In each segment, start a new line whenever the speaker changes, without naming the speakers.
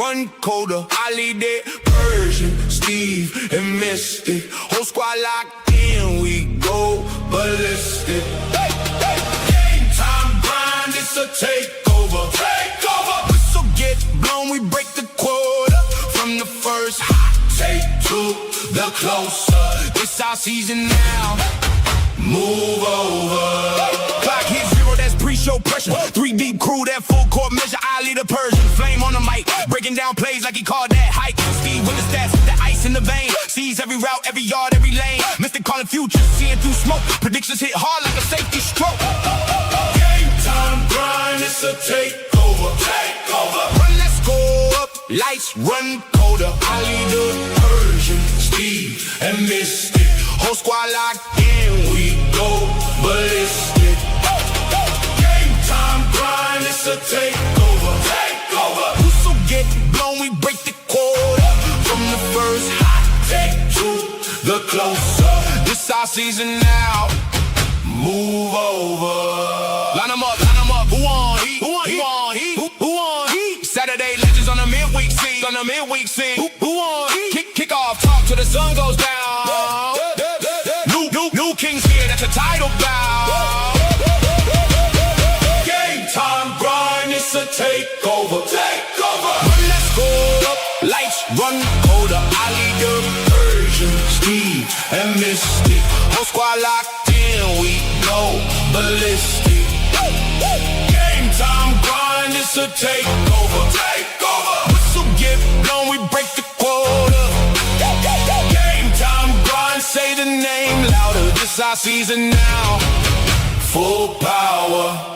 run colder. I lead it, Persian, Steve, and Mystic. Whole squad locked in, we go ballistic. Game time grind, it's a takeover. Whistle get blown, we break the quota. From the first hot take to the closer. This our season now. Move over. Clock hit zero, that's pre-show pressure. 3 deep crew, that full court measure. I lead a Persian, flame on the mic, breaking down plays like he called that hike. Steve with the stats, the ice in the vein. Sees every route, every yard, every lane. Mystic calling future, seeing through smoke. Predictions hit hard like a safety stroke. Game time grind, it's a takeover. Run, let's go up, lights run colder. I lead the Persian, Steve, and Mystic. Whole squad locked in, we go ballistic. Game time grind, it's a takeover. Whistle get blown, we break the quota. From the first hot take to the closer. This our season now. Move over. Line 'em up. Who on heat? Who on heat? Saturday legends on the midweek scene. Who on heat? Kick off, talk till the sun goes down. New kings here, that's a title bout. Game time grind, it's a takeover. Run, let's go up, lights run colder. I lead the Persian, Steve, and Mystic. Whole squad locked in, we go ballistic. Game time grind, it's a takeover. Whistle get blown, we break the quota. Game time grind, say the name louder. This our season now. Full power.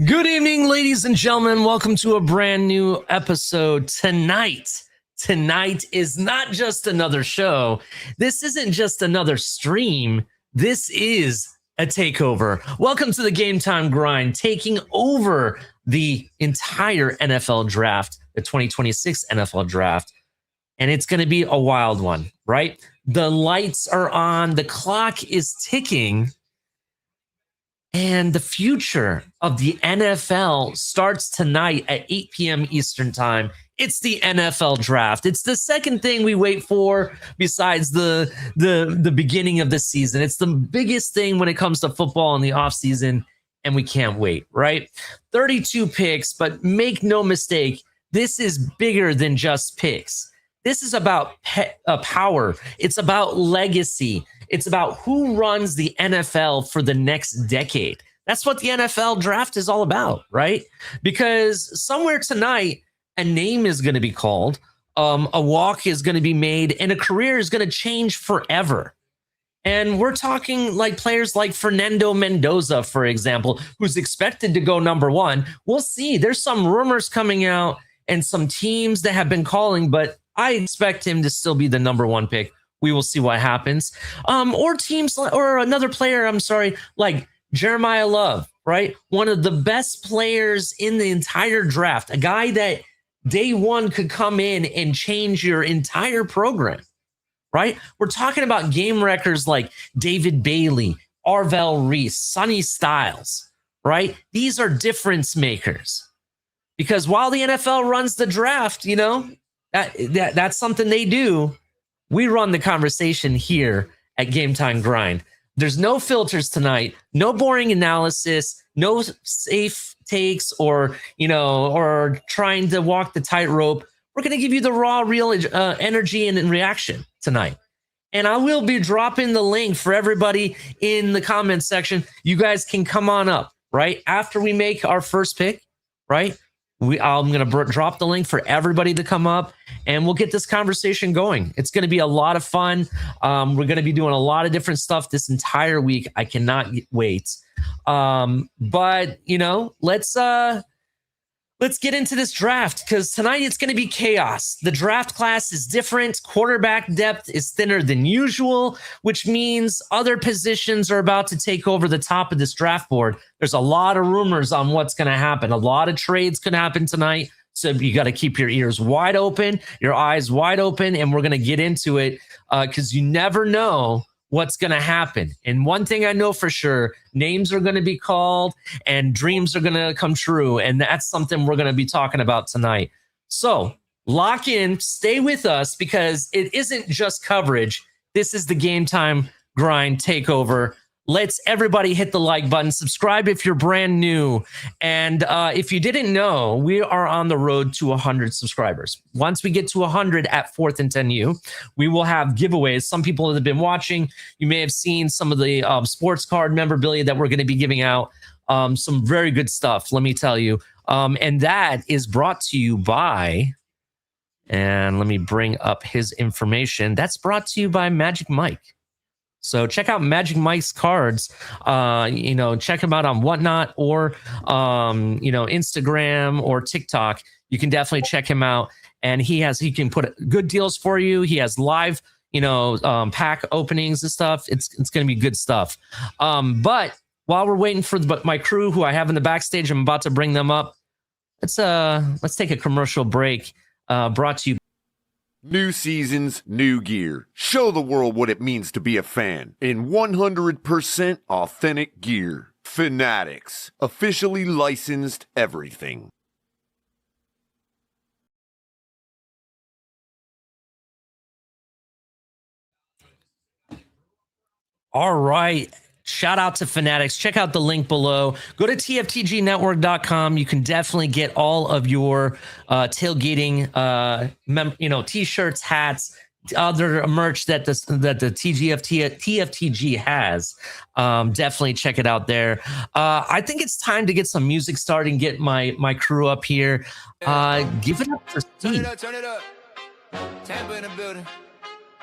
Good evening, ladies and gentlemen. Welcome to a brand new episode tonight. Tonight is not just another show. This isn't just another stream. This is a takeover. Welcome to the Game Time Grind, taking over the entire NFL draft, the 2026 NFL draft. And it's going to be a wild one, right? The lights are on. The clock is ticking. And the future of the NFL starts tonight at 8 p.m. Eastern time. It's the NFL draft. It's the second thing we wait for besides the beginning of the season. It's the biggest thing when it comes to football in the offseason, and we can't wait, right? 32 picks, but make no mistake, this is bigger than just picks. This is about power. It's about legacy. It's about who runs the NFL for the next decade. That's what the NFL draft is all about, right? Because somewhere tonight, a name is going to be called, a walk is going to be made, and a career is going to change forever. And we're talking like players like Fernando Mendoza, for example, who's expected to go number one. We'll see. There's some rumors coming out and some teams that have been calling, but I expect him to still be the number one pick. We will see what happens. Or teams, or another player, like Jeremiah Love, right? One of the best players in the entire draft, a guy that day one could come in and change your entire program, right? We're talking about game wreckers like David Bailey, Arvel Reese, Sonny Styles, right? These are difference makers. Because while the NFL runs the draft, you know, that's something they do. We run the conversation here at Game Time Grind. There's no filters tonight, no boring analysis, no safe takes or trying to walk the tightrope. We're going to give you the raw, real energy and reaction tonight. And I will be dropping the link for everybody in the comments section. You guys can come on up, right? After we make our first pick, right? I'm going to drop the link for everybody to come up and we'll get this conversation going. It's going to be a lot of fun. We're going to be doing a lot of different stuff this entire week. I cannot wait. But, let's let's get into this draft because tonight it's going to be chaos. The draft class is different. Quarterback depth is thinner than usual, which means other positions are about to take over the top of this draft board. There's a lot of rumors on what's going to happen. A lot of trades could happen tonight. So you got to keep your ears wide open, your eyes wide open, and we're going to get into it because you never know what's going to happen. And one thing I know for sure, names are going to be called and dreams are going to come true. And that's something we're going to be talking about tonight. So lock in, stay with us because it isn't just coverage. This is the Game Time Grind takeover. Let's everybody hit the like button, subscribe if you're brand new. And if you didn't know, we are on the road to 100 subscribers. Once we get to 100 at 4th and 10U, we will have giveaways. Some people that have been watching, you may have seen some of the sports card memorabilia that we're going to be giving out. Some very good stuff, let me tell you. And that is brought to you by, and let me bring up his information. That's brought to you by Magic Mike. So check out Magic Mike's cards. Check him out on Whatnot or Instagram or TikTok. You can definitely check him out, and he can put good deals for you. He has live pack openings and stuff. It's going to be good stuff. But while we're waiting for my crew, who I have in the backstage, I'm about to bring them up. Let's take a commercial break. Brought to you.
New seasons, new gear. Show the world what it means to be a fan in 100% authentic gear. Fanatics, officially licensed everything.
All right. Shout out to Fanatics. Check out the link below. Go to tftgnetwork.com. You can definitely get all of your tailgating, t-shirts, hats, other merch that the TFTG has. Definitely check it out there. I think it's time to get some music started and get my crew up here. Give it up for Steve.
Turn it up. Tampa in the building.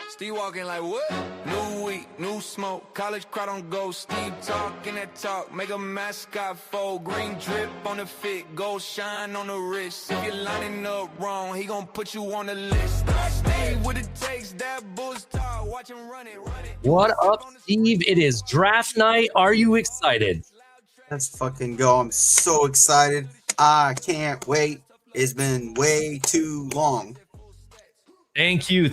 Steve walking like what? New week, new smoke, college crowd on go. Steve talking that talk, make a mascot fold. Green drip on the fit, gold shine on the wrist. If you're lining up wrong, he gon' put you on the list. Steve what it takes, that Bulls talk, watch him run it.
What up, Steve? It is draft night. Are you excited?
Let's fucking go. I'm so excited. I can't wait. It's been way too long.
Thank you.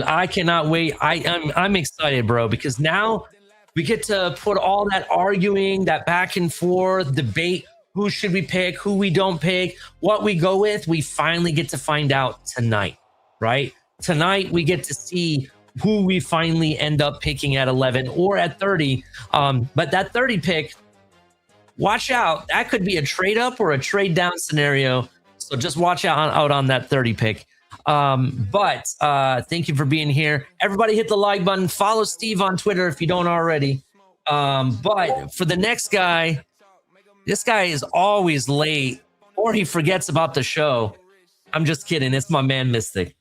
I cannot wait. I'm excited, bro, because now we get to put all that arguing, that back and forth debate. Who should we pick? Who we don't pick? What we go with? We finally get to find out tonight, right? Tonight we get to see who we finally end up picking at 11 or at 30. But that 30 pick, watch out. That could be a trade up or a trade down scenario. So just watch out on that 30 pick. But thank you for being here. Everybody hit the like button. Follow Steve on Twitter if you don't already. But for the next guy, this guy is always late or he forgets about the show. I'm just kidding. It's my man, Mystic.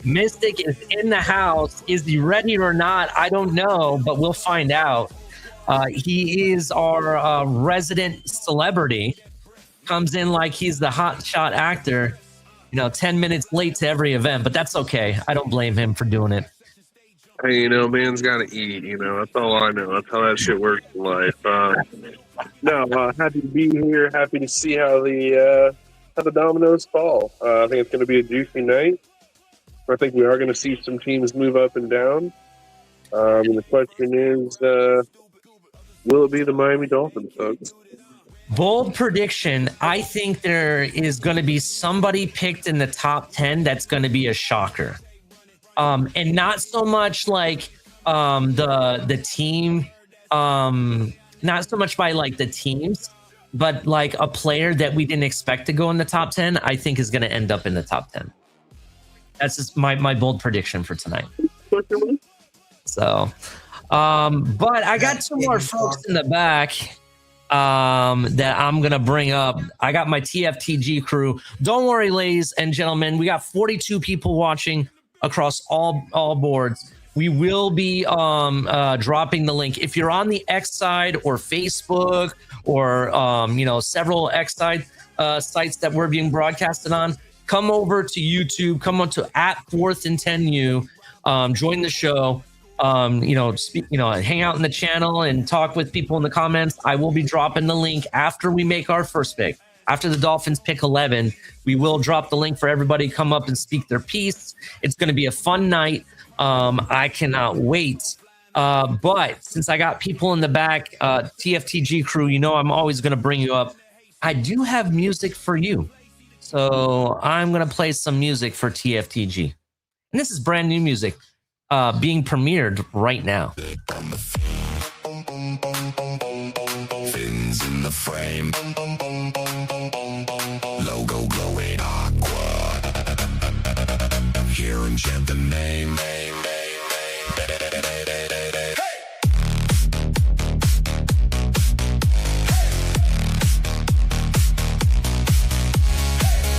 Mystic is in the house. Is he ready or not? I don't know, but we'll find out. He is our resident celebrity. Comes in like he's the hot shot actor, 10 minutes late to every event, but that's okay. I don't blame him for doing it.
Hey, man's got to eat, that's all I know. That's how that shit works in life. Happy to be here. Happy to see how the dominoes fall. I think it's going to be a juicy night. I think we are going to see some teams move up and down. And the question is, will it be the Miami Dolphins, folks?
Bold prediction. I think there is going to be somebody picked in the top 10 that's going to be a shocker. And not so much like the team, not so much by like the teams, but like a player that we didn't expect to go in the top 10, I think is going to end up in the top 10. That's just my bold prediction for tonight. So, But I got two more folks in the back that I'm gonna bring up. I got my TFTG crew. Don't worry, ladies and gentlemen. We got 42 people watching across all boards. We will be dropping the link. If you're on the X side or Facebook or several X side sites that we're being broadcasted on, come over to YouTube. Come on to @4th and 10U. Join the show. Hang out in the channel and talk with people in the comments. I will be dropping the link after we make our first pick. After the Dolphins pick 11, we will drop the link for everybody to come up and speak their piece. It's going to be a fun night. I cannot wait. But since I got people in the back, TFTG crew, I'm always going to bring you up. I do have music for you. So I'm going to play some music for TFTG. And this is brand new music being premiered right now.
Fins in the frame. Logo glowing aqua. Hear him chant the name.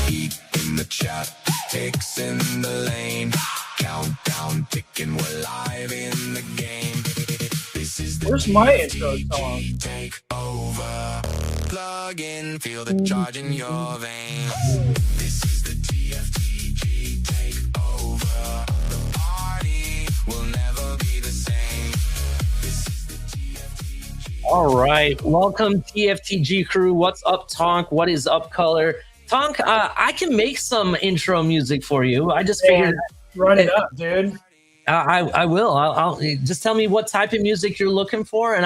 Eat in the chat, takes in the lane. Countdown ticking, we're live in the game. This is the
Where's my intro song?
Take over. Plug in, feel the charge in your veins. This is the TFTG take over. The party will never be the same. This is the TFTG.
All right. Welcome, TFTG crew. What's up, Tonk? What is up, Color? Tonk, I can make some intro music for you. I just figured...
Run it up, dude.
I will. I'll just tell me what type of music you're looking for, and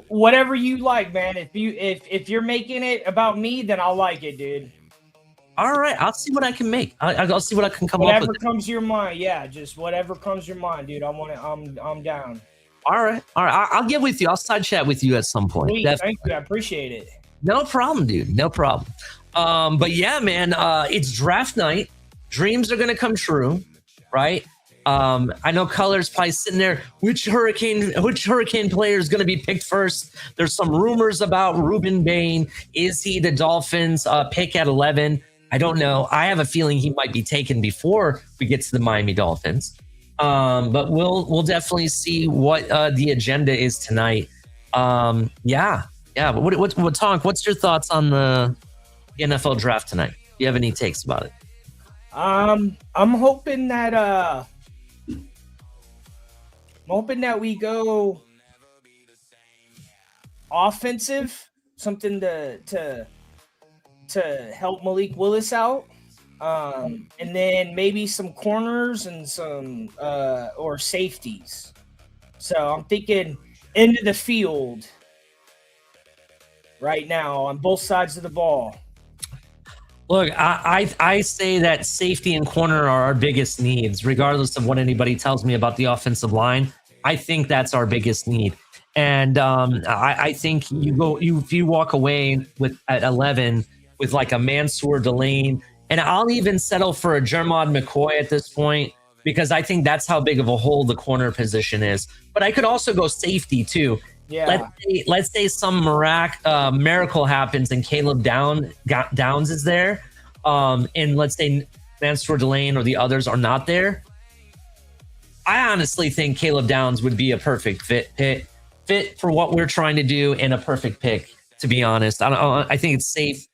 whatever you like, man. If you're making it about me, then I'll like it, dude.
All right, I'll see what I can make. I'll see what I can come up
Whatever
with.
comes to your mind, yeah. Just whatever comes to your mind, dude. I'm down.
All right. I'll get with you. I'll side chat with you at some point.
Sweet, thank you. I appreciate it.
No problem, dude. No problem. But yeah, man. It's draft night. Dreams are gonna come true, right? I know Color's probably sitting there. Which Hurricane player is going to be picked first? There's some rumors about Ruben Bain. Is he the Dolphins pick at 11? I don't know. I have a feeling he might be taken before we get to the Miami Dolphins. But we'll definitely see what the agenda is tonight. Yeah. What Tonk? What's your thoughts on the NFL draft tonight? Do you have any takes about it?
I'm hoping that we go offensive, something to help Malik Willis out, and then maybe some corners and some or safeties. So I'm thinking end of the field right now on both sides of the ball.
Look, I say that safety and corner are our biggest needs, regardless of what anybody tells me about the offensive line. I think that's our biggest need, and I think if you walk away at 11 with like a Mansour Delane, and I'll even settle for a Jermod McCoy at this point because I think that's how big of a hole the corner position is. But I could also go safety too.
Yeah.
Let's say some miracle happens and Caleb Downs is there, and let's say Mansour Delane or the others are not there. I honestly think Caleb Downs would be a perfect fit for what we're trying to do and a perfect pick. To be honest, I think it's safe.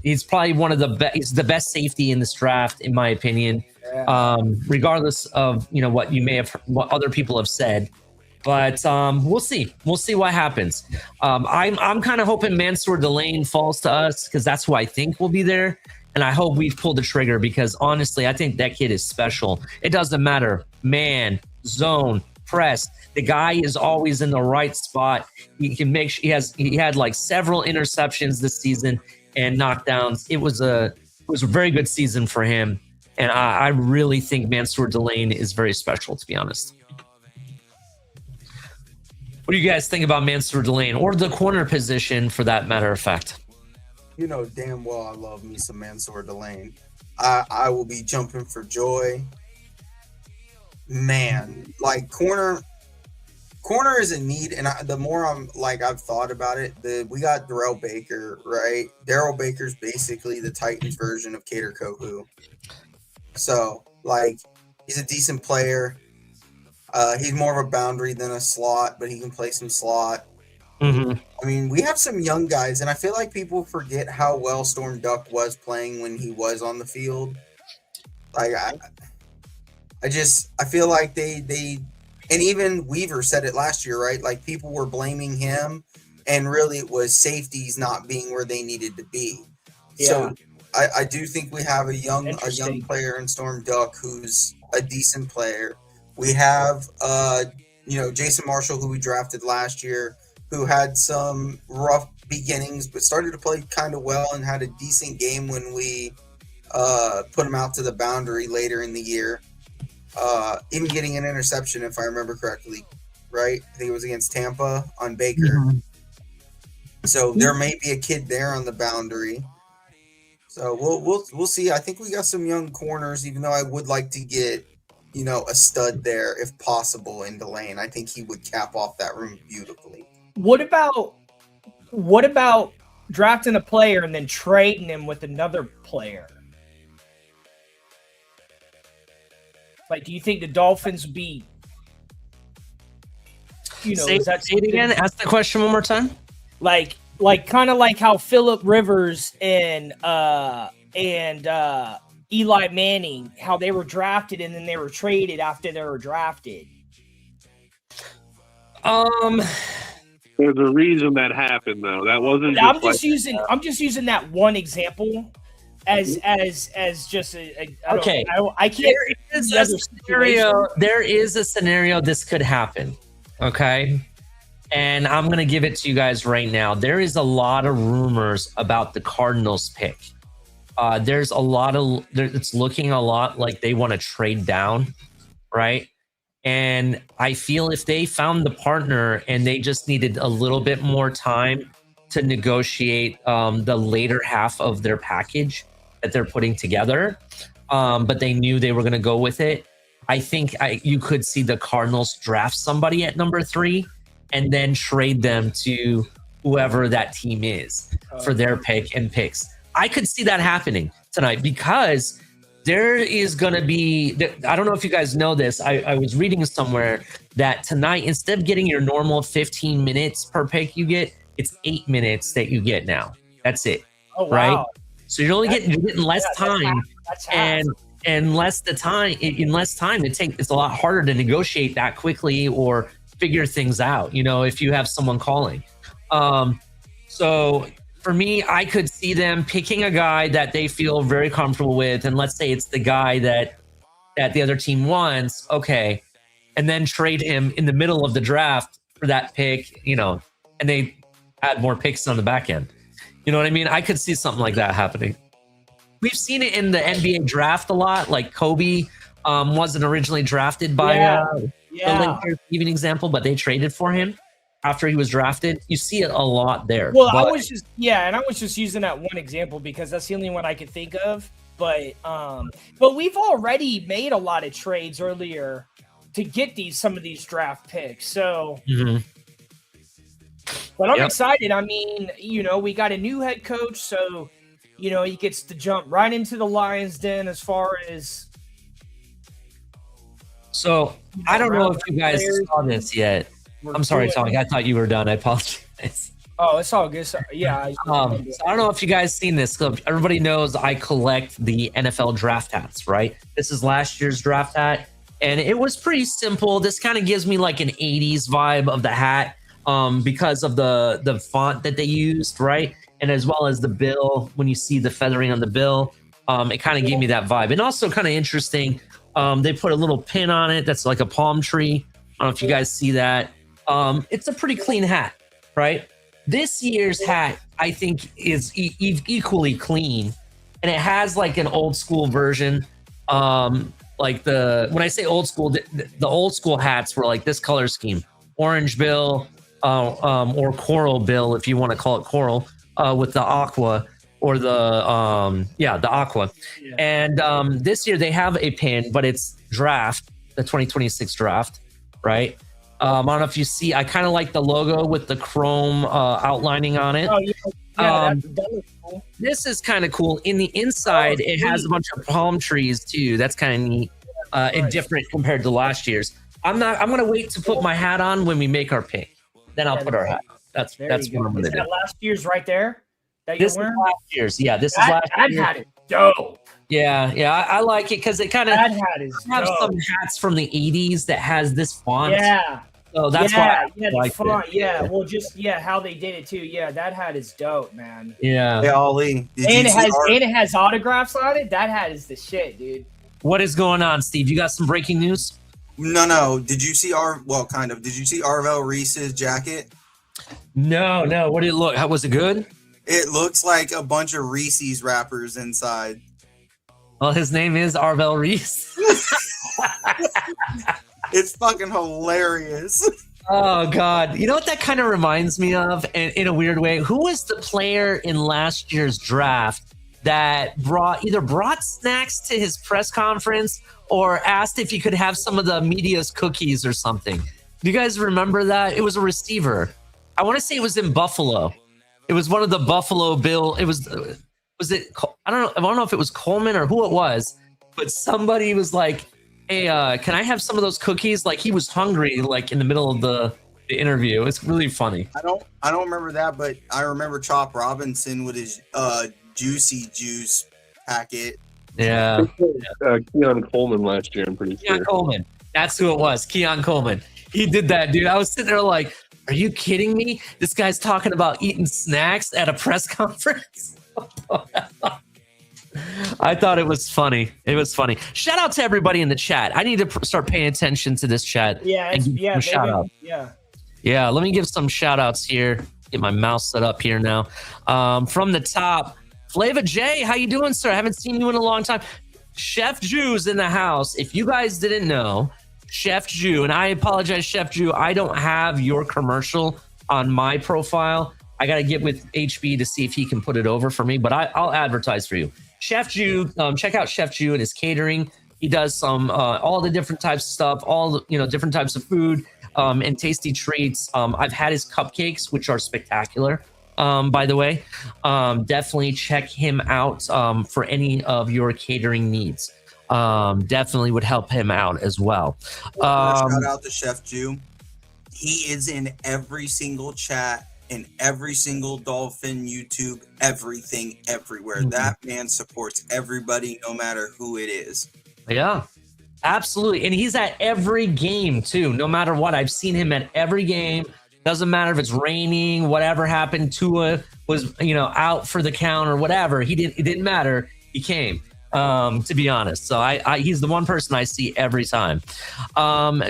He's probably one of the best. He's the best safety in this draft, in my opinion. Yeah. Regardless of what other people have said. But we'll see. We'll see what happens. I'm kind of hoping Mansour Delane falls to us because that's who I think will be there. And I hope we've pulled the trigger because honestly, I think that kid is special. It doesn't matter. Man, zone, press. The guy is always in the right spot. He can make sure he had like several interceptions this season and knockdowns. It was a very good season for him. And I really think Mansour Delane is very special, to be honest. What do you guys think about Mansour Delane or the corner position for that matter of fact?
You know damn well I love me some Mansour Delane. I will be jumping for joy. Man, like corner, corner is a need, and the more I've thought about it, we got Darrell Baker, right? Darrell Baker's basically the Titans version of Kader Kohu. So like, he's a decent player. He's more of a boundary than a slot, but he can play some slot.
Mm-hmm.
I mean, we have some young guys, and I feel like people forget how well Storm Duck was playing when he was on the field. Like, I feel like they and even Weaver said it last year, right? Like, people were blaming him, and really it was safeties not being where they needed to be.
Yeah.
So I do think we have a young player in Storm Duck who's a decent player. We have Jason Marshall, who we drafted last year, who had some rough beginnings but started to play kind of well and had a decent game when we put him out to the boundary later in the year. Even getting an interception, if I remember correctly, right? I think it was against Tampa on Baker.
Mm-hmm.
So there may be a kid there on the boundary. So we'll see. I think we got some young corners, even though I would like to get, a stud there if possible in Delane. I think he would cap off that room beautifully.
What about drafting a player and then trading him with another player? Like, do you think the Dolphins would be?
Say it again. Ask the question one more time.
Like kind of like how Phillip Rivers and Eli Manning, how they were drafted and then they were traded after they were drafted.
There's a reason that happened, though. That wasn't.
I'm just using that one example as just a
okay.
I can't.
There is a scenario this could happen. Okay. And I'm going to give it to you guys right now. There is a lot of rumors about the Cardinals pick. There's a lot of, it's looking a lot like they want to trade down, right? And I feel if they found the partner and they just needed a little bit more time to negotiate the later half of their package that they're putting together, but they knew they were going to go with it, I think you could see the Cardinals draft somebody at number 3 and then trade them to whoever that team is for their pick and picks. I could see that happening tonight because there is going to be, I don't know if you guys know this. I was reading somewhere that tonight, instead of getting your normal 15 minutes per pick you get, it's 8 minutes that you get now. That's it.
Oh, wow.
Right? So you're getting less time.
That's half.
And less time, it's a lot harder to negotiate that quickly or figure things out, if you have someone calling. So for me, I could see them picking a guy that they feel very comfortable with, and let's say it's the guy that the other team wants, okay, and then trade him in the middle of the draft for that pick, and they add more picks on the back end. You know what I mean? I could see something like that happening. We've seen it in the NBA draft a lot. Like Kobe wasn't originally drafted by the Lakers, even example, but they traded for him after he was drafted. You see it a lot there.
Well, I was just using that one example because that's the only one I could think of. But we've already made a lot of trades earlier to get some of these draft picks. So, but I'm excited. I mean, we got a new head coach, so he gets to jump right into the Lions' den as far as. So I don't know if you guys saw this yet. I'm sorry, Tony. I thought you were done. I apologize. Oh, it's all good. So I
don't know if you guys seen this. So everybody knows I collect the NFL draft hats, right? This is last year's draft hat, and it was pretty simple. This kind of gives me like an 80s vibe of the hat because of the font that they used, right? And as well as the bill, when you see the feathering on the bill, it kind of gave me that vibe. And also kind of interesting, they put a little pin on it that's like a palm tree. I don't know if you guys see that. It's a pretty clean hat, right? This year's hat, I think, is equally clean. And it has like an old school version. When I say old school, the old school hats were like this color scheme. Orange bill, or coral bill, if you want to call it coral. With the aqua or the aqua. Yeah. And this year they have a pin, but it's draft, the 2026 draft, right? I don't know if you see. I kind of like the logo with the chrome outlining on it.
Oh yeah, that looks cool.
This is kind of cool. In the inside, it has a bunch of palm trees too. That's kind of neat and different compared to last year's. I'm gonna wait to put my hat on when we make our pick. Then I'll put our hat on. That's what I'm gonna do.
That last year's right there that
This
you're
is
wearing.
last year's. Yeah, this is last
That
year's.
hat is dope.
Yeah, I like it because it kind of
That hat is
have
dope.
some hats from the 80s that has this font.
Yeah.
So that's why I
the
like
font,
it.
yeah. Well, just how they did it too. Yeah, that hat is dope, man.
Yeah.
Hey, Ollie,
And it has autographs on it. That hat is the shit, dude.
What is going on, Steve? You got some breaking news?
No. Did you see Did you see Arvel Reese's jacket?
No. What did it look? How was it good?
It looks like a bunch of Reese's wrappers inside.
Well, his name is Arvel Reese.
It's fucking hilarious.
Oh God! You know what that kind of reminds me of, in a weird way? Who was the player in last year's draft that either brought snacks to his press conference or asked if he could have some of the media's cookies or something? Do you guys remember that? It was a receiver. I want to say it was in Buffalo. It was one of the Buffalo Bill. It was it? I don't know if it was Coleman or who it was, but somebody was like, "Hey, can I have some of those cookies?" Like he was hungry, like in the middle of the interview. It's really funny.
I don't remember that, but I remember Chop Robinson with his juicy juice packet.
Yeah.
Keon Coleman last year, I'm pretty sure.
Keon Coleman. That's who it was. Keon Coleman. He did that, dude. I was sitting there like, are you kidding me? This guy's talking about eating snacks at a press conference. I thought it was funny. It was funny. Shout out to everybody in the chat. I need to start paying attention to this chat. Shout out. Yeah, let me give some shout outs here. Get my mouse set up here now. From the top, Flava J, how you doing, sir? I haven't seen you in a long time. Chef Jew's in the house. If you guys didn't know, Chef Jew, and I apologize, Chef Jew, I don't have your commercial on my profile. I got to get with HB to see if he can put it over for me, but I'll advertise for you. Chef Jew, check out Chef Jew and his catering. He does some all the different types of stuff, all the different types of food and tasty treats. I've had his cupcakes, which are spectacular. By the way, definitely check him out for any of your catering needs. Definitely would help him out as well.
Shout out to Chef Jew. He is in every single chat, in every single Dolphin YouTube, everything, everywhere. Mm-hmm. That man supports everybody, no matter who it is.
Yeah, absolutely. And he's at every game too, no matter what. I've seen him at every game. Doesn't matter if it's raining, whatever happened. Tua was, out for the count or whatever. It didn't matter. He came, to be honest. So he's the one person I see every time.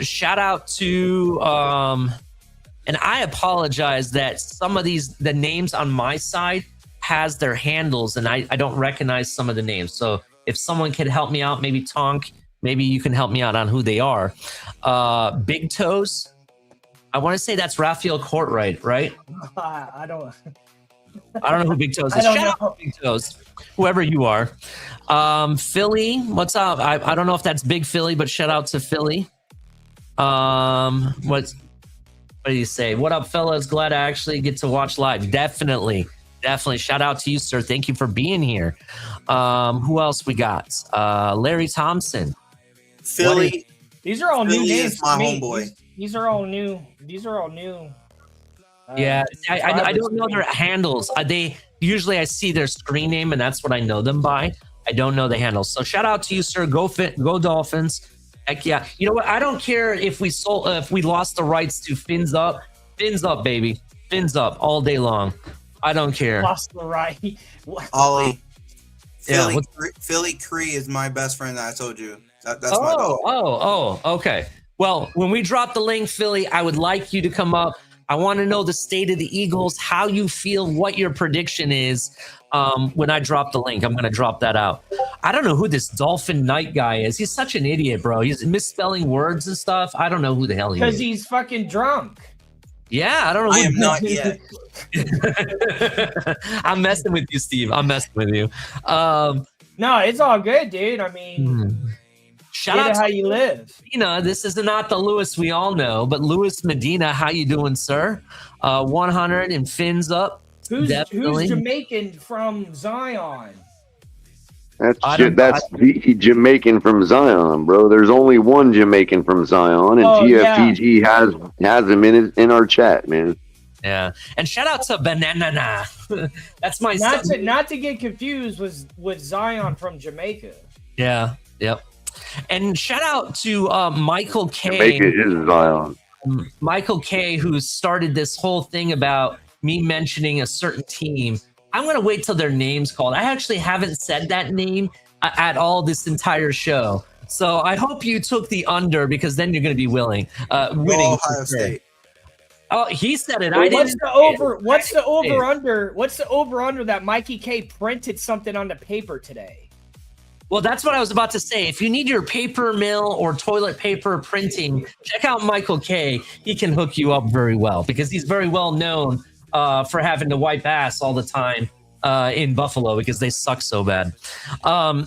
Shout out to, and I apologize that some of the names on my side has their handles and I don't recognize some of the names. So if someone can help me out, maybe Tonk, maybe you can help me out on who they are. Big Toes. I want to say that's Raphael Courtright, right?
I don't
know who Big Toes is. Shout out to Big Toes, whoever you are. Philly, what's up? I don't know if that's Big Philly, but shout out to Philly. What do you say? What up, fellas? Glad I actually get to watch live. Definitely. Shout out to you, sir. Thank you for being here. Who else we got? Larry Thompson.
Philly.
These are all new names.
Is my homeboy.
These are all new.
Yeah, I don't know their handles. Usually I see their screen name and that's what I know them by. I don't know the handles. So shout out to you, sir. Go Dolphins. Heck yeah. You know what? I don't care if we lost the rights to Fins Up. Fins Up, baby. Fins Up all day long. I don't care.
Lost the right.
Ollie.
Yeah,
Philly Cree is my best friend that I told you. That's my dog.
Okay. Well, when we drop the link, Philly, I would like you to come up. I want to know the state of the Eagles, how you feel, what your prediction is. When I drop the link, I'm going to drop that out. I don't know who this Dolphin Knight guy is. He's such an idiot, bro. He's misspelling words and stuff. I don't know who the hell he is.
Because he's fucking drunk.
Yeah, I don't know.
I am not yet.
I'm messing with you, Steve. I'm messing with you.
No, it's all good, dude. I mean...
shout
Get
out
it how
to
you live.
Medina. This is not the Lewis we all know, but Lewis Medina. How you doing, sir? 100 and fins up.
Who's
Definitely.
Jamaican from Zion?
That's
I
the Jamaican from Zion, bro. There's only one Jamaican from Zion, and
Oh,
TFTG has him in our chat, man.
Yeah, and shout out to Banana. That's my
Not to get confused with Zion from Jamaica.
Yeah, yep. And shout out to Michael K.
Jamaica is Zion.
Michael K, who started this whole thing about me mentioning a certain team. I'm going to wait till their name's called. I actually haven't said that name at all this entire show. So I hope you took the under, because then you're going to be winning.
Ohio State.
Oh, he said it.
What's the over under that Mikey K printed something on the paper today?
Well, that's what I was about to say. If you need your paper mill or toilet paper printing, check out Michael K. He can hook you up very well, because he's very well known for having to wipe ass all the time in Buffalo, because they suck so bad. I'm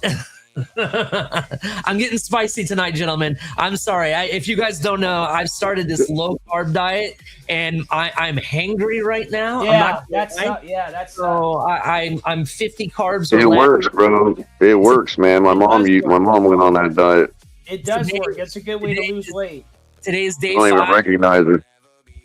getting spicy tonight, gentlemen. I'm sorry. If you guys don't know, I've started this low carb diet, and I'm hangry right now. I'm 50 carbs.
It works, bro. It works, man. My mom went on that diet.
It does work. It's a good way to lose weight.
Today is day
I don't
5.
even recognize it.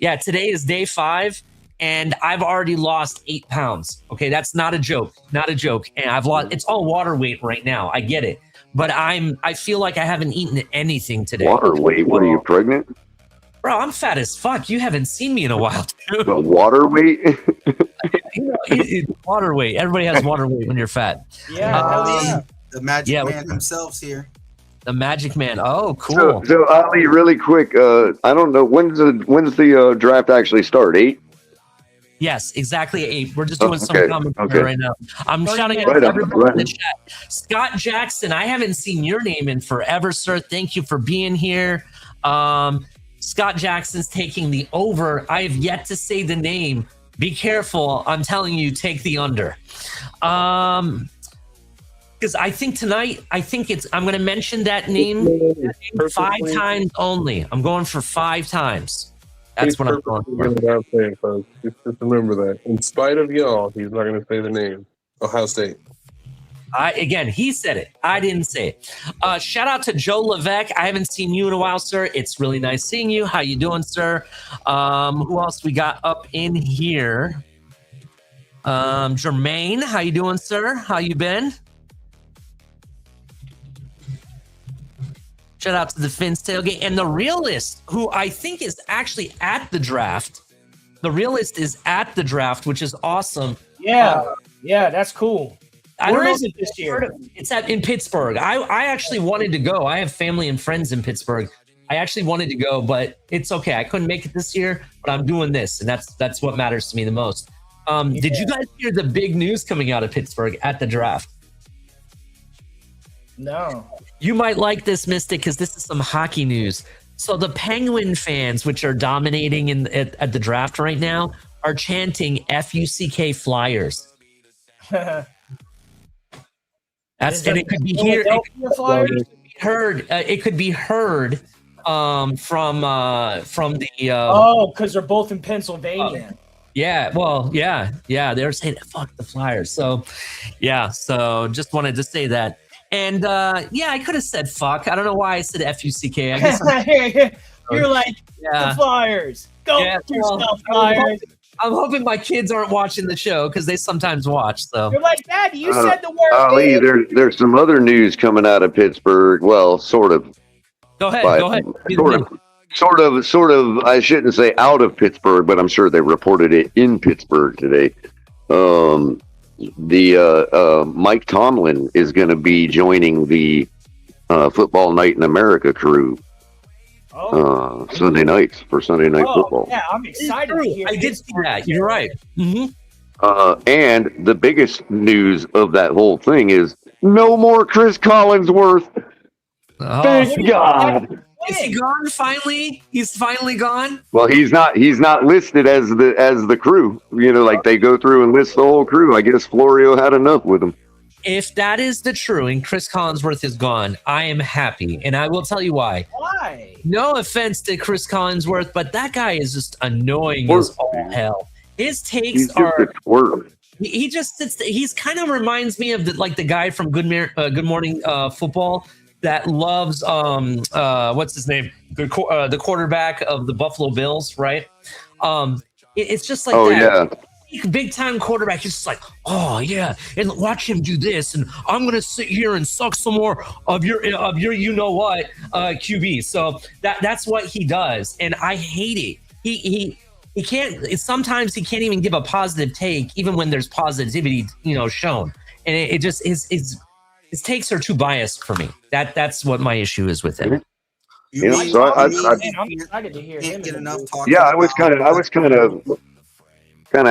Yeah, today is day 5. And I've already lost 8 pounds. Okay, that's not a joke. Not a joke. And I've lost. It's all water weight right now. I get it, but I feel like I haven't eaten anything today.
Water weight? What, are you pregnant?
Bro, I'm fat as fuck. You haven't seen me in a while, dude.
The water weight?
Water weight. Everybody has water weight when you're fat.
Yeah.
The Magic Man himself's here.
The Magic Man. Oh, cool.
So Ali, really quick. I don't know, when's the draft actually start? 8?
Yes, exactly 8. We're just doing some commentary right now. I'm shouting
Right
out
on,
everybody
right
in the chat. Scott Jackson, I haven't seen your name in forever, sir. Thank you for being here. Scott Jackson's taking the over. I have yet to say the name. Be careful. I'm telling you, take the under. Because I think tonight, I'm going to mention that name 5 times only. I'm going for 5 times. That's what I'm going for.
I'm saying, folks. Just remember that. In spite of y'all, he's not going to say the name. Ohio State.
Again, he said it. I didn't say it. Shout out to Joe Levesque. I haven't seen you in a while, sir. It's really nice seeing you. How you doing, sir? Who else we got up in here? Jermaine, how you doing, sir? How you been? Shout out to the Fins Tailgate. And the Realist, who I think is actually at the draft. The Realist is at the draft, which is awesome.
Yeah, that's cool. Where is it this year?
It's in Pittsburgh. I actually wanted to go. I have family and friends in Pittsburgh. I actually wanted to go, but it's okay. I couldn't make it this year, but I'm doing this, and that's what matters to me the most. Did you guys hear the big news coming out of Pittsburgh at the draft?
No.
You might like this, Mystic, because this is some hockey news. So the Penguin fans, which are dominating at the draft right now, are chanting FUCK Flyers. And it could be here. It could be heard from the.
Because they're both in Pennsylvania.
Yeah, well, yeah, they're saying fuck the Flyers. So, yeah, so just wanted to say that. And I could have said fuck. I don't know why I said FUCK. I guess
you're like the Flyers. Go yourself, Flyers.
I'm hoping my kids aren't watching the show because they sometimes watch. So
you're like, Dad, you said the word.
Ali, there's some other news coming out of Pittsburgh. Well, sort of.
Go ahead.
Sort of. I shouldn't say out of Pittsburgh, but I'm sure they reported it in Pittsburgh today. Mike Tomlin is going to be joining the Football Night in America crew Sunday nights for Sunday Night Football.
Yeah, I'm excited to hear.
I did see that. You're right. Mm-hmm.
And the biggest news of that whole thing is no more Chris Collinsworth. Thank God.
Is he gone finally? He's finally gone?
Well, he's not listed as the crew. You know, like they go through and list the whole crew. I guess Florio had enough with him.
If that is the true and Chris Collinsworth is gone, I am happy. And I will tell you why.
Why?
No offense to Chris Collinsworth, but that guy is just annoying as all hell. His takes
He's just
are.
a twerp.
He just sits. He's kind of reminds me of the guy from Good Morning Football that loves what's his name, the quarterback of the Buffalo Bills, right? It's just like that.
Yeah.
Big time quarterback. He's just like, oh yeah, and watch him do this, and I'm gonna sit here and suck some more of your you know what QB. So that's what he does, and I hate it. He can't. Sometimes he can't even give a positive take, even when there's positivity, shown. And it just his takes are too biased for me. That's what my issue is with him.
I'm excited to hear him.
Get enough talk.
Yeah, I was kind of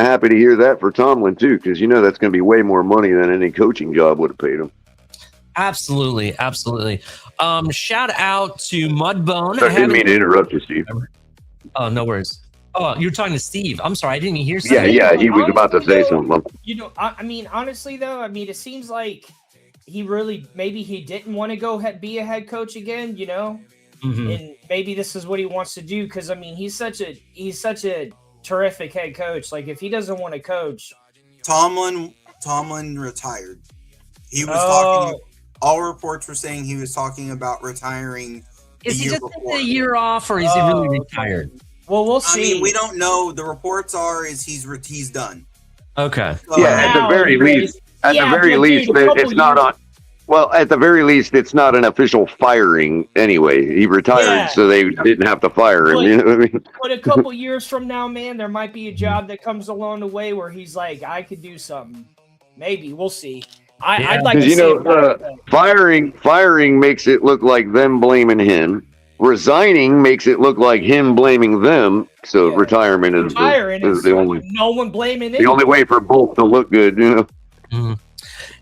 happy to hear that for Tomlin too, because that's going to be way more money than any coaching job would have paid him.
Absolutely. Shout out to Mudbone.
I didn't mean to interrupt you, Steve.
Oh, no worries. Oh, you're talking to Steve. I'm sorry, I didn't even hear something.
Yeah, he was about to say something.
I mean, honestly though, it seems like maybe he didn't want to go be a head coach again,
Mm-hmm.
and maybe this is what he wants to do because he's such a terrific head coach. Like if he doesn't want to coach,
Tomlin retired. He was talking. All reports were saying he was talking about retiring.
Is he just taking a year off, or is he really retired?
Well, we'll see.
I mean, we don't know. The reports are he's done.
Okay.
So,
At the very least, it's not on. Well, at the very least, it's not an official firing anyway. He retired, so they didn't have to fire him. You know what I mean?
But a couple years from now, man, there might be a job that comes along the way where he's like, I could do something. Maybe we'll see. I'd like to see
firing makes it look like them blaming him. Resigning makes it look like him blaming them. So retirement is the only.
No one blaming
the only way for both to look good.
Mm-hmm.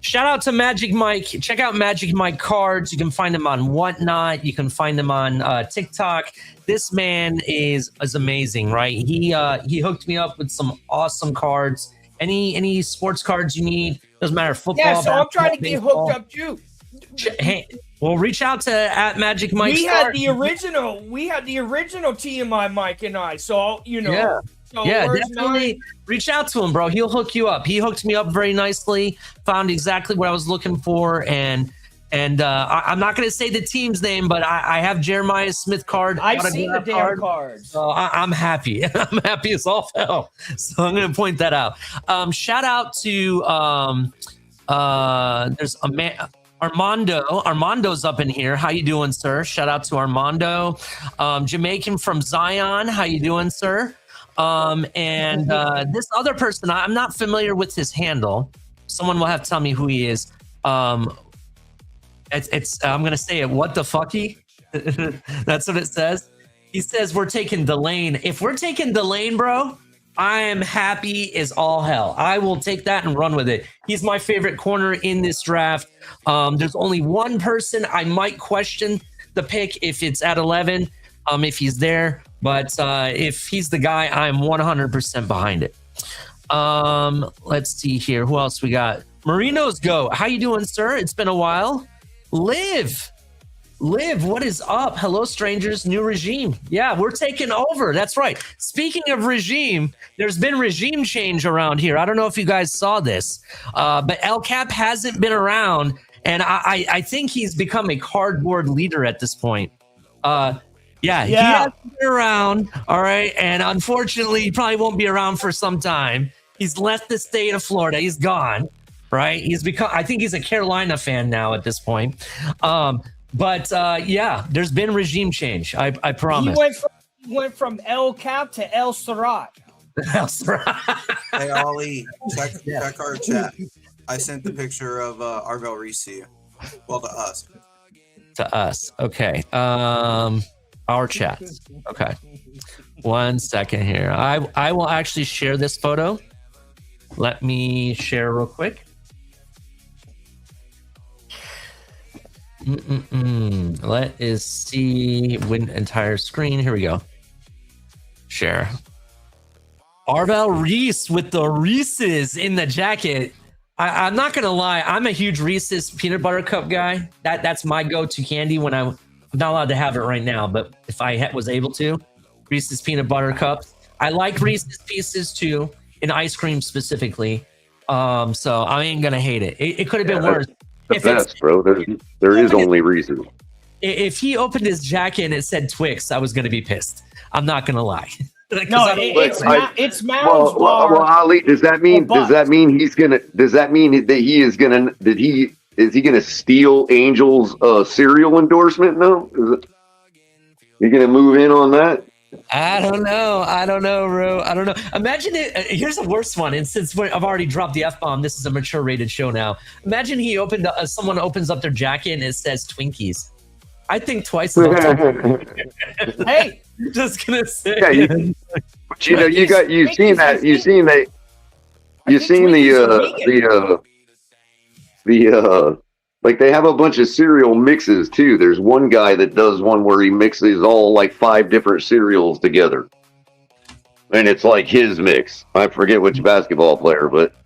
Shout out to Magic Mike. Check out Magic Mike cards. You can find him on Whatnot. You can find him on TikTok. This man is amazing, right? He hooked me up with some awesome cards. Any sports cards you need, doesn't matter, football.
Yeah, so I'm trying to get hooked up too.
Hey, well, reach out to at Magic Mike.
We had the original TMI Mike and I. So
Yeah. So definitely reach out to him, bro. He'll hook you up. He hooked me up very nicely. Found exactly what I was looking for, and I'm not going to say the team's name, but I have Jeremiah Smith card.
I've seen the damn cards.
So I'm happy. I'm happy as all hell. So I'm going to point that out. Shout out to there's Armando. Armando's up in here. How you doing, sir? Shout out to Armando. Jamaican from Zion. How you doing, sir? And this other person, I'm not familiar with his handle. Someone will have to tell me who he is. It's I'm gonna say it. What the fucky? That's what it says. He says we're taking Delane. If we're taking Delane, bro, I am happy as all hell. I will take that and run with it. He's my favorite corner in this draft. There's only one person I might question the pick if it's at 11, if he's there. But if he's the guy, I'm 100% behind it. Let's see here. Who else we got? Marino's go. How you doing, sir? It's been a while. Liv, what is up? Hello, strangers. New regime. Yeah, we're taking over. That's right. Speaking of regime, there's been regime change around here. I don't know if you guys saw this, but El Cap hasn't been around, and I think he's become a cardboard leader at this point. He hasn't been around, all right, and unfortunately, he probably won't be around for some time. He's left the state of Florida. He's gone, right? I think he's a Carolina fan now at this point. But there's been regime change. I promise.
He went from El Cap to El Surat.
El Surat.
Hey, Ollie, check our chat. I sent the picture of Arvel Reese to you. Well, to us.
To us. Okay. Our chat. Okay. 1 second here. I will actually share this photo. Let me share real quick. Let us see win entire screen. Here we go. Share. Arvel Reese with the Reese's in the jacket. I'm not gonna lie. I'm a huge Reese's peanut butter cup guy. That's my go-to candy when I'm not allowed to have it right now, but if I was able to, Reese's peanut butter cups. I like Reese's Pieces too, in ice cream specifically. So I ain't gonna hate it. It could have been worse.
The best, bro. There is only Reese's.
If he opened his jacket and it said Twix, I was gonna be pissed. I'm not gonna lie.
No, it's Mounds Bar.
Well, Ali, does that mean he's gonna? Does that mean that he is gonna? Is he gonna steal Angel's cereal endorsement? No, you gonna move in on that?
I don't know, bro. I don't know. Imagine it. Here's the worst one. And since I've already dropped the F-bomb, this is a mature rated show now. Imagine someone opens up their jacket and it says Twinkies. I think twice about that. Hey, just gonna say.
Yeah, but you've seen the like they have a bunch of cereal mixes too. There's one guy that does one where he mixes all like 5 different cereals together, and it's like his mix. I forget which basketball player, but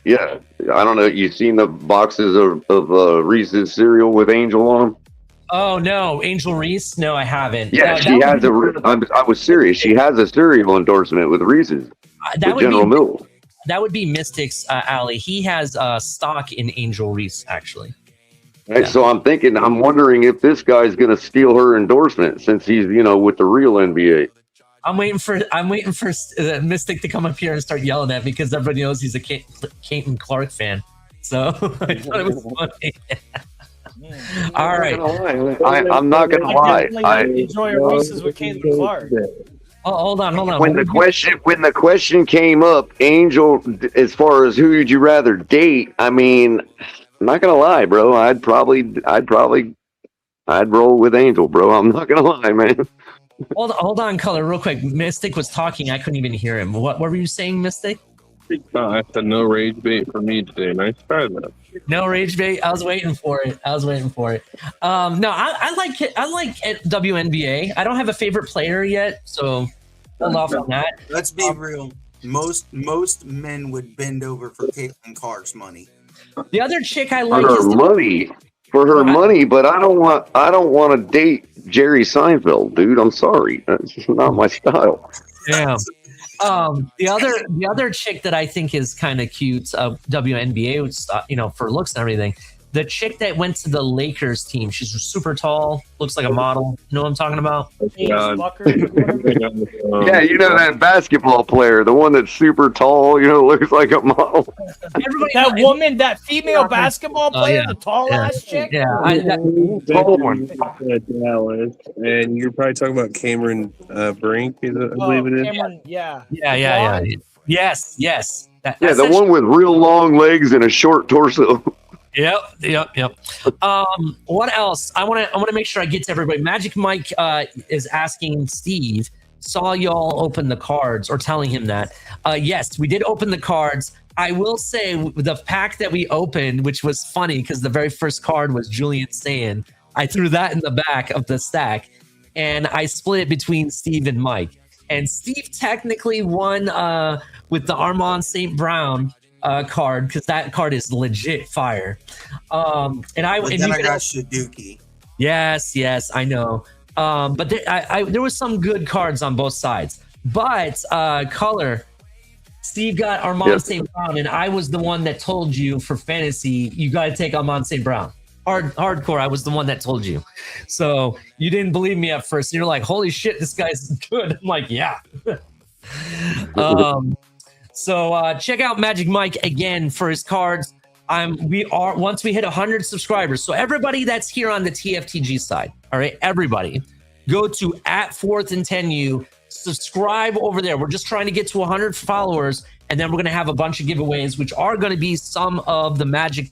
yeah, I don't know. You've seen the boxes of Reese's cereal with Angel on them?
Oh no, Angel Reese? No, I haven't.
Yeah, she has I was serious. She has a cereal endorsement with Reese's. General Mills.
That would be Mystic's alley. He has stock in Angel Reese, actually.
Right, so I'm wondering if this guy's going to steal her endorsement since he's, with the real NBA.
I'm waiting for Mystic to come up here and start yelling at me because everybody knows he's a Caitlin Clark fan. So I thought it was funny. All right.
I'm not going to lie.
I enjoy Reese's with Caitlin Clark.
Oh, hold on.
When the question came up, Angel, as far as who would you rather date, I mean, I'm not gonna lie, bro. I'd roll with Angel, bro. I'm not gonna lie, man.
Hold on, Color, real quick. Mystic was talking. I couldn't even hear him. What were you saying, Mystic?
I said no rage bait for me today. Nice try, though.
No rage bait. I was waiting for it. No, I like it. I like WNBA. I don't have a favorite player yet, so hold off on that.
Let's be real. Most men would bend over for Caitlin Clark's money.
The other chick I like
for her money, but I don't want to date Jerry Seinfeld, dude. I'm sorry, that's just not my style.
Yeah. The other chick that I think is kind of cute, WNBA, for looks and everything. The chick that went to the Lakers team, she's super tall, looks like a model. You know what I'm talking about?
Yeah, that basketball player, the one that's super tall, looks like a model.
That female basketball player, the tall ass chick.
Yeah,
tall one.
And you're probably talking about Cameron Brink, I believe it is.
Cameron, yeah.
Yes.
The one with real long legs and a short torso.
Yep. What else? I want to make sure I get to everybody. Magic Mike is asking Steve, saw y'all open the cards, or telling him that. Yes, we did open the cards. I will say the pack that we opened, which was funny because the very first card was Julian Sand. I threw that in the back of the stack, and I split it between Steve and Mike. And Steve technically won with the Armand St. Brown card, because that card is legit fire. And I got
Shaduki.
Yes, I know. But there was some good cards on both sides. But Color, Steve got Armand St. Brown, and I was the one that told you for fantasy you got to take Armand St. Brown. Hardcore, I was the one that told you. So you didn't believe me at first. You're like, holy shit, this guy's good. I'm like, yeah. So check out Magic Mike again for his cards. Once we hit 100 subscribers. So everybody that's here on the TFTG side, all right, everybody, go to @4th and 10U, subscribe over there. We're just trying to get to 100 followers, and then we're gonna have a bunch of giveaways, which are gonna be some of the Magic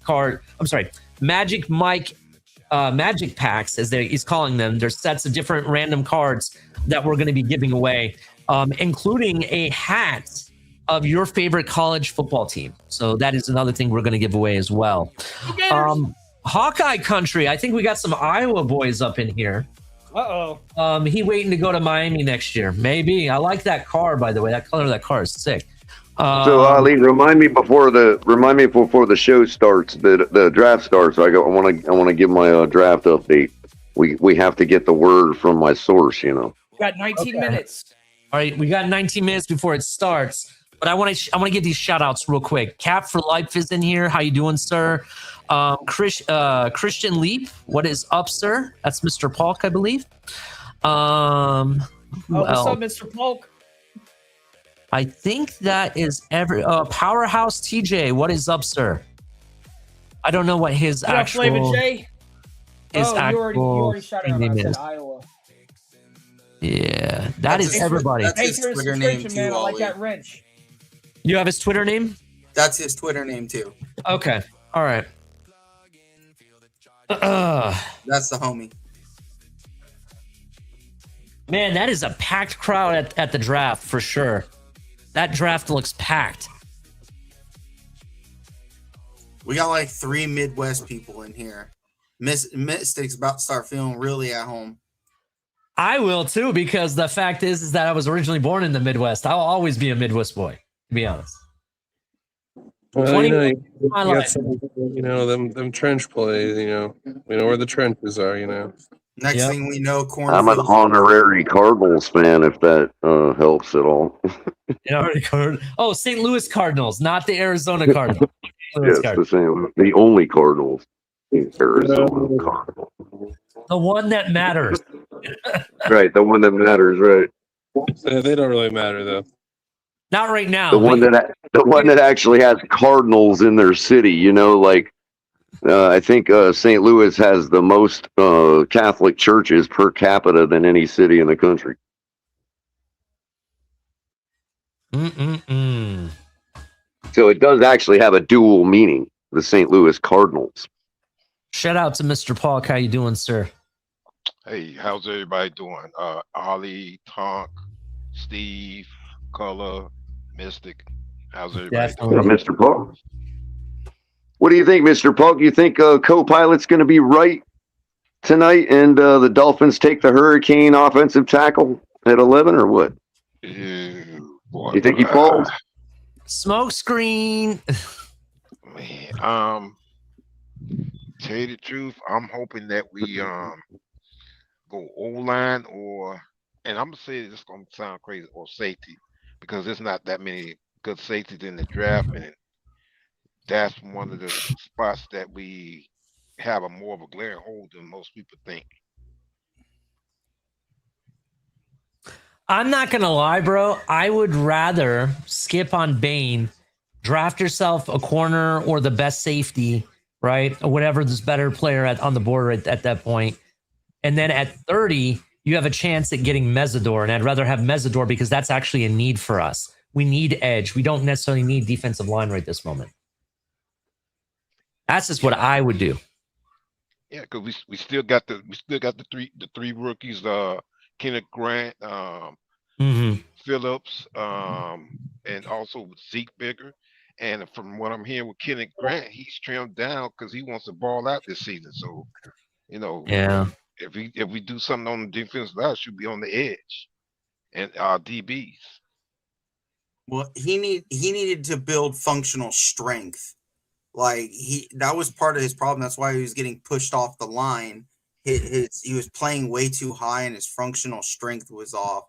Mike Magic packs, as he's calling them. There's sets of different random cards that we're gonna be giving away, including a hat of your favorite college football team. So that is another thing we're going to give away as well. Hawkeye country. I think we got some Iowa boys up in here. He waiting to go to Miami next year. Maybe. I like that car, by the way. That color of that car is sick.
So Ali, remind me before the show starts, the draft starts. I want to give my draft update. We have to get the word from my source, you know.
Got 19 minutes.
All right, we got 19 minutes before it starts, but I want to give these shout outs real quick. Cap for Life is in here. How you doing, sir? Christian Leap, what is up, sir? That's Mr. Polk, I believe.
What's up, Mr. Polk?
I think that is Powerhouse TJ. What is up, sir? I don't know what his actual.
Flavor J?
You
already shouted out. I said Iowa.
Yeah, that's everybody.
That's his Twitter name too.
Man, I like that wrench.
You have his Twitter name?
That's his Twitter name too.
Okay. All right.
That's the homie.
Man, that is a packed crowd at the draft for sure. That draft looks packed.
We got like 3 Midwest people in here. Mystic's about to start feeling really at home.
I will too, because the fact is that I was originally born in the Midwest. I'll always be a Midwest boy, to be honest.
Well, them trench plays, we know where the trenches are,
Next thing we know,
I'm an honorary Cardinals fan, if that helps at all.
Oh, St. Louis Cardinals, not the Arizona Cardinals.
Yes, the only Cardinals. The Arizona Cardinals.
The one that matters.
Right, the one that matters, right.
They don't really matter, though.
Not right now.
The one that actually has Cardinals in their city, I think St. Louis has the most Catholic churches per capita than any city in the country. So it does actually have a dual meaning, the St. Louis Cardinals.
Shout out to Mr. Paul. How you doing, sir?
Hey, how's everybody doing? Ollie, Tonk, Steve, Color, Mystic. How's everybody doing?
Mr. Paul. What do you think, Mr. Polk? You think co-pilot's going to be right tonight and the Dolphins take the Hurricane offensive tackle at 11 or what? You think he falls?
Smoke screen.
Man, tell you the truth, I'm hoping that we go O-line and I'm going to say it's going to sound crazy, or safety, because there's not that many good safeties in the draft, and that's one of the spots that we have more of a glaring hole than most people think.
I'm not going to lie, bro. I would rather skip on Bane, draft yourself a corner or the best safety, right? Or whatever this better player on the board at that point. And then at 30, you have a chance at getting Mesidor. And I'd rather have Mesidor because that's actually a need for us. We need edge. We don't necessarily need defensive line right this moment. That's just what I would do.
Yeah, because we still got the three rookies, Kenneth Grant, Phillips, and also Zeke Bigger. And from what I'm hearing with Kenneth Grant, he's trimmed down because he wants to ball out this season. So, if we do something on the defense line, should be on the edge, and our DBs.
Well, he needed to build functional strength. Like that was part of his problem. That's why he was getting pushed off the line. He was playing way too high, and his functional strength was off.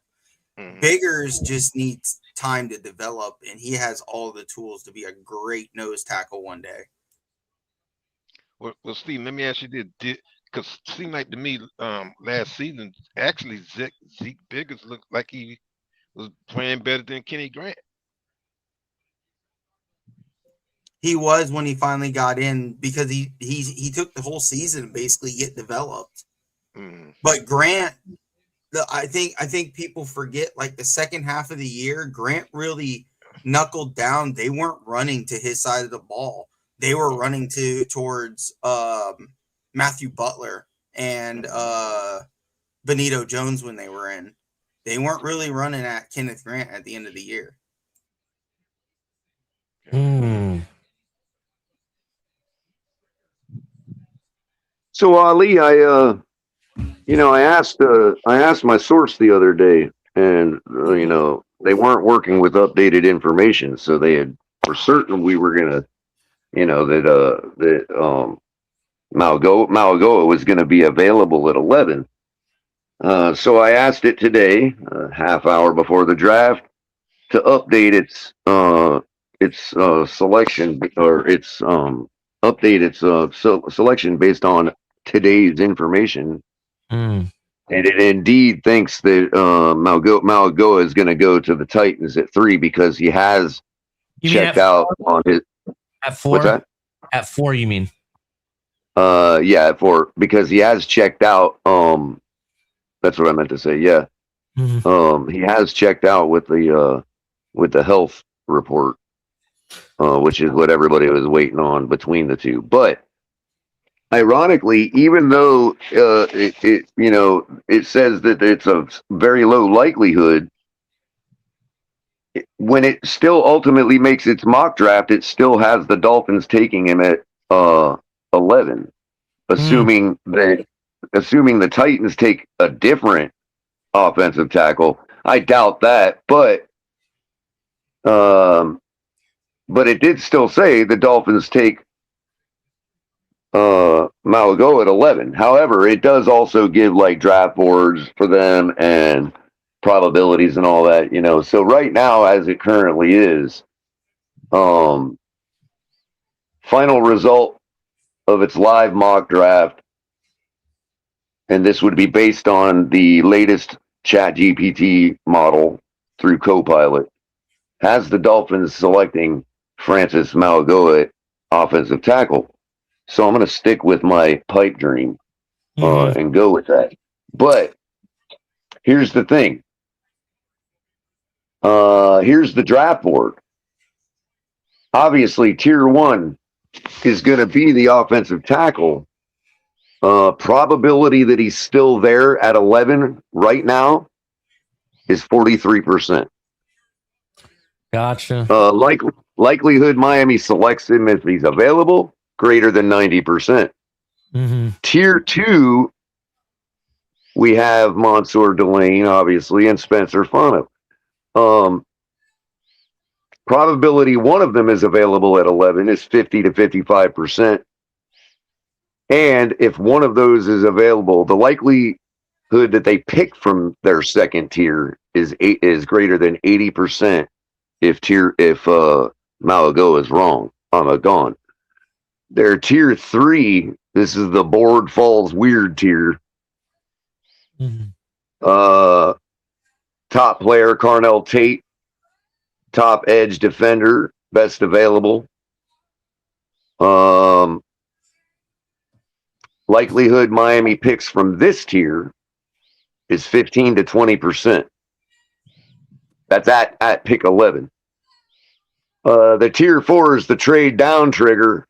Biggers just needs time to develop, and he has all the tools to be a great nose tackle one day.
Well, Steve, let me ask you this: because it seemed like to me last season, actually Zeke Biggers looked like he was playing better than Kenny Grant.
He was when he finally got in, because he took the whole season to basically get developed. But Grant, I think people forget, like, the second half of the year, Grant really knuckled down. They weren't running to his side of the ball. They were running towards Matthew Butler and Benito Jones when they were in. They weren't really running at Kenneth Grant at the end of the year.
So Ali, I asked my source the other day, and they weren't working with updated information, so they were certain we were gonna, that Malagoa was going to be available at 11. So I asked it today, a half hour before the draft, to update its selection, or its update its selection based on today's information.
Mm.
And it indeed thinks that Malagoa is going to go to the Titans at 3 because he has checked out on his.
At 4?
What's that?
At 4, you mean?
Yeah, at 4 because he has checked out. That's what I meant to say. Yeah, he has checked out with the health report, which is what everybody was waiting on between the two. But ironically, even though it says that it's a very low likelihood, when it still ultimately makes its mock draft, it still has the Dolphins taking him at 11, assuming the Titans take a different offensive tackle. I doubt that, but it did still say the Dolphins take Malago at 11. However, it does also give like draft boards for them and probabilities and all that, So right now, as it currently is, final result of its live mock draft, and this would be based on the latest ChatGPT model through Copilot, has the Dolphins selecting Francis Malagoa at offensive tackle. So I'm going to stick with my pipe dream and go with that. But here's the thing. Here's the draft board. Obviously, tier 1 is going to be the offensive tackle. Probability that he's still there at 11 right now is 43%.
Gotcha.
Likelihood Miami selects him if he's available, greater than 90%. Tier 2, we have Mansour Delane, obviously, and Spencer Fano. Probability one of them is available at 11 is 50 to 55%. And if one of those is available, the likelihood that they pick from their second tier is greater than 80% if Malago is gone. Their tier 3, this is the board falls weird tier. Top player Carnell Tate, top edge defender, best available. Likelihood Miami picks from this tier is 15 to 20%. That's at pick 11. The tier 4 is the trade down trigger,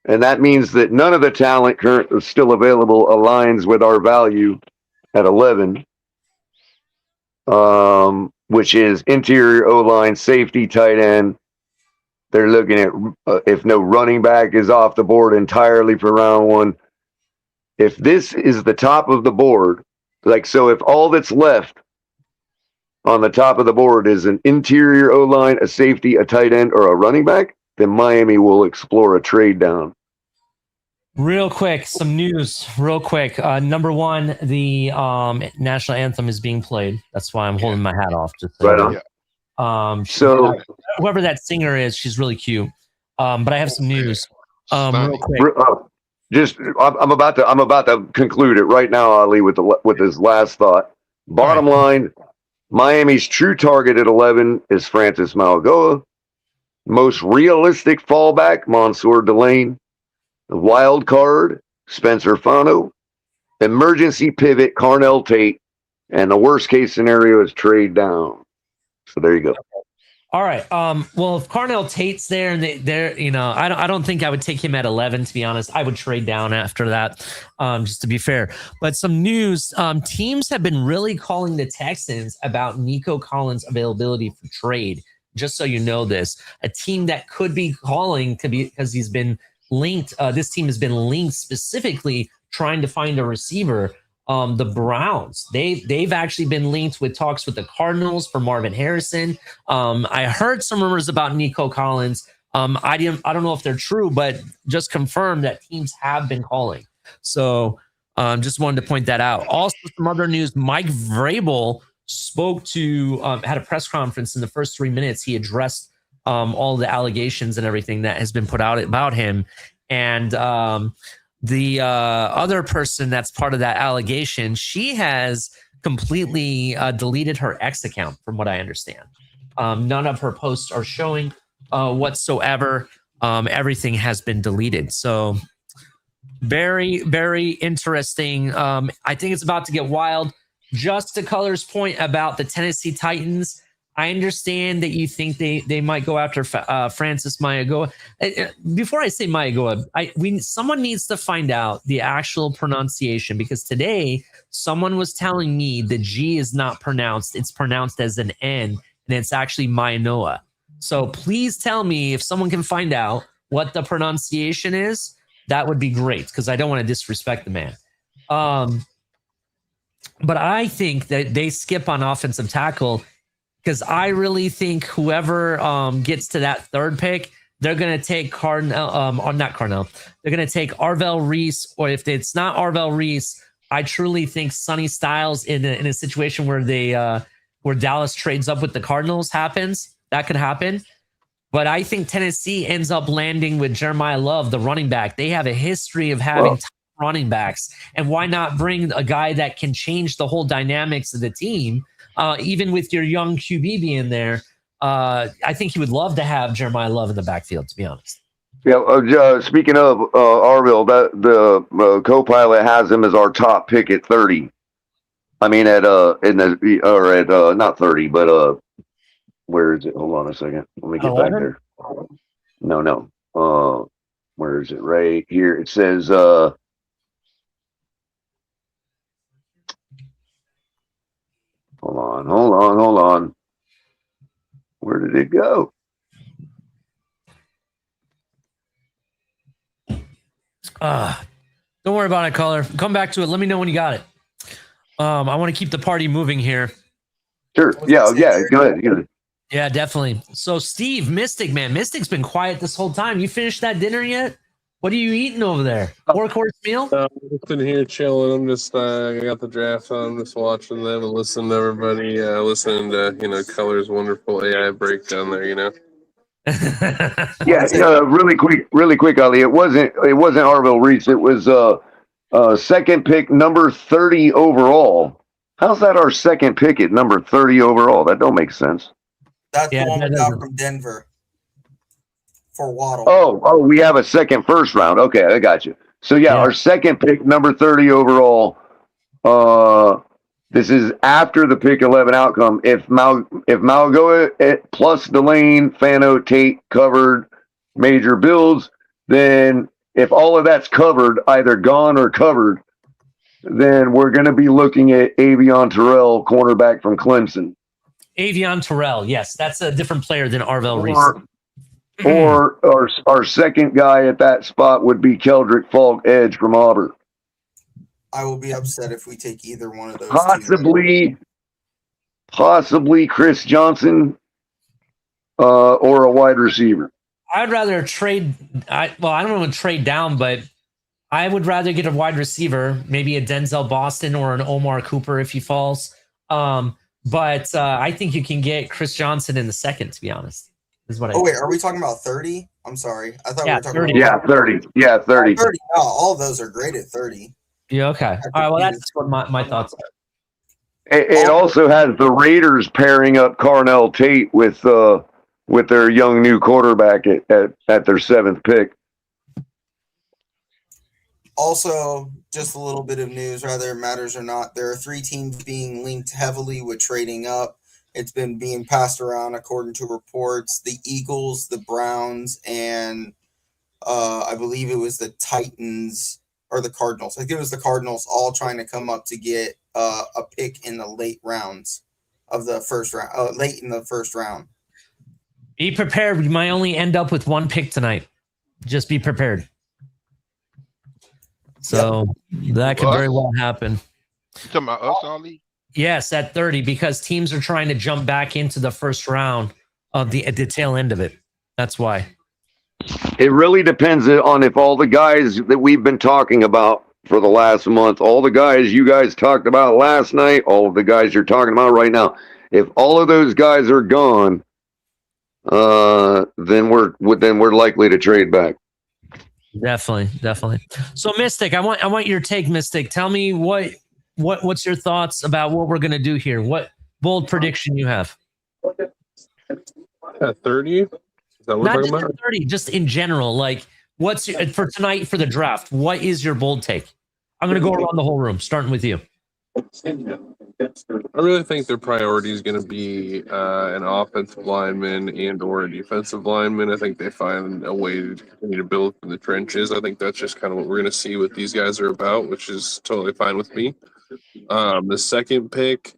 and that means that none of the talent currently still available aligns with our value at 11, which is interior O-line, safety, tight end. They're looking at if no running back is off the board entirely for round 1. If this is the top of the board, so if all that's left on the top of the board is an interior O-line, a safety, a tight end, or a running back, then Miami will explore a trade down.
Real quick, some news. Real quick. Number 1, the national anthem is being played. That's why I'm holding my hat off. Just
right on. So
whoever that singer is, she's really cute. But I have some news. Real quick.
I'm about to conclude it right now, Ali, with this last thought. Bottom line, Miami's true target at 11 is Francis Malagoa. Most realistic fallback, Mansour Delane. The wild card, Spencer Fano. Emergency pivot, Carnell Tate. And the worst case scenario is trade down. So there you go.
All right. Well, if Carnell Tate's there, and I don't think I would take him at 11. To be honest, I would trade down after that, just to be fair. But some news: teams have been really calling the Texans about Nico Collins' availability for trade. Just so you know, this a team that could be calling because he's been linked. This team has been linked specifically trying to find a receiver. The Browns, they've actually been linked with talks with the Cardinals for Marvin Harrison. I heard some rumors about Nico Collins. I don't know if they're true, but just confirmed that teams have been calling. So just wanted to point that out. Also, some other news: Mike Vrabel had a press conference. In the first 3 minutes, he addressed all the allegations and everything that has been put out about him. And the other person that's part of that allegation, she has completely deleted her X account, from what I understand. None of her posts are showing whatsoever. Everything has been deleted. So very, very interesting. I think it's about to get wild. Just to Color's point about the Tennessee Titans, I understand that you think they might go after Francis Mayagoa. Before I say Mayagoa, someone needs to find out the actual pronunciation, because today someone was telling me the G is not pronounced. It's pronounced as an N, and it's actually Mayanoa. So please tell me if someone can find out what the pronunciation is. That would be great, because I don't want to disrespect the man. But I think that they skip on offensive tackle, because I really think whoever gets to that third pick, they're going to take They're going to take Arvel Reese, or if it's not Arvel Reese, I truly think Sonny Styles in a situation where where Dallas trades up with the Cardinals happens. That could happen. But I think Tennessee ends up landing with Jeremiah Love, the running back. They have a history of having running backs, and why not bring a guy that can change the whole dynamics of the team? Even with your young QB being there, I think he would love to have Jeremiah Love in the backfield, to be honest.
Yeah. Speaking of Arville, the co-pilot has him as our top pick at 30. I mean, not 30, but where is it? Hold on a second. Let me get
11?
back there. No. Where is it? Right here. It says. Hold on. Where did it go?
Don't worry about it, caller. Come back to it. Let me know when you got it. I want to keep the party moving here.
Sure. Yeah. Go ahead.
Yeah, definitely. So, Steve, Mystic, man. Mystic's been quiet this whole time. You finished that dinner yet? What are you eating over there? 4-course meal?
I'm just in here chilling. I'm just I got the draft on, just watching them and listening to everybody, listening to Color's wonderful AI breakdown there.
Yeah, really quick, Ali. It wasn't Arvel Reese. It was second pick, number 30 overall. How's that our second pick at number 30 overall? That don't make sense.
That's the one we got from Denver for Waddle.
Oh, we have a second first round. Okay, I got you. So our second pick, number 30 overall. This is after the pick 11 outcome. If Malgoa plus Delane, Fano, Tate covered major builds, then if all of that's covered, either gone or covered, then we're going to be looking at Avion Terrell, cornerback from Clemson.
Avion Terrell, yes, that's a different player than Arvel Reese.
Or our second guy at that spot would be Keldrick Falk, edge from Auburn.
I will be upset if we take either one of those.
Possibly Chris Johnson, or a wide receiver.
I'd rather trade. I don't want to trade down, but I would rather get a wide receiver, maybe a Denzel Boston or an Omar Cooper if he falls. But I think you can get Chris Johnson in the second, to be honest. Is what
wait, are we talking about 30? I'm sorry. I thought we were talking
30.
about
30. Yeah, 30.
30. No, all of those are great at 30.
Yeah, okay. All right, well, that's what my thoughts are.
It also has the Raiders pairing up Carnell Tate with their young new quarterback at their seventh pick.
Also, just a little bit of news, whether it matters or not. There are 3 teams being linked heavily with trading up. It's been being passed around according to reports. The Eagles, the Browns, and I believe it was the Titans or the Cardinals. I think it was the Cardinals all trying to come up to get a pick in the late rounds of the first round, late in the first round.
Be prepared. We might only end up with 1 pick tonight. Just be prepared. So that could very well happen.
You talking about us, Ali?
Yes, at 30, because teams are trying to jump back into the first round of the at the tail end of it. That's why.
It really depends on if all the guys that we've been talking about for the last month, all the guys you guys talked about last night, all of the guys you're talking about right now, if all of those guys are gone, then we're likely to trade back.
Definitely. So Mystic, I want your take, Mystic. Tell me what's your thoughts about what we're gonna do here? What bold prediction you have?
At 30? Is that what
Not
we're
just
talking
at
about?
30, just in general. Like, what's for tonight for the draft? What is your bold take? I'm gonna go around the whole room, starting with you.
I really think their priority is going to be an offensive lineman and or a defensive lineman. I think they find a way to continue to build in the trenches. I think that's just kind of what we're going to see what these guys are about, which is totally fine with me. The second pick,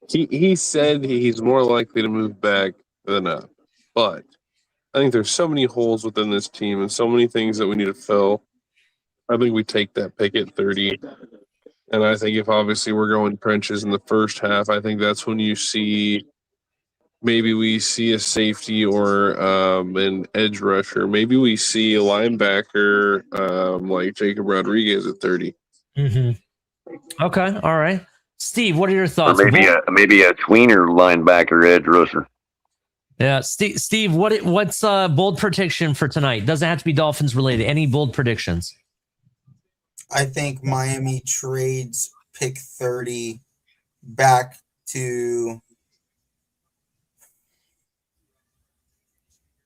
he said he's more likely to move back than up. But I think there's so many holes within this team and so many things that we need to fill. I think we take that pick at 30. And I think if obviously we're going trenches in the first half, I think that's when you see maybe we see a safety or an edge rusher. Maybe we see a linebacker like Jacob Rodriguez at 30.
Mm-hmm. Okay, all right. Steve, what are your
Or
thoughts?
maybe a tweener linebacker edge rusher.
Yeah, Steve, what's bold prediction for tonight? Doesn't have to be Dolphins related. Any bold predictions?
I think Miami trades pick 30 back to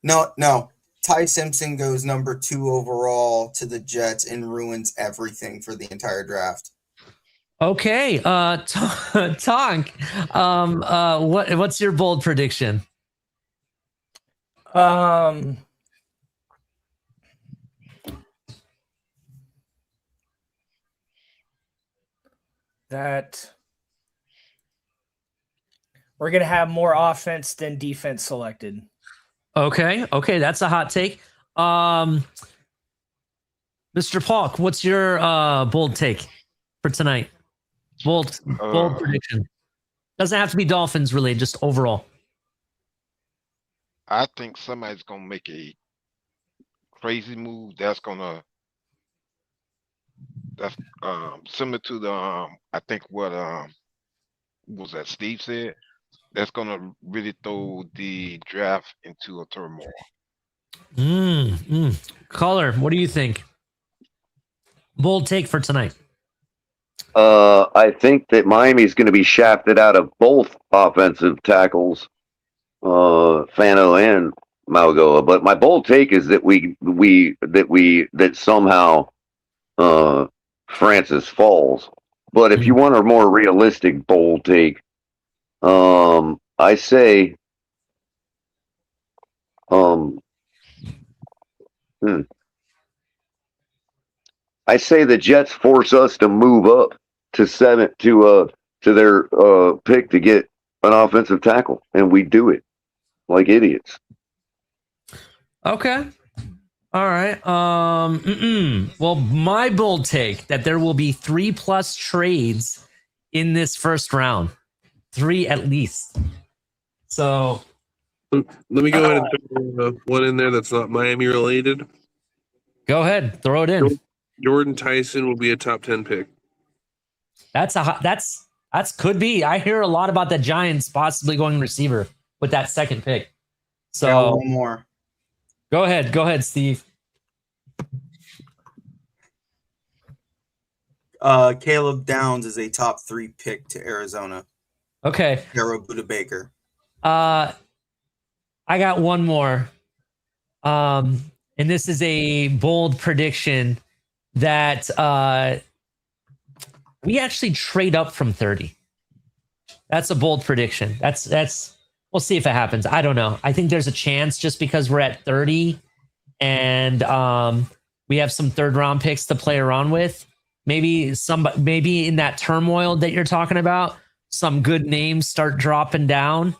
no. Ty Simpson goes number 2 overall to the Jets and ruins everything for the entire draft.
Okay, Tonk, what's your bold prediction?
That we're going to have more offense than defense selected.
Okay, that's a hot take. Mr. Falk, what's your bold take for tonight? Bold prediction. Doesn't have to be Dolphins related, just overall.
I think somebody's gonna make a crazy move that's similar to the I think what was that Steve said, that's gonna really throw the draft into a turmoil.
Caller, what do you think? Bold take for tonight.
I think that Miami's going to be shafted out of both offensive tackles, Fano and Malgoa. But my bold take is that that somehow Francis falls. But if you want a more realistic bold take, I say I say the Jets force us to move up to 7 to their pick to get an offensive tackle, and we do it like idiots.
Okay. All right. Well, my bold take that there will be 3+ trades in this first round. 3 at least. So
Let me go ahead and throw one in there that's not Miami related.
go ahead, throw it in.
Jordan Tyson will be a top 10 pick.
That's could be. I hear a lot about the Giants possibly going receiver with that second pick. So
Yeah, one more.
Go ahead, Steve.
Caleb Downs is a top 3 pick to Arizona.
Okay.
Hero Buda Baker.
I got one more. And this is a bold prediction that we actually trade up from 30. That's a bold prediction. That's we'll see if it happens. I don't know. I think there's a chance just because we're at 30 and we have some 3rd round picks to play around with. Maybe in that turmoil that you're talking about, some good names start dropping down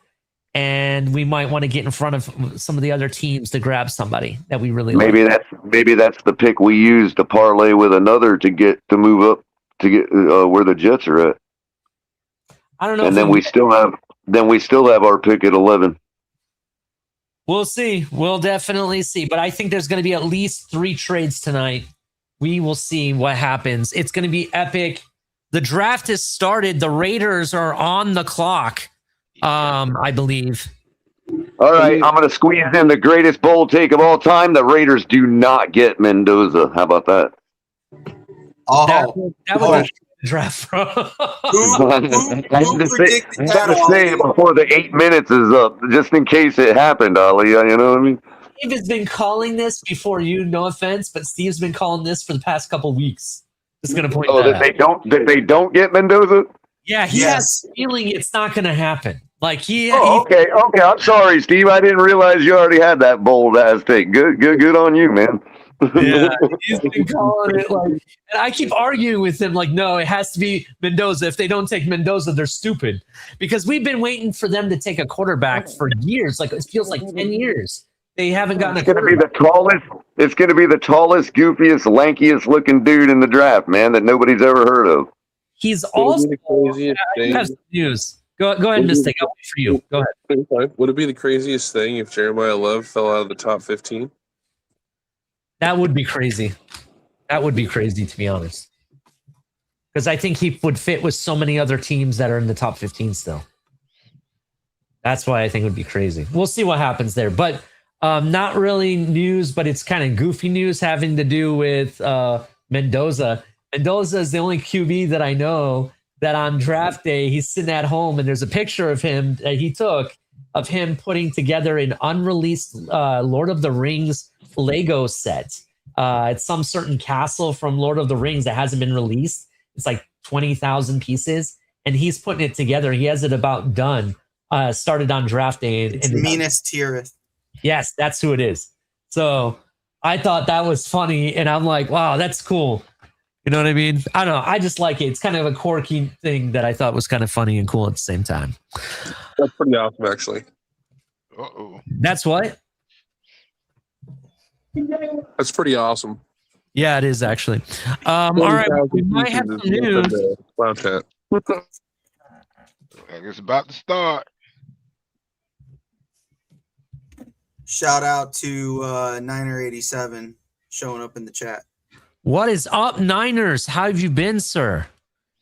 and we might want to get in front of some of the other teams to grab somebody that we really
Maybe
like.
that's the pick we use to parlay with another to move up to get where the Jets are at.
I don't know.
And then we still have our pick at 11.
We'll see. We'll definitely see. But I think there's going to be at least 3 trades tonight. We will see what happens. It's going to be epic. The draft has started. The Raiders are on the clock, I believe.
All right, I'm going to squeeze in the greatest bold take of all time. The Raiders do not get Mendoza. How about that?
Oh,
That would be the draft from.
who predicted that?
to say it before the 8 minutes is up, just in case it happened, Ali. You know what I mean?
Steve has been calling this before you, no offense, but Steve's been calling this for the past couple weeks. Just going to point that out.
They don't get Mendoza?
Yeah, he has a feeling it's not going to happen. Like
okay. I'm sorry, Steve. I didn't realize you already had that bold ass take. Good on you, man.
Yeah, he's been calling it like, and I keep arguing with him like, no, it has to be Mendoza. If they don't take Mendoza, they're stupid. Because we've been waiting for them to take a quarterback for years. Like it feels like 10 years. They haven't gotten
It's going to be the tallest. It's going to be the tallest, goofiest, lankiest looking dude in the draft, man, that nobody's ever heard of.
He's also. I have some news. Go ahead, Mystic. I'll wait for you. Go ahead.
Would it be the craziest thing if Jeremiah Love fell out of the top 15?
That would be crazy. That would be crazy, to be honest. Because I think he would fit with so many other teams that are in the top 15 still. That's why I think it would be crazy. We'll see what happens there. But not really news, but it's kind of goofy news having to do with Mendoza. Mendoza is the only QB that I know that on draft day, he's sitting at home and there's a picture of him that he took of him putting together an unreleased Lord of the Rings Lego set. It's some certain castle from Lord of the Rings that hasn't been released. It's like 20,000 pieces, and he's putting it together. He has it about done. Started on draft day.
It's Minas Tirith.
Yes, that's who it is. So I thought that was funny, and I'm like, wow, that's cool. You know what I mean? I don't know. I just like it. It's kind of a quirky thing that I thought was kind of funny and cool at the same time.
That's pretty awesome, actually.
That's what?
That's pretty awesome.
Yeah, it is actually. All right, we might have some news.
It's about to start.
Shout out to Niner87 showing up in the chat.
What is up, Niners? How have you been, sir?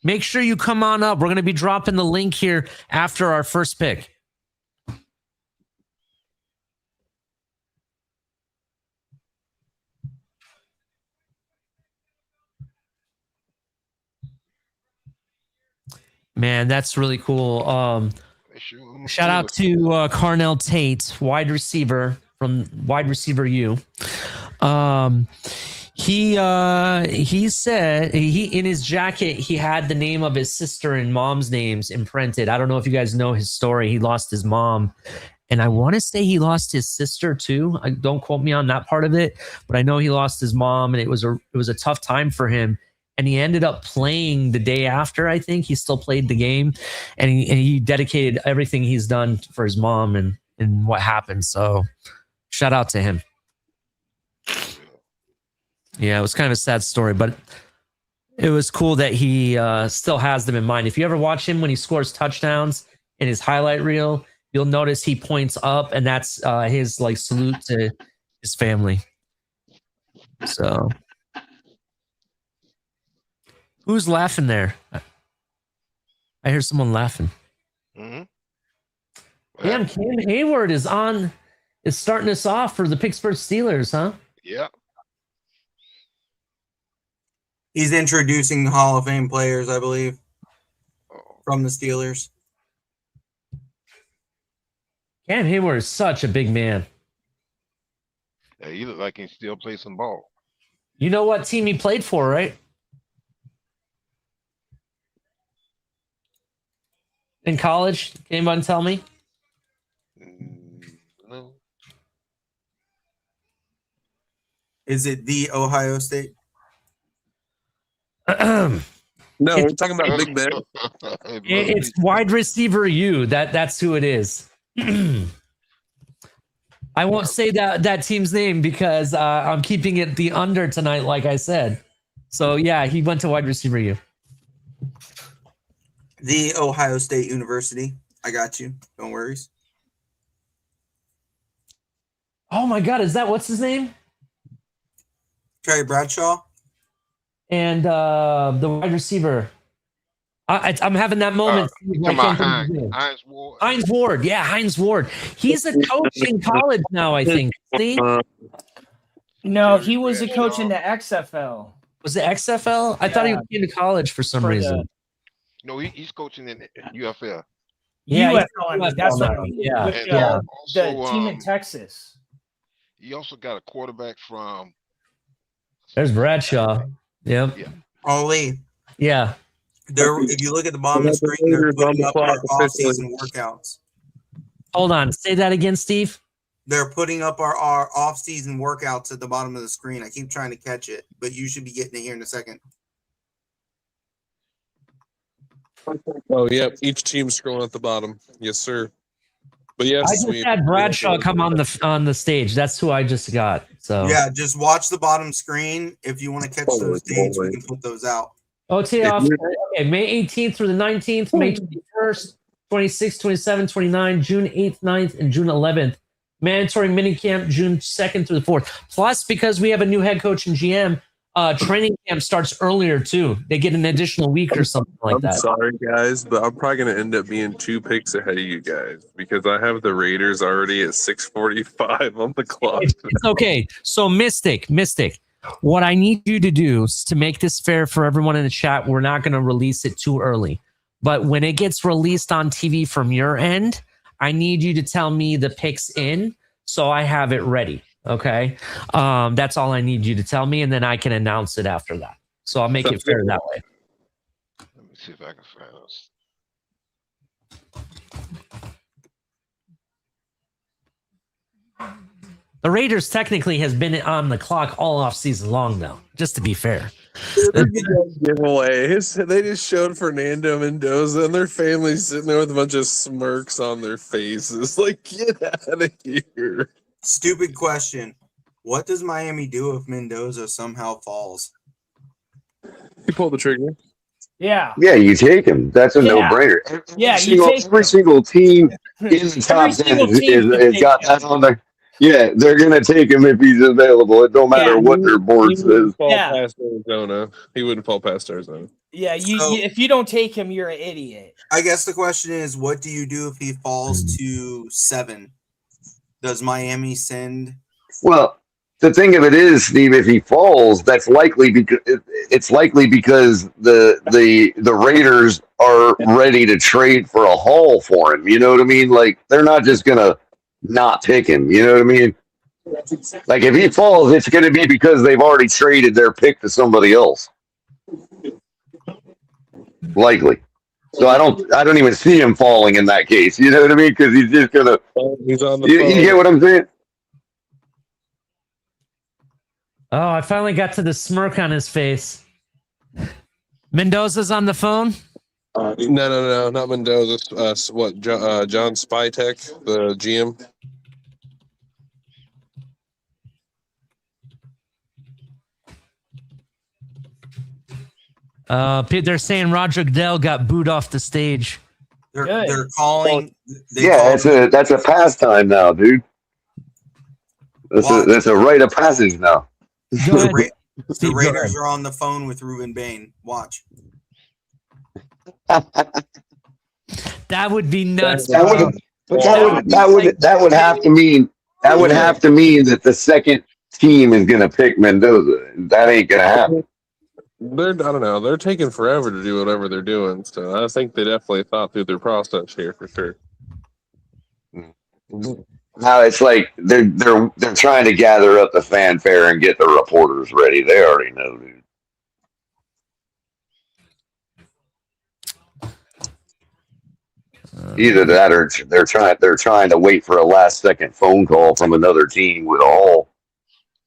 Make sure you come on up. We're going to be dropping the link here after our first pick. Man, that's really cool. Shout out to Carnell Tate, wide receiver from Wide Receiver U. He said he in his jacket he had the name of his sister and mom's names imprinted. I don't know if you guys know his story. He lost his mom, and I want to say he lost his sister too. Don't quote me on that part of it, but I know he lost his mom, and it was a tough time for him. And he ended up playing the day after. I think he still played the game, and he dedicated everything he's done for his mom and what happened. So, shout out to him. Yeah, it was kind of a sad story, but it was cool that he still has them in mind. If you ever watch him when he scores touchdowns in his highlight reel, you'll notice he points up, and that's his like salute to his family. So, who's laughing there? I hear someone laughing.
Mm-hmm.
Damn, Cam Hayward is starting us off for the Pittsburgh Steelers, huh?
Yeah.
He's introducing the Hall of Fame players, I believe, from the Steelers.
Cam Hayward is such a big man.
Yeah, he look like he can still play some ball.
You know what team he played for, right? In college? Can anyone tell me?
No.
Is it the Ohio State?
No, we're talking about Big Ben.
It's wide receiver U. That's who it is. I won't say that team's name because I'm keeping it the under tonight, like I said. So yeah, he went to wide receiver U.
The Ohio State University. I got you. Don't worry.
Oh my God, is that what's his name?
Terry Bradshaw.
And the wide receiver. I'm having that moment.
Hines Ward.
Hines Ward. Yeah, Hines Ward. He's a coach in college now, I think. Steve?
No, he was a coach in the XFL.
Was it XFL? I thought he was into college for some reason.
No, he's coaching in the UFL.
Yeah,
UFL,
I mean, that's what I mean.
Yeah,
With,
yeah.
The
Also,
team in Texas.
He also got a quarterback from.
There's Bradshaw. Yep.
Yeah.
Ollie.
Yeah.
If you look at the bottom of the screen, they're putting up our off-season workouts.
Hold on. Say that again, Steve.
They're putting up our off-season workouts at the bottom of the screen. I keep trying to catch it, but you should be getting it here in a second.
Oh, yep. Each team scrolling at the bottom. Yes, sir. But yes,
I just had Bradshaw come on the stage. That's who I just got. So
yeah, just watch the bottom screen. If you want to catch those dates, we can put those out.
OTA off. Okay, May 18th through the 19th, May 21st, 26th, 27th, 29th, June 8th, 9th, and June 11th. Mandatory minicamp June 2nd through the 4th. Plus, because we have a new head coach and GM, training camp starts earlier too. They get an additional week or something like that.
I'm sorry, guys, but I'm probably going to end up being 2 picks ahead of you guys because I have the Raiders already at 6:45 on the clock.
It's okay. So, Mystic, what I need you to do is to make this fair for everyone in the chat. We're not going to release it too early, but when it gets released on TV from your end, I need you to tell me the picks in so I have it ready. Okay. That's all I need you to tell me, and then I can announce it after that. So I'll make it fair that way.
Let me see if I can find those.
The Raiders technically has been on the clock all off season long, though, just to be fair.
Giveaways. They just showed Fernando Mendoza and their family sitting there with a bunch of smirks on their faces. Like, get out of here.
Stupid question. What does Miami do if Mendoza somehow falls?
You pull the trigger.
Yeah.
Yeah, you take him. That's a no-brainer. Every single team in the top 10 has got that on there. Yeah, they're going to take him if he's available. It don't matter what their board says.
Past Arizona. He wouldn't fall past Arizona.
Yeah, if you don't take him, you're an idiot.
I guess the question is, what do you do if he falls to 7? Does Miami send?
Well, the thing of it is, Steve, if he falls, that's likely because the Raiders are ready to trade for a haul for him. You know what I mean? Like, they're not just gonna not pick him. You know what I mean? Like, if he falls, it's gonna be because they've already traded their pick to somebody else. Likely. So I don't even see him falling in that case. You know what I mean? Because he's just gonna.
He's on the
you get what I'm saying?
Oh, I finally got to the smirk on his face. Mendoza's on the phone?
No, not Mendoza. John Spytek, the GM.
They're saying Roger Goodell got booed off the stage.
They're calling.
That's a pastime now, dude. That's a rite of passage now.
The Raiders are on the phone with Ruben Bain. Watch.
That would be nuts.
That would have to mean that the second team is going to pick Mendoza. That ain't going to happen.
I don't know. They're taking forever to do whatever they're doing. So I think they definitely thought through their process here for sure.
Now it's like they're trying to gather up the fanfare and get the reporters ready. They already know, dude. Either that or they're trying to wait for a last second phone call from another team with a haul.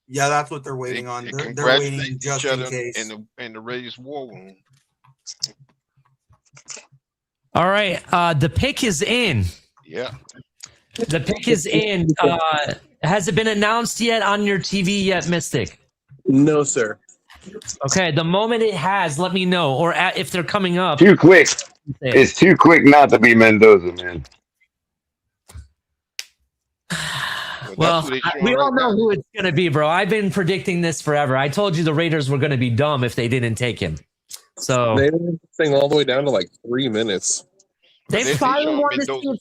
Yeah, that's what they're waiting on. They're waiting just in case.
In the Raiders war room.
All right, the pick is in.
Yeah.
The pick is in. Has it been announced yet on your TV yet, Mystic?
No, sir.
Okay, the moment it has, let me know. Or if they're coming up.
Too quick. It's too quick not to be Mendoza, man.
Well, we all know who it's going to be, bro. I've been predicting this forever. I told you the Raiders were going to be dumb if they didn't take him. So
they did this thing all the way down to like 3 minutes.
They finally wanted to see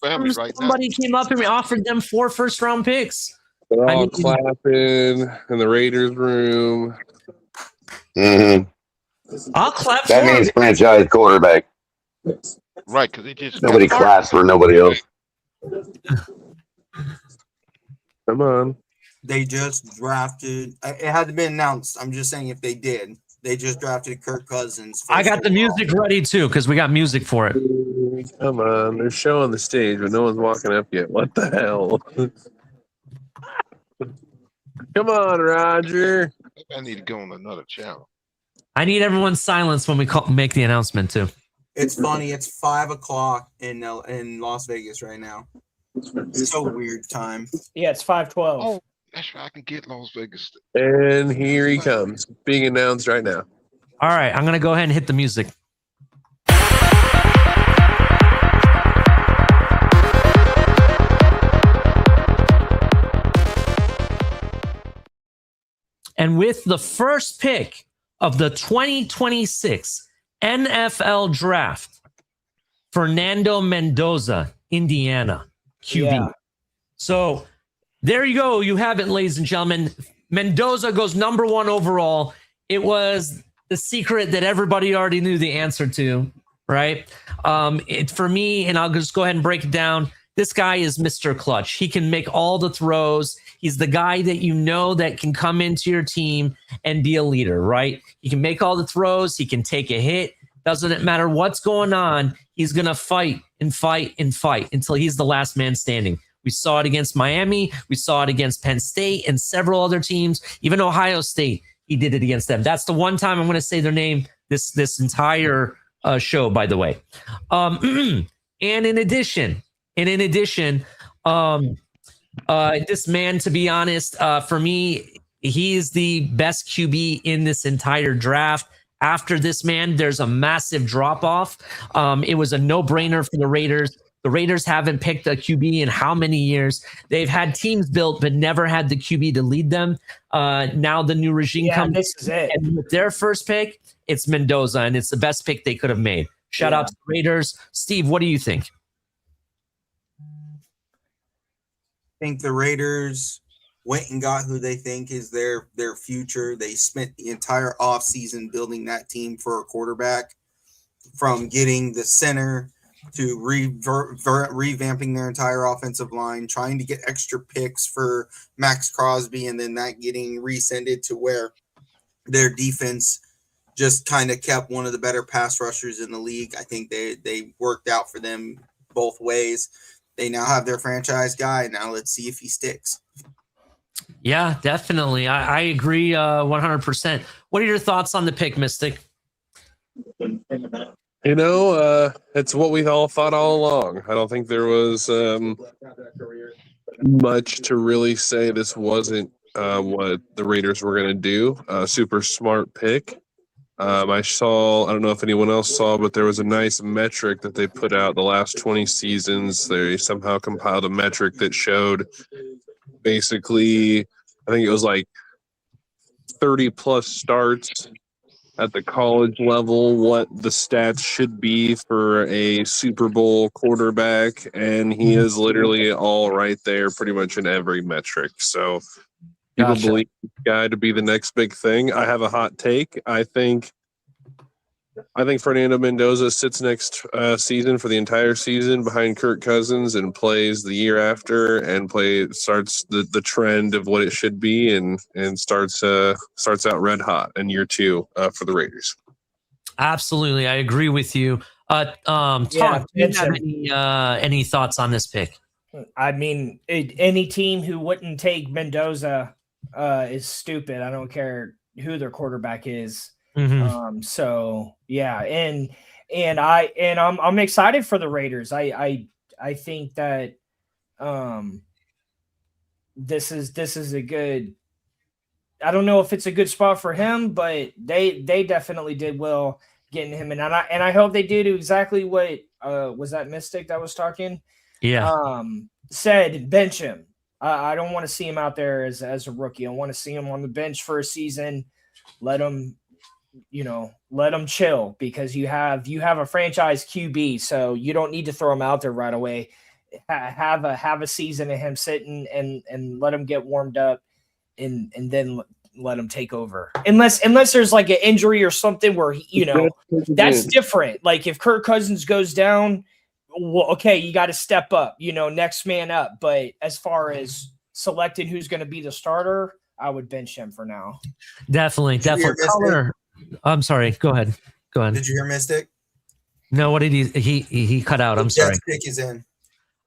if somebody came up and offered them 4 first-round picks.
They're all clapping in the Raiders room.
Mm-hmm.
I'll clap
that
for
means
him.
franchise quarterback.
Right, because it just
nobody claps for nobody else.
Come on.
They just drafted. It hadn't been announced. I'm just saying if they did. They just drafted Kirk Cousins.
I got the music ready too because we got music for it.
Come on, they're showing the stage, but no one's walking up yet. What the hell? Come on, Roger.
I need to go on another channel.
I need everyone's silence when we make the announcement too.
It's funny. It's 5:00 in Las Vegas right now. It's so weird time.
Yeah, it's 5:12.
Oh, that's right. I can get Las Vegas.
And here he comes, being announced right now.
All right, I'm gonna go ahead and hit the music. And with the first pick of the 2026 NFL Draft, Fernando Mendoza, Indiana, QB.
Yeah.
So there you go. You have it, ladies and gentlemen. Mendoza goes number 1 overall. It was the secret that everybody already knew the answer to, right? For me, and I'll just go ahead and break it down. This guy is Mr. Clutch. He can make all the throws. He's the guy that you know that can come into your team and be a leader, right? He can make all the throws. He can take a hit. Doesn't matter what's going on. He's going to fight and fight and fight until he's the last man standing. We saw it against Miami. We saw it against Penn State and several other teams, even Ohio State. He did it against them. That's the one time I'm going to say their name this entire show, by the way. And in addition, this man, to be honest, for me, he is the best QB in this entire draft. After this man, there's a massive drop-off. It was a no-brainer for the Raiders. The Raiders haven't picked a QB in how many years? They've had teams built, but never had the QB to lead them. Now the new regime comes.
This is it.
And with their first pick, it's Mendoza, and it's the best pick they could have made. Shout out to the Raiders. Steve, what do you think?
I think the Raiders went and got who they think is their future. They spent the entire offseason building that team for a quarterback, from getting the center to revamping their entire offensive line, trying to get extra picks for Max Crosby, and then that getting rescinded to where their defense just kind of kept one of the better pass rushers in the league. I think they worked out for them both ways. They now have their franchise guy. Now let's see if he sticks.
Yeah, definitely. I agree 100%. What are your thoughts on the pick, Mystic?
You know, it's what we all thought all along. I don't think there was much to really say this wasn't what the Raiders were going to do. Super smart pick. I don't know if anyone else saw, but there was a nice metric that they put out the last 20 seasons. They somehow compiled a metric that showed basically, I think it was like 30 plus starts at the college level, what the stats should be for a Super Bowl quarterback. And he is literally all right there pretty much in every metric. So people believe this guy to be the next big thing. I have a hot take. I think Fernando Mendoza sits next season for the entire season behind Kirk Cousins and plays the year after and starts the trend of what it should be and starts out red hot in year 2 for the Raiders.
Absolutely, I agree with you. Tom, do you have any thoughts on this pick?
I mean, any team who wouldn't take Mendoza is stupid. I don't care who their quarterback is.
Mm-hmm.
So yeah, and I'm excited for the Raiders. I think that this is a good. I don't know if it's a good spot for him, but they definitely did well getting him in, and I hope they do exactly what was that Mystic that was talking.
Yeah.
Said bench him. I don't want to see him out there as a rookie. I want to see him on the bench for a season. Let him chill, because you have a franchise QB, so you don't need to throw him out there right away. Have a season of him sitting and let him get warmed up, and then let him take over. Unless there's like an injury or something where that's different. Like if Kirk Cousins goes down, well, okay, you got to step up, next man up. But as far as selecting who's going to be the starter, I would bench him for now.
Definitely. Color. I'm sorry. Go ahead.
Did you hear Mystic?
No, what did he cut out? I'm sorry.
Jets pick is in.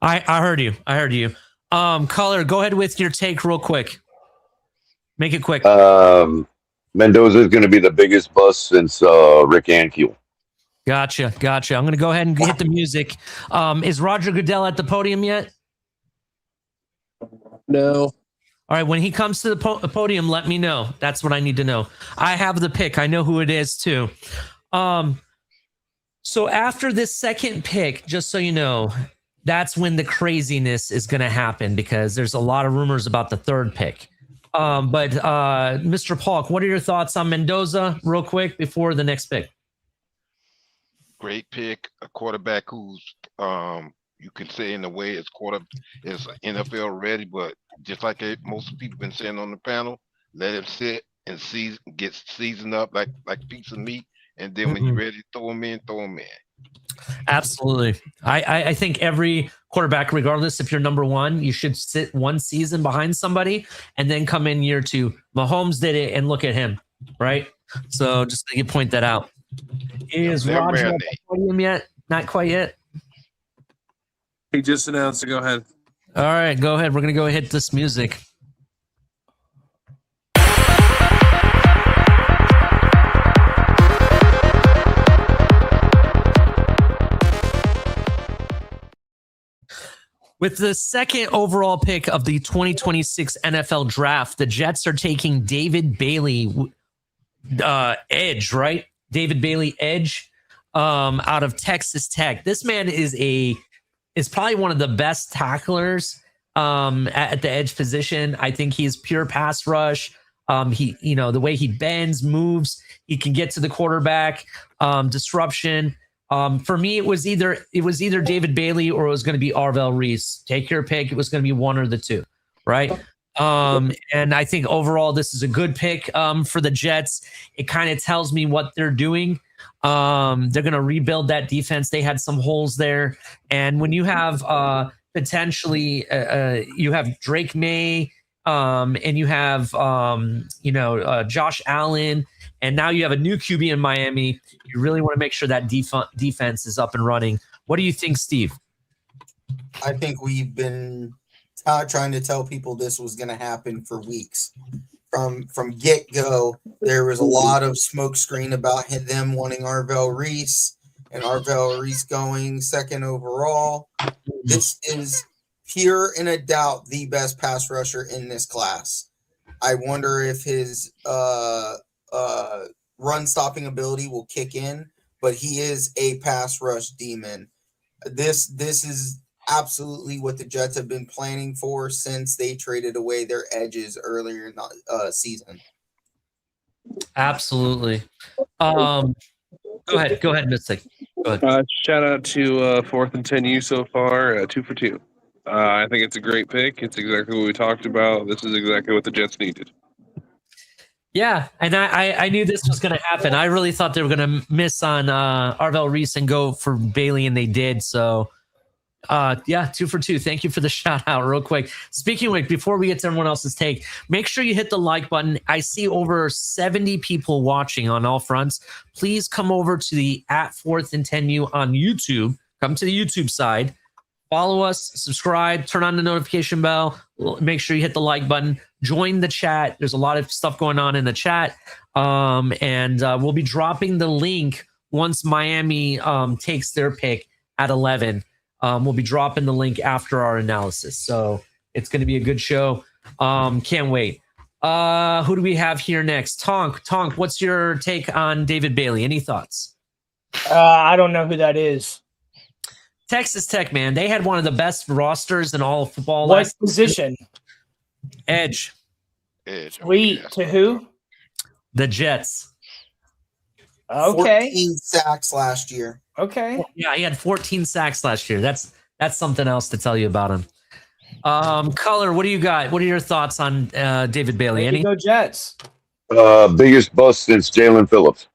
I heard you. Color, go ahead with your take real quick. Make it quick.
Mendoza is going to be the biggest bust since Rick Ankiel.
Gotcha. I'm going to go ahead and hit the music. Is Roger Goodell at the podium yet?
No.
All right. When he comes to the podium, let me know. That's what I need to know. I have the pick. I know who it is too. So after this second pick, just so you know, that's when the craziness is going to happen, because there's a lot of rumors about the third pick. But Mr. Paulk, what are your thoughts on Mendoza real quick before the next pick?
Great pick, a quarterback who's you can say in a way is NFL ready, but just like most people been saying on the panel, let him sit and get seasoned up like piece of meat, and then when you're ready to throw him in.
Absolutely. I think every quarterback, regardless if you're number one, you should sit one season behind somebody and then come in year two. Mahomes did it, and look at him, right? So just to point that out. Is Roger at the podium yet? Not quite yet.
He just announced to go ahead.
All right, go ahead. We're going to go hit this music. With the second overall pick of the 2026 NFL draft, the Jets are taking David Bailey, edge, right? David Bailey, edge, out of Texas Tech. This man is probably one of the best tacklers at the edge position. I think he's pure pass rush. The way he bends, moves, he can get to the quarterback, disruption. For me, it was either David Bailey or it was going to be Arvel Reese. Take your pick. It was going to be one or the two, right? And I think overall this is a good pick for the Jets. It kind of tells me what they're doing. They're going to rebuild that defense. They had some holes there, and when you have potentially you have Drake May, and you have Josh Allen. And now you have a new QB in Miami. You really want to make sure that defense is up and running. What do you think, Steve?
I think we've been trying to tell people this was going to happen for weeks. From get-go, there was a lot of smoke screen about them wanting Arvel Reese, and Arvel Reese going second overall. This is pure and a doubt the best pass rusher in this class. I wonder if his run stopping ability will kick in, but he is a pass rush demon. This is absolutely what the Jets have been planning for since they traded away their edges earlier in the season.
Absolutely. Go ahead, Mystic. Go ahead.
Shout out to 4th and 10U so far, 2 for 2. I think it's a great pick. It's exactly what we talked about. This is exactly what the Jets needed.
Yeah, and I knew this was going to happen. I really thought they were going to miss on Arvel Reese and go for Bailey, and they did. So, 2 for 2. Thank you for the shout out real quick. Speaking of which, before we get to everyone else's take, make sure you hit the like button. I see over 70 people watching on all fronts. Please come over to the @4th and 10U on YouTube. Come to the YouTube side. Follow us, subscribe, turn on the notification bell. Make sure you hit the like button. Join the chat. There's a lot of stuff going on in the chat. And we'll be dropping the link once Miami takes their pick at 11. We'll be dropping the link after our analysis. So it's going to be a good show. Can't wait. Who do we have here next? Tonk, what's your take on David Bailey? Any thoughts?
I don't know who that is.
Texas Tech, man. They had one of the best rosters in all of football.
What position?
Edge.
Sweet. To who?
The Jets.
Okay.
14 sacks last year.
Okay.
Yeah, he had 14 sacks last year. That's something else to tell you about him. Color, what do you got? What are your thoughts on David Bailey?
There you go, Jets.
Biggest bust since Jalen Phillips.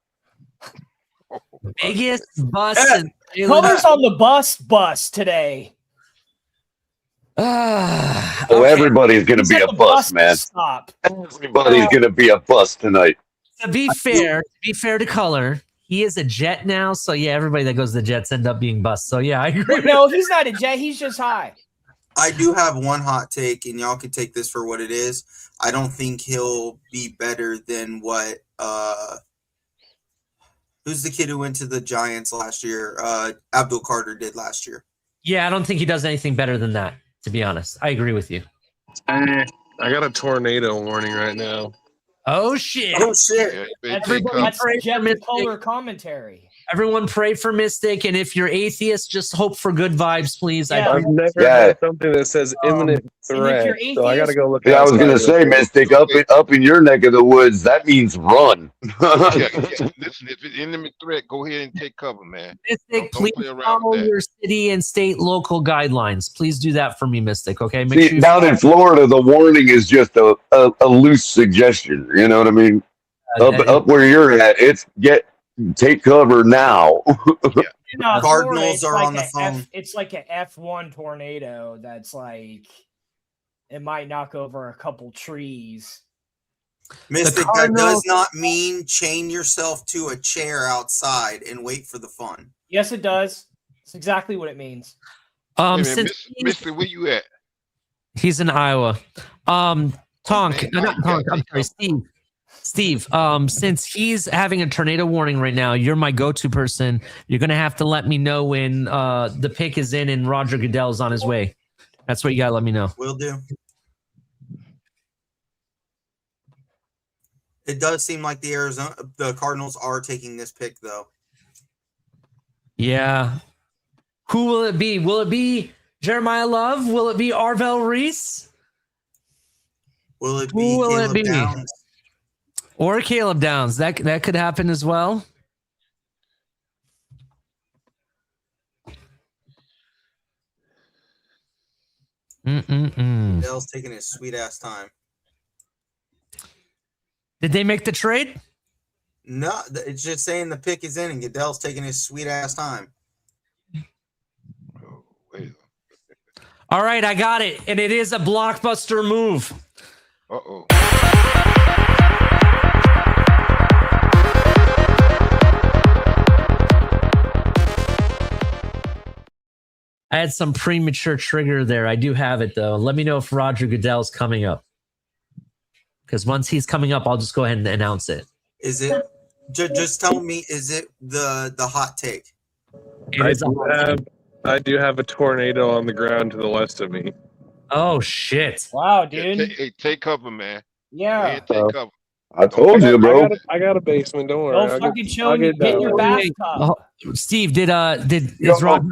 Biggest bust.
Color's on the bus today.
Everybody's going to be a bust, man.
Stop.
Everybody's going to be a bust tonight.
To be fair to Color, he is a Jet now. So yeah, everybody that goes to the Jets end up being bust. So yeah, I agree.
No, he's not a Jet. He's just high.
I do have one hot take, and y'all can take this for what it is. I don't think he'll be better than what who's the kid who went to the Giants last year? Abdul Carter did last year.
Yeah, I don't think he does anything better than that, to be honest. I agree with you.
I got a tornado warning right now.
Oh shit.
Oh shit.
That's
pray
Jet
for Mystic.
Color commentary.
Everyone pray for Mystic, and if you're atheist, just hope for good vibes, please.
Yeah.
I've never had something that says imminent threat, so I got to go look.
Yeah, I was going to say, Mystic, up in your neck of the woods, that means run.
Listen, if it's imminent threat, go ahead and take cover, man.
Mystic,
Don't
please
play around
follow
with that.
your city and state local guidelines. Please do that for me, Mystic. Okay. Make
See,
sure you
down in Florida, the warning is just a loose suggestion. You know what I mean? Up where you're at, take cover now.
No,
Cardinals
Florida,
are
like
on the phone.
It's like an F1 tornado that's like it might knock over a couple trees.
Mystic, that does not mean chain yourself to a chair outside and wait for the fun.
Yes, it does. It's exactly what it means.
Mystic, where you at?
He's in Iowa. Not Tonk, I'm sorry, Steve, since he's having a tornado warning right now, you're my go-to person. You're going to have to let me know when the pick is in and Roger Goodell's on his way. That's what you got to let me know.
Will do. It does seem like the Cardinals are taking this pick, though.
Yeah. Who will it be? Will it be Jeremiah Love? Will it be Arvel Reese?
Will it be Caleb Downs?
Or Caleb Downs. That could happen as well.
Dell's taking his sweet ass time.
Did they make the trade?
No, it's just saying the pick is in and Goodell's taking his sweet ass time.
All right, I got it. And it is a blockbuster move.
Uh-oh.
I had some premature trigger there. I do have it, though. Let me know if Roger Goodell's coming up. Because once he's coming up, I'll just go ahead and announce it.
Is it? Just tell me, is it the hot take?
I do have a tornado on the ground to the west of me.
Oh, shit.
Wow, dude.
Hey, take cover, man.
Yeah.
Take cover.
I told you, bro.
I got a basement. Don't worry.
Don't fucking show me. Get in your bathtub.
Steve, is Roger?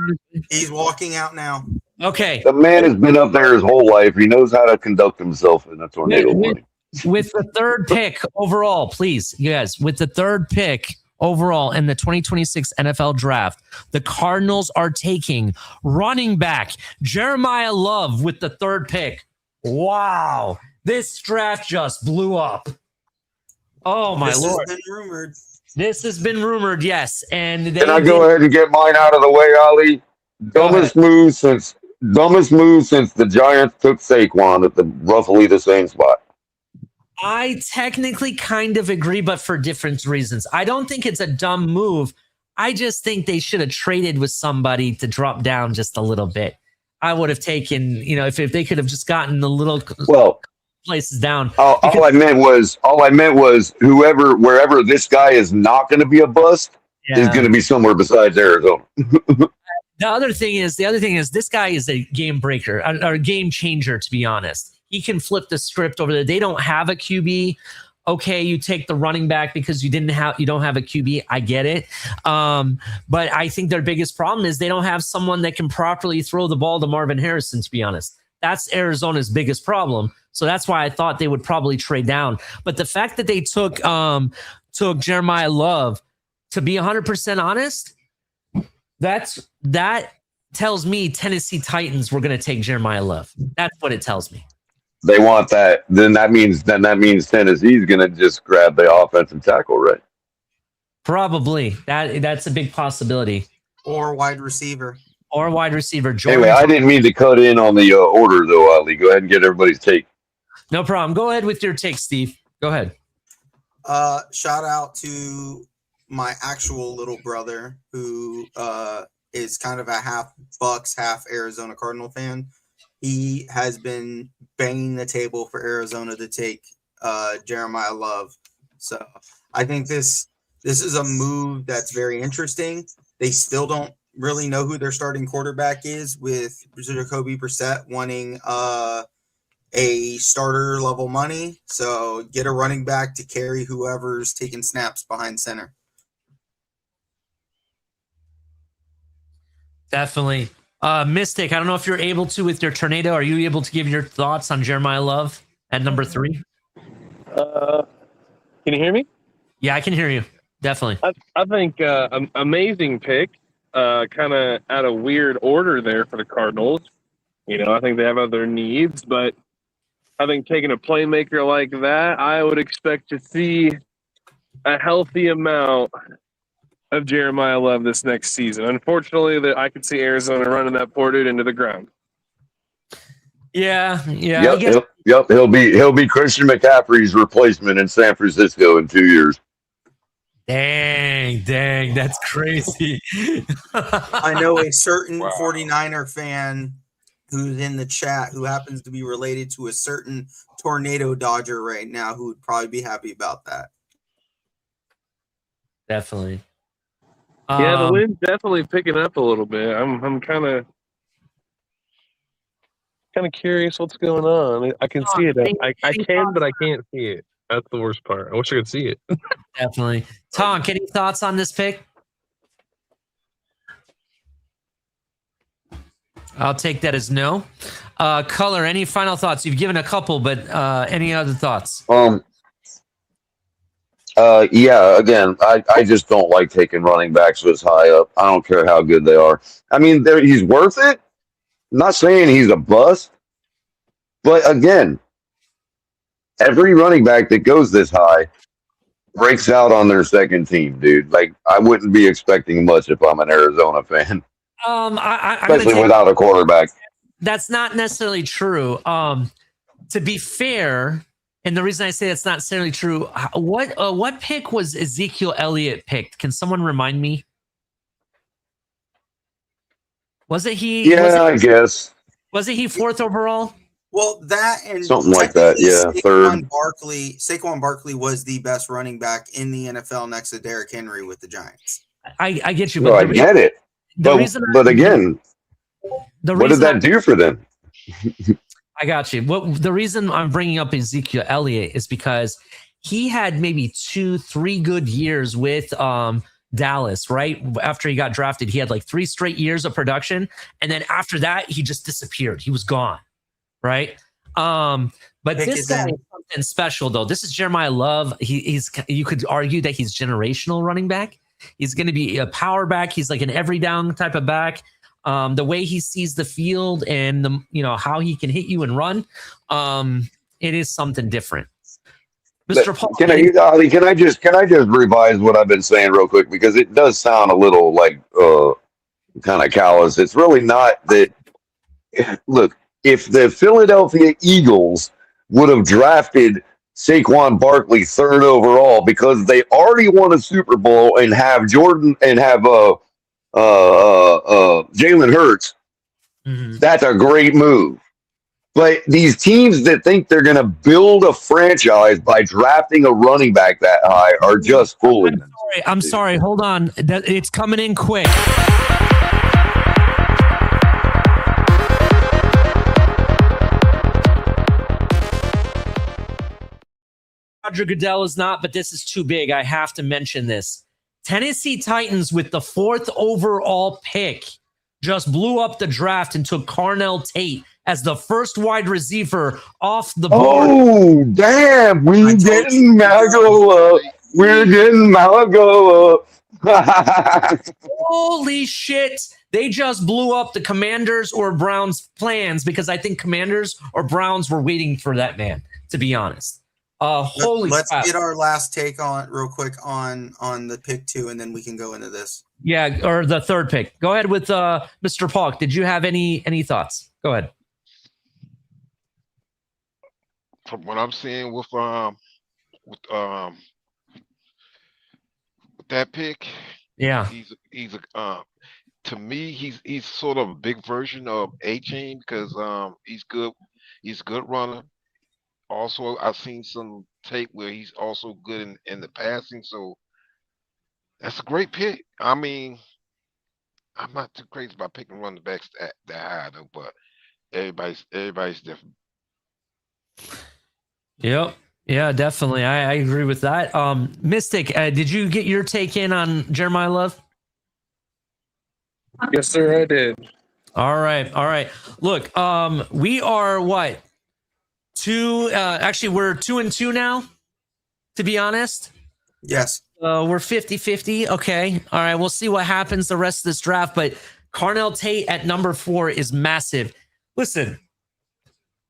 He's walking out now.
Okay.
The man has been up there his whole life. He knows how to conduct himself in a tornado warning.
With the third pick overall, please, you guys, with the third pick overall in the 2026 NFL draft, the Cardinals are taking running back Jeremiah Love with the third pick. Wow. This draft just blew up. Oh, my Lord.
This has been rumored.
This has been rumored, yes. And
Can I go ahead and get mine out of the way, Ali? Dumbest move since the Giants took Saquon at roughly the same spot.
I technically kind of agree, but for different reasons. I don't think it's a dumb move. I just think they should have traded with somebody to drop down just a little bit. I would have taken, if they could have just gotten the little places down.
All I meant was wherever this guy is not going to be a bust is going to be somewhere besides Arizona.
The other thing is, this guy is a game breaker or a game changer, to be honest. He can flip the script over there. They don't have a QB. Okay, you take the running back because you don't have a QB. I get it. But I think their biggest problem is they don't have someone that can properly throw the ball to Marvin Harrison, to be honest. That's Arizona's biggest problem. So that's why I thought they would probably trade down. But the fact that they took Jeremiah Love, to be 100% honest, that tells me Tennessee Titans were going to take Jeremiah Love. That's what it tells me.
They want that. Then that means Tennessee's going to just grab the offensive tackle, right?
Probably. That's a big possibility.
Or wide receiver.
Jordan.
Anyway, I didn't mean to cut in on the order, though, Ali. Go ahead and get everybody's take.
No problem. Go ahead with your take, Steve. Go ahead.
Shout out to my actual little brother who is kind of a half Bucks, half Arizona Cardinal fan. He has been banging the table for Arizona to take Jeremiah Love. So I think this is a move that's very interesting. They still don't really know who their starting quarterback is, with Jacoby Brissett wanting a starter level money. So get a running back to carry whoever's taking snaps behind center.
Definitely. Mystic, I don't know if you're able to with your tornado. Are you able to give your thoughts on Jeremiah Love at number 3?
Can you hear me?
Yeah, I can hear you. Definitely.
I think amazing pick. Kind of out of weird order there for the Cardinals. I think they have other needs, but I think taking a playmaker like that, I would expect to see a healthy amount of Jeremiah Love this next season. Unfortunately, I could see Arizona running that poor dude into the ground.
Yeah.
Yep. He'll be Christian McCaffrey's replacement in San Francisco in 2 years.
Dang, that's crazy.
I know a certain 49er fan who's in the chat who happens to be related to a certain tornado dodger right now who would probably be happy about that.
Definitely.
Yeah, the wind's definitely picking up a little bit. I'm kind of curious what's going on. I can see it. I can, but I can't see it. That's the worst part. I wish I could see it.
Definitely. Tom, any thoughts on this pick? I'll take that as no. Color, any final thoughts? You've given a couple, but any other thoughts?
Yeah, again, I just don't like taking running backs this high up. I don't care how good they are. I mean, he's worth it. I'm not saying he's a bust, but again, every running back that goes this high breaks out on their second team, dude. Like, I wouldn't be expecting much if I'm an Arizona fan, especially without a quarterback.
That's not necessarily true. To be fair, and the reason I say that's not necessarily true, what pick was Ezekiel Elliott picked? Can someone remind me? Was it he?
Yeah, I guess.
Was it he 4th overall?
Well, that and
something like that, yeah.
Saquon Barkley was the best running back in the NFL next to Derrick Henry with the Giants.
I get you.
But I get it. But again, what did that do for them?
I got you. The reason I'm bringing up Ezekiel Elliott is because he had maybe 2-3 good years with Dallas, right? After he got drafted, he had like 3 straight years of production. And then after that, he just disappeared. He was gone. Right. But this guy is something special, though. This is Jeremiah Love. You could argue that he's generational running back. He's going to be a power back. He's like an every down type of back. The way he sees the field and how he can hit you and run. It is something different. Mr. Paul,
can I just revise what I've been saying real quick, because it does sound a little like kind of callous. It's really not that. Look, if the Philadelphia Eagles would have drafted Saquon Barkley 3rd overall because they already won a Super Bowl and have Jordan and have Jalen Hurts, that's a great move. But these teams that think they're going to build a franchise by drafting a running back that high are just fooling them.
I'm sorry. Hold on. It's coming in quick. Roger Goodell is not, but this is too big. I have to mention this. Tennessee Titans with the 4th overall pick just blew up the draft and took Carnell Tate as the first wide receiver off the board.
Oh, damn. We're getting Malagoa. We're getting Malagoa.
Holy shit. They just blew up the Commanders or Browns plans because I think Commanders or Browns were waiting for that man, to be honest. Holy
Let's
crap.
get our last take on real quick on the pick 2, and then we can go into this.
Yeah, or the 3rd pick. Go ahead with Mr. Paulk. Did you have any thoughts? Go ahead.
From what I'm seeing with that pick,
Yeah.
he's a to me he's sort of a big version of A-Chain because he's good. He's a good runner. Also, I've seen some tape where he's also good in the passing, so that's a great pick. I mean, I'm not too crazy about picking running backs that high though, but everybody's different.
Yep. Yeah, definitely. I agree with that. Mystic, did you get your take in on Jeremiah Love?
Yes, sir, I did.
All right. Look, we are what? Actually, we're 2-2 now, to be honest.
Yes.
We're 50-50. Okay. All right. We'll see what happens the rest of this draft. But Carnell Tate at number 4 is massive. Listen,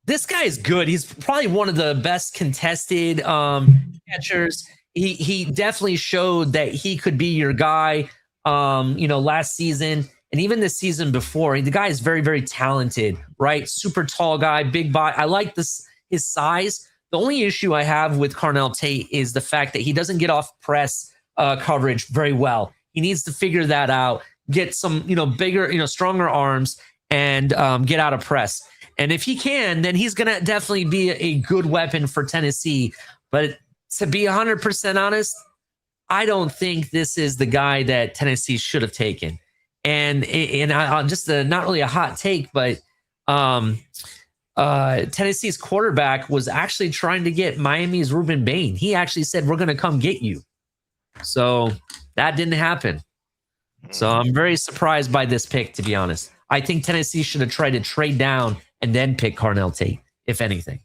this guy is good. He's probably one of the best contested catchers. He definitely showed that he could be your guy, last season. And even the season before, the guy is very, very talented, right? Super tall guy, big body. I like his size. The only issue I have with Carnell Tate is the fact that he doesn't get off press coverage very well. He needs to figure that out, get some, bigger, stronger arms, and get out of press. And if he can, then he's going to definitely be a good weapon for Tennessee. But to be 100% honest, I don't think this is the guy that Tennessee should have taken. And just not really a hot take, but Tennessee's quarterback was actually trying to get Miami's Ruben Bain. He actually said, "We're going to come get you." So that didn't happen. So I'm very surprised by this pick, to be honest. I think Tennessee should have tried to trade down and then pick Carnell Tate, if anything.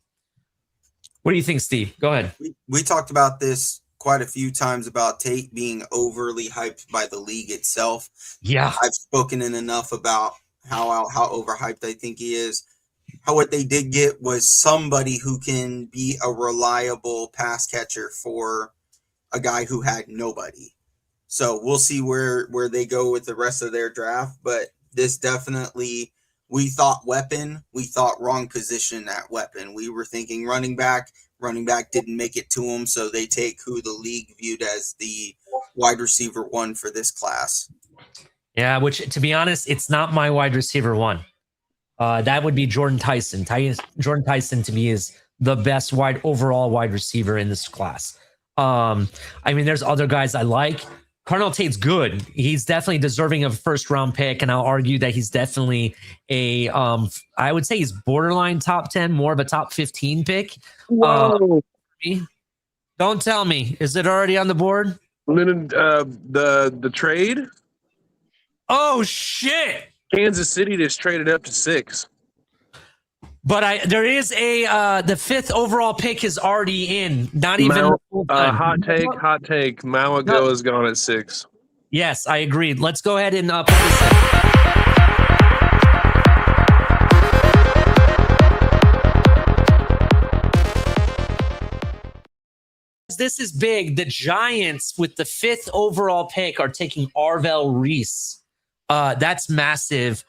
What do you think, Steve? Go ahead.
We talked about this quite a few times about Tate being overly hyped by the league itself.
Yeah.
I've spoken in enough about how overhyped I think he is. What they did get was somebody who can be a reliable pass catcher for a guy who had nobody. So we'll see where they go with the rest of their draft. But this definitely, we thought weapon, we thought wrong position at weapon. We were thinking running back. Running back didn't make it to him, so they take who the league viewed as the wide receiver 1 for this class.
Yeah, which, to be honest, it's not my wide receiver 1. That would be Jordan Tyson. Jordan Tyson, to me, is the best overall wide receiver in this class. There's other guys I like. Carnell Tate's good. He's definitely deserving of a first-round pick, and I'll argue that he's definitely I would say he's borderline top 10, more of a top 15 pick.
Whoa.
Don't tell me. Is it already on the board?
The trade?
Oh, shit.
Kansas City just traded up to 6.
But there is the 5th overall pick is already in. Not even
hot take. Malago is gone at 6.
Yes, I agreed. Let's go ahead and put this in. This is big. The Giants with the 5th overall pick are taking Arvel Reese. That's massive.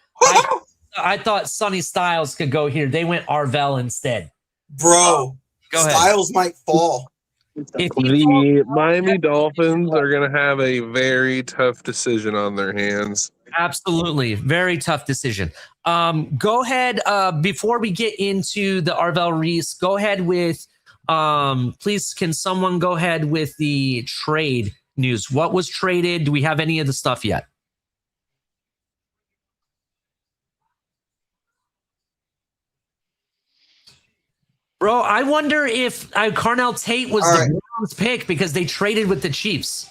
I thought Sonny Styles could go here. They went Arvel instead.
Bro,
go ahead.
Styles might fall.
The Miami Dolphins are going to have a very tough decision on their hands.
Absolutely. Very tough decision. Go ahead. Before we get into the Arvel Reese, go ahead with, please, can someone go ahead with the trade news? What was traded? Do we have any of the stuff yet? Bro, I wonder if Carnell Tate was
All
the
right.
Browns pick because they traded with the Chiefs.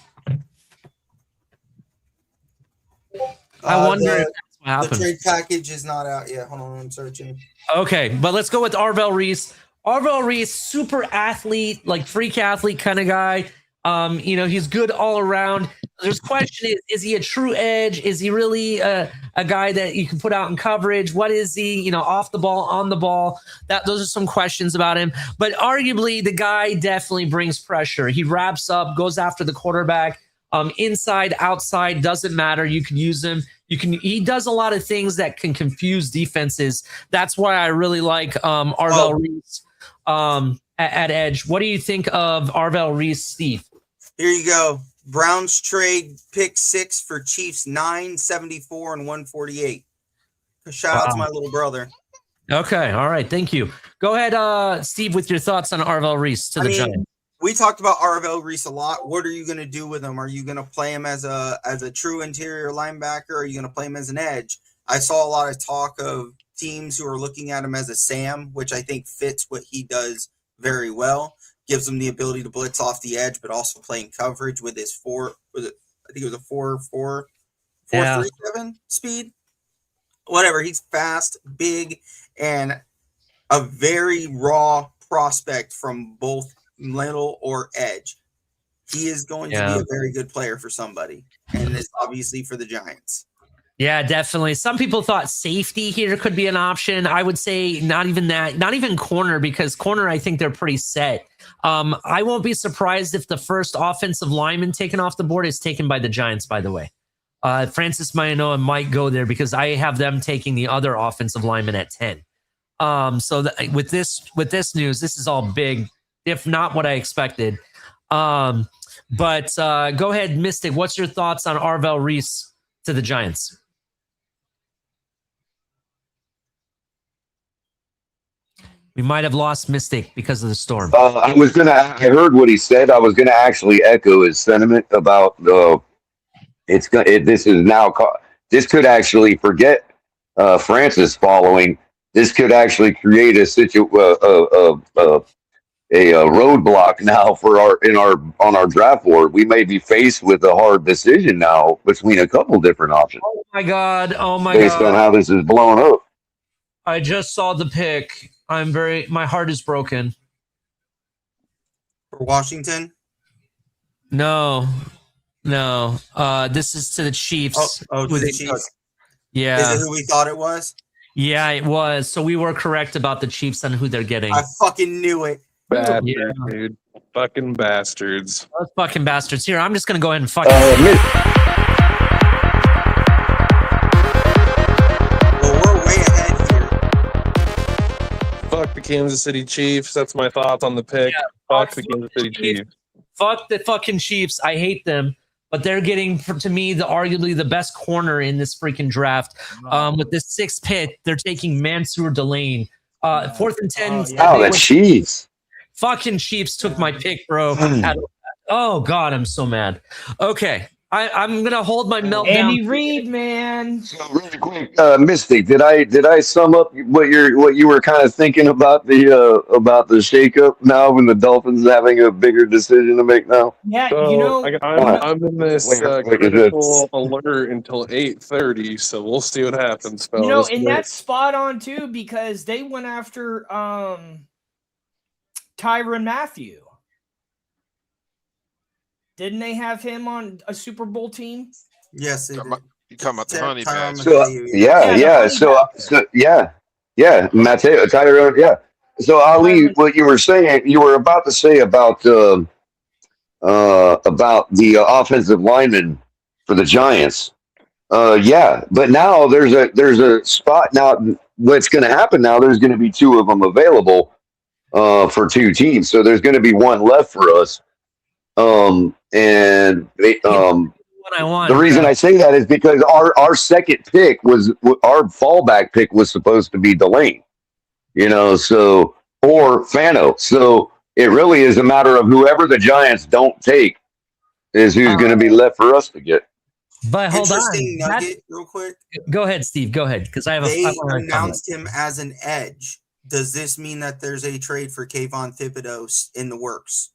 I wonder if that's what
The
happened.
trade package is not out yet. Hold on, I'm searching.
Okay, but let's go with Arvel Reese. Arvel Reese, super athlete, like freak athlete kind of guy. He's good all around. There's question is he a true edge? Is he really a guy that you can put out in coverage? What is he, off the ball, on the ball? Those are some questions about him. But arguably, the guy definitely brings pressure. He wraps up, goes after the quarterback. Inside, outside, doesn't matter. You can use him. He does a lot of things that can confuse defenses. That's why I really like Arvel Reese at edge. What do you think of Arvel Reese, Steve?
Here you go. Browns trade pick 6 for Chiefs 9, 74, and 148. Shout out to my little brother.
Okay, all right, thank you. Go ahead, Steve, with your thoughts on Arvel Reese to the Giants.
We talked about Arvel Reese a lot. What are you going to do with him? Are you going to play him as a true interior linebacker? Or are you going to play him as an edge? I saw a lot of talk of teams who are looking at him as a Sam, which I think fits what he does very well. Gives him the ability to blitz off the edge, but also playing coverage with his 4.37 speed. Whatever. He's fast, big, and a very raw prospect from both middle or edge. He is going to be a very good player for somebody, and it's obviously for the Giants.
Yeah, definitely. Some people thought safety here could be an option. I would say not even that, not even corner, because corner, I think they're pretty set. I won't be surprised if the first offensive lineman taken off the board is taken by the Giants, by the way. Francis Maianoa might go there because I have them taking the other offensive lineman at 10. With this news, this is all big, if not what I expected. But go ahead, Mystic. What's your thoughts on Arvel Reese to the Giants? We might have lost Mystic because of the storm.
I heard what he said. I was gonna actually echo his sentiment about this could actually forget Francis following. This could actually create a roadblock now on our draft board. We may be faced with a hard decision now between a couple different options.
Oh my God!
Based on how this is blown up.
I just saw the pick. My heart is broken.
For Washington?
No. This is to the Chiefs.
To the Chiefs.
Yeah.
Is it who we thought it was?
Yeah, it was. So we were correct about the Chiefs and who they're getting.
I fucking knew it.
Bastards, dude. Fucking bastards.
Those fucking bastards. Here, I'm just going to go ahead and fucking...
We're way ahead here.
Fuck the Kansas City Chiefs. That's my thoughts on the pick.
Yeah,
fuck the Kansas City Chiefs.
Fuck the fucking Chiefs. I hate them. But they're getting, to me, arguably the best corner in this freaking draft. With this 6th pick, they're taking Mansour Delane. 4th and 10.
The Chiefs.
Fucking Chiefs took my pick, bro. Oh, God, I'm so mad. Okay. I'm going to hold my meltdown.
Andy Reid, man.
So really quick, Mystic, did I sum up what you were kind of thinking about the shakeup now when the Dolphins having a bigger decision to make now?
Yeah,
So, I'm in this critical alert until 8:30, so we'll see what happens, fellas.
And that's spot on too, because they went after Tyrann Mathieu. Didn't they have him on a Super Bowl team?
Yes, they did.
You talking about the honey badger?
Mateo, Tyler, yeah. So Ali, what you were saying, you were about to say about the offensive lineman for the Giants. But now there's a spot now. What's going to happen now? There's going to be 2 of them available for 2 teams, so there's going to be 1 left for us. The reason I say that is because our second pick our fallback pick was supposed to be Delane, or Fano. So it really is a matter of whoever the Giants don't take is who's going to be left for us to get.
But hold
Interesting
on.
nugget, real quick.
Go ahead, Steve. Go ahead, because I have
They announced him as an edge, does this mean that there's a trade for Kayvon Thibodeau in the works?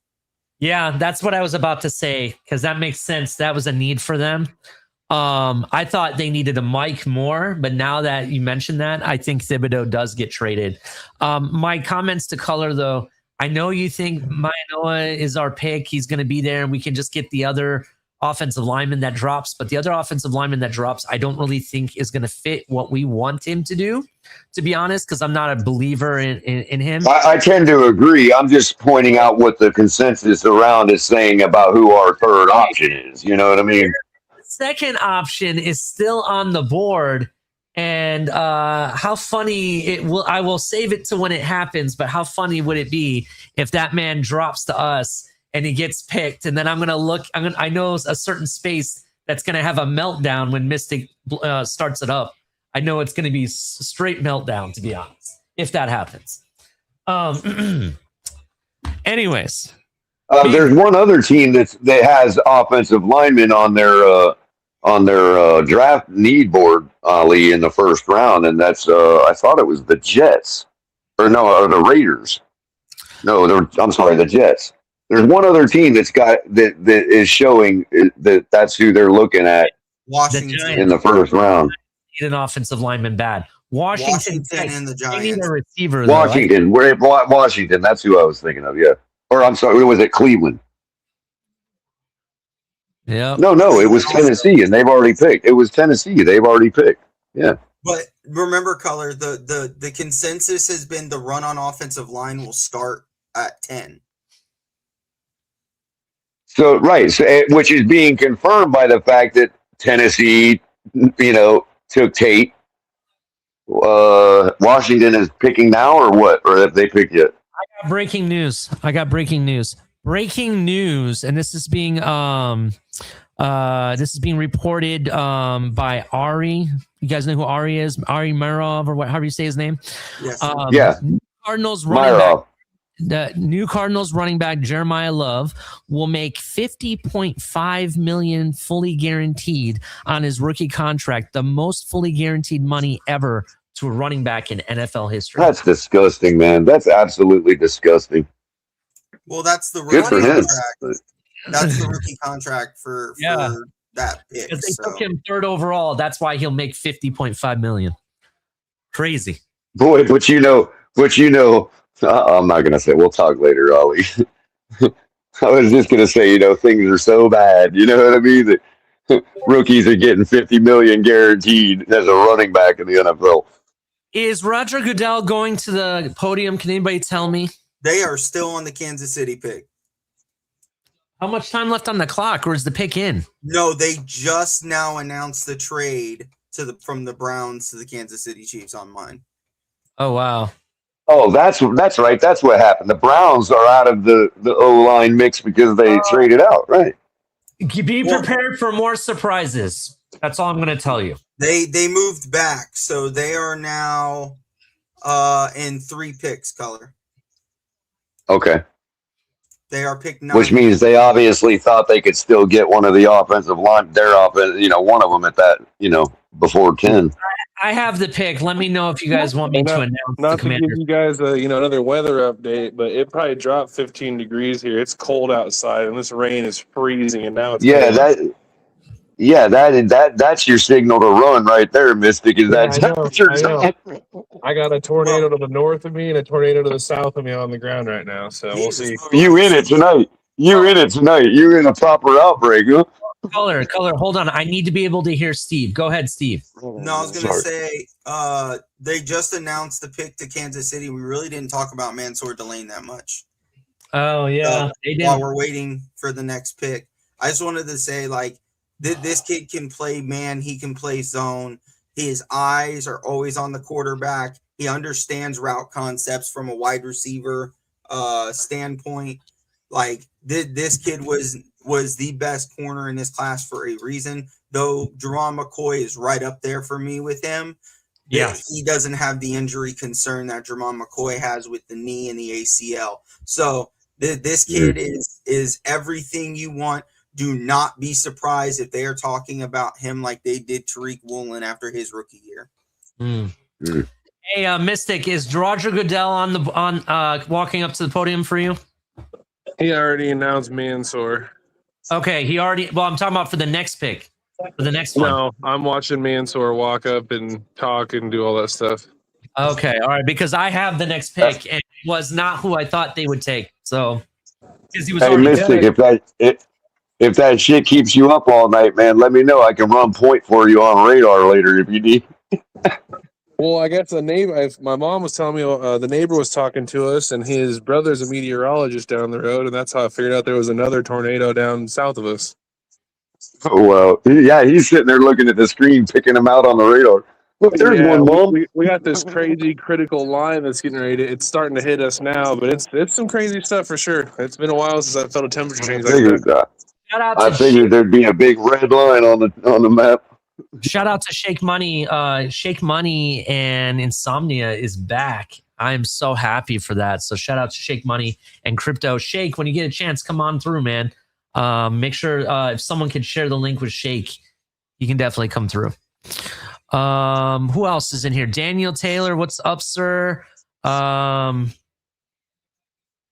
Yeah, that's what I was about to say, because that makes sense. That was a need for them. I thought they needed a Mike more, but now that you mentioned that, I think Thibodeau does get traded. My comments to Color, though, I know you think Mainoa is our pick. He's going to be there, and we can just get the other offensive lineman that drops. But the other offensive lineman that drops, I don't really think is going to fit what we want him to do, to be honest, because I'm not a believer in him.
I tend to agree. I'm just pointing out what the consensus around is saying about who our third option is. You know what I mean?
Second option is still on the board, and how funny it will. I will save it to when it happens, but how funny would it be if that man drops to us and he gets picked, and then I'm gonna look. I know a certain space that's gonna have a meltdown when Mystic starts it up. I know it's gonna be straight meltdown, to be honest, if that happens. Anyways,
there's one other team that has offensive linemen on their draft need board, Ali, in the first round, and that's I thought it was the Jets, or the Raiders. No, I'm sorry, the Jets. There's one other team that's got that is showing that's who they're looking at
Washington
in the first round.
Need an offensive lineman bad. Washington
and the
they need
Giants.
a receiver.
Washington, Washington. That's who I was thinking of. Yeah, or I'm sorry, was it Cleveland?
Yeah.
No, it was Tennessee, and they've already picked. It was Tennessee. They've already picked. Yeah.
But remember, Color, the consensus has been the run on offensive line will start at 10.
So which is being confirmed by the fact that Tennessee, took Tate. Washington is picking now, or what? Or have they picked yet?
I got breaking news. Breaking news, and this is being reported by Ari. You guys know who Ari is? Ari Marov, or however you say his name.
Yes.
Yeah.
Cardinals running back. The new Cardinals running back Jeremiah Love will make $50.5 million fully guaranteed on his rookie contract, the most fully guaranteed money ever to a running back in NFL history.
That's disgusting, man. That's absolutely disgusting.
Well, that's the
Good for
rookie
him.
contract. That's the rookie contract for that pick.
Because they took him third overall. That's why he'll make $50.5 million. Crazy.
Boy, but I'm not gonna say. We'll talk later, Ollie. I was just gonna say, things are so bad. You know what I mean? That rookies are getting $50 million guaranteed as a running back in the NFL.
Is Roger Goodell going to the podium? Can anybody tell me?
They are still on the Kansas City pick.
How much time left on the clock, or is the pick in?
No, they just now announced the trade from the Browns to the Kansas City Chiefs on mine.
Oh wow.
Oh, that's right. That's what happened. The Browns are out of the O-line mix because they traded out, right?
Be prepared for more surprises. That's all I'm going to tell you.
They moved back, so they are now in 3 picks, Color.
Okay.
They are picked 9.
Which means they obviously thought they could still get one of the offensive line, one of them at that, before 10.
I have the pick. Let me know if you guys want me to announce
Not
the
to
commander.
give you guys another weather update, but it probably dropped 15 degrees here. It's cold outside, and this rain is freezing, and now it's cold.
That's your signal to run right there, Mystic. Is that temperature?
I got a tornado to the north of me and a tornado to the south of me on the ground right now, so we'll see.
You in it tonight? You're in a proper outbreak, huh?
Color, hold on. I need to be able to hear Steve. Go ahead, Steve.
No, I was going to say they just announced the pick to Kansas City. We really didn't talk about Mansour Delane that much.
Oh, yeah. They did.
While we're waiting for the next pick. I just wanted to say, this kid can play man. He can play zone. His eyes are always on the quarterback. He understands route concepts from a wide receiver standpoint. This kid was the best corner in this class for a reason, though Jerron McCoy is right up there for me with him.
Yeah.
He doesn't have the injury concern that Jerron McCoy has with the knee and the ACL. So this kid is everything you want. Do not be surprised if they are talking about him like they did Tariq Woolen after his rookie year.
Hey, Mystic, is Roger Goodell on walking up to the podium for you?
He already announced Mansoor.
Okay, he already. Well, I'm talking about for the next pick, for the next one.
No, I'm watching Mansoor walk up and talk and do all that stuff.
Okay, all right, because I have the next pick, and it was not who I thought they would take. So, because he was
Hey,
already
Mystic,
dead.
if that shit keeps you up all night, man, let me know. I can run point for you on radar later if you need.
Well, I guess the neighbor. My mom was telling me the neighbor was talking to us, and his brother's a meteorologist down the road, and that's how I figured out there was another tornado down south of us.
Oh, well, yeah, he's sitting there looking at the screen, picking them out on the radar. Look, there's one, Mom.
We got this crazy critical line that's getting ready. It's starting to hit us now, but it's some crazy stuff for sure. It's been a while since I felt a temperature change like that.
Shout out
I
to
figured there'd be a big red line on the map.
Shout out to Shake Money. Shake Money and Insomnia is back. I'm so happy for that. So shout out to Shake Money and Crypto. Shake, when you get a chance, come on through, man. Make sure if someone could share the link with Shake, you can definitely come through. Who else is in here? Daniel Taylor, what's up, sir?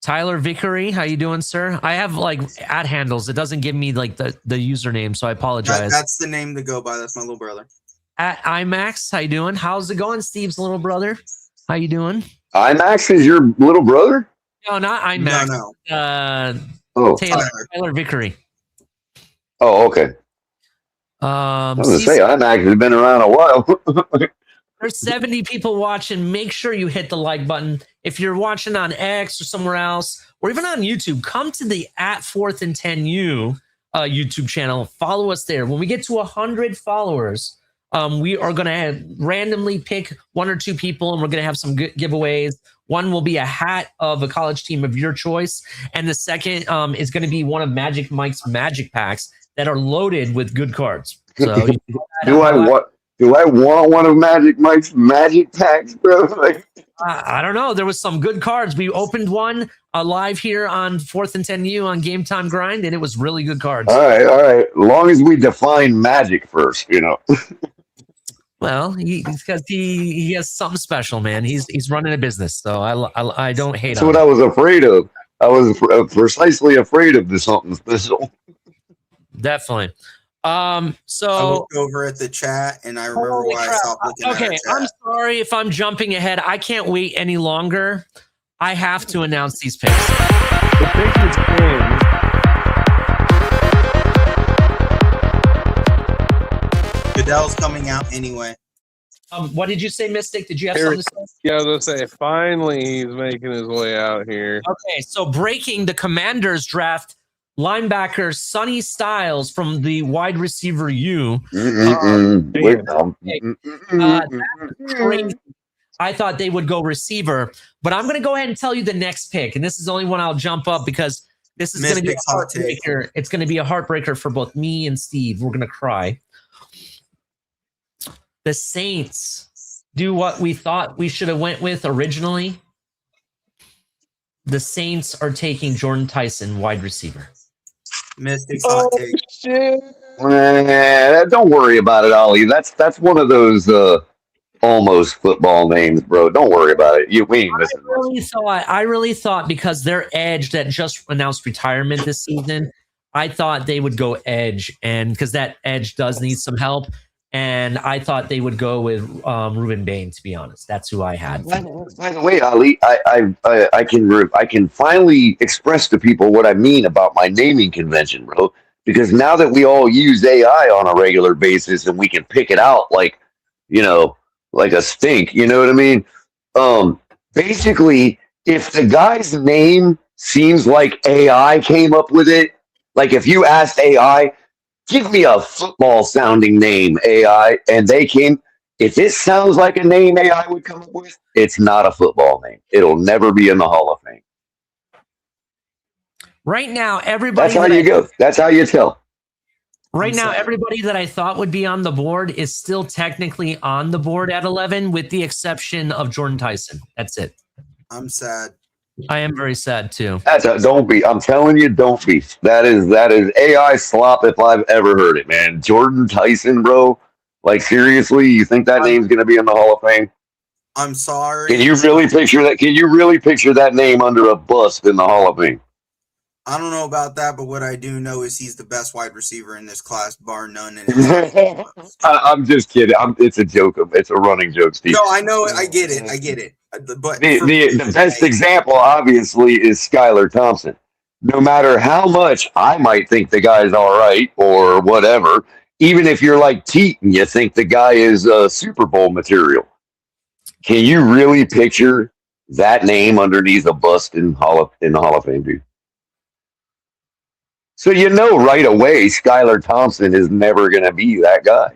Tyler Vickery, how you doing, sir? I have like ad handles. It doesn't give me like the username, so I apologize.
That's the name to go by. That's my little brother.
At IMAX, how you doing? How's it going, Steve's little brother? How you doing?
IMAX is your little brother?
No, not IMAX.
No.
Tyler Vickery.
Oh, okay. I was going to say, IMAX has been around a while.
There's 70 people watching. Make sure you hit the like button. If you're watching on X or somewhere else, or even on YouTube, come to the @4th and 10U YouTube channel. Follow us there. When we get to 100 followers, we are going to randomly pick 1 or 2 people, and we're going to have some good giveaways. One will be a hat of a college team of your choice, and the second is going to be one of Magic Mike's magic packs that are loaded with good cards. So,
do I want one of Magic Mike's magic packs, bro? Like,
I don't know. There was some good cards. We opened one live here on 4th and 10U on Game Time Grind, and it was really good cards.
All right. As long as we define magic first, you know.
Well, because he has something special, man. He's running a business, so I don't hate.
That's what I was afraid of. I was precisely afraid of this something special.
Definitely. So
I looked over at the chat and I remember why I stopped looking at the chat.
I'm sorry if I'm jumping ahead. I can't wait any longer. I have to announce these picks.
The pick is in.
Goodell's coming out anyway.
What did you say, Mystic? Did you have something to say?
Yeah, I was going to say, finally he's making his way out here.
Okay, so breaking the Commanders draft linebacker Sonny Styles from the wide receiver U. Crazy. I thought they would go receiver, but I'm going to go ahead and tell you the next pick, and this is the only one I'll jump up because this is going to be a heartbreaker. It's going to be a heartbreaker for both me and Steve. We're going to cry. The Saints do what we thought we should have went with originally. The Saints are taking Jordan Tyson, wide receiver.
Mystic's hot take.
Shit.
Don't worry about it, Ollie. That's one of those almost football names, bro. Don't worry about it. We ain't missing
I really thought because their edge that just announced retirement this season, I thought they would go edge, and because that edge does need some help. And I thought they would go with Ruben Bain. To be honest, that's who I had.
By the way, Ali, I can finally express to people what I mean about my naming convention, bro. Because now that we all use AI on a regular basis and we can pick it out like a stink, you know what I mean? Basically, if the guy's name seems like AI came up with it, like if you asked AI, give me a football sounding name, AI. And they came, if it sounds like a name AI would come up with, it's not a football name. It'll never be in the Hall of Fame.
Right now, everybody.
That's how you go. That's how you tell.
Right now, everybody that I thought would be on the board is still technically on the board at 11, with the exception of Jordan Tyson. That's it.
I'm sad.
I am very sad too.
Don't be. I'm telling you, don't be. That is AI slop if I've ever heard it, man. Jordan Tyson, bro. Like seriously, you think that name's gonna be in the Hall of Fame?
I'm sorry.
Can you really picture that? Can you really picture that name under a bust in the Hall of Fame?
I don't know about that, but what I do know is he's the best wide receiver in this class, bar none. And
I'm just kidding. It's a joke. It's a running joke, Steve.
no, I know, I get it. But
The best example, obviously, is Skylar Thompson. No matter how much I might think the guy's all right or whatever, even if you're like Teat and you think the guy is Super Bowl material, can you really picture that name underneath a bust in the Hall of Fame, dude? So you know right away Skylar Thompson is never going to be that guy.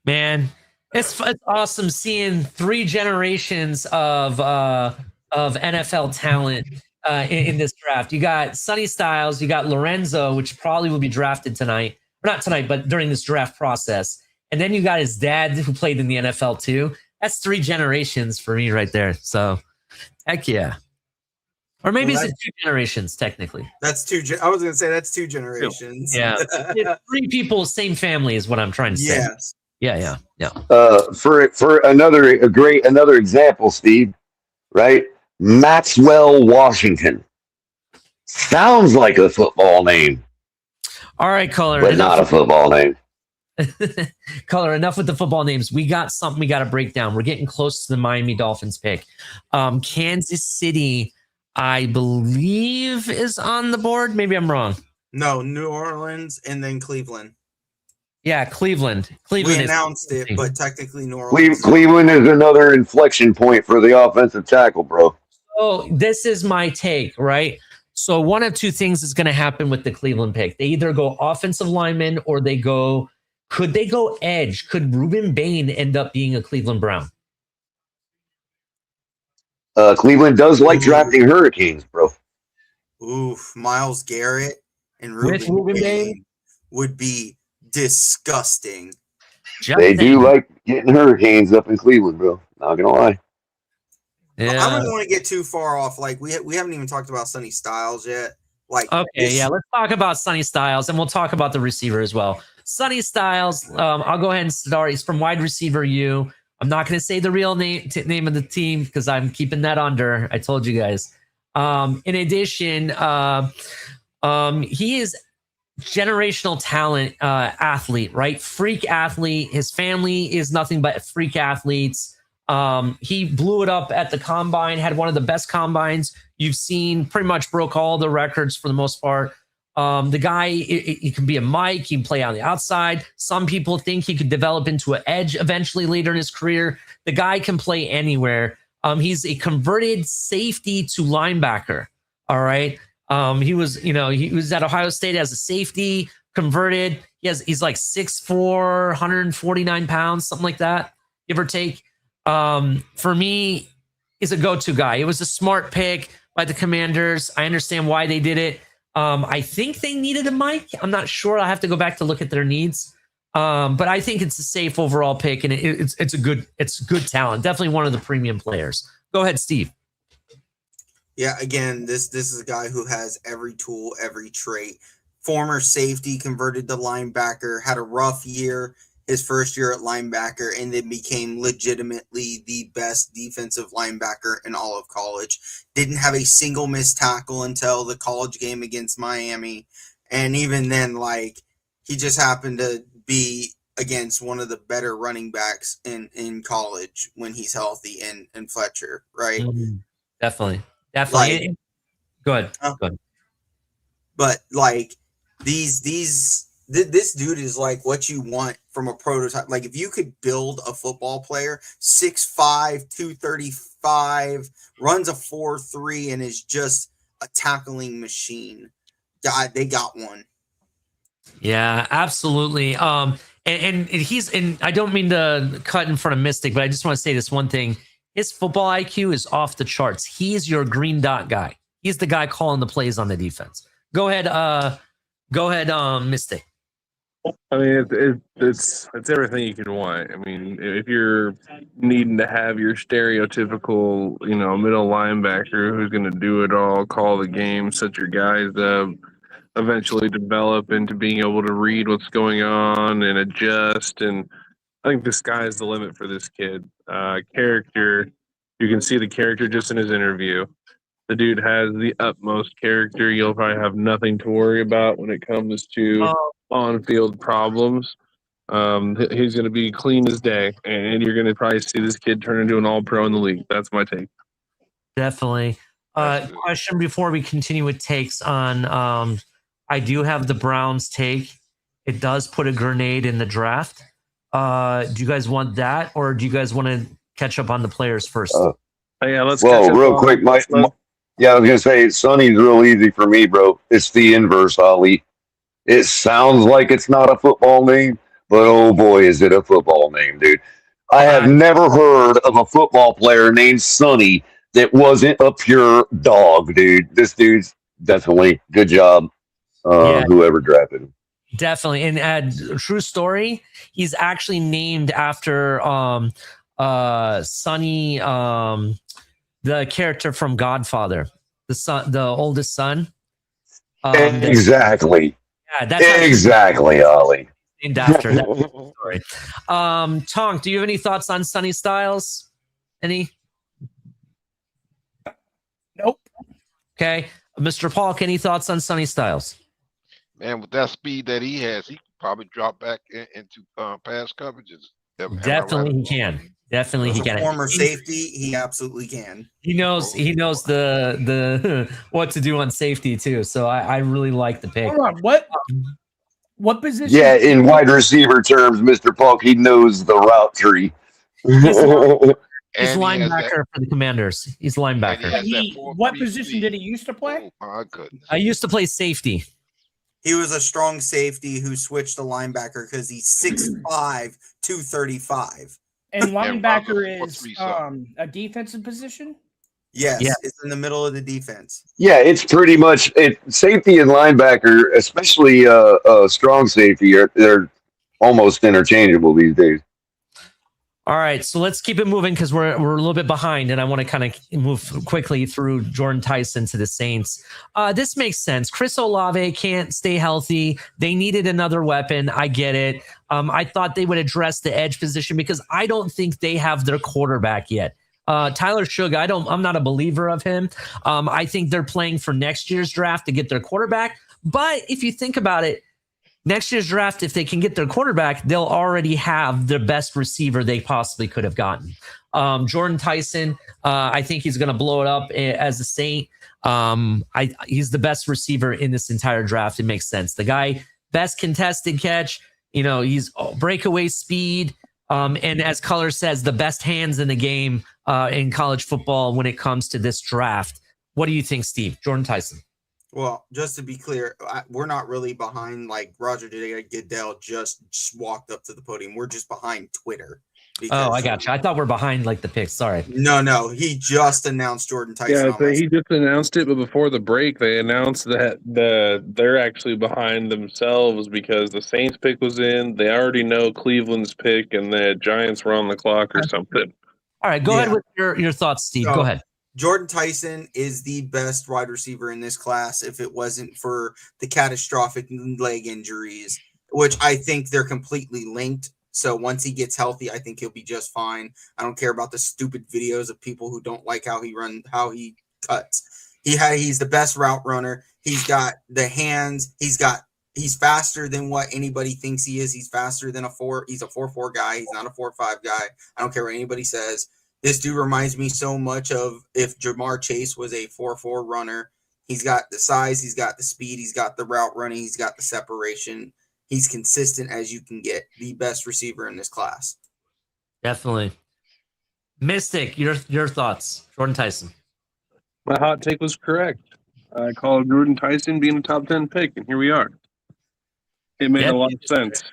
Man, it's awesome seeing 3 generations of NFL talent in this draft. You got Sonny Styles, you got Lorenzo, which probably will be drafted tonight, or not tonight, but during this draft process. And then you got his dad who played in the NFL too. That's 3 generations for me right there. So, heck yeah. Or maybe it's 2 generations, technically.
That's 2. I was going to say that's 2 generations.
Yeah. 3 people, same family is what I'm trying to say.
Yes.
Yeah.
For another example, Steve, right? Maxwell Washington. Sounds like a football name.
All right, Color.
But not a football name.
Color, enough with the football names. We got something we got to break down. We're getting close to the Miami Dolphins pick. Kansas City, I believe, is on the board. Maybe I'm wrong.
No, New Orleans and then Cleveland.
Yeah, Cleveland.
We announced it, but technically New
Orleans. Cleveland is another inflection point for the offensive tackle, bro.
So this is my take, right? So one of 2 things is going to happen with the Cleveland pick. They either go offensive lineman or could they go edge? Could Ruben Bain end up being a Cleveland Brown?
Cleveland does like drafting Hurricanes, bro.
Oof, Myles Garrett and Ruben Bain would be disgusting.
They do like getting Hurricanes up in Cleveland, bro. Not gonna lie.
Yeah. I don't want to get too far off. Like we haven't even talked about Sonny Styles yet. Like
let's talk about Sonny Styles, and we'll talk about the receiver as well. Sonny Styles, I'll go ahead and start. He's from wide receiver U. I'm not going to say the real name of the team because I'm keeping that under. I told you guys. In addition, he is generational talent athlete, right? Freak athlete. His family is nothing but freak athletes. He blew it up at the combine, had one of the best combines you've seen, pretty much broke all the records for the most part. The guy, he can be a Mike, he can play on the outside. Some people think he could develop into an edge eventually later in his career. The guy can play anywhere. He's a converted safety to linebacker. All right. He was at Ohio State as a safety, converted. He's like 6'4", 149 pounds, something like that, give or take. For me, he's a go-to guy. It was a smart pick by the Commanders. I understand why they did it. I think they needed a Mike. I'm not sure. I have to go back to look at their needs. But I think it's a safe overall pick, and it's good talent. Definitely one of the premium players. Go ahead, Steve.
Yeah, again, this is a guy who has every tool, every trait. Former safety, converted to linebacker, had a rough year his first year at linebacker, and then became legitimately the best defensive linebacker in all of college. Didn't have a single missed tackle until the college game against Miami. And even then, like, he just happened to be against one of the better running backs in college when he's healthy, and Fletcher, right?
Definitely.
Like,
Good.
But like this dude is like what you want from a prototype. Like if you could build a football player, 6'5", 235, runs a 4.3, and is just a tackling machine. God, they got one.
Yeah, absolutely. And he's, and I don't mean to cut in front of Mystic, but I just want to say this one thing. His football IQ is off the charts. He's your green dot guy. He's the guy calling the plays on the defense. Go ahead, Mystic.
I mean, it's everything you can want. I mean, if you're needing to have your stereotypical, middle linebacker who's going to do it all, call the game, set your guys up, eventually develop into being able to read what's going on and adjust, and I think the sky is the limit for this kid. Character, you can see the character just in his interview. The dude has the utmost character. You'll probably have nothing to worry about when it comes to on-field problems. He's going to be clean as day, and you're going to probably see this kid turn into an all-pro in the league. That's my take.
Definitely. Question before we continue with takes on I do have the Browns take. It does put a grenade in the draft. Do you guys want that, or do you guys want to catch up on the players first?
Yeah, let's
Well,
catch up
real
on-
quick, yeah, I was gonna say Sonny's real easy for me, bro. It's the inverse, Ali. It sounds like it's not a football name, but oh boy, is it a football name, dude. I have never heard of a football player named Sonny that wasn't a pure dog, dude. This dude's definitely good job. Whoever drafted him.
Definitely. And true story, he's actually named after Sonny, the character from Godfather, the oldest son.
Exactly.
Yeah, that's
exactly, Ollie.
Named after that story. Tonk, do you have any thoughts on Sonny Styles? Any?
Nope.
Okay. Mr. Paul, any thoughts on Sonny Styles?
Man, with that speed that he has, he could probably drop back into pass coverages.
Definitely he can. Definitely he can.
Former safety, he absolutely can.
He knows the what to do on safety too. So I really like the pick.
Hold on, what position?
Yeah, in wide receiver terms, Mr. Polk, he knows the route tree.
He's linebacker for the Commanders. He's linebacker.
What position did he used to play?
Oh, my goodness.
I used to play safety.
He was a strong safety who switched to linebacker because he's 6'5", 235.
And linebacker is a defensive position?
Yes, it's in the middle of the defense.
Yeah, it's pretty much safety and linebacker, especially strong safety. They're almost interchangeable these days.
All right, so let's keep it moving because we're a little bit behind, and I want to kind of move quickly through Jordan Tyson to the Saints. This makes sense. Chris Olave can't stay healthy. They needed another weapon. I get it. I thought they would address the edge position because I don't think they have their quarterback yet. Tyler Sugar, I'm not a believer of him. I think they're playing for next year's draft to get their quarterback. But if you think about it, next year's draft, if they can get their quarterback, they'll already have the best receiver they possibly could have gotten. Jordan Tyson, I think he's going to blow it up as a Saint. He's the best receiver in this entire draft. It makes sense. The guy, best contested catch, he's breakaway speed. And as Color says, the best hands in the game in college football when it comes to this draft. What do you think, Steve? Jordan Tyson.
Well, just to be clear, we're not really behind like Roger Goodell just walked up to the podium. We're just behind Twitter.
Oh, I got you. I thought we're behind like the picks. Sorry.
No. He just announced Jordan Tyson.
Yeah, he just announced it, but before the break, they announced that they're actually behind themselves because the Saints pick was in. They already know Cleveland's pick, and the Giants were on the clock or something.
All right, go ahead with your thoughts, Steve. Go ahead.
Jordan Tyson is the best wide receiver in this class if it wasn't for the catastrophic leg injuries, which I think they're completely linked. So once he gets healthy, I think he'll be just fine. I don't care about the stupid videos of people who don't like how he cuts. He's the best route runner. He's got the hands. He's faster than what anybody thinks he is. He's faster than he's a 4.4 guy. He's not a 4.5 guy. I don't care what anybody says. This dude reminds me so much of if Jamar Chase was a 4.4 runner. He's got the size, he's got the speed, he's got the route running, he's got the separation. He's consistent as you can get. The best receiver in this class.
Definitely. Mystic, your thoughts. Jordan Tyson.
My hot take was correct. I called Jordan Tyson being a top 10 pick, and here we are. It made a lot of sense.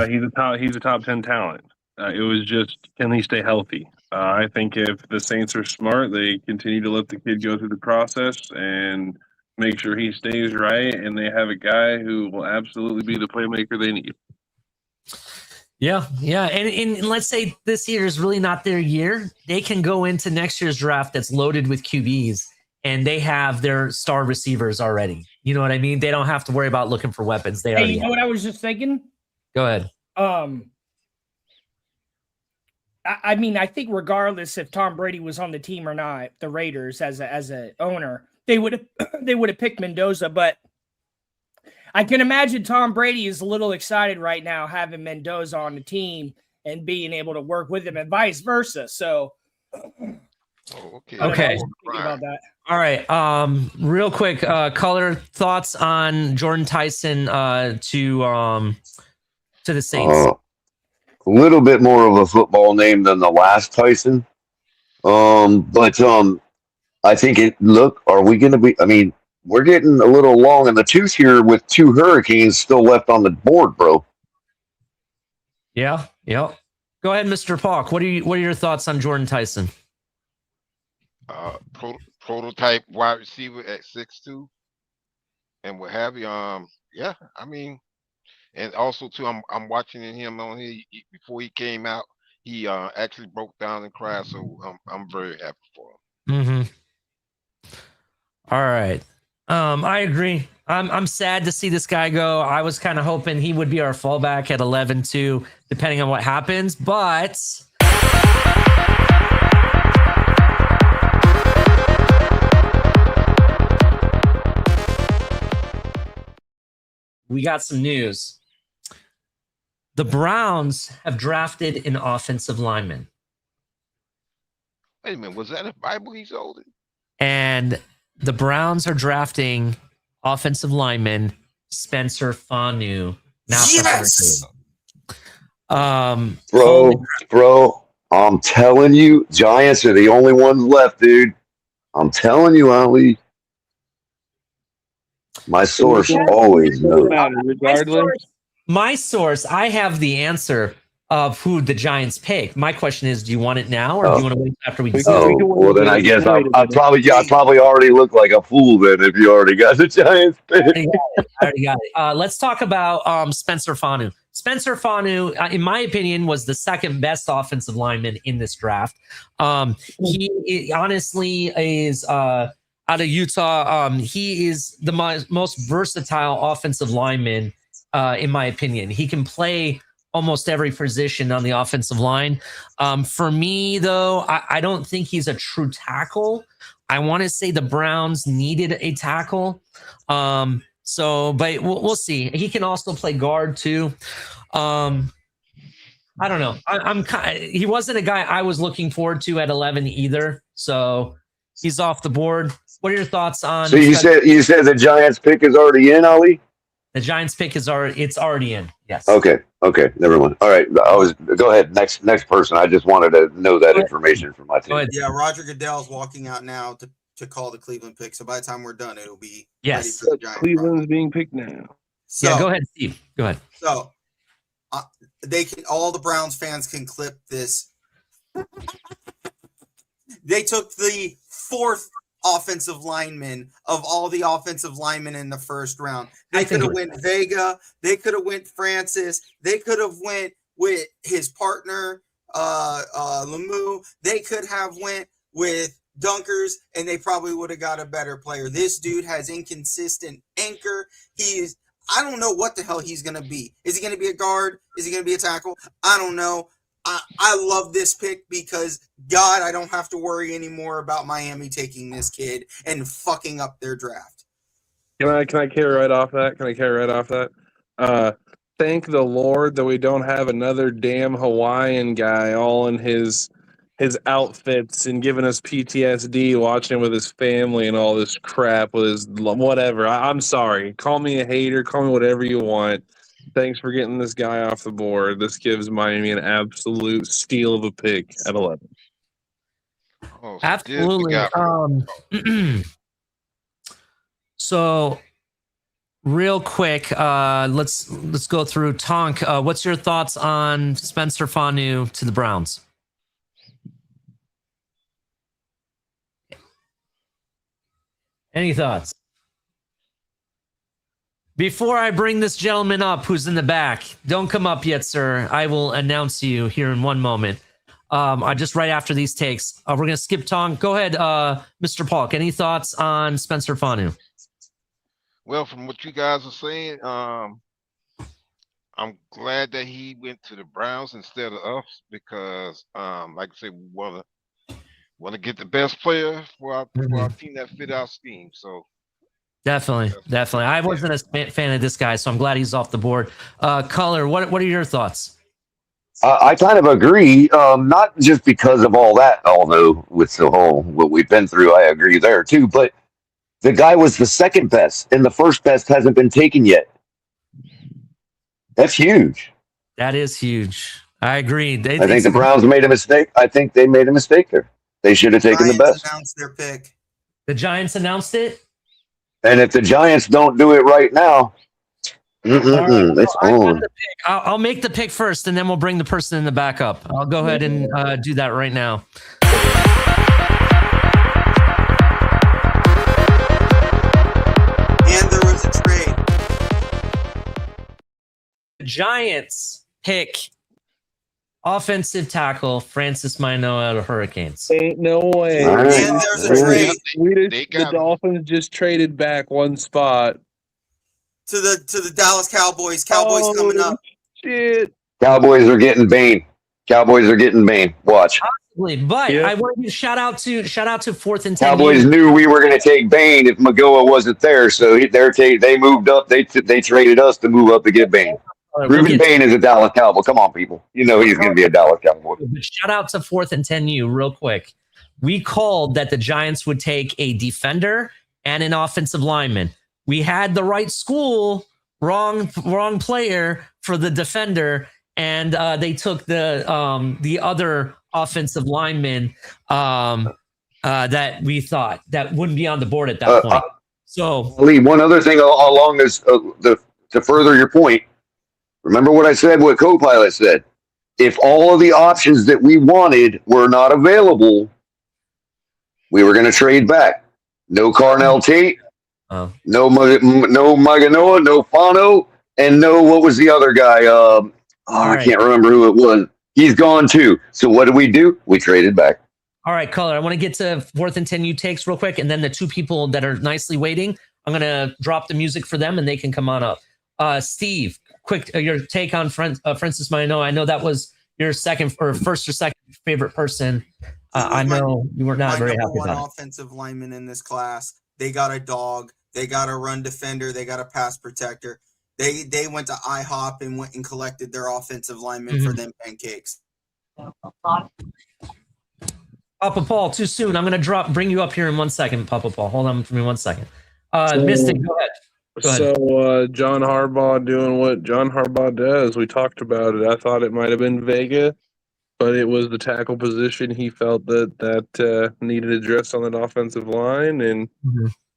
He's a top 10 talent. It was just, can he stay healthy? I think if the Saints are smart, they continue to let the kid go through the process and make sure he stays right, and they have a guy who will absolutely be the playmaker they need.
Yeah. And let's say this year is really not their year. They can go into next year's draft that's loaded with QBs, and they have their star receivers already. You know what I mean? They don't have to worry about looking for weapons. They already
you know what I was just thinking?
Go ahead.
I mean, I think regardless if Tom Brady was on the team or not, the Raiders as a owner, they would have picked Mendoza. But I can imagine Tom Brady is a little excited right now having Mendoza on the team and being able to work with him, and vice versa. So,
Okay.
About that.
All right. Real quick, color thoughts on Jordan Tyson to the Saints.
A little bit more of a football name than the last Tyson. But I think are we going to be, I mean, we're getting a little long in the tooth here with 2 Hurricanes still left on the board, bro.
Yeah. Go ahead, Mr. Falk. What are your thoughts on Jordan Tyson?
Prototype wide receiver at 6'2", and what have you. Yeah, I mean, and also too, I'm watching him on here before he came out. He actually broke down and cried, so I'm very happy for him.
Mm-hmm. All right. I agree. I'm sad to see this guy go. I was kind of hoping he would be our fallback at 11-2, depending on what happens, but we got some news. The Browns have drafted an offensive lineman.
Wait a minute, was that a Bible he's holding?
And the Browns are drafting offensive lineman Spencer Fanu.
Yes!
Bro, I'm telling you, Giants are the only ones left, dude. I'm telling you, Ali. My source always knows.
My source, I have the answer of who the Giants pick. My question is, do you want it now, or do you want to wait after we decide?
Oh, well, then I guess I probably already look like a fool then if you already got the Giants pick.
I already got it. Let's talk about Spencer Fanu. Spencer Fanu, in my opinion, was the second best offensive lineman in this draft. He honestly is out of Utah. He is the most versatile offensive lineman, in my opinion. He can play almost every position on the offensive line. For me, though, I don't think he's a true tackle. I want to say the Browns needed a tackle. But we'll see. He can also play guard too. I don't know. He wasn't a guy I was looking forward to at 11 either. So he's off the board. What are your thoughts on?
So you said the Giants pick is already in, Ali?
The Giants pick is already in. Yes.
Okay. Never mind. All right. Go ahead. Next person. I just wanted to know that information from my team.
Yeah, Roger Goodell's walking out now to call the Cleveland pick. So by the time we're done, it'll be ready for the Giants.
Cleveland's being picked now.
So, yeah, go ahead, Steve. Go ahead.
So all the Browns fans can clip this. They took the 4th offensive lineman of all the offensive linemen in the first round. They could have went Vega. They could have went Francis. They could have went with his partner, Lemieux. They could have went with Dunkers, and they probably would have got a better player. This dude has inconsistent anchor. I don't know what the hell he's going to be. Is he going to be a guard? Is he going to be a tackle? I don't know. I love this pick because, God, I don't have to worry anymore about Miami taking this kid and fucking up their draft.
Can I carry right off that? Thank the Lord that we don't have another damn Hawaiian guy all in his outfits and giving us PTSD watching him with his family and all this crap with his whatever. I'm sorry. Call me a hater. Call me whatever you want. Thanks for getting this guy off the board. This gives Miami an absolute steal of a pick at 11.
Oh,
Absolutely. So real quick, let's go through Tonk. What's your thoughts on Spencer Fanu to the Browns? Any thoughts? Before I bring this gentleman up who's in the back, don't come up yet, sir. I will announce you here in one moment. Just right after these takes. We're going to skip Tonk. Go ahead, Mr. Polk. Any thoughts on Spencer Fanu?
Well, from what you guys are saying, I'm glad that he went to the Browns instead of us because, like I said, we want to get the best player for our team that fit our scheme. So
Definitely. I wasn't a fan of this guy, so I'm glad he's off the board. Color, what are your thoughts?
I kind of agree, not just because of all that, although with the whole what we've been through, I agree there too. But the guy was the second best, and the first best hasn't been taken yet. That's huge.
That is huge. I agree.
I think the Browns made a mistake. I think they made a mistake there. They should have taken the best.
Announced their pick.
The Giants announced it.
And if the Giants don't do it right now, it's on.
I'll make the pick first, and then we'll bring the person in the back up. I'll go ahead and do that right now.
And there was a trade.
The Giants pick offensive tackle Francis Mino out of Hurricanes.
Ain't no way.
All right.
And there's a trade
The Dolphins just traded back one spot.
to the Dallas Cowboys. Cowboys coming up.
Shit.
Cowboys are getting Bane. Watch.
But I want to shout out to 4th and 10.
Cowboys knew we were going to take Bane if Magoa wasn't there, so they moved up. They traded us to move up to get Bane. Ruben Bane is a Dallas Cowboy. Come on, people. You know he's going to be a Dallas Cowboy.
Shout out to 4th and 10U real quick. We called that the Giants would take a defender and an offensive lineman. We had the right school, wrong player for the defender, and they took the other offensive lineman that we thought that wouldn't be on the board at that point. So,
Lee, one other thing along this to further your point. Remember what I said, what Copilot said. If all of the options that we wanted were not available, we were going to trade back. No Carnell Tate, no Maganoa, no Fano, and no, what was the other guy? I can't remember who it was. He's gone too. So what do? We traded back.
All right, Color, I want to get to 4th and 10U takes real quick, and then the two people that are nicely waiting, I'm going to drop the music for them, and they can come on up. Steve, quick, your take on Francis Mino. I know that was your first or second favorite person. I know you were not very happy about it.
Offensive lineman in this class. They got a dog. They got a run defender. They got a pass protector. They went to IHOP and went and collected their offensive lineman for them pancakes.
Papa Paul, too soon. I'm going to bring you up here in 1 second, Papa Paul. Hold on for me 1 second. Mystic, go ahead.
So John Harbaugh doing what John Harbaugh does. We talked about it. I thought it might have been Vega, but it was the tackle position. He felt that needed addressed on that offensive line, and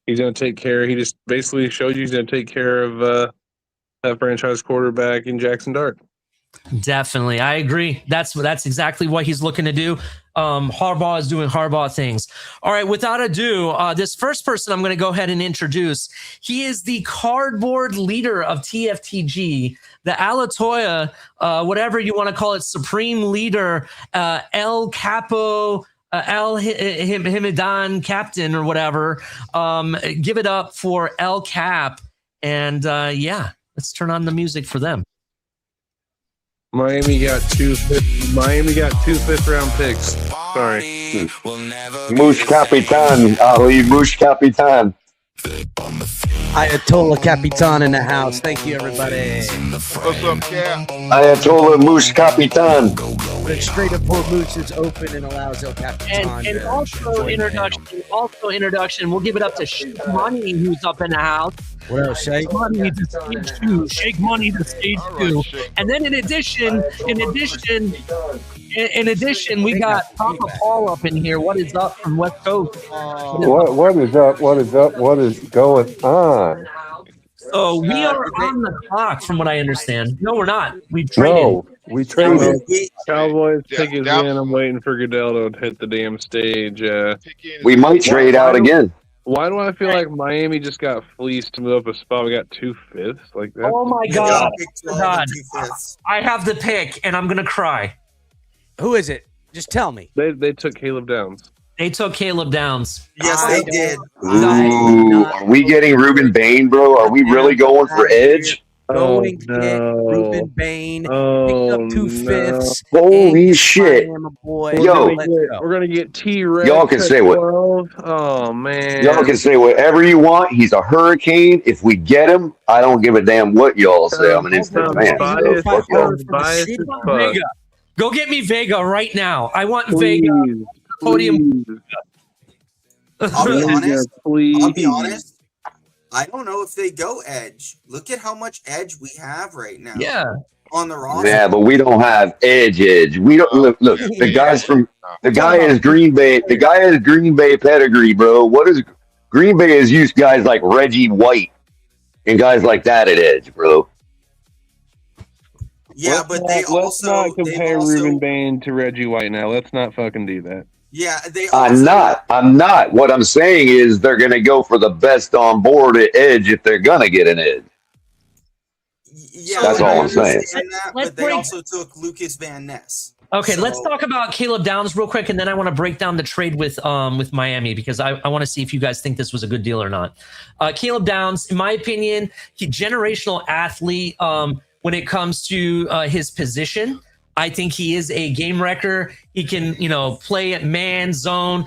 he's going to take care. He just basically showed you he's going to take care of that franchise quarterback in Jackson Dart.
Definitely. I agree. That's exactly what he's looking to do. Harbaugh is doing Harbaugh things. All right. Without ado, this first person I'm going to go ahead and introduce. He is the cardboard leader of TFTG, the Alatoya, whatever you want to call it, supreme leader, El Capo, El Himidan captain or whatever. Give it up for El Cap. And let's turn on the music for them.
Miami got two fifth round picks. Sorry.
Mush Capitan, Ali Mush Capitan.
Ayatollah Capitan in the house. Thank you, everybody.
What's up, Cap?
Ayatollah Mush Capitan.
But straight up for Moose is open and allows El Capitan.
And also introduction. We'll give it up to Sheikh Money, who's up in the house.
What else, Shake?
Money to stage 2. Shake Money to stage 2. And then in addition, we got Papa Paul up in here. What is up from West Coast?
What is up? What is going on?
So we are on the clock, from what I understand. No, we're not. We traded.
No, we traded.
Cowboys tickets in. I'm waiting for Goodell to hit the damn stage.
We might trade out again.
Why do I feel like Miami just got fleeced to move up a spot? We got 2 fifths like that.
Oh my God! I have the pick, and I'm gonna cry.
Who is it? Just tell me.
They took Caleb Downs.
They took Caleb Downs.
Yes, they did.
Ooh, are we getting Ruben Bain, bro? Are we really going for edge?
going to get Ruben Bain, picked up 2/5.
Holy shit.
Boy.
Yo.
We're gonna get T-Rex.
Y'all can say what.
12. Oh man.
Y'all can say whatever you want. He's a hurricane. If we get him, I don't give a damn what y'all say. I'm an instant fan. So fuck y'all.
Vega. Go get me Vega right now. I want Vega podium.
I'll be honest.
Please.
I'll be honest. I don't know if they go edge. Look at how much edge we have right now.
Yeah.
On the roster.
Yeah, but we don't have edge. We don't look. The guy's from the guy is Green Bay. The guy has Green Bay pedigree, bro. What is Green Bay has used guys like Reggie White and guys like that at edge, bro.
Yeah, but
let's not compare Ruben Bain to Reggie White now. Let's not fucking do that.
Yeah, they.
I'm not. What I'm saying is they're going to go for the best on board at edge if they're going to get an edge.
Yeah,
that's all I'm saying.
But they also took Lucas Van Ness.
Okay, let's talk about Caleb Downs real quick, and then I want to break down the trade with Miami because I want to see if you guys think this was a good deal or not. Caleb Downs, in my opinion, generational athlete when it comes to his position. I think he is a game wrecker. He can, play at man, zone,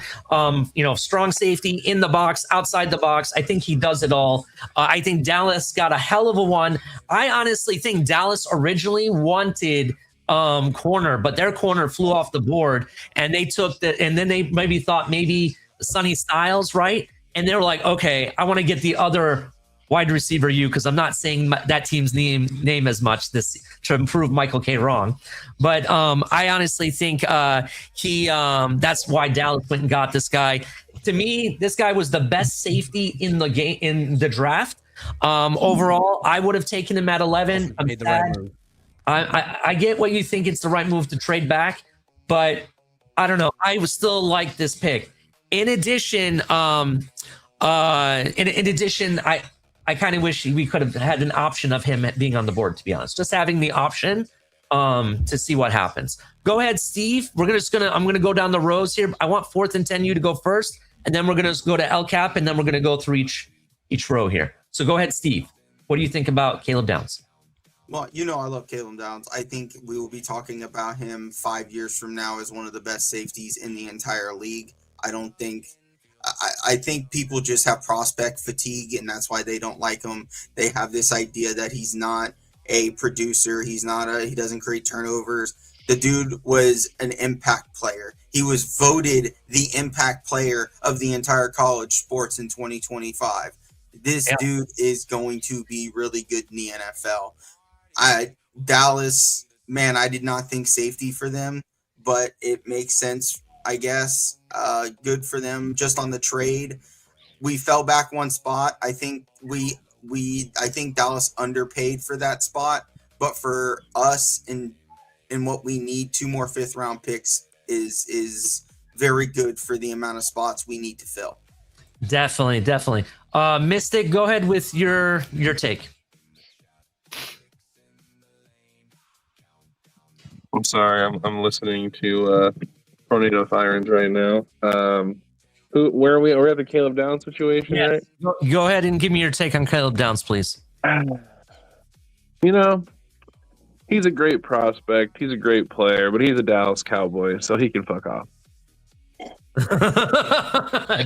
strong safety, in the box, outside the box. I think he does it all. I think Dallas got a hell of a one. I honestly think Dallas originally wanted corner, but their corner flew off the board, and they took and then they maybe thought Sonny Styles, right? And they were like, okay, I want to get the other wide receiver because I'm not saying that team's name as much to prove Michael K wrong. But I honestly think that's why Dallas went and got this guy. To me, this guy was the best safety in the game in the draft. Overall, I would have taken him at 11. I'm sad. I get what you think it's the right move to trade back, but I don't know. I would still like this pick. In addition, I kind of wish we could have had an option of him being on the board, to be honest. Just having the option to see what happens. Go ahead, Steve. I'm gonna go down the rows here. I want 4th and 10 you to go first, and then we're gonna go to El Cap, and then we're gonna go through each row here. So go ahead, Steve. What do you think about Caleb Downs?
Well, I love Caleb Downs. I think we will be talking about him 5 years from now as one of the best safeties in the entire league. I think people just have prospect fatigue, and that's why they don't like him. They have this idea that he's not a producer. He doesn't create turnovers. The dude was an impact player. He was voted the impact player of the entire college sports in 2025. This dude is going to be really good in the NFL. Dallas, man, I did not think safety for them, but it makes sense, I guess. Good for them. Just on the trade, we fell back one spot. I think I think Dallas underpaid for that spot, but for us and what we need, 2 more 5th round picks is very good for the amount of spots we need to fill.
Definitely. Mystic, go ahead with your take.
I'm sorry, I'm listening to Tornado Sirens right now. Where are we? Are we at the Caleb Downs situation, right?
Go ahead and give me your take on Caleb Downs, please.
He's a great prospect. He's a great player, but he's a Dallas Cowboy, so he can fuck off.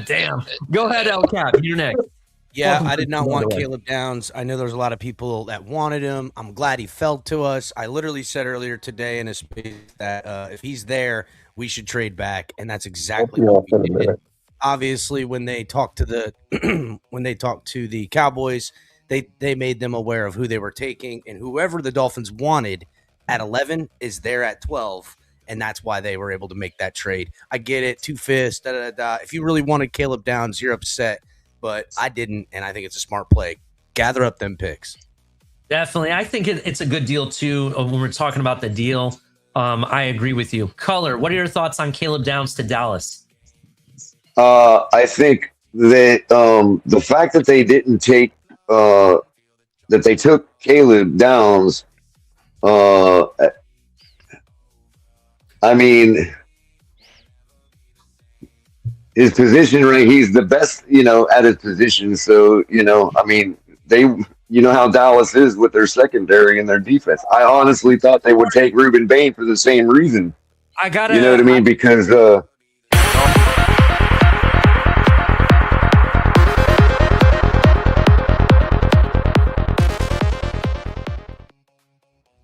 Damn. Go ahead, El Cap. You're next.
Yeah, I did not want Caleb Downs. I know there's a lot of people that wanted him. I'm glad he fell to us. I literally said earlier today in a space that if he's there, we should trade back, and that's exactly what we did. Obviously, when they talked to the Cowboys, they made them aware of who they were taking, and whoever the Dolphins wanted at 11 is there at 12, and that's why they were able to make that trade. I get it, 2 5ths, If you really wanted Caleb Downs, you're upset. But I didn't, and I think it's a smart play. Gather up them picks.
Definitely. I think it's a good deal, too. When we're talking about the deal, I agree with you. Color, what are your thoughts on Caleb Downs to Dallas?
I think that the fact that they didn't take that they took Caleb Downs, I mean, his position, right? He's the best, at his position. So, I mean, they, you know how Dallas is with their secondary and their defense. I honestly thought they would take Ruben Bain for the same reason.
I gotta.
You know what I mean? Because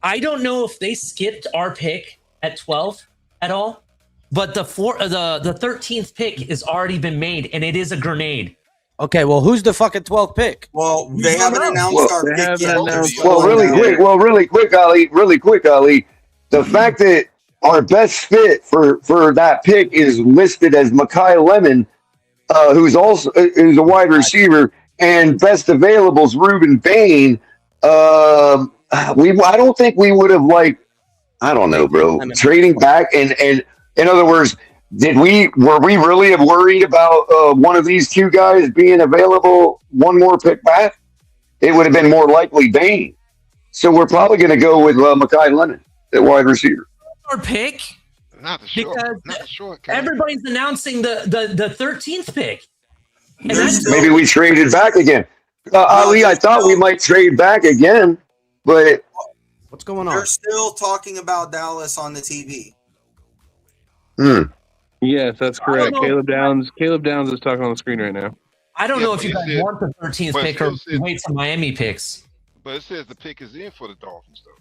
I don't know if they skipped our pick at 12 at all, but the 13th pick has already been made, and it is a grenade.
Okay, well, who's the fucking 12th pick?
Well, they haven't announced our pick yet.
really quick, Ali. The fact that our best fit for that pick is listed as Mekhi Lemon, who's a wide receiver, and best available is Ruben Bain. I don't think we would have I don't know, bro. Trading back and in other words, were we really worried about one of these two guys being available one more pick back? It would have been more likely Bain. So we're probably going to go with Mekhi Lemon, the wide receiver.
Our pick.
Not the short.
Everybody's announcing the 13th pick. And
maybe we traded back again. Ali, I thought we might trade back again, but
what's going on?
They're still talking about Dallas on the TV.
Yes, that's correct. Caleb Downs is talking on the screen right now.
I don't know if you guys want the 13th pick or wait till Miami picks.
But it says the pick is in for the Dolphins, though.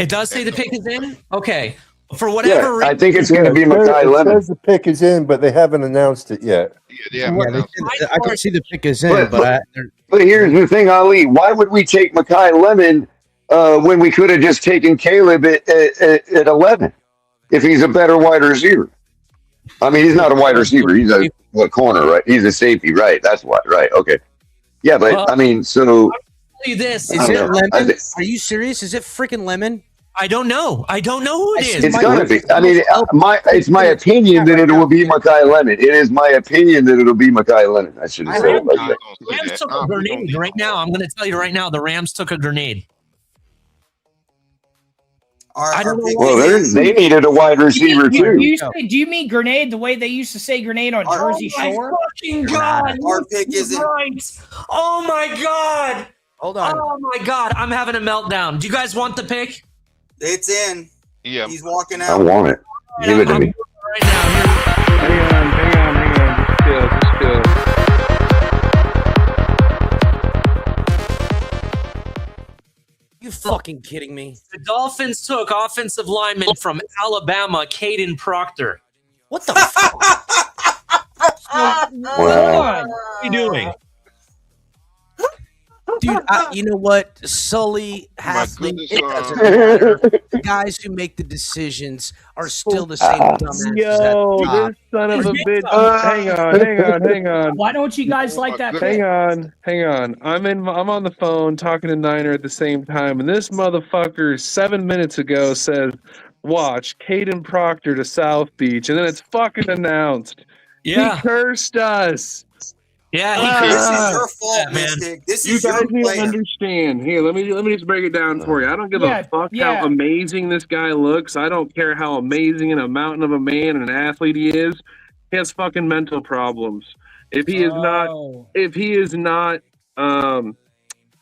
It does say the pick is in? Okay. For whatever reason.
I think it's going to be Mekhi Lemon.
It says the pick is in, but they haven't announced it yet.
Yeah,
I can see the pick is in, but
here's the thing, Ali. Why would we take Mekhi Lemon when we could have just taken Caleb at 11 if he's a better wide receiver? I mean, he's not a wide receiver. He's a corner, right? He's a safety, right? That's why, right? Okay. Yeah, but I mean, so.
I'll tell you this.
Is it Lemon? Are you serious? Is it freaking Lemon?
I don't know. I don't know who it is.
It's going to be. I mean, it's my opinion that it will be Mekhi Lemon. It is my opinion that it'll be Mekhi Lemon. I shouldn't say it like that.
Rams took a grenade right now. I'm going to tell you right now, the Rams took a grenade.
I don't know.
Well, they needed a wide receiver too.
Do you mean grenade the way they used to say grenade on Jersey Shore?
Oh my fucking God!
Our pick isn't
right. Oh my God!
Hold on.
Oh my God! I'm having a meltdown. Do you guys want the pick?
It's in.
Yeah.
He's walking
I
out.
want it. Give it to me.
Right now.
Hang on. Just chill.
You fucking kidding me?
The Dolphins took offensive lineman from Alabama, Caden Proctor.
What the fuck?
Wow.
What are you doing?
Dude, you know what? Sully, Hasley, it doesn't matter. The guys who make the decisions are still the same dumbasses.
Yo, this son of a bitch. Hang on.
Why don't you guys like that?
Hang on. I'm on the phone talking to Niner at the same time, and this motherfucker 7 minutes ago says, watch Caden Proctor to South Beach, and then it's fucking announced.
Yeah.
He cursed us.
Yeah,
This is your fault, Mystic. This
You
is your
guys need to
player.
understand. Here, let me just break it down for you. I don't give a fuck how amazing this guy looks. I don't care how amazing and a mountain of a man and an athlete he is. He has fucking mental problems. If he is not,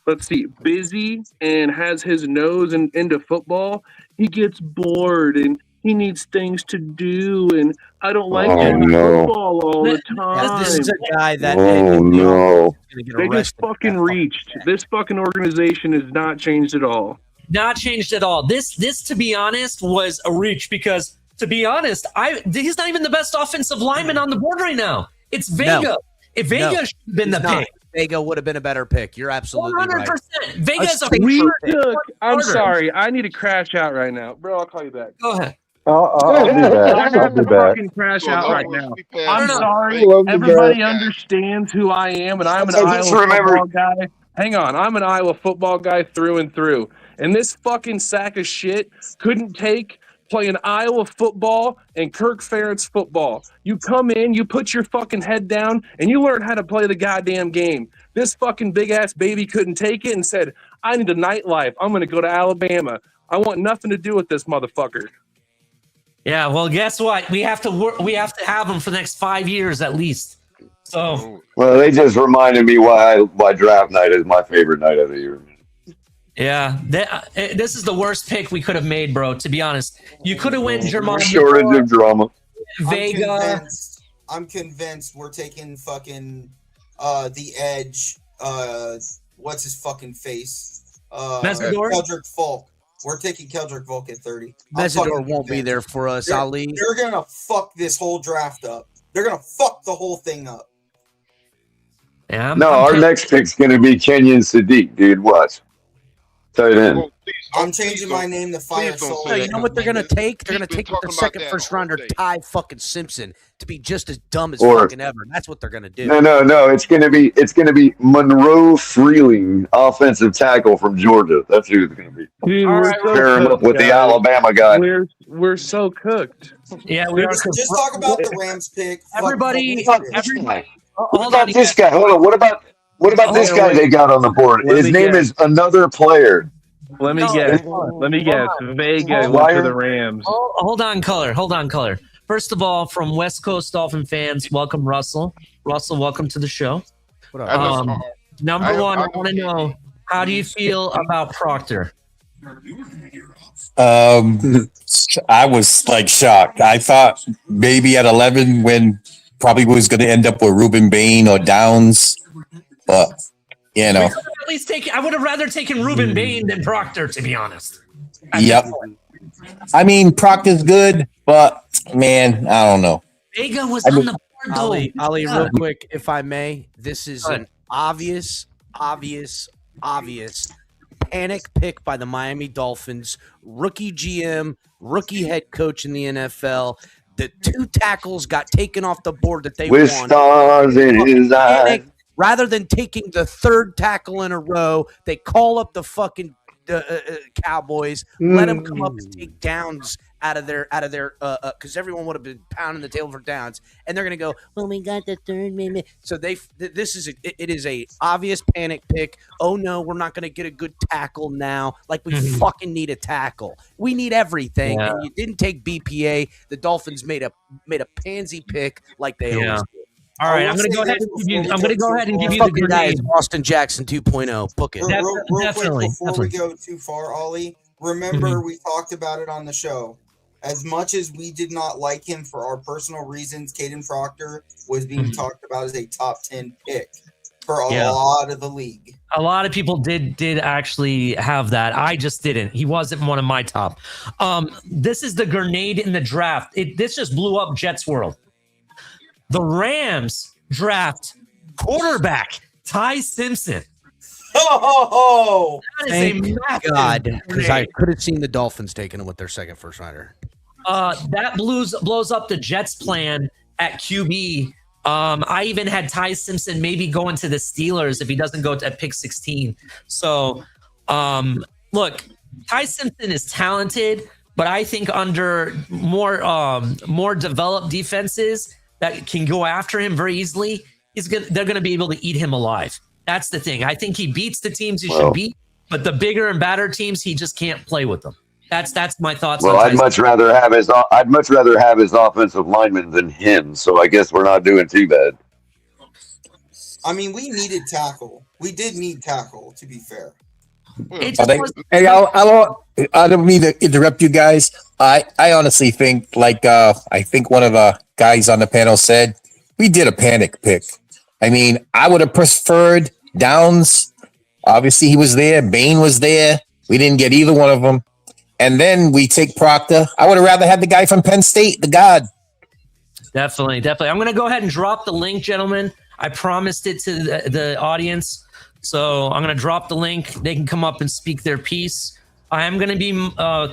let's see, busy and has his nose into football, he gets bored and he needs things to do, and I don't like football all the time.
This is a guy that
they just fucking reached. This fucking organization has not changed at all.
Not changed at all. This, to be honest, was a reach because, to be honest, he's not even the best offensive lineman on the board right now. It's Vega.
No.
If Vega should have been the pick.
Vega would have been a better pick. You're absolutely 100%.
Right. Vega's
I'm sorry. I need to crash out right now. Bro, I'll call you back.
Go ahead.
I'll be back.
I'll be back. Crash out right now. I'm sorry. Everybody understands who I am, and I'm an Iowa football guy. Hang on. I'm an Iowa football guy through and through. And this fucking sack of shit couldn't take playing Iowa football and Kirk Ferentz football. You come in, you put your fucking head down, and you learn how to play the goddamn game. This fucking big-ass baby couldn't take it and said, I need a nightlife. I'm going to go to Alabama. I want nothing to do with this motherfucker.
Yeah, well, guess what? We have to have him for the next 5 years at least. So
Well, they just reminded me why draft night is my favorite night of the year.
yeah, this is the worst pick we could have made, bro. To be honest, you could have went Jermon
Shortage of drama.
Vega.
I'm convinced we're taking fucking the edge. What's his fucking face?
Mesidor?
Keldrick Falk. We're taking Keldrick Falk at 30.
Mesidor won't be there for us, Ali.
They're gonna fuck this whole draft up. They're gonna fuck the whole thing up.
Yeah,
Our next pick's gonna be Kenyon Sadiq, dude. Watch. Tight end.
I'm changing my name to Fire Soul.
No, you know what they're gonna take? They're gonna take with their second first rounder, Ty fucking Simpson, to be just as dumb as fucking ever. That's what they're gonna do.
No. It's gonna be Monroe Freeling, offensive tackle from Georgia. That's who it's gonna be.
Dude,
Pair him up with the Alabama guy.
We're so cooked.
Yeah, we are.
Just talk about the Rams pick.
Everybody.
What about this guy? Hold on. What about this guy they got on the board? His name is another player.
Let me guess. Vega went to the Rams.
Hold on, color. First of all, from West Coast Dolphin fans, welcome Russell. Russell, welcome to the show. Number one, I want to know, how do you feel about Proctor?
I was like shocked. I thought maybe at 11 when probably was going to end up with Ruben Bain or Downs, but you know.
At least I would have rather taken Ruben Bain than Proctor, to be honest.
Yep. I mean, Proctor's good, but man, I don't know.
Vega was on the board, though.
Ali, real quick, if I may, this is an obvious panic pick by the Miami Dolphins. Rookie GM, rookie head coach in the NFL. The two tackles got taken off the board that they
with
wanted.
Stars in his eyes.
Rather than taking the third tackle in a row, they call up the fucking Cowboys, let them come up and take Downs out of their because everyone would have been pounding the table for Downs, and they're gonna go, well, we got the third maybe. So this is a obvious panic pick. Oh no, we're not gonna get a good tackle now. Like we fucking need a tackle. We need everything, and you didn't take BPA. The Dolphins made a pansy pick like they always do.
All right, I'm going to go ahead and give you the grenade.
Austin Jackson 2.0. Book it.
Real quick before we go too far, Ollie, remember we talked about it on the show. As much as we did not like him for our personal reasons, Caden Proctor was being talked about as a top 10 pick for a lot of the league.
A lot of people did actually have that. I just didn't. He wasn't one of my top. This is the grenade in the draft. This just blew up Jets world. The Rams draft quarterback Ty Simpson.
Oh,
that is
thank God, because I could have seen the Dolphins taking him with their second first rounder.
That blows up the Jets' plan at QB. I even had Ty Simpson maybe going to the Steelers if he doesn't go at pick 16. So, look, Ty Simpson is talented, but I think under more developed defenses that can go after him very easily, they're going to be able to eat him alive. That's the thing. I think he beats the teams he should beat, but the bigger and badder teams, he just can't play with them. That's my thoughts.
Well, I'd much rather have his offensive lineman than him. So I guess we're not doing too bad.
I mean, we needed tackle. We did need tackle, to be fair.
Hey, I don't mean to interrupt you guys. I honestly think, I think one of the guys on the panel said, we did a panic pick. I mean, I would have preferred Downs. Obviously, he was there. Bain was there. We didn't get either one of them. And then we take Proctor. I would have rather had the guy from Penn State, the God.
Definitely. I'm going to go ahead and drop the link, gentlemen. I promised it to the audience. So I'm going to drop the link. They can come up and speak their piece. I am going to be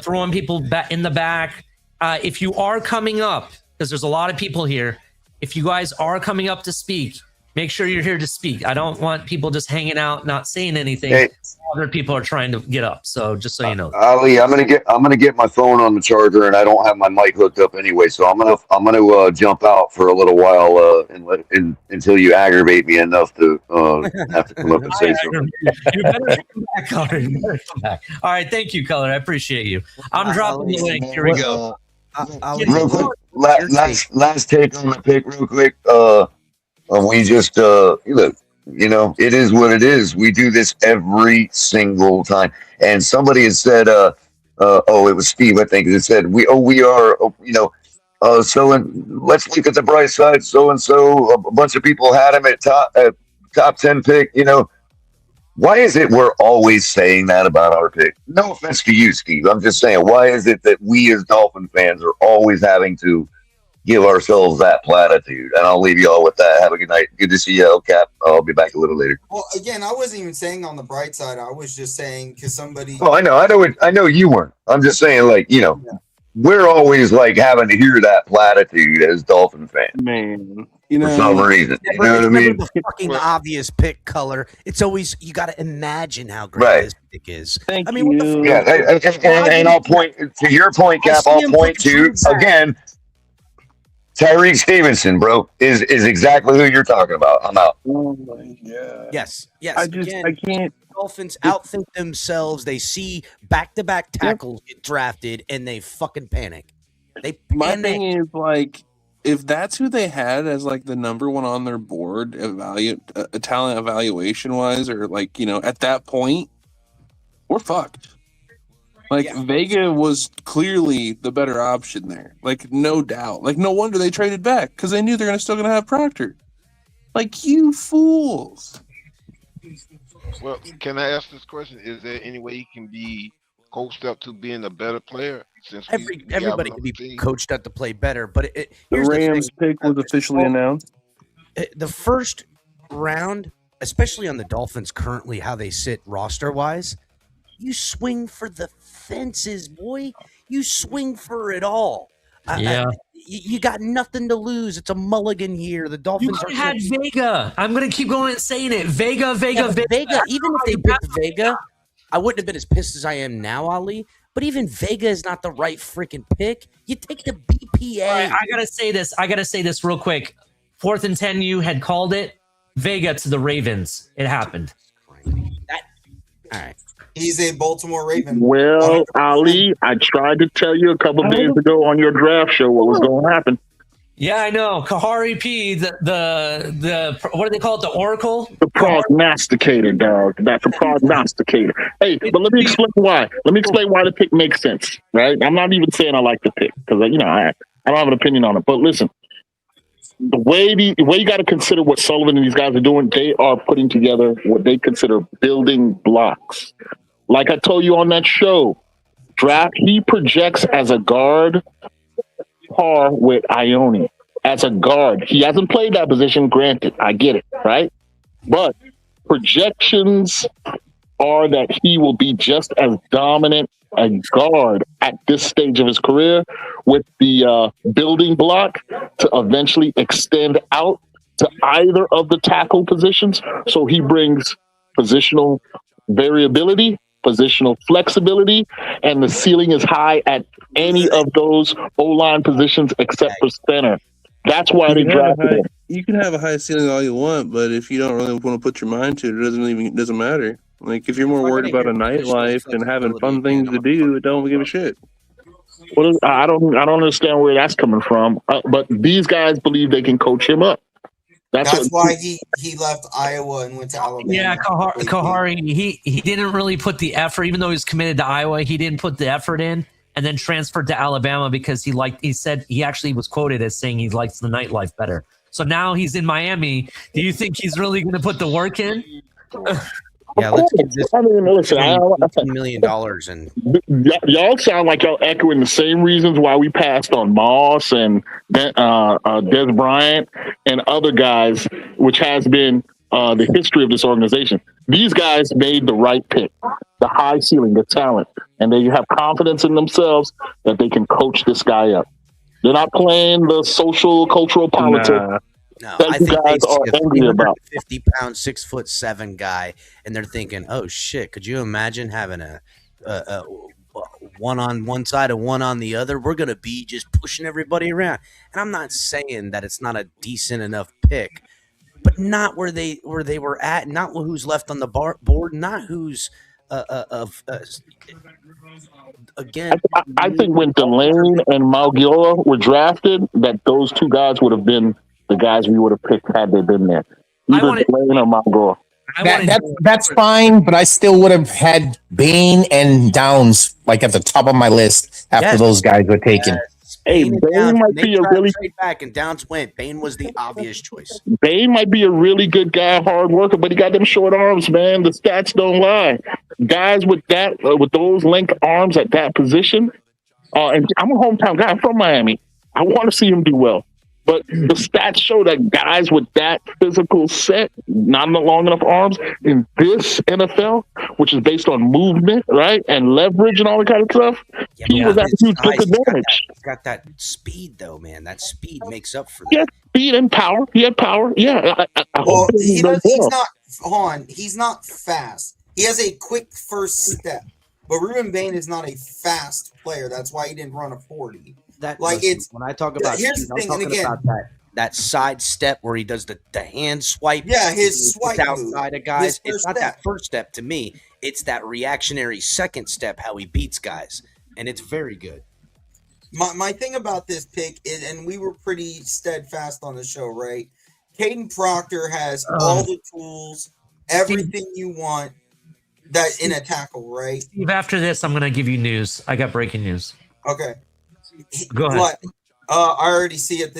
throwing people back in the back. If you are coming up, because there's a lot of people here, if you guys are coming up to speak, make sure you're here to speak. I don't want people just hanging out, not saying anything. Hey. Other people are trying to get up. So just so you know,
Ali, I'm gonna get my phone on the charger, and I don't have my mic hooked up anyway. So I'm gonna jump out for a little while until you aggravate me enough to have to come up and say something.
You better come back, Color. You better come back. All right, thank you, Color. I appreciate you. I'm dropping the link. Here we go.
Real quick, last take on the pick, real quick. We just look. It is what it is. We do this every single time. And somebody has said, oh, it was Steve, I think, that said, we are, let's look at the bright side. So and so, a bunch of people had him at top 10 pick. Why is it we're always saying that about our pick? No offense to you, Steve. I'm just saying, why is it that we as Dolphin fans are always having to give ourselves that platitude? And I'll leave you all with that. Have a good night. Good to see you, El Cap. I'll be back a little later.
Well, again, I wasn't even saying on the bright side. I was just saying because somebody.
Oh, I know you weren't. I'm just saying, we're always having to hear that platitude as Dolphin fans.
Man,
for some reason. You know what I mean?
The fucking obvious pick color. It's always you got to imagine how great this pick is.
Thank
I mean, what the fuck?
Yeah, and I'll point to your point, Cap. I'll point to again. Tyreek Stevenson, bro, is exactly who you're talking about. I'm out.
Oh my god.
Yes.
I can't.
Dolphins outthink themselves. They see back-to-back tackles get drafted, and they fucking panic.
My thing is if that's who they had as the number one on their board, talent evaluation wise, or at that point, we're fucked. Vega was clearly the better option there. No doubt. No wonder they traded back because they knew they're still gonna have Proctor. You fools.
Well, can I ask this question? Is there any way he can be coached up to being a better player? Since
everybody can be coached up to play better, but
the Rams pick was officially announced.
The first round, especially on the Dolphins currently, how they sit roster-wise, you swing for the fences, boy. You swing for it all. You got nothing to lose. It's a mulligan here. The Dolphins
had Vega. I'm going to keep going and saying it. Vega.
Even if they picked Vega, I wouldn't have been as pissed as I am now, Ali. But even Vega is not the right freaking pick. You take the BPA.
All right, I got to say this real quick. 4th and 10, you had called it. Vega to the Ravens. It happened.
All right.
He's a Baltimore Raven.
Well, Ali, I tried to tell you a couple days ago on your draft show what was going to happen.
Yeah, I know. Kahari P, the what do they call it? The Oracle?
The prognosticator, dog. That's a prognosticator. Hey, but let me explain why. Let me explain why the pick makes sense, right? I'm not even saying I like the pick because I don't have an opinion on it. But listen, the way you got to consider what Sullivan and these guys are doing, they are putting together what they consider building blocks. Like I told you on that show, he projects as a guard par with Ione. As a guard, he hasn't played that position, granted. I get it, right? But projections are that he will be just as dominant a guard at this stage of his career with the building block to eventually extend out to either of the tackle positions. So he brings positional variability, positional flexibility, and the ceiling is high at any of those O-line positions except for center. That's why they drafted him.
You can have a high ceiling all you want, but if you don't really want to put your mind to it, it doesn't matter. If you're more worried about a nightlife and having fun things to do, don't give a shit.
Well, I don't understand where that's coming from, but these guys believe they can coach him up.
That's why he left Iowa and went to Alabama.
Yeah, Kahari, he didn't really put the effort, even though he was committed to Iowa, he didn't put the effort in and then transferred to Alabama because he said he actually was quoted as saying he likes the nightlife better. So now he's in Miami. Do you think he's really going to put the work in?
Yeah, let's give this $15 million and
y'all sound like y'all echoing the same reasons why we passed on Moss and Des Bryant and other guys, which has been the history of this organization. These guys made the right pick, the high ceiling, the talent, and they have confidence in themselves that they can coach this guy up. They're not playing the social, cultural politics.
No,
that
I
you
think
guys
they
are angry about.
50-pound, 6'7" guy, and they're thinking, "Oh shit! Could you imagine having a one on one side and one on the other? We're gonna be just pushing everybody around." And I'm not saying that it's not a decent enough pick, but not where they were at, not who's left on the board, not who's again.
I think when Delane and Malgiola were drafted, that those two guys would have been the guys we would have picked had they been there. Either Blaine or Mongoor.
That's fine, but I still would have had Bain and Downs like at the top of my list after those guys were taken.
Hey, Bain might be a really
trade back, and Downs went. Bain was the obvious choice.
Bain might be a really good guy, hard worker, but he got them short arms, man. The stats don't lie. Guys with that, with those length arms at that position, and I'm a hometown guy. I'm from Miami. I want to see him do well. But the stats show that guys with that physical set, not long enough arms, in this NFL, which is based on movement, right, and leverage and all that kind of stuff, he was at a huge disadvantage.
He's got that speed, though, man. That speed makes up for that.
He had speed and power. He had power. Yeah.
Well, he's not, Han, he's not fast. He has a quick first step. But Ruben Bain is not a fast player. That's why he didn't run a 40.
When I talk about
here's
speed,
the thing,
I'm talking about that side step where he does the hand swipe.
Yeah, his swipe
outside of guys. It's not
step.
that first step to me. It's that reactionary second step, how he beats guys, and it's very good.
My thing about this pick is, and we were pretty steadfast on the show, right? Caden Proctor has all the tools, everything you want that in a tackle, right?
Steve, after this, I'm going to give you news. I got breaking news.
Okay.
Go ahead.
What? I already see it.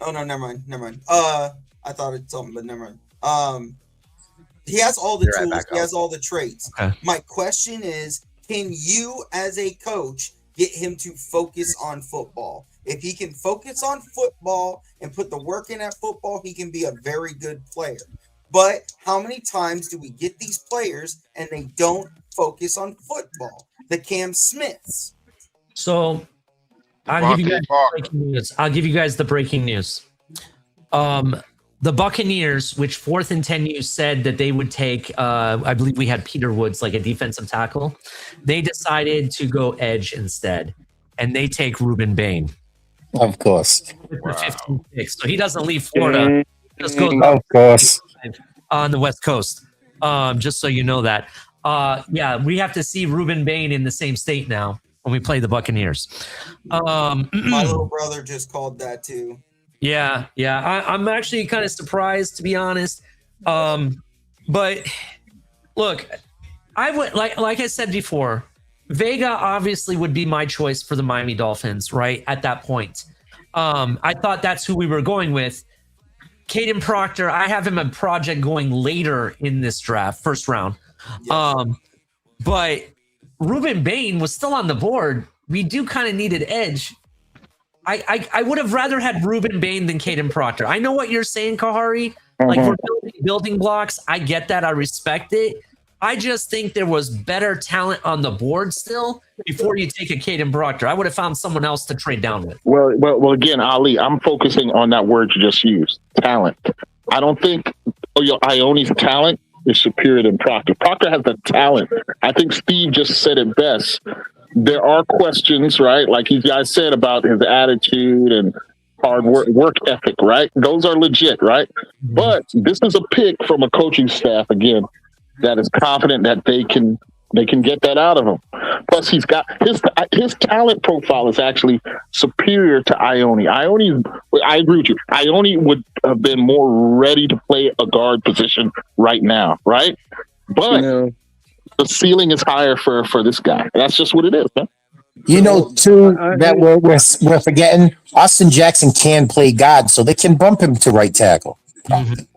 Oh no, never mind. I thought it's something, but never mind. He has all the tools. He has all the traits.
Okay.
My question is, can you, as a coach, get him to focus on football? If he can focus on football and put the work in at football, he can be a very good player. But how many times do we get these players and they don't focus on football? The Cam Smiths.
So I'll give you guys the breaking news. The Buccaneers, which 4th and 10 you said that they would take, I believe we had Peter Woods, like a defensive tackle. They decided to go edge instead, and they take Ruben Bain.
Of course.
With the 15 picks. So he doesn't leave Florida. He just goes
of course
on the West Coast. Just so you know that. Yeah, we have to see Ruben Bain in the same state now when we play the Buccaneers.
My little brother just called that too.
Yeah. I'm actually kind of surprised, to be honest. But look, I would like I said before, Vega obviously would be my choice for the Miami Dolphins, right? At that point. I thought that's who we were going with. Caden Proctor, I have him a project going later in this draft, first round. Yes. But Ruben Bain was still on the board. We do kind of need an edge. I would have rather had Ruben Bain than Caden Proctor. I know what you're saying, Kahari. Like, we're building blocks. I get that. I respect it. I just think there was better talent on the board still before you take a Caden Proctor. I would have found someone else to trade down with.
Well, again, Ali, I'm focusing on that word you just used, talent. I don't think Ione's talent is superior than Proctor. Proctor has the talent. I think Steve just said it best. There are questions, right? Like you guys said about his attitude and hard work ethic, right? Those are legit, right? But this is a pick from a coaching staff, again, that is confident that they can get that out of him. Plus, he's got his talent profile is actually superior to Ione. I agree with you. Ione would have been more ready to play a guard position right now, right? But the ceiling is higher for this guy. That's just what it is, man.
You know, too, that we're forgetting. Austin Jackson can play God, so they can bump him to right tackle. And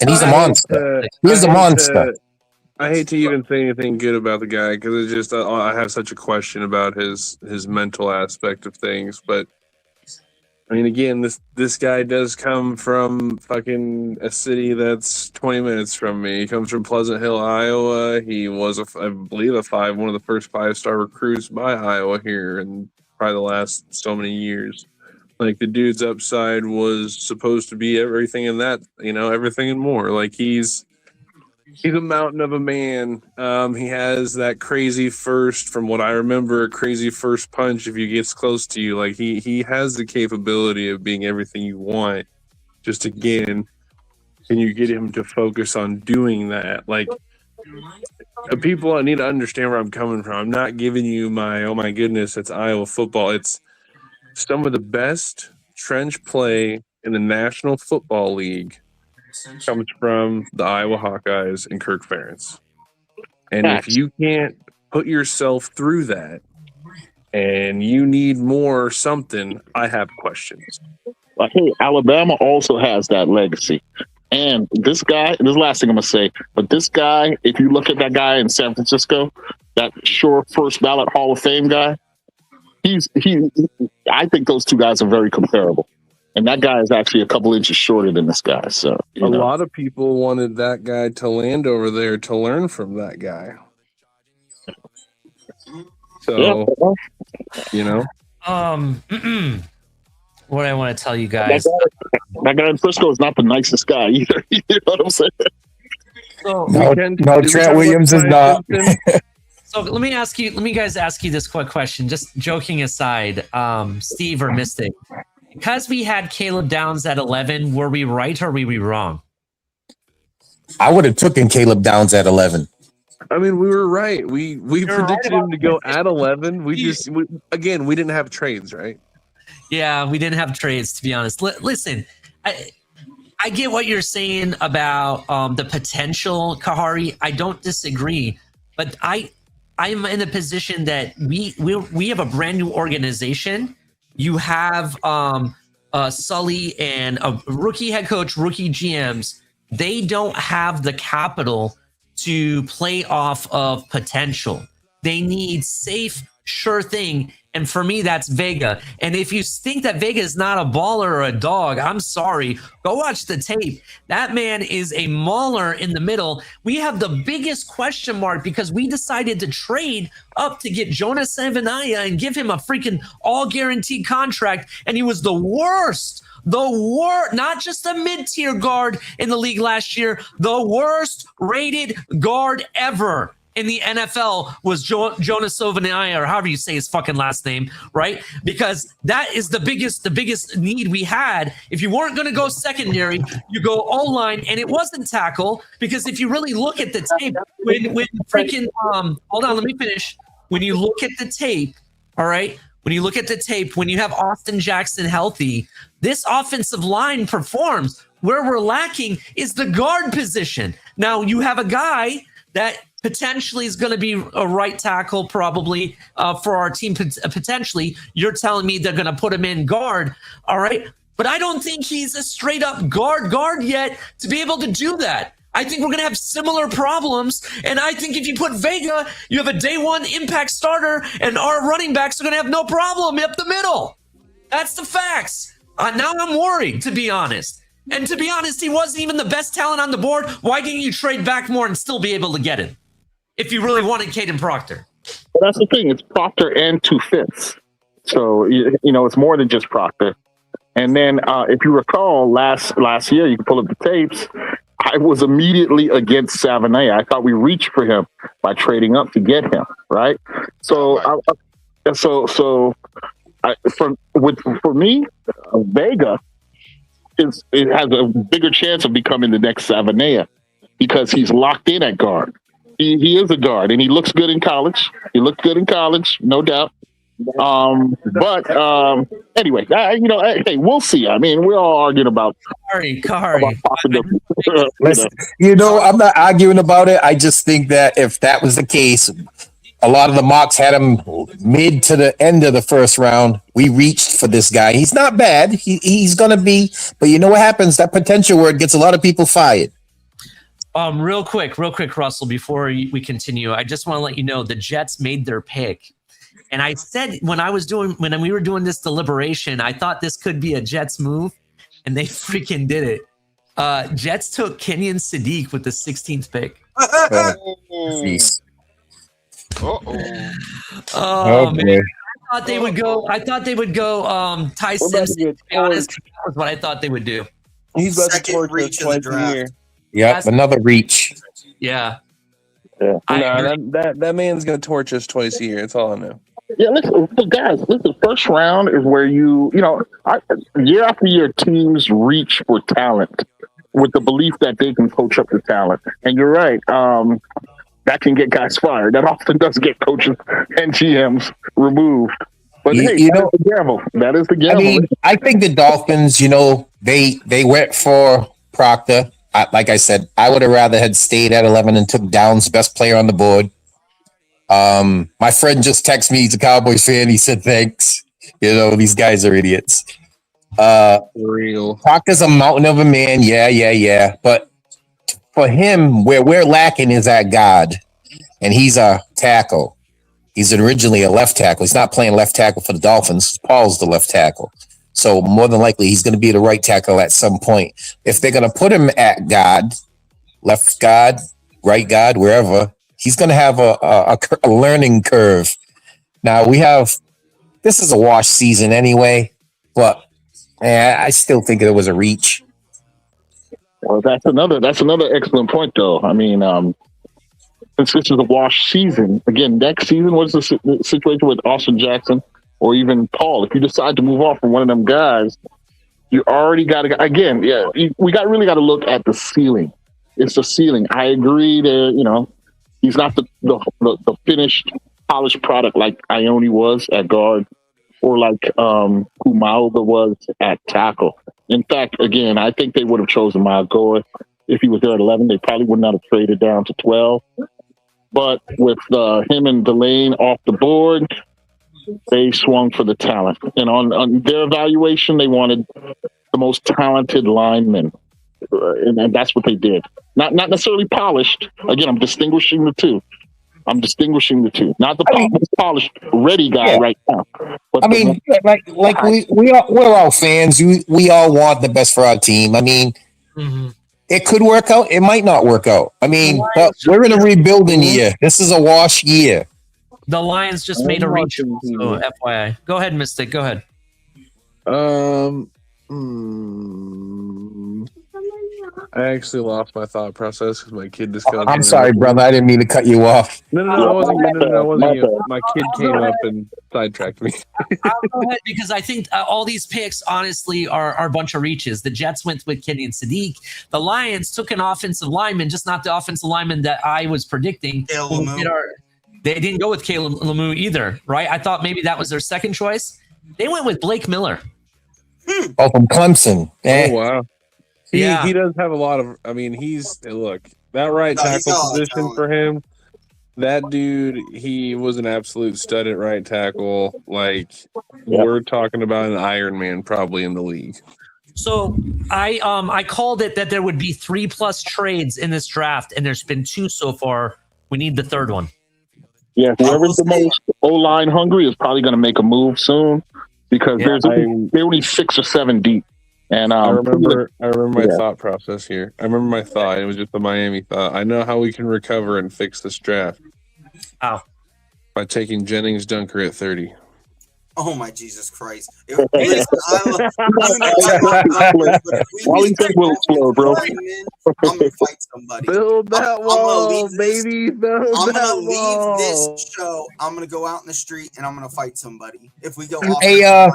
he's a monster. He's a monster.
I hate to even say anything good about the guy because it's just I have such a question about his mental aspect of things. But I mean, again, this guy does come from fucking a city that's 20 minutes from me. He comes from Pleasant Hill, Iowa. He was I believe one of the first 5-star recruits by Iowa here in probably the last so many years. Like, the dude's upside was supposed to be everything in that, everything and more. Like, he's a mountain of a man. He has that crazy first, from what I remember, a crazy first punch if he gets close to you. Like, he has the capability of being everything you want. Just, again, can you get him to focus on doing that? Like, people need to understand where I'm coming from. I'm not giving you oh my goodness, it's Iowa football. It's some of the best trench play in the National Football League comes from the Iowa Hawkeyes and Kirk Ferentz. And if you can't put yourself through that and you need more something, I have questions.
Hey, Alabama also has that legacy. And this guy, this is the last thing I'm going to say, but this guy, if you look at that guy in San Francisco, that sure first ballot Hall of Fame guy, I think those two guys are very comparable. And that guy is actually a couple inches shorter than this guy. So
a lot of people wanted that guy to land over there to learn from that guy. So, you know.
What I want to tell you guys.
That guy in Frisco is not the nicest guy either. You know what I'm saying?
So,
no, Trent Williams is not.
So let me guys ask you this quick question. Just joking aside, Steve or Mystic, because we had Caleb Downs at 11, were we right or were we wrong?
I would have taken Caleb Downs at 11.
I mean, we were right. We predicted him to go at 11. We didn't have trades, right?
Yeah, we didn't have trades, to be honest. Listen, I get what you're saying about the potential, Kahari. I don't disagree, but I'm in a position that we have a brand new organization. You have Sully and a rookie head coach, rookie GMs. They don't have the capital to play off of potential. They need safe, sure thing. And for me, that's Vega. And if you think that Vega is not a baller or a dog, I'm sorry. Go watch the tape. That man is a mauler in the middle. We have the biggest question mark because we decided to trade up to get Jonas Savanaya and give him a freaking all-guaranteed contract. And he was the worst, not just a mid-tier guard in the league last year, the worst rated guard ever in the NFL was Jonas Savanaya, or however you say his fucking last name, right? Because that is the biggest need we had. If you weren't going to go secondary, you go O-line, and it wasn't tackle, because if you really look at the tape, when freaking, hold on, let me finish. When you look at the tape, all right, when you look at the tape, when you have Austin Jackson healthy, this offensive line performs. Where we're lacking is the guard position. Now, you have a guy that potentially is going to be a right tackle probably for our team. Potentially, you're telling me they're going to put him in guard. All right. But I don't think he's a straight up guard yet to be able to do that. I think we're going to have similar problems. And I think if you put Vega, you have a day one impact starter, and our running backs are going to have no problem up the middle. That's the facts. Now I'm worried, to be honest. And to be honest, he wasn't even the best talent on the board. Why didn't you trade back more and still be able to get him if you really wanted Caden Proctor?
Well, that's the thing. It's Proctor and 2/5. So, it's more than just Proctor. And then if you recall last year, you can pull up the tapes, I was immediately against Savanay. I thought we reached for him by trading up to get him, right? So, for me, Vega it has a bigger chance of becoming the next Savanaya because he's locked in at guard. He is a guard, and he looks good in college. He looked good in college, no doubt. Anyway, hey, we'll see. I mean, we're all arguing about
Kari.
Listen, I'm not arguing about it. I just think that if that was the case, a lot of the mocks had him mid to the end of the first round. We reached for this guy. He's not bad. He's going to be, but you know what happens? That potential word gets a lot of people fired.
Real quick, Russell, before we continue, I just want to let you know the Jets made their pick. And I said when we were doing this deliberation, I thought this could be a Jets move, and they freaking did it. Jets took Kenyon Sadiq with the 16th pick.
Jeez.
Oh man. I thought they would go Ty Simpson. To be honest, that was what I thought they would do.
He's about to torch us twice a year.
Yep, another reach.
Yeah.
No, that man's gonna torch us twice a year. That's all I know.
Yeah, guys, first round is where year after year, teams reach for talent with the belief that they can coach up the talent. And you're right, that can get guys fired. That often does get coaches and GMs removed. But that is the gamble. That is the gamble.
I mean, I think the Dolphins, They went for Proctor. Like I said, I would have rather had stayed at 11 and took Downs, best player on the board. My friend just texted me. He's a Cowboys fan. He said thanks. You know, these guys are idiots.
Real.
Proctor's a mountain of a man. Yeah. But for him, where we're lacking is at guard, and he's a tackle. He's originally a left tackle. He's not playing left tackle for the Dolphins. Paul's the left tackle. So more than likely, he's going to be the right tackle at some point. If they're going to put him at guard, left guard, right guard, wherever, he's going to have a learning curve. Now, this is a wash season anyway, but I still think it was a reach.
Well, that's another excellent point, though. I mean, since this is a wash season, again, next season, what's the situation with Austin Jackson or even Paul? If you decide to move off from one of them guys, you already got to, again, we really got to look at the ceiling. It's the ceiling. I agree that, he's not the finished, polished product like Ione was at guard or like Kumalga was at tackle. In fact, again, I think they would have chosen Magoa if he was there at 11. They probably would not have traded down to 12. But with him and Delane off the board, they swung for the talent. And on their evaluation, they wanted the most talented linemen. And that's what they did. Not necessarily polished. Again, I'm distinguishing the two. Not the most polished, ready guy right now. But we're all fans. We all want the best for our team. I mean, it could work out. It might not work out. I mean, but we're in a rebuilding year. This is a wash year.
The Lions just made a reach. So FYI. Go ahead, Mystic. Go ahead.
I actually lost my thought process because my kid just got.
I'm sorry, brother. I didn't mean to cut you off.
No, it wasn't you. My kid came up and sidetracked me.
I'll go ahead because I think all these picks, honestly, are a bunch of reaches. The Jets went with Kenny and Sadiq. The Lions took an offensive lineman, just not the offensive lineman that I was predicting. They didn't go with Caleb Lemieux either, right? I thought maybe that was their second choice. They went with Blake Miller.
Oh, from Clemson.
Oh, wow. He does have a lot of. I mean, that right tackle position for him. That dude, he was an absolute stud at right tackle. We're talking about an Iron Man probably in the league.
So I called it that there would be 3+ trades in this draft, and there's been 2 so far. We need the third one.
Yeah, whoever's the most O-line hungry is probably going to make a move soon because they're only 6 or 7 deep. And
I remember my thought process here. I remember my thought. It was just a Miami thought. I know how we can recover and fix this draft.
How?
By taking Jennings Dunker at 30.
Oh my Jesus Christ!
Why do you think we'll slow, bro?
I'm gonna fight somebody.
Build that wall, baby.
I'm gonna leave this show. I'm gonna go out in the street and I'm gonna fight somebody. If we go off,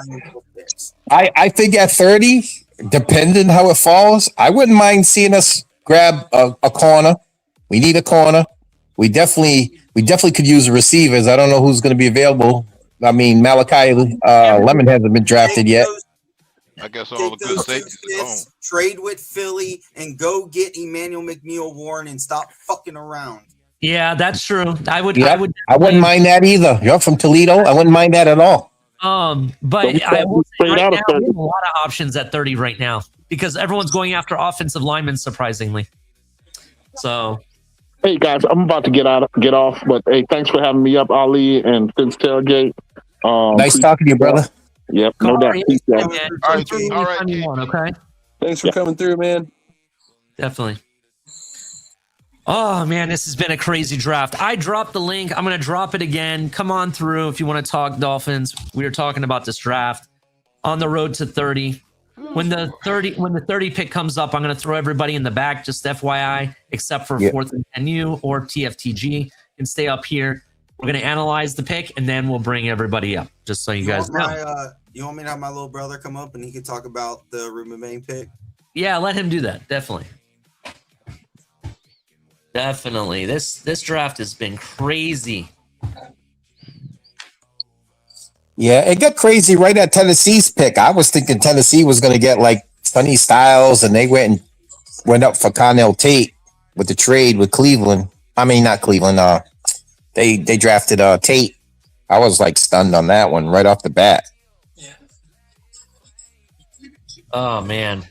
I think at 30, depending how it falls, I wouldn't mind seeing us grab a corner. We need a corner. We definitely could use receivers. I don't know who's going to be available. I mean, Malachi Lemon hasn't been drafted yet.
I guess all the good safeties
trade with Philly and go get Emmanuel McNeil Warren and stop fucking around.
Yeah, that's true. I
wouldn't mind that either. You're from Toledo. I wouldn't mind that at all.
But I will say right now, we have a lot of options at 30 right now because everyone's going after offensive linemen, surprisingly. So.
Hey guys, I'm about to get off, but hey, thanks for having me up, Ali and Finn's Tailgate.
Nice talking to you, brother.
Yep, no doubt.
All right,
okay.
Thanks for coming through, man.
Definitely. Oh man, this has been a crazy draft. I dropped the link. I'm gonna drop it again. Come on through if you want to talk Dolphins. We were talking about this draft on the road to 30. When the 30 pick comes up, I'm going to throw everybody in the back, just FYI, except for 4th and 10U or TFTG, and stay up here. We're going to analyze the pick, and then we'll bring everybody up, just so you guys know.
You want me to have my little brother come up, and he can talk about the Ruben Bain pick?
Yeah, let him do that. Definitely. Definitely. This draft has been crazy.
Yeah, it got crazy right at Tennessee's pick. I was thinking Tennessee was going to get like Sonny Styles, and they went up for Connell Tate with the trade with Cleveland. I mean, not Cleveland. They drafted Tate. I was like stunned on that one right off the bat.
Oh man.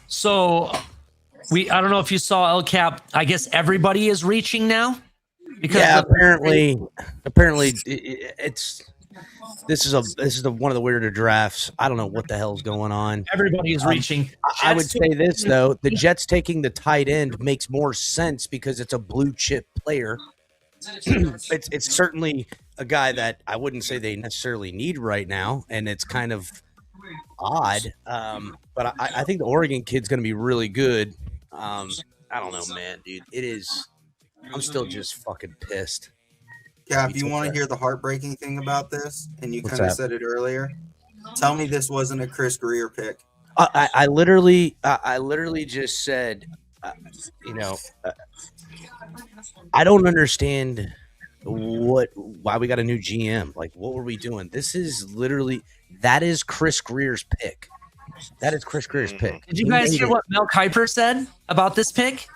So I don't know if you saw El Cap. I guess everybody is reaching now. Because
apparently this is one of the weirder drafts. I don't know what the hell's going on.
Everybody is reaching.
I would say this though: the Jets taking the tight end makes more sense because it's a blue chip player. It's certainly a guy that I wouldn't say they necessarily need right now, and it's kind of odd. But I think the Oregon kid's going to be really good. I don't know, man, dude. It is. I'm still just fucking pissed.
Yeah, if you want to hear the heartbreaking thing about this, and you kind of said it earlier, tell me this wasn't a Chris Greer pick.
I literally just said, I don't understand why we got a new GM. Like, what were we doing? This is that is Chris Greer's pick. That is Chris Greer's pick.
Did you guys hear what Mel Kiper said about this pick?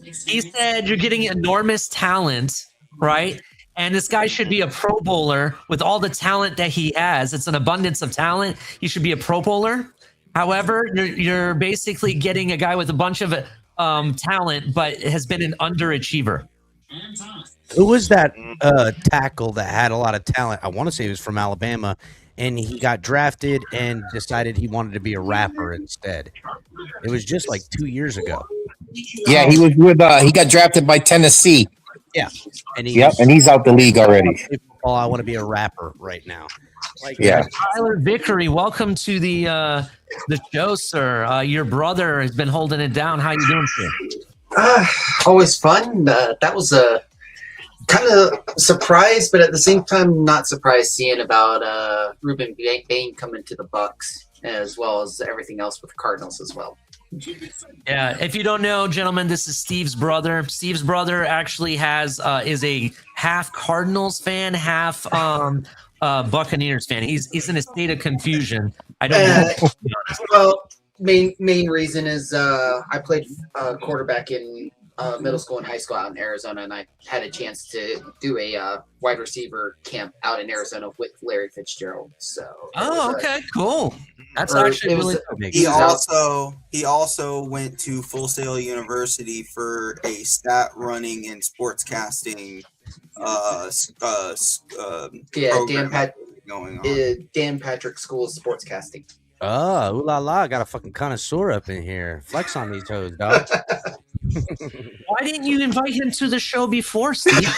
He said you're getting enormous talent, right? And this guy should be a Pro Bowler with all the talent that he has. It's an abundance of talent. He should be a Pro Bowler. However, you're basically getting a guy with a bunch of talent, but has been an underachiever.
Who was that tackle that had a lot of talent? I want to say he was from Alabama, and he got drafted and decided he wanted to be a rapper instead. It was just like 2 years ago.
Yeah, he was with. He got drafted by Tennessee.
Yeah, and
he's out the league already.
Oh, I want to be a rapper right now.
Tyler Vickery, welcome to the show, sir. Your brother has been holding it down. How you doing, sir?
Always fun. That was a kind of surprise, but at the same time, not surprised seeing about Ruben Bain coming to the Bucks, as well as everything else with the Cardinals as well.
Yeah, if you don't know, gentlemen, this is Steve's brother. Steve's brother actually is a half Cardinals fan, half Buccaneers fan. He's in a state of confusion. I don't know.
Well, main reason is I played quarterback in middle school and high school out in Arizona, and I had a chance to do a wide receiver camp out in Arizona with Larry Fitzgerald. So
okay, cool. That's actually really big.
He also went to Full Sail University for a stat running and sportscasting
Dan Patrick School of Sportscasting.
Oh, ooh la la! Got a fucking connoisseur up in here. Flex on these toes, dog.
Why didn't you invite him to the show before, Steve?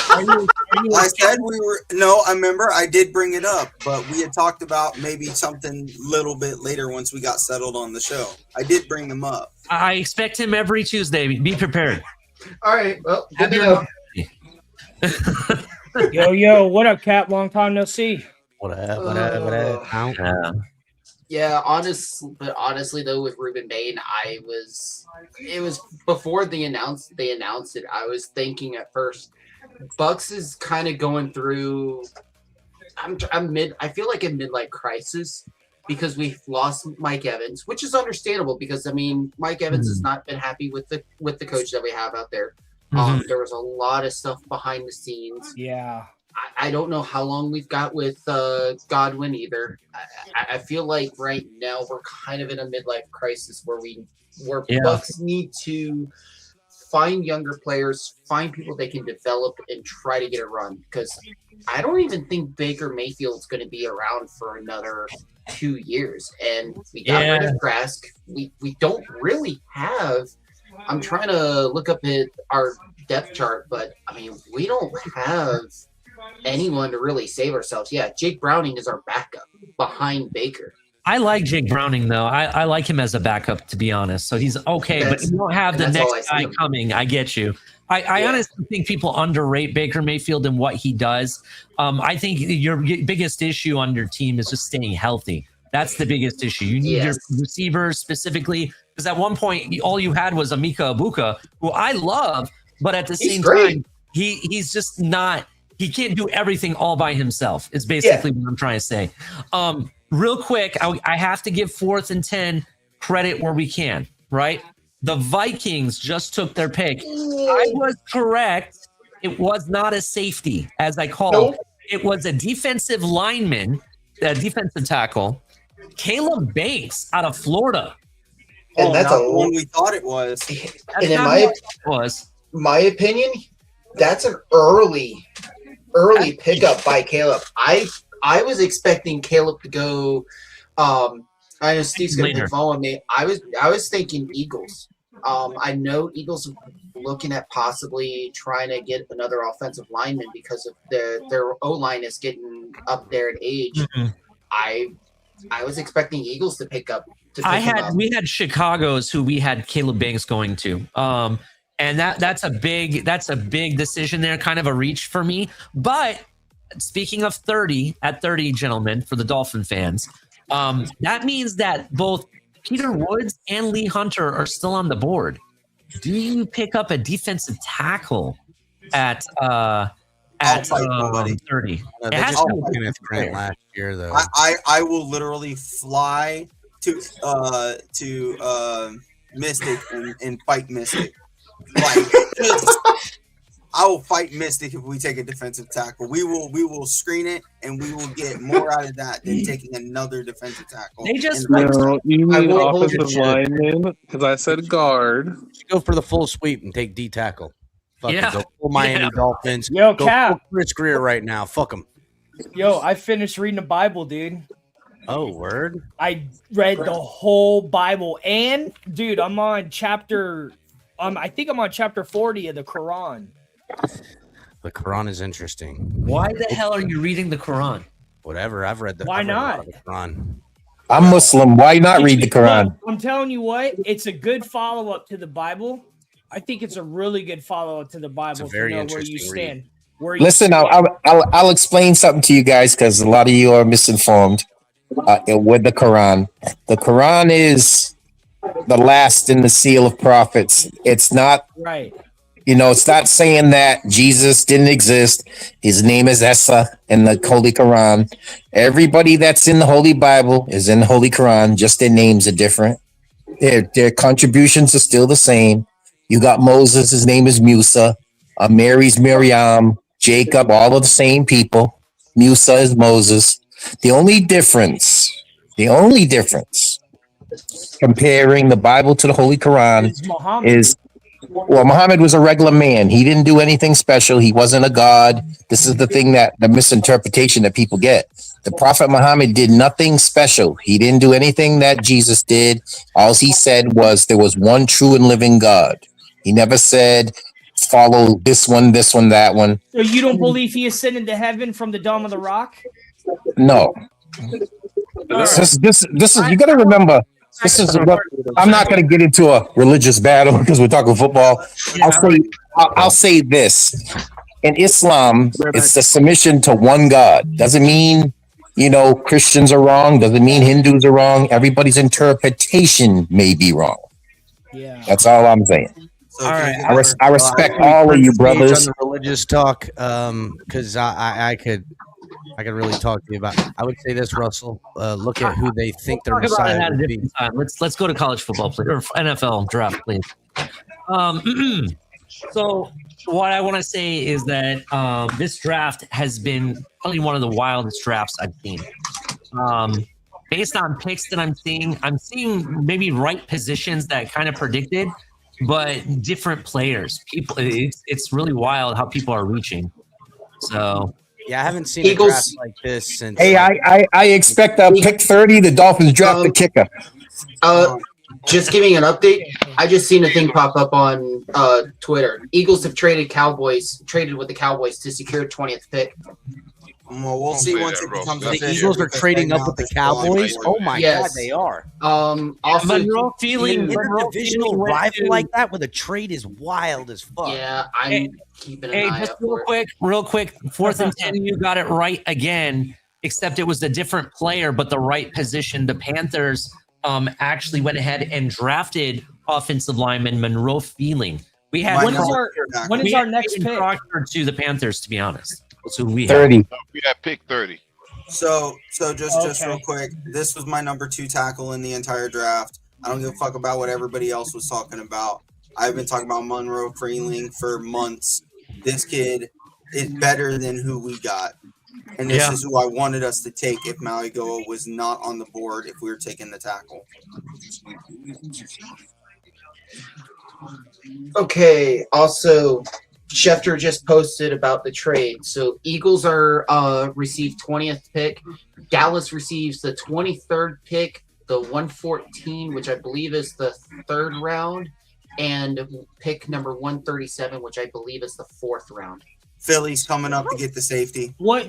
I said we were. No, I remember I did bring it up, but we had talked about maybe something little bit later once we got settled on the show. I did bring him up.
I expect him every Tuesday. Be prepared.
All right. Well, good to
Yo,
know.
what up, Cap? Long time no see.
What up?
Yeah, honestly though, with Ruben Bain, it was before they announced it. I was thinking at first, Bucks is kind of going through. I feel like a midlife crisis because we've lost Mike Evans, which is understandable because Mike Evans has not been happy with the coach that we have out there. There was a lot of stuff behind the scenes.
Yeah.
I don't know how long we've got with Godwin either. I feel like right now we're kind of in a midlife crisis where Bucks need to find younger players, find people they can develop, and try to get a run. Because I don't even think Baker Mayfield's going to be around for another 2 years. And we got rid of Trask. We don't really have. I'm trying to look up at our depth chart, but we don't have anyone to really save ourselves. Yeah, Jake Browning is our backup behind Baker.
I like Jake Browning, though. I like him as a backup, to be honest. So he's okay, but you don't have the next guy coming. I get you. I honestly think people underrate Baker Mayfield and what he does. I think your biggest issue on your team is just staying healthy. That's the biggest issue. You need your receivers specifically, because at one point, all you had was Emeka Egbuka, who I love, but at the same time, he's just not – he can't do everything all by himself, is basically what I'm trying to say. real quick, I have to give 4th and 10 credit where we can, right? The Vikings just took their pick. I was correct. It was not a safety, as I called.
Nope.
It was a defensive lineman, a defensive tackle, Caleb Banks out of Florida.
And that's
not
a
the one we thought it was.
And in my opinion, that's an early pickup by Caleb. I was expecting Caleb to go. I know Steve's going to be following me. I was thinking Eagles. I know Eagles are looking at possibly trying to get another offensive lineman because of their O-line is getting up there in age.
Mm-hmm.
I was expecting Eagles to pick up.
We had Chicago's who we had Caleb Banks going to. And that's a big decision there, kind of a reach for me. But speaking of 30, gentlemen, for the Dolphin fans, that means that both Peter Woods and Lee Hunter are still on the board. Do you pick up a defensive tackle at 30?
No, they just got Kenneth Grant last year, though.
I will literally fly to Mystic and fight Mystic. Like, I will fight Mystic if we take a defensive tackle. We will screen it, and we will get more out of that than taking another defensive tackle.
They just
no, you mean offensive lineman? Because I said guard.
Go for the full sweep and take D tackle. Fuck
Yeah.
it, go full Miami Dolphins.
Yo,
go
Cap.
full Chris Greer right now. Fuck him.
Yo, I finished reading the Bible, dude.
Oh, word.
I read the whole Bible, and dude, I'm on chapter. I think I'm on chapter 40 of the Quran.
The Quran is interesting.
Why the hell are you reading the Quran?
Whatever. I've read the.
Why
I've read a lot
not?
of the Quran.
I'm Muslim. Why not read the Quran?
I'm telling you what, it's a good follow up to the Bible. I think it's a really good follow up to the Bible.
very
to know where you
interesting
stand.
read.
Where you
Listen,
stand.
I'll explain something to you guys because a lot of you are misinformed with the Quran. The Quran is the last in the seal of prophets. It's not,
right.
It's not saying that Jesus didn't exist. His name is Esa in the Holy Quran. Everybody that's in the Holy Bible is in the Holy Quran. Just their names are different. Their contributions are still the same. You got Moses, his name is Musa. Mary's Miriam, Jacob, all of the same people. Musa is Moses. The only difference comparing the Bible to the Holy Quran is, Muhammad was a regular man. He didn't do anything special. He wasn't a god. This is the misinterpretation that people get. The Prophet Muhammad did nothing special. He didn't do anything that Jesus did. All he said was there was one true and living God. He never said, follow this one, that one.
So you don't believe he ascended to heaven from the Dome of the Rock?
No. This is you got to remember. I'm not going to get into a religious battle because we're talking football. I'll say this: in Islam, it's the submission to one God. Doesn't mean Christians are wrong. Doesn't mean Hindus are wrong. Everybody's interpretation may be wrong.
Yeah,
that's all I'm saying.
All right,
I respect all of you brothers.
On the religious talk, because I could really talk to you about. I would say this, Russell. Look at who they think their
Talk about it
Messiah
at a
would be.
different time. Let's go to college football, please, or NFL draft, please. So what I want to say is that this draft has been probably one of the wildest drafts I've seen. Based on picks that I'm seeing maybe right positions that kind of predicted, but different players. People, it's really wild how people are reaching. So
yeah, I haven't seen a draft like this since.
Hey, I expect pick 30. The Dolphins draft the kicker.
Just giving an update. I just seen a thing pop up on Twitter. Eagles have traded with the Cowboys to secure 20th pick.
Well, we'll see once it becomes
the
official.
Eagles are trading up with the Cowboys. Oh my God, they are.
Also,
Monroe feeling
in a divisional rival like that with a trade is wild as fuck.
Yeah, I'm keeping an eye
just
out for it.
real quick, 4th and 10, you got it right again, except it was a different player, but the right position. The Panthers actually went ahead and drafted offensive lineman Monroe Feeling. We had
when is our next pick?
To the Panthers, to be honest. That's who we
30.
We had pick 30.
So just real quick, this was my number 2 tackle in the entire draft. I don't give a fuck about what everybody else was talking about. I've been talking about Monroe Freeling for months. This kid is better than who we got. And this is who I wanted us to take if Maligoa was not on the board if we were taking the tackle.
Okay. Also, Schefter just posted about the trade. So Eagles are received 20th pick. Dallas receives the 23rd pick, the 114, which I believe is the 3rd round, and pick number 137, which I believe is the 4th round.
Philly's coming up to get the safety.
What?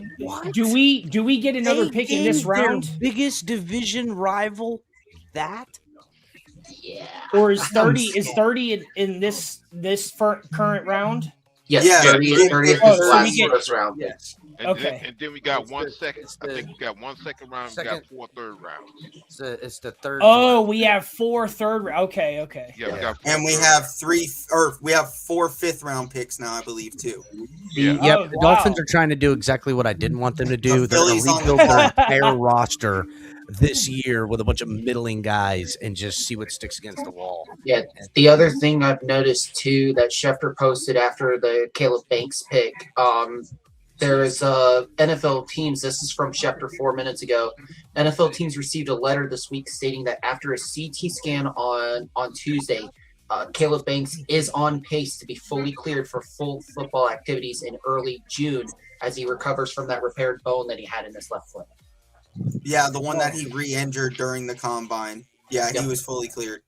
Do we get another pick in this round?
Their biggest division rival. That.
Yeah.
Or is 30 in this current round?
Yes,
Yeah,
30 is the last round.
Yes.
And then we got 1 second. I think we got 1 second round. We got 4 third rounds.
It's the third.
Oh, we have 4 third. Okay.
Yeah, we got 4
And we
third
have
rounds.
we have 4 fifth round picks now, I believe, too.
Yeah.
Yep.
Oh,
The
wow.
Dolphins are trying to do exactly what I didn't want them to do.
The
They're going
Phillies
to
on the
rebuild their
board.
entire roster this year with a bunch of middling guys and just see what sticks against the wall.
Yeah. The other thing I've noticed too that Schefter posted after the Caleb Banks pick, there's NFL teams. This is from Schefter 4 minutes ago. NFL teams received a letter this week stating that after a CT scan on Tuesday, Caleb Banks is on pace to be fully cleared for full football activities in early June as he recovers from that repaired bone that he had in his left foot.
Yeah, the one that he re-injured during the combine. Yeah, he was fully cleared.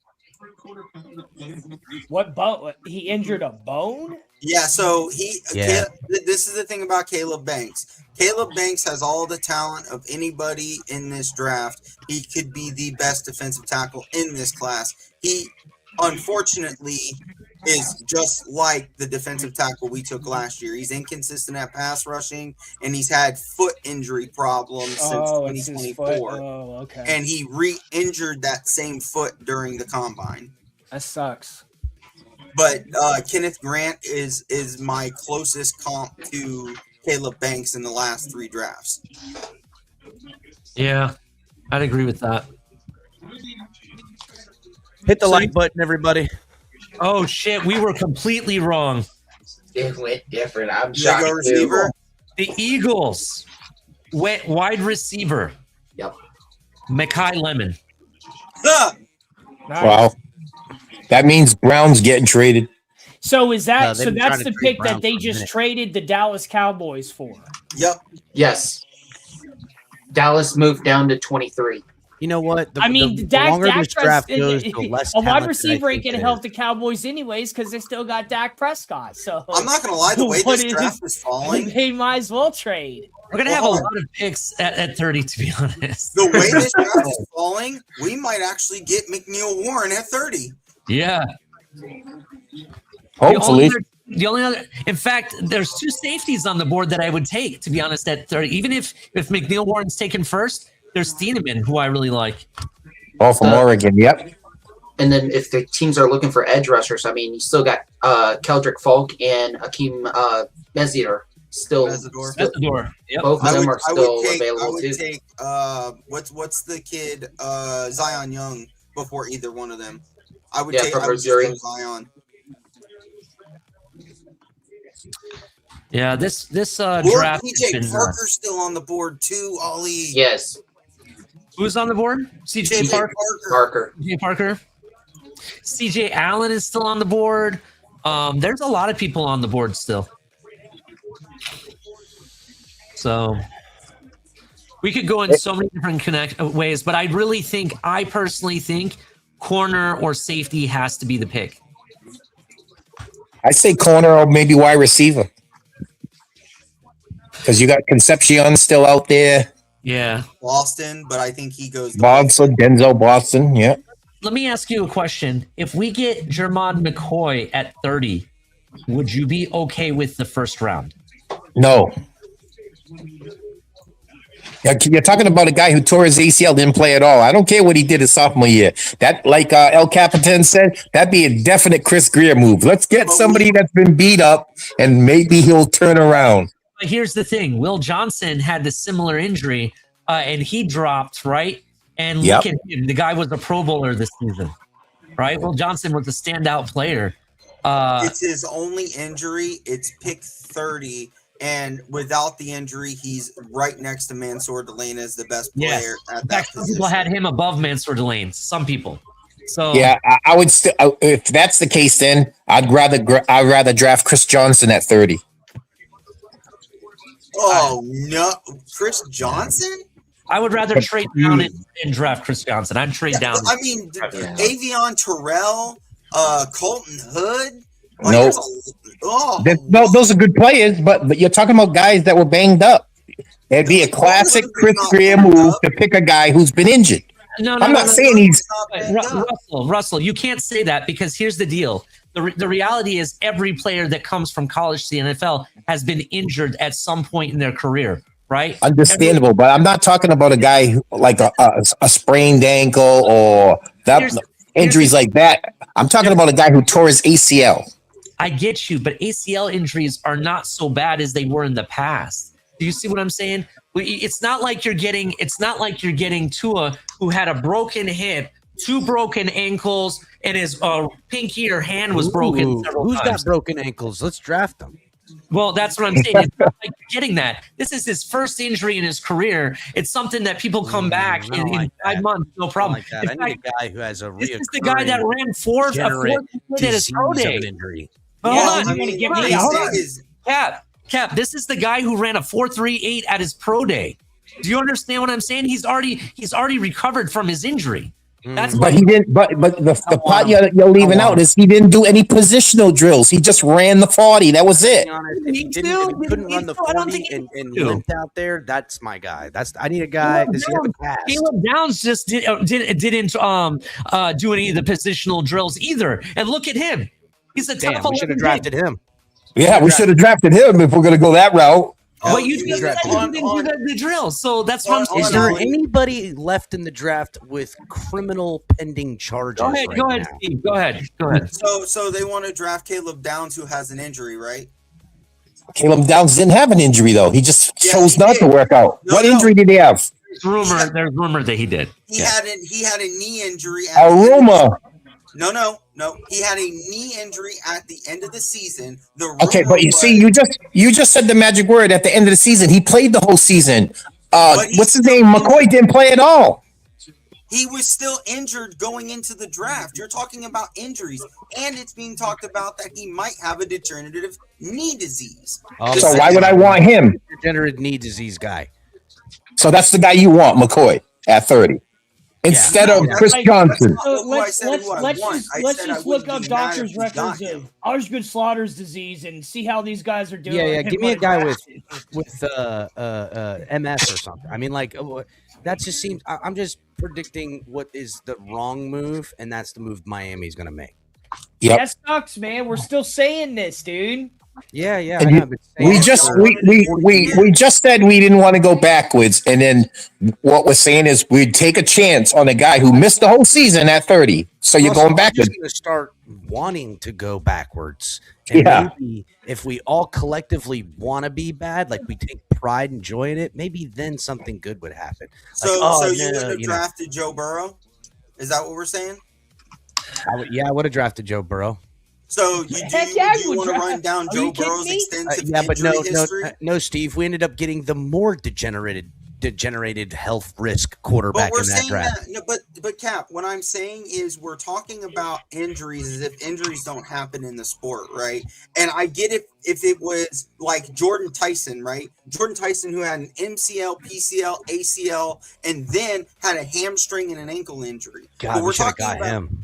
What bone? He injured a bone?
Yeah, so
Yeah.
this is the thing about Caleb Banks. Caleb Banks has all the talent of anybody in this draft. He could be the best defensive tackle in this class. He, unfortunately, is just like the defensive tackle we took last year. He's inconsistent at pass rushing, and he's had foot injury problems since
It's his foot.
2024.
Oh, okay.
And he re-injured that same foot during the combine.
That sucks.
But Kenneth Grant is my closest comp to Caleb Banks in the last 3 drafts.
Yeah, I'd agree with that.
Hit the like button, everybody.
Oh shit, we were completely wrong.
It went different. I'm
You go
shocked.
receiver?
The Eagles went wide receiver.
Yep.
Mekhi Lemon.
Huh!
Nice.
Wow. That means Brown's getting traded.
So is that
they've
so?
been
That's
trying to
the
trade
pick
Brown
that they
for a
just
minute.
traded the Dallas Cowboys for.
Yep.
Yes. Dallas moved down to 23.
You know what?
I mean,
the
Dak
longer this draft
Prescott-
goes, the less
a wide
talent
receiver
I
ain't
think
going to
there
help
is.
the Cowboys anyways because they still got Dak Prescott. So
I'm not going to lie, the way
What
this
is-
draft is falling,
they might as well trade.
We're gonna have a lot of picks at 30, to be honest.
the way this draft is falling, we might actually get McNeil Warren at 30.
Yeah.
Hopefully.
The only other, in fact, there's 2 safeties on the board that I would take, to be honest, at 30. Even if McNeil Warren's taken first, there's Steeneman, who I really like.
Oh, from Oregon. Yep.
And then if the teams are looking for edge rushers, I mean, you still got Keldrick Falk and Akeem Mezier still.
Mesidor.
Mesidor. Yep.
Both of them are still
I
available
would
too.
take what's the kid Zion Young before either one of them. I would
Yeah,
take
from
I would just
Missouri.
go Zion.
Yeah, this
Or
draft has
PJ
been
Parker's still on the board too, Ollie.
Yes,
Who's on the board? CJ
PJ
Parker.
Parker.
CJ Parker. CJ Allen is still on the board. There's a lot of people on the board still. So we could go in so many different ways, but I personally think corner or safety has to be the pick.
I say corner or maybe wide receiver. Because you got Concepcion still out there.
Yeah.
Boston, but I think he goes.
Boston, Denzel Boston. Yeah.
Let me ask you a question. If we get Jermon McCoy at 30, would you be okay with the first round?
No. You're talking about a guy who tore his ACL, didn't play at all. I don't care what he did his sophomore year. That, like El Capitan said, that'd be a definite Chris Greer move. Let's get somebody that's been beat up, and maybe he'll turn around.
But here's the thing: Will Johnson had the similar injury, and he dropped, right? And
Yep.
look at him. The guy was a Pro Bowler this season, right? Will Johnson was a standout player.
It's his only injury. It's pick 30. And without the injury, he's right next to Mansour Delane as the best player at that
Some people had him above Mansour Delane. Some people. So
Yeah, I would still. If that's the case, then I'd rather draft Chris Johnson at 30.
Oh no, Chris Johnson?
I would rather trade down and draft Chris Johnson. I'd trade down.
I mean, Avion Terrell, Colton Hood.
No, those are good players, but you're talking about guys that were banged up. It'd be a classic Chris Greer move to pick a guy who's been injured. I'm not saying he's
Russell. You can't say that because here's the deal. The reality is every player that comes from college to the NFL has been injured at some point in their career, right?
understandable, but I'm not talking about a guy who, like a sprained ankle or injuries like that. I'm talking about a guy who tore his ACL.
I get you, but ACL injuries are not so bad as they were in the past. Do you see what I'm saying? It's not like you're getting Tua, who had a broken hip, 2 broken ankles, and his pinky or hand was broken several
Who's
times.
got broken ankles? Let's draft them.
Well, that's what I'm saying. It's not like you're getting that. This is his first injury in his career. It's something that people come back in 5 months, no problem.
I need a guy who has a
This is the guy that ran four at his pro day.
Injury.
Hold on. Cap, this is the guy who ran a 4.38 at his pro day. Do you understand what I'm saying? He's already recovered from his injury.
But he didn't. But the part you're leaving out is he didn't do any positional drills. He just ran the 40. That was it.
If he couldn't run the 40 and limped out there, that's my guy. I need a guy. Does he have a pass?
Caleb Downs just didn't do any of the positional drills either. And look at him. He's a top 11
we should have drafted him.
Yeah, we should have drafted him if we're going to go that route.
But you didn't do the drills, so that's what I'm saying.
Is there anybody left in the draft with criminal pending charges?
Go ahead, Steve. Go ahead.
So they want to draft Caleb Downs, who has an injury, right?
Caleb Downs didn't have an injury though. He just chose not to work out. What injury did he have?
There's rumor that he did.
He had a knee injury.
A rumor.
No. He had a knee injury at the end of the season.
Okay, but you see, you just said the magic word at the end of the season. He played the whole season. What's his name? McCoy didn't play at all.
He was still injured going into the draft. You're talking about injuries, and it's being talked about that he might have a degenerative knee disease.
So why would I want him?
Degenerative knee disease guy.
So that's the guy you want, McCoy, at 30. Instead of Chris Johnson.
Let's just look up doctors' records of Osgood Slaughter's disease and see how these guys are doing.
Yeah. Give me a guy with MS or something. I mean, like that just seems. I'm just predicting what is the wrong move, and that's the move Miami's going to make.
Yep.
That sucks, man. We're still saying this, dude.
Yeah.
We just said we didn't want to go backwards, and then what we're saying is we'd take a chance on a guy who missed the whole season at 30. So you're going backwards.
I'm just going to start wanting to go backwards. And maybe if we all collectively want to be bad, like we take pride and joy in it, maybe then something good would happen.
So you would have drafted Joe Burrow? Is that what we're saying?
I would have drafted Joe Burrow.
So you want to run down Joe Burrow's extensive injury history?
No, Steve. We ended up getting the more degenerated health risk quarterback in that draft.
But Cap, what I'm saying is we're talking about injuries as if injuries don't happen in the sport, right? And I get if it was like Jordan Tyson, right? Jordan Tyson, who had an MCL, PCL, ACL, and then had a hamstring and an ankle injury.
God, we should have got him.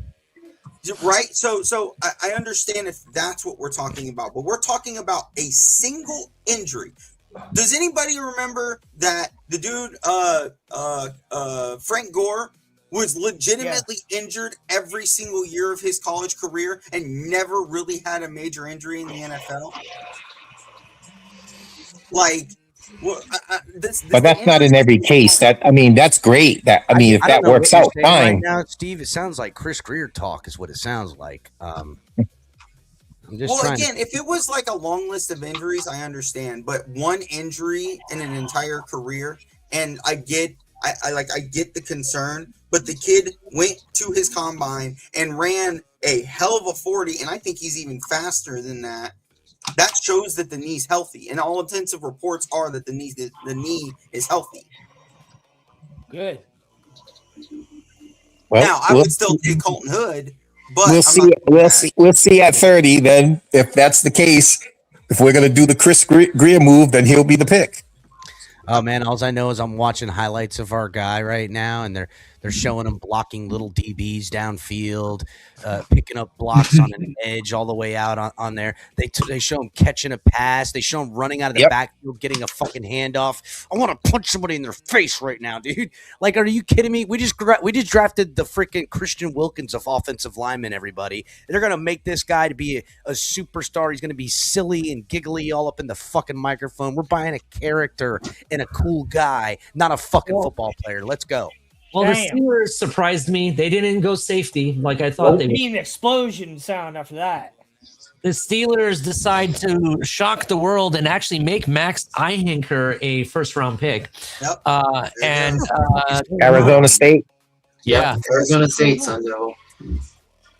Right, so I understand if that's what we're talking about, but we're talking about a single injury. Does anybody remember that the dude, Frank Gore, was legitimately injured every single year of his college career and never really had a major injury in the NFL? Like, well,
but that's not in every case. That's great. If that works out, fine.
Right now, Steve, it sounds like Chris Greer talk is what it sounds like. I'm just
Well,
trying
again, if it was like a long list of injuries, I understand. But one injury in an entire career, and I get the concern. But the kid went to his combine and ran a hell of a 40, and I think he's even faster than that. That shows that the knee's healthy, and all intensive reports are that the knee is healthy.
Good.
Well,
Now, I would still take Colton Hood, but
we'll see. We'll see at 30. Then, if that's the case, if we're gonna do the Chris Greer move, then he'll be the pick.
Oh man, all I know is I'm watching highlights of our guy right now, and they're showing him blocking little DBs downfield, picking up blocks on an edge all the way out on there. They show him catching a pass. They show him running out of the backfield, getting a fucking handoff. I want to punch somebody in their face right now, dude. Like, are you kidding me? We just drafted the freaking Christian Wilkins of offensive lineman. Everybody, they're gonna make this guy to be a superstar. He's gonna be silly and giggly all up in the fucking microphone. We're buying a character and a cool guy, not a fucking football player. Let's go.
Well, the Steelers surprised me. They didn't go safety like I thought they would.
An explosion sound after that.
The Steelers decide to shock the world and actually make Max Ihinker a first-round pick.
Yep.
And
Arizona State.
Yeah,
Arizona State, Sunday.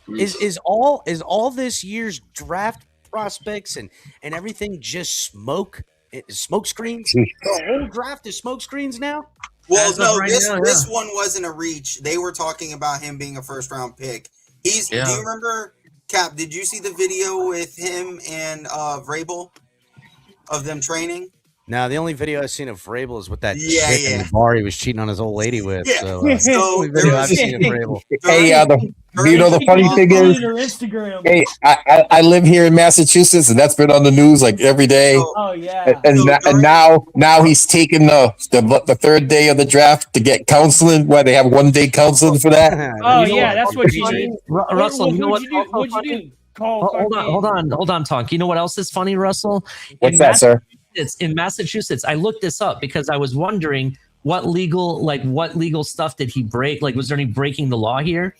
Is all this year's draft prospects and everything just smoke screens? The whole draft is smoke screens now.
Well, no, this one wasn't a reach. They were talking about him being a first round pick. Do you remember, Cap? Did you see the video with him and Vrabel of them training?
Now, the only video I've seen of Vrabel is with that chick in the bar he was cheating on his old lady with.
Yeah.
So, the only video I've seen of Vrabel.
Hey, you know the funny thing is, hey, I live here in Massachusetts, and that's been on the news like every day.
Oh yeah.
And now he's taking the third day of the draft to get counseling. Where they have 1 day counseling for that.
Oh yeah, that's what you did.
Russell, you know what?
What'd you do?
Hold on, Tonk. You know what else is funny, Russell?
What's that, sir?
In Massachusetts, I looked this up because I was wondering what legal stuff did he break? Like, was there any breaking the law here?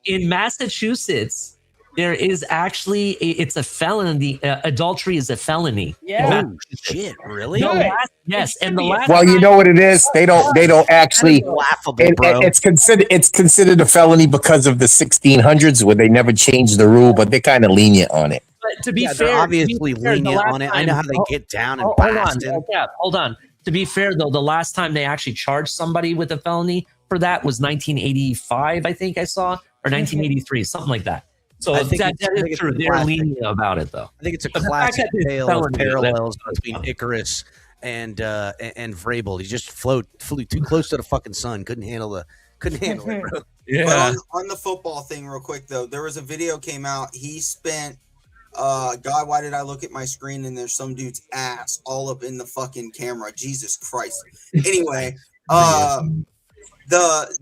In Massachusetts, there is actually it's a felony. Adultery is a felony.
Yeah.
Oh shit! Really?
Yes. And the last.
Well, you know what it is. They don't actually.
Laughable, bro.
It's considered a felony because of the 1600s where they never changed the rule, but they're kind of lenient on it.
But to be fair,
they're obviously lenient on it. I know how they get down and Boston.
Hold on. To be fair, though, the last time they actually charged somebody with a felony for that was 1985, I think I saw, or 1983, something like that. So that is true. They're lenient about it, though.
I think it's a classic tale of parallels between Icarus and Vrabel. He just flew too close to the fucking sun. Couldn't handle it, bro.
Yeah.
But on the football thing, real quick though, there was a video came out. He spent. God, why did I look at my screen and there's some dude's ass all up in the fucking camera? Jesus Christ. Anyway, the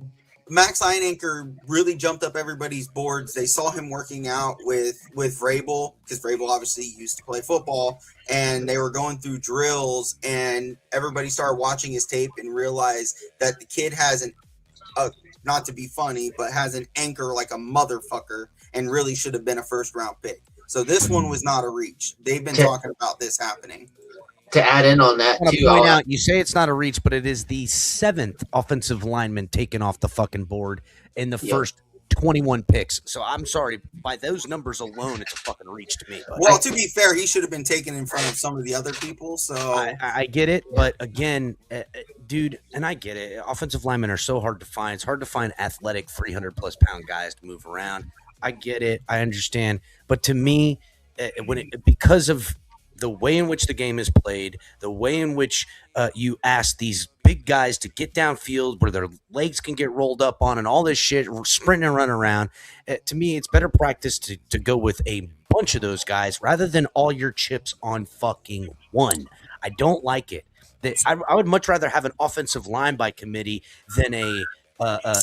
Max Ihinker really jumped up everybody's boards. They saw him working out with Vrabel because Vrabel obviously used to play football, and they were going through drills, and everybody started watching his tape and realized that the kid has not to be funny, but has an anchor like a motherfucker and really should have been a first round pick. So this one was not a reach. They've been talking about this happening.
To add in on that, too,
point out, you say it's not a reach, but it is the 7th offensive lineman taken off the fucking board in the first 21 picks. So I'm sorry, by those numbers alone, it's a fucking reach to me. But
well, to be fair, he should have been taken in front of some of the other people. So
I get it, but again, dude, and I get it. Offensive linemen are so hard to find. It's hard to find athletic 300+ pound guys to move around. I get it. I understand. But to me, because of the way in which the game is played, the way in which you ask these big guys to get downfield where their legs can get rolled up on and all this shit, sprint and run around, to me, it's better practice to go with a bunch of those guys rather than all your chips on fucking one. I don't like it. I would much rather have an offensive line by committee than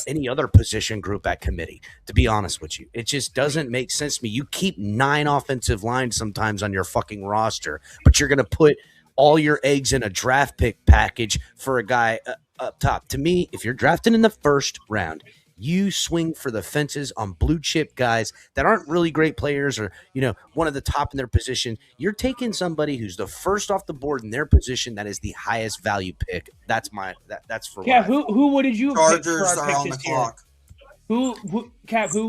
any other position group at committee, to be honest with you. It just doesn't make sense to me. You keep 9 offensive lines sometimes on your fucking roster, but you're going to put all your eggs in a draft pick package for a guy up top. To me, if you're drafting in the first round, You swing for the fences on blue chip guys that aren't really great players or, one of the top in their position. You're taking somebody who's the first off the board in their position that is the highest value pick. That's that's for
Yeah, who would you have picked for
Chargers
our
are
pick
on the
this year?
clock.
Who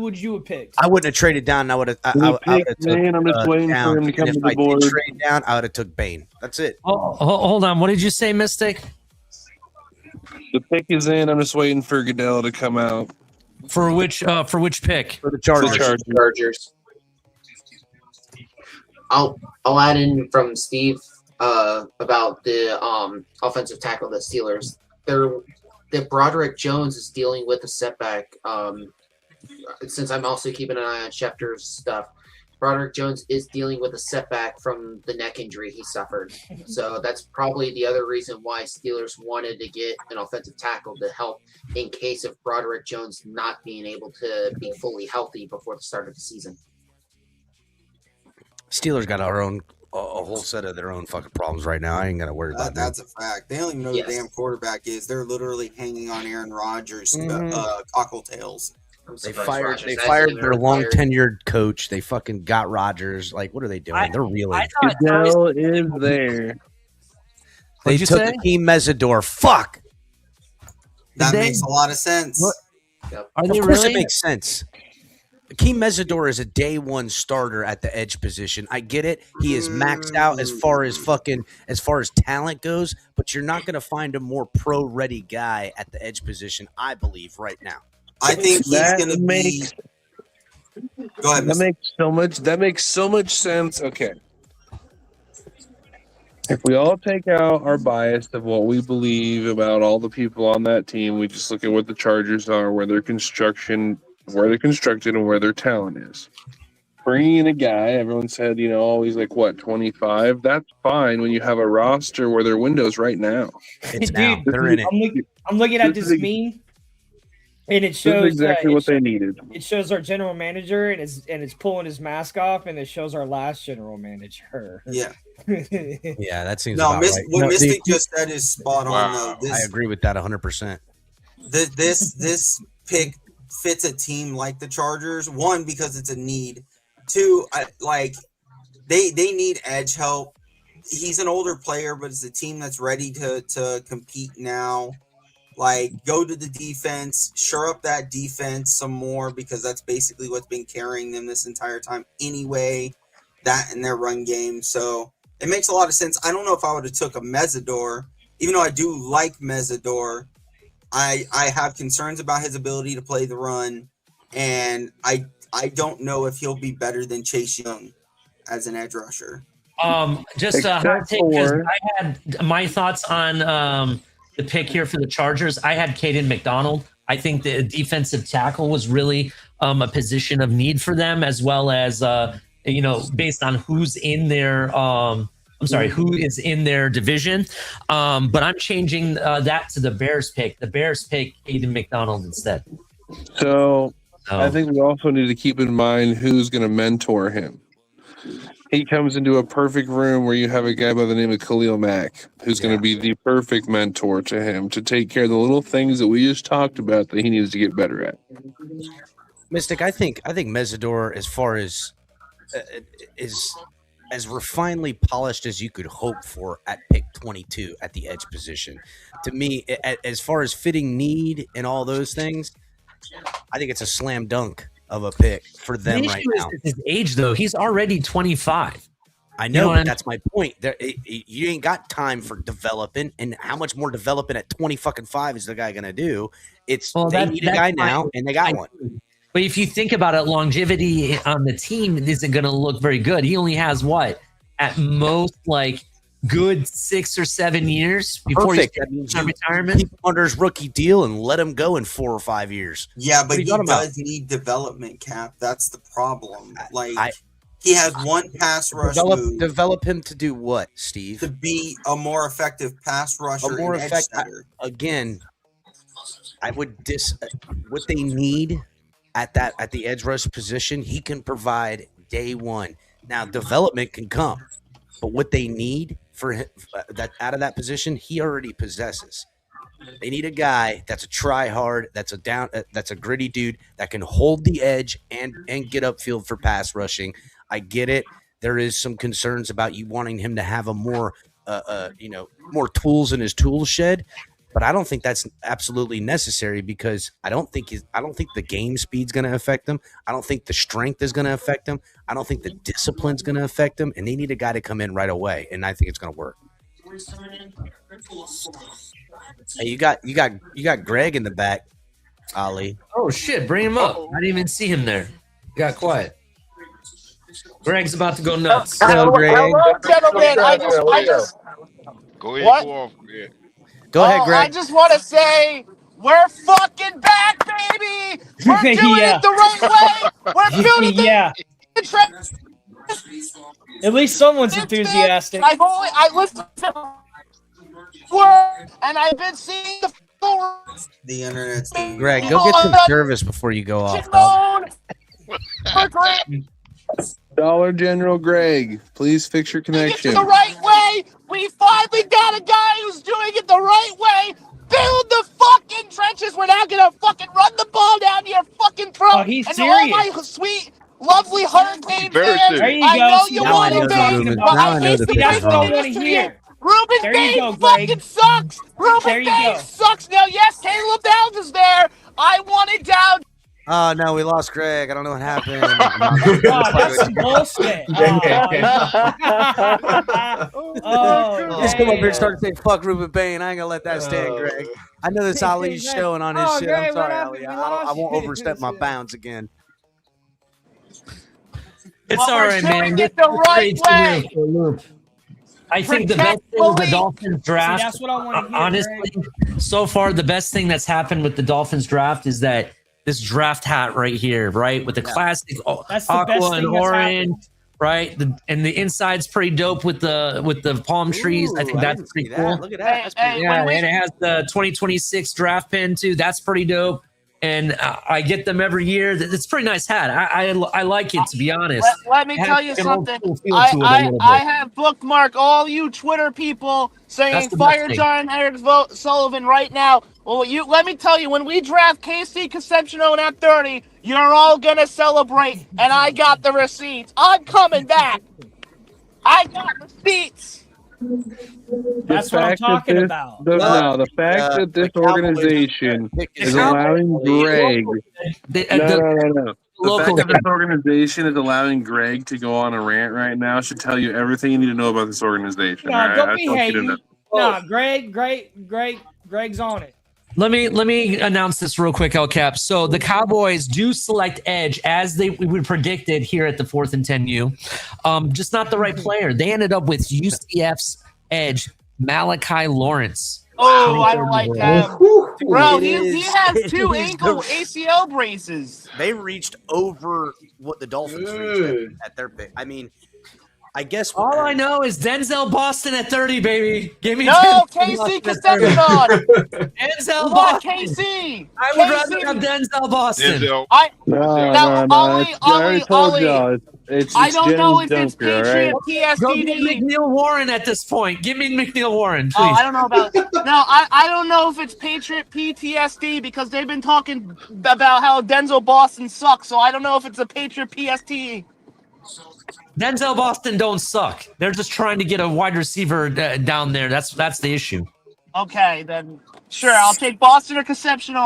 would you have picked?
I wouldn't have traded down. I would have. I would have took
I'm just waiting
down.
for him to come
And
to
if
the
I
board.
did trade down, I would have took Bane. That's it.
Oh, hold on. What did you say, Mystic?
The pick is in. I'm just waiting for Goodell to come out.
For which pick?
For the Chargers.
Chargers. I'll add in from Steve about the offensive tackle, the Steelers. That Broderick Jones is dealing with a setback. Since I'm also keeping an eye on Schefter's stuff, Broderick Jones is dealing with a setback from the neck injury he suffered. So that's probably the other reason why Steelers wanted to get an offensive tackle to help in case of Broderick Jones not being able to be fully healthy before the start of the season.
Steelers got a whole set of their own fucking problems right now. I ain't gonna worry about that.
That's a fact. They don't even know who the damn quarterback is. They're literally hanging on Aaron Rodgers' cocktails.
They fired their long tenured coach. They fucking got Rodgers. Like, what are they doing? They're reeling.
Goodell is there.
They took Hakeem Mesidor. Fuck.
That makes a lot of sense.
Of course it makes sense. Hakeem Mesidor is a day one starter at the edge position. I get it. He is maxed out as far as talent goes, but you're not going to find a more pro ready guy at the edge position, I believe, right now.
I think he's going to be. Go ahead.
That makes so much sense. Okay. If we all take out our bias of what we believe about all the people on that team, we just look at what the Chargers are, where they're constructed and where their talent is. Bringing in a guy, everyone said, always like 25. That's fine when you have a roster where their window's right now.
It's now. They're in it.
I'm looking at this meme, and it shows
exactly what they needed.
It shows our general manager, and it's pulling his mask off, and it shows our last general manager.
Yeah.
Yeah, that seems
no.
about right.
What Mystic just said is spot on. Though
I agree with that 100%.
This pick fits a team like the Chargers. One, because it's a need. Two, they need edge help. He's an older player, but it's a team that's ready to compete now. Go to the defense, shore up that defense some more, because that's basically what's been carrying them this entire time anyway, that and their run game. So it makes a lot of sense. I don't know if I would have took a Mesidor, even though I do like Mesidor. I have concerns about his ability to play the run, and I don't know if he'll be better than Chase Young as an edge rusher.
Just a hot take, because I had my thoughts on the pick here for the Chargers. I had Caden McDonald. I think the defensive tackle was really a position of need for them, as well as based on who's in their who is in their division. But I'm changing that to the Bears pick. The Bears pick Caden McDonald instead.
So I think we also need to keep in mind who's going to mentor him. He comes into a perfect room where you have a guy by the name of Khalil Mack, who's going to be the perfect mentor to him to take care of the little things that we just talked about that he needs to get better at.
Mystic, I think Mesidor, as far as is as refinedly polished as you could hope for at pick 22 at the edge position. To me, as far as fitting need and all those things, I think it's a slam dunk of a pick for them right now.
His age, though, he's already 25.
I know, but that's my point. You ain't got time for developing, and how much more developing at 25 is the guy going to do? They need a guy now, and they got one.
But if you think about it, longevity on the team isn't going to look very good. He only has at most good 6 or 7 years before he's retirement.
Keep him under his rookie deal and let him go in 4 or 5 years.
Yeah, but he does need development, Cap. That's the problem. He has one pass rush move.
Develop him to do what, Steve?
To be a more effective pass rusher.
A more effective. Again, I would what they need at the edge rush position. He can provide day one. Now development can come, but what they need for him, that out of that position, he already possesses. They need a guy that's a try hard, that's a gritty dude that can hold the edge and get upfield for pass rushing. I get it. There is some concerns about you wanting him to have a more more tools in his tool shed, but I don't think that's absolutely necessary because I don't think the game speed's going to affect him. I don't think the strength is going to affect him. I don't think the discipline's going to affect him, and they need a guy to come in right away, and I think it's going to work. Hey, you got Greg in the back, Ali.
Oh shit, bring him up. I didn't even see him there. He got quiet. Greg's about to go nuts.
Hello, gentlemen. I just
Go ahead,
what?
go off. Yeah.
Go ahead, Greg.
I just want to say we're fucking back, baby. We're doing it the right way. We're building the trend.
At least someone's enthusiastic.
I listened to word, and I've been seeing
the internet's
Greg, go get some service before you go off.
Dollar General Greg, please fix your connection.
The right way. We finally got a guy who's doing it the right way. Build the fucking trenches. We're not gonna fucking run the ball down your fucking throat.
Oh, he's
and
serious.
all my sweet, lovely Hurricane
Very
fans.
There you
I
go.
know you
Now
want
I
to
know
be.
the
But
Now I
I
know
hate
the
the
pick
That's
is
what I
wrong.
want to hear.
Ruben
There you
Bain
go, Greg.
fucking sucks.
There
Ruben
you
Bain
go.
sucks. Now, yes, Caleb Downs is there. I want it down.
Oh no, we lost Greg. I don't know what happened.
Oh, that's some bullshit.
Just come up here and start to say fuck Ruben Bain. I ain't gonna let that stand, Greg. I know this Ali's showing on his shit. I'm sorry, Ali. I won't overstep my bounds again.
It's
But
all
we're
right,
doing
man.
it the right way.
I think the best thing with the Dolphins draft,
that's what I want to hear,
honestly, so far, the best thing that's happened with the Dolphins draft is that this draft hat right here, right? With the classic
That's the
aqua
best
and
thing that's
orange, right? And the inside's pretty dope with the palm trees. I think that's pretty cool.
Look at that. That's
Hey,
Yeah,
when we-
and it has the 2026 draft pin too. That's pretty dope. And I get them every year. It's a pretty nice hat. I like it, to be honest.
Let me
It has
tell you
like an old
something.
school feel to it a little bit.
I have bookmarked all you Twitter people saying
That's the
fire
best thing.
John Eric Sullivan right now. Well, let me tell you, when we draft KC Concepcion at 30, you're all gonna celebrate, and I got the receipts. I'm coming back. I got receipts.
That's what I'm talking about.
The fact that this organization is allowing Greg. No. The fact that this organization is allowing Greg to go on a rant right now should tell you everything you need to know about this organization.
No,
all right?
don't
I
be
just want you to
hating.
know.
No, Greg's on it.
Let me announce this real quick, El Cap. So the Cowboys do select edge as we predicted here at the 4th and 10U. Just not the right player. They ended up with UCF's edge, Malachi Lawrence.
Oh, I don't like that. Bro, he has 2 ankle ACL braces.
They reached over what the Dolphins reached at their pick. I mean, I guess
all I know is Denzel Boston at 30, baby. Give me
No,
Denzel
KC
Boston at 30.
Concepcion.
Denzel
What,
Boston.
KC?
I would rather have Denzel Boston.
Denzel.
I told y'all. It's
I don't know
James
if it's
Dunker, all
Patriot
right?
Go get
PSDD.
McNeil Warren at this point. Give me McNeil Warren, please.
Oh, I don't know about I don't know if it's Patriot PTSD because they've been talking about how Denzel Boston sucks. So I don't know if it's a Patriot PST.
Denzel Boston don't suck. They're just trying to get a wide receiver down there. That's the issue.
Okay, then sure, I'll take Boston or Concepcion.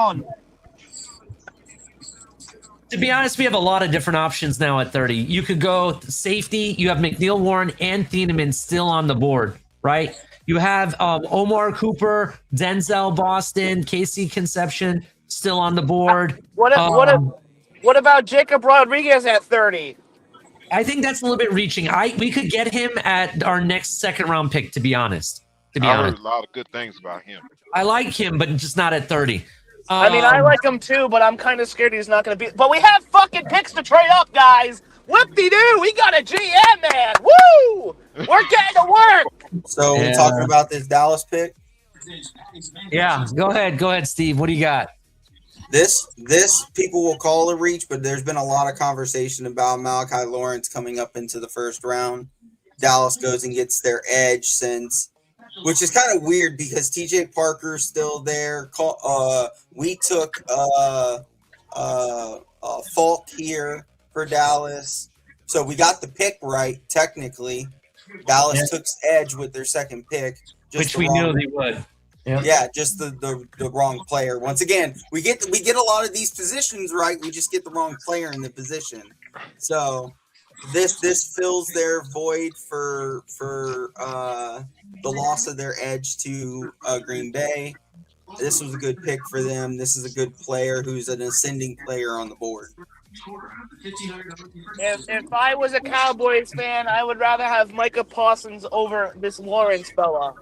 To be honest, we have a lot of different options now at 30. You could go safety. You have McNeil Warren and Thieneman still on the board, right? You have Omar Cooper, Denzel Boston, Casey Concepcion still on the board.
What about Jacob Rodriguez at 30?
I think that's a little bit reaching. We could get him at our next second round pick, to be honest.
I heard a lot of good things about him.
I like him, but just not at 30.
I mean, I like him too, but I'm kind of scared he's not going to be. But we have fucking picks to trade up, guys. Whoop-de-doo, we got a GM, man. Woo! We're getting to work.
So we're talking about this Dallas pick.
Yeah, go ahead, Steve. What do you got?
This people will call a reach, but there's been a lot of conversation about Malachi Lawrence coming up into the first round. Dallas goes and gets their edge since which is kind of weird because TJ Parker's still there. We took Falk here for Dallas, so we got the pick right technically. Dallas took edge with their second pick,
which we knew they would.
Yeah, just the wrong player. Once again, we get a lot of these positions right. We just get the wrong player in the position. So this fills their void for the loss of their edge to Green Bay. This was a good pick for them. This is a good player who's an ascending player on the board.
If I was a Cowboys fan, I would rather have Micah Parsons over this Lawrence fella.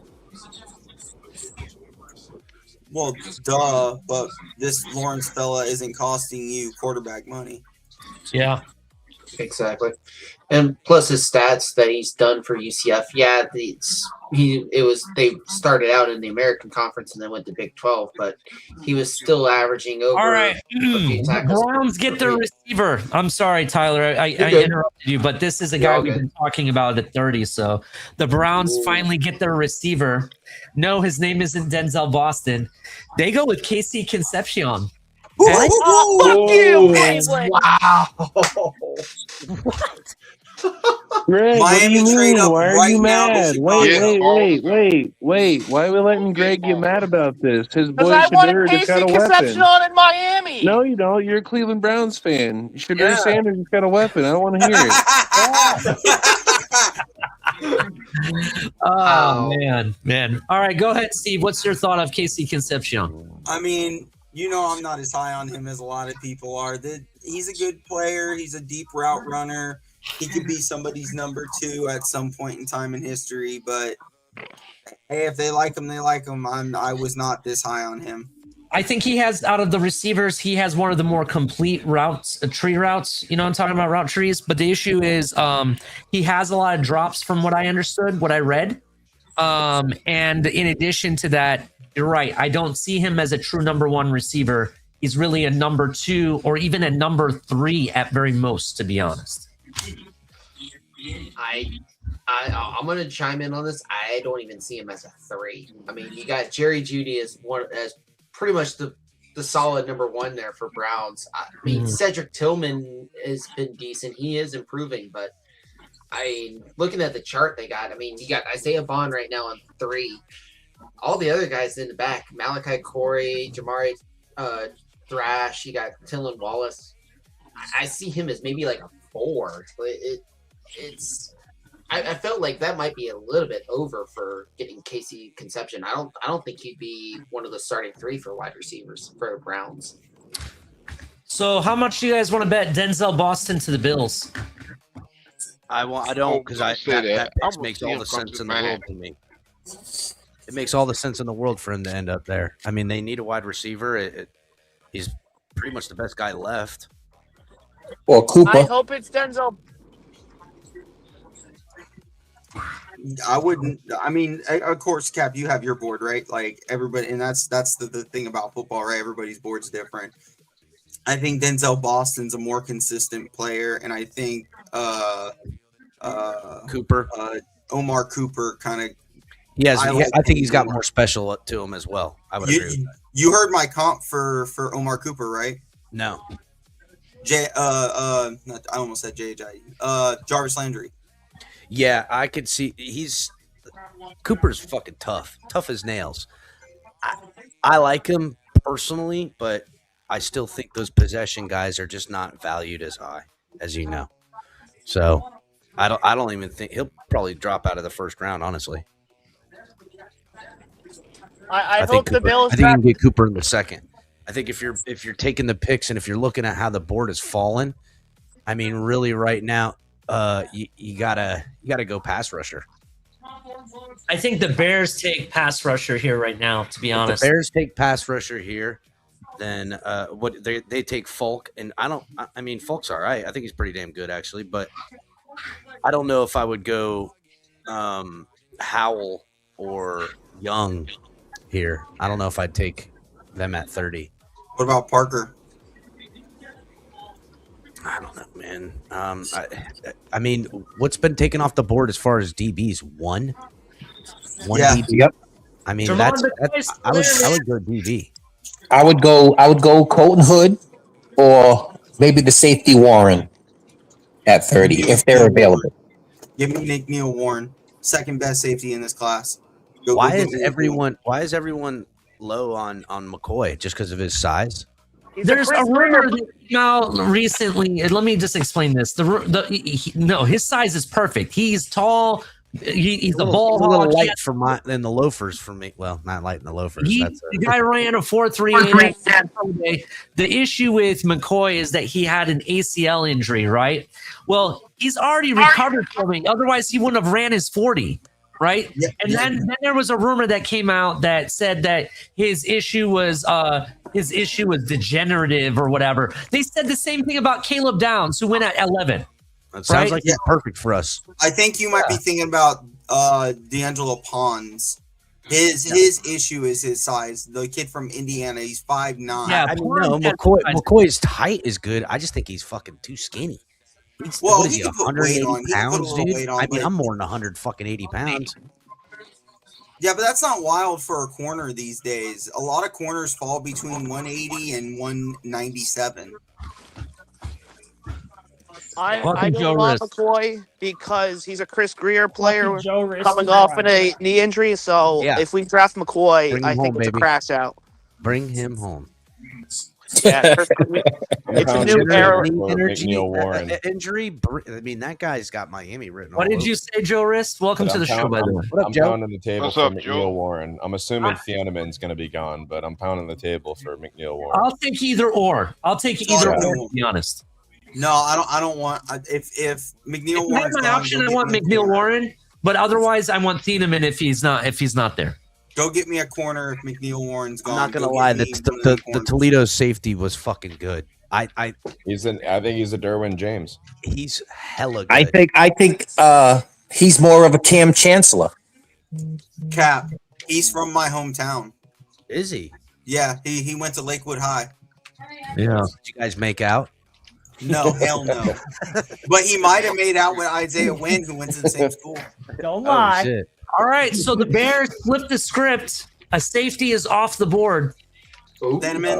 Well, duh, but this Lawrence fella isn't costing you quarterback money.
Yeah.
Exactly. And plus his stats that he's done for UCF. Yeah, they started out in the American Conference and then went to Big 12, but he was still averaging over.
All right. The Browns get their receiver. I'm sorry, Tyler. I interrupted you, but this is a guy we've been talking about at 30. So the Browns finally get their receiver. No, his name isn't Denzel Boston. They go with Casey Concepcion.
Fuck you, Cleveland.
Wow.
What?
Greg, what do you mean? Why are you mad? Wait. Why are we letting Greg get mad about this? His boy
I wanted
Shadur just got
Casey
a weapon.
Concepcion in Miami.
No, you don't. You're a Cleveland Browns fan. Shadur Sanders just got a weapon. I don't want to hear it.
Oh, man. All right, go ahead, Steve. What's your thought of Casey Concepcion?
I mean, I'm not as high on him as a lot of people are. He's a good player. He's a deep route runner. He could be somebody's number 2 at some point in time in history. But hey, if they like him, they like him. I was not this high on him.
I think he has, out of the receivers, he has one of the more complete routes, tree routes. I'm talking about route trees. But the issue is he has a lot of drops from what I understood, what I read. And in addition to that, you're right. I don't see him as a true number 1 receiver. He's really a number 2 or even a number 3 at very most, to be honest.
I'm going to chime in on this. I don't even see him as a 3. I mean, you got Jerry Jeudy as pretty much the solid number 1 there for Browns. I mean, Cedric Tillman has been decent. He is improving, but looking at the chart they got, I mean, you got Isaiah Bond right now on 3. All the other guys in the back, Malachi Corey, Jamari Thrash, you got Tylan Wallace. I see him as maybe like a 4. I felt like that might be a little bit over for getting Casey Concepcion. I don't think he'd be one of the starting 3 for wide receivers for the Browns.
So how much do you guys want to bet Denzel Boston to the Bills?
I don't, because that makes all the sense in the world to me. It makes all the sense in the world for him to end up there. I mean, they need a wide receiver. He's pretty much the best guy left.
Well, Cooper.
I hope it's Denzel.
I wouldn't. I mean, of course, Cap, you have your board, right? Like everybody, and that's the thing about football, right? Everybody's board's different. I think Denzel Boston's a more consistent player, and I think
Cooper,
Omar Cooper, kind of.
Yes, I think he's got more special to him as well. I would agree with that.
You heard my comp for Omar Cooper, right?
No.
I almost said JJ. Jarvis Landry.
Yeah, I could see Cooper's fucking tough as nails. I like him personally, but I still think those possession guys are just not valued as high, as you know. So I don't even think he'll probably drop out of the first round, honestly.
I hope the Bills.
I think you can get Cooper in the second. I think if you're taking the picks and if you're looking at how the board has fallen, I mean, really right now, you gotta go pass rusher.
I think the Bears take pass rusher here right now, to be honest.
If the Bears take pass rusher here, then what they take Falk, and I mean Falk's all right. I think he's pretty damn good actually, but I don't know if I would go Howell or Young here. I don't know if I'd take them at 30.
What about Parker?
I don't know, man. I mean, what's been taken off the board as far as DBs? 1? One
Yeah.
DB.
Yep.
I mean,
Jamar
that's
McCoy's
I would go DB.
I would go Colton Hood or maybe the safety Warren at 30 if they're available.
Give me Nick Neal Warren, second best safety in this class. Go
Why
get
is
me Nick Neal.
everyone low on McCoy just because of his size?
There's a rumor that came out recently. And let me just explain this. No, his size is perfect. He's tall. He's a ball
a little
hog.
light for my than the loafers for me. Well, not light in the loafers.
The guy ran a 4.38. The issue with McCoy is that he had an ACL injury, right? Well, he's already recovered from it. Otherwise, he wouldn't have ran his 40, right?
Yeah,
and then there was a rumor that came out that said that his issue was degenerative or whatever. They said the same thing about Caleb Downs, who went at 11.
That sounds like he's perfect for us.
I think you might be thinking about D'Angelo Pons. His issue is his size. The kid from Indiana, he's 5'9".
Yeah, I mean, no, McCoy's height is good. I just think he's fucking too skinny. He's,
Well,
what is
he
he,
can put weight
180
on. He can put a
pounds,
little
dude?
weight on,
I mean,
but-
I'm more than 180 pounds.
Yeah, but that's not wild for a corner these days. A lot of corners fall between 180 and 197.
I
Welcome,
don't
Joe
love
Rist.
McCoy because he's a Chris Greer player
Welcome, Joe Rist
coming
to
off
the
a knee injury. So
Yeah.
if we draft McCoy,
Bring
I
him
think
home,
it's
baby.
a crash out.
Bring him home.
Yeah, Chris Greer. It's a new era.
McNeil Warren. Injury. I mean, that guy's got Miami written.
What
all
did you
over.
say, Joe Rist? Welcome
But
to the show, by the way.
What up,
I'm
Joe?
pounding the table
What's
for
up,
McNeil
Joe?
Warren. I'm assuming Thieneman's going to be gone, but I'm pounding the table for McNeil Warren.
I'll take either or. I'll take either
Yeah.
or, to be honest.
No, I don't want. If McNeil
If I
Warren's
have my
gone,
option,
go
I
get
want
me a
McNeil
corner.
Warren, but otherwise, I want Thieneman if he's not there.
Go get me a corner if McNeil Warren's gone.
I'm not gonna
Go get
lie.
me
The,
one of
the,
them
the
corners.
Toledo safety was fucking good. I
I think he's a Derwin James.
he's hella good.
I think he's more of a Cam Chancellor.
Cap. He's from my hometown.
Is he?
Yeah, he went to Lakewood High.
Yeah.
Did you guys make out?
No, hell no. But he might have made out with Isaiah Wynn, who went to the same school.
Don't
Oh
lie.
shit!
All right, so the Bears flipped the script. A safety is off the board.
Thieneman.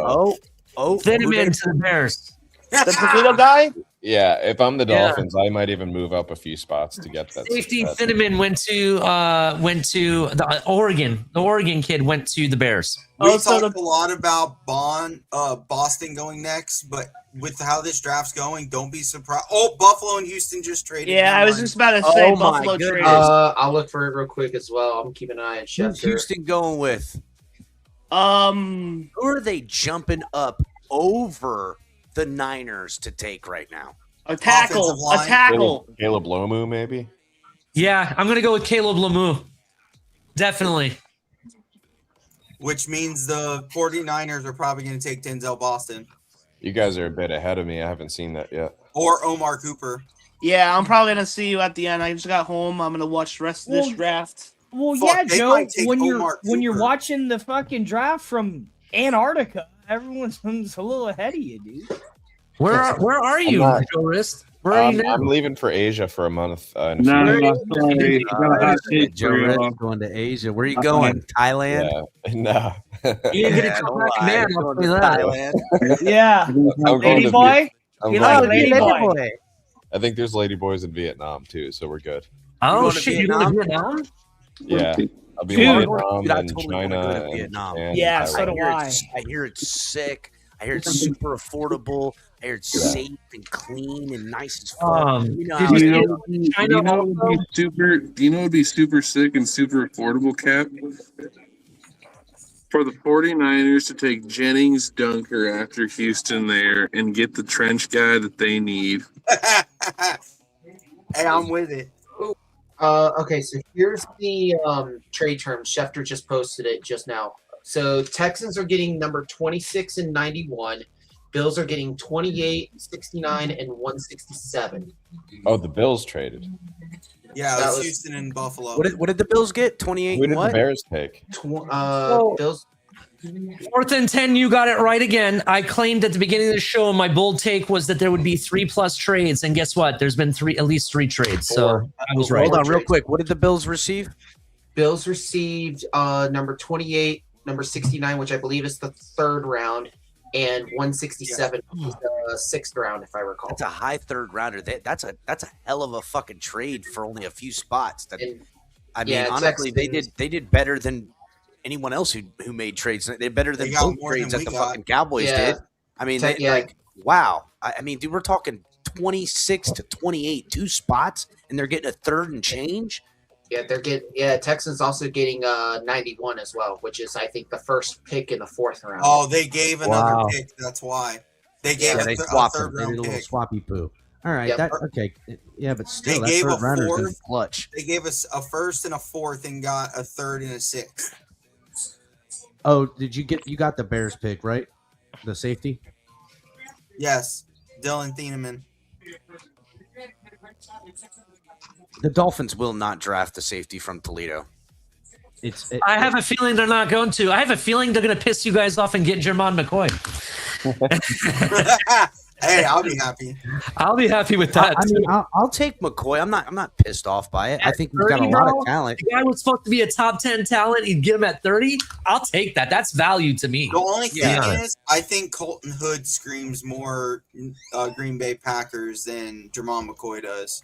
Oh,
Thieneman to the Bears.
The Toledo guy?
Yeah, if I'm the
Yeah.
Dolphins, I might even move up a few spots to get that.
Safety
that-
Thieneman went to the Oregon. The Oregon kid went to the Bears.
We
Also,
talked a lot about Boston going next, but with how this draft's going, don't be surprised. Oh, Buffalo and Houston just traded.
Yeah, I was
Never
just about to say
Oh my
Buffalo
goodness.
traded.
I'll look for it real quick as well. I'm keeping an eye on
Who's
Schefter.
Houston going with? Who are they jumping up over the Niners to take right now?
A tackle.
Offensive line.
A tackle.
Caleb Lomu, maybe.
Yeah, I'm gonna go with Caleb Lemieux. Definitely.
which means the 49ers are probably going to take Denzel Boston
You guys are a bit ahead of me. I haven't seen that yet.
or Omar Cooper.
Yeah, I'm probably gonna see you at the end. I just got home. I'm gonna watch the rest of this
Well,
draft.
Well,
Fuck,
yeah,
they
Joe.
might take
When
Omar
you're
Cooper.
watching the fucking draft from Antarctica, everyone's a little ahead of you, dude.
Where are you,
not-
Joe Rist? Where are you now?
I'm leaving for Asia for a month. In a
No,
few
no,
days.
sorry. I got a hot take
Joe
for
Rist
y'all.
going to Asia. Where are you going? Thailand?
Yeah, no.
You ain't gonna
Yeah,
come
don't
back,
lie.
man.
You're
I'll
going
tell
to
you that.
Thailand.
Yeah,
I'm going
lady
to
boy.
I'm
You
going
like
to
lady
Vietnam.
boy?
I think there's ladyboys in Vietnam too, so we're good.
Oh
going to
shit, you're going to
Vietnam?
Vietnam?
Yeah, I'll be
Dude.
in Vietnam
Dude, I
and
totally
China
wanna go to
and
Vietnam.
Japan
Yeah,
and
so
Taiwan.
do
I hear it's sick. I hear it's super affordable. I hear it's safe and clean and nice as fuck.
Did
how
you
it
see
is.
China
you know what would
also?
be super? Do you know what would be super sick and super affordable, Cap? For the 49ers to take Jennings Dunker after Houston there and get the trench guy that they need.
Hey, I'm with it.
Okay, so here's the trade terms. Schefter just posted it just now. So Texans are getting number 26 and 91. Bills are getting 28, 69, and 167.
Oh, the Bills traded.
Yeah,
That
it's
was-
Houston and Buffalo.
What did the Bills get? 28
Who
and
did
what?
the Bears take?
Bills.
4th and 10, you got it right again. I claimed at the beginning of the show, my bold take was that there would be 3+ trades, and guess what? There's been at least three trades. So I was right.
Hold on, real quick. What did the Bills receive?
Bills received number 28, number 69, which I believe is the third round, and 167 is the sixth round, if I recall.
That's a high third rounder. That's a hell of a fucking trade for only a few spots. Honestly, they did better than anyone else who made trades. They did better than both trades that the fucking Cowboys did. I mean, wow. I mean, dude, we're talking 26 to 28, 2 spots, and they're getting a third and change.
Yeah, Texans also getting 91 as well, which is, I think, the first pick in the fourth round.
Oh, they gave another pick. That's why they gave
they swapped a third round pick. A little swappy poo. All right, okay, yeah, but still,
they gave
that third
a
rounder's
fourth.
Clutch.
They gave us a first and a fourth, and got a third and a sixth.
Oh, you got the Bears pick, right? The safety.
Yes, Dylan Thieneman.
The Dolphins will not draft the safety from Toledo.
I have a feeling they're not going to. I have a feeling they're going to piss you guys off and get Jermon McCoy.
Hey, I'll be happy.
I'll be happy with that.
I'll take McCoy. I'm not pissed off by it. I think he's got a lot of talent.
The guy was supposed to be a top 10 talent. You'd get him at 30. I'll take that. That's value to me.
The only thing is, I think Colton Hood screams more Green Bay Packers than Jermon McCoy does.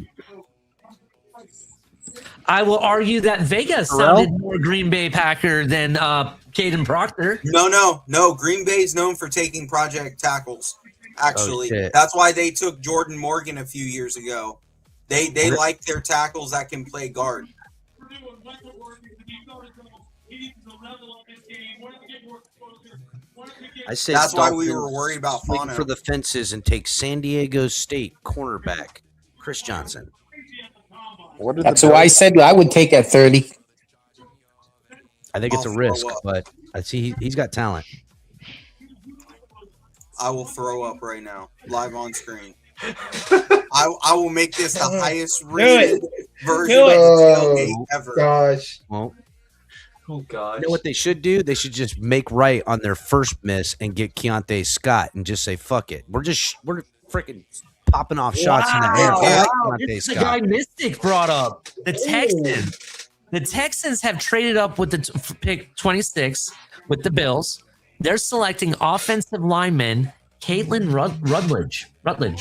I will argue that Vegas sounded more Green Bay Packer than Caden Proctor.
No. Green Bay's known for taking project tackles. Actually, that's why they took Jordan Morgan a few years ago. They like their tackles that can play guard.
I say
that's why we were worried about
Fano. For the fences and take San Diego State cornerback Chris Johnson.
That's who I said I would take at 30.
I think it's a risk, but I see he's got talent.
I will throw up right now, live on screen. I will make this the highest rated version of the tailgate ever.
Gosh.
Well,
oh gosh.
You know what they should do? They should just make right on their first miss and get Keontae Scott and just say, fuck it. We're freaking popping off shots in the air.
This is the guy Mystic brought up. The Texans. The Texans have traded up with the pick 26 with the Bills. They're selecting offensive lineman Caitlin Rutledge,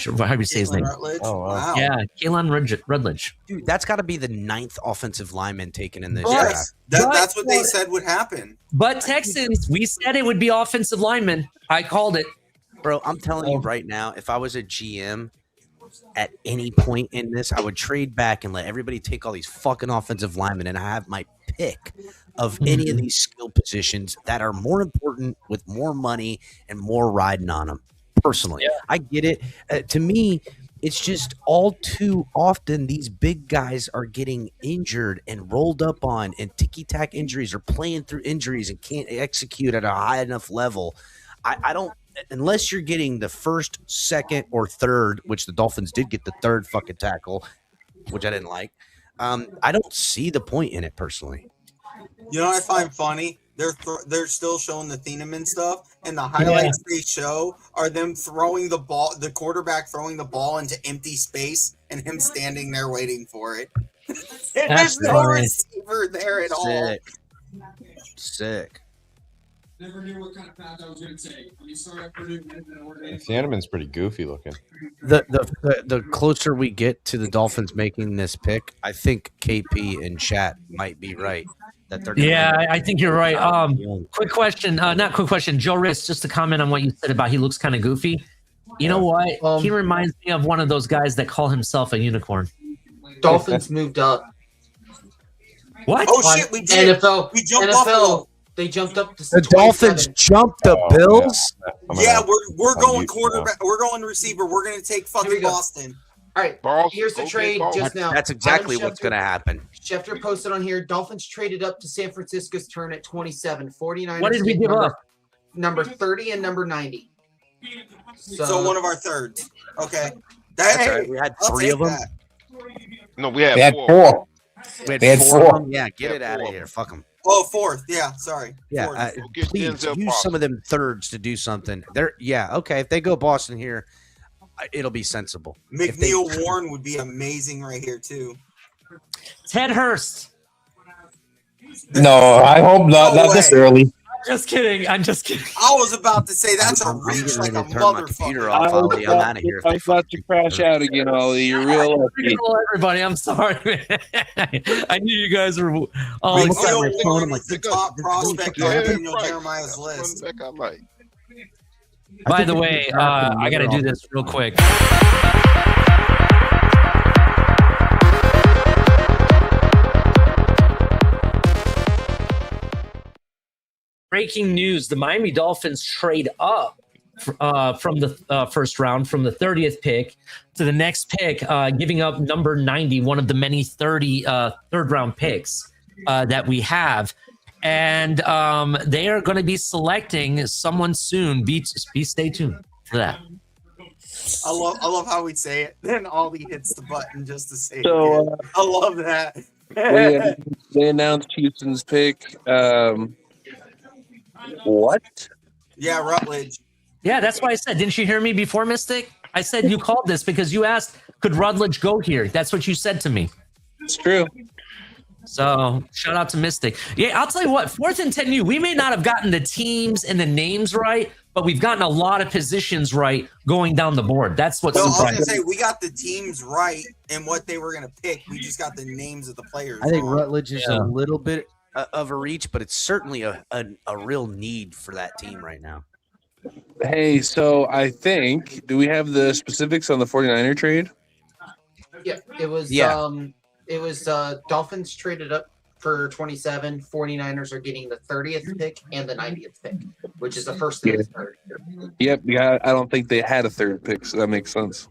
or however you say his name.
Oh, wow.
Yeah, Caitlin Rutledge.
Dude, that's got to be the 9th offensive lineman taken in this
draft.
draft.
That's what they said would happen.
But Texans, we said it would be offensive lineman. I called it.
Bro, I'm telling you right now, if I was a GM at any point in this, I would trade back and let everybody take all these fucking offensive linemen and I have my pick of any of these skill positions that are more important with more money and more riding on them. Personally, I get it. To me, it's just all too often these big guys are getting injured and rolled up on, and ticky-tack injuries, or playing through injuries and can't execute at a high enough level. I don't, unless you're getting the first, second, or third, which the Dolphins did get the third fucking tackle, which I didn't like. I don't see the point in it personally.
You know what I find funny? They're still showing the Thieneman stuff, and the highlights they show are them throwing the ball, the quarterback throwing the ball into empty space, and him standing there waiting for it. There's no receiver there at all.
Sick.
Never knew what kind of path I was going to take. When you start at Purdue,
Thieneman's pretty goofy looking.
The closer we get to the Dolphins making this pick, I think KP and Chat might be right. That they're
I think you're right. Quick question, not quick question. Joe Riss, just to comment on what you said about he looks kind of goofy. You know what? He reminds me of one of those guys that call himself a unicorn.
Dolphins moved up.
What?
Oh shit, we did.
NFL.
We jumped
NFL. They jumped up to
the Dolphins jumped the Bills.
Yeah, we're going quarterback. We're going receiver. We're going to take fucking Boston.
All right, here's the trade just now.
That's exactly what's going to happen.
Schefter posted on here, Dolphins traded up to San Francisco's turn at 27. 49ers.
What did we give up?
Number 30 and number 90.
So one of our thirds. Okay.
That's right. We had three of them.
No, we had four.
We had four of them. Yeah, get it out of here. Fuck them.
Oh, fourth. Yeah, sorry.
Yeah, please use some of them thirds to do something. Okay. If they go Boston here, it'll be sensible.
McNeil Warren would be amazing right here too.
Ted Hurst.
No, I hope not.
No
Not this
way.
early.
Just kidding. I'm just kidding.
I was about to say that's a
I'm
reach
getting
like
ready
a
to turn my computer
motherfucker.
off, Ollie. I'm out of here. If
I
they
was about to crash out again, Ollie. You're real lucky.
Hello, everybody. I'm sorry, man. I knew you guys were all
Big
excited.
Leo
my phone,
Warren
I'm like,
is the top prospect on
Yeah,
Daniel
right.
Jeremiah's
That's the
list.
running back I like.
By the way, I got to do this real quick. Breaking news: the Miami Dolphins trade up from the first round, from the 30th pick to the next pick, giving up number 90, one of the many 30 third round picks that we have. And they are going to be selecting someone soon. Be stay tuned for that.
I love how we say it. Then Ollie hits the button just to say
So,
it. I love that.
they announced Houston's pick. What?
Yeah, Rutledge.
Yeah, that's why I said. Didn't you hear me before, Mystic? I said you called this because you asked, could Rutledge go here? That's what you said to me.
It's true.
So shout out to Mystic. Yeah, I'll tell you what, 4th and 10U, we may not have gotten the teams and the names right, but we've gotten a lot of positions right going down the board. That's what's
No, I was
surprising.
gonna say we got the teams right and what they were gonna pick. We just got the names of the players.
I think
wrong.
Rutledge is a little bit of a reach, but it's certainly a real need for that team right now.
Hey, so I think, do we have the specifics on the 49er trade?
Yeah, it was Dolphins traded up for 27. 49ers are getting the 30th pick and the 90th pick, which is the first and the third.
Yep. Yeah, I don't think they had a third pick, so that makes sense.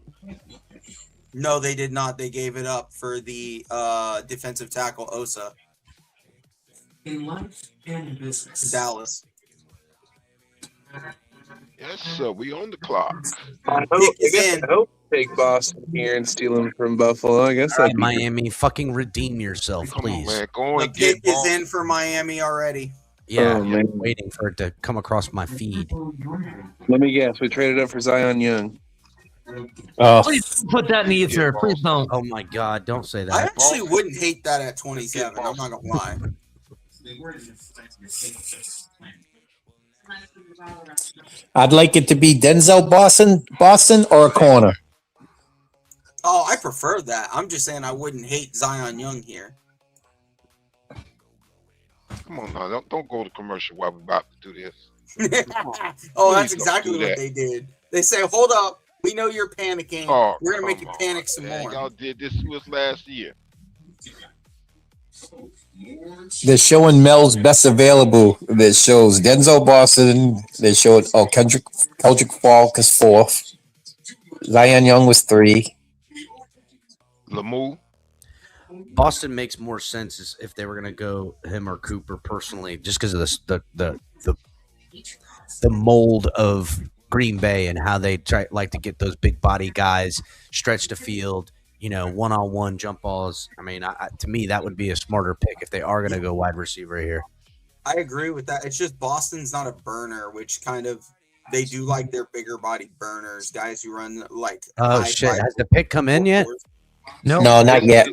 No, they did not. They gave it up for the defensive tackle Osa.
In life and in business.
Dallas.
Yes, sir. We on the clock.
I hope take Boston here and steal him from Buffalo. I guess
All right,
that'd be
Miami, fucking redeem yourself, please.
Man, go
The
and get
pick is in for Miami already.
Yeah,
Oh, man.
I'm waiting for it to come across my feed.
Let me guess. We traded up for Zion Young.
Please put that in the ether. Please don't.
Oh my God, don't say
I
that.
actually wouldn't hate that at 27. I'm not gonna lie.
I'd like it to be Denzel Boston, or a corner.
Oh, I prefer that. I'm just saying I wouldn't hate Zion Young here.
Come on now, don't go to commercial while we're about to do this.
Oh, that's
Please don't
exactly
do
what
that.
they did. They say, "Hold up, we know you're panicking.
Oh,
We're gonna make you
come on,
panic some
man.
more."
Y'all did this to us last year.
They're showing Mel's best available. That shows Denzel Boston. They showed Kendrick Falk is 4th. Zion Young was 3.
Lamu.
Boston makes more sense if they were going to go him or Cooper personally, just because of the mold of Green Bay and how they like to get those big body guys stretch the field, one-on-one jump balls. I mean, to me, that would be a smarter pick if they are going to go wide receiver here.
I agree with that. It's just Boston's not a burner, which kind of they do like their bigger body burners, guys who run like.
Oh shit! Has the pick come in yet?
No, not yet.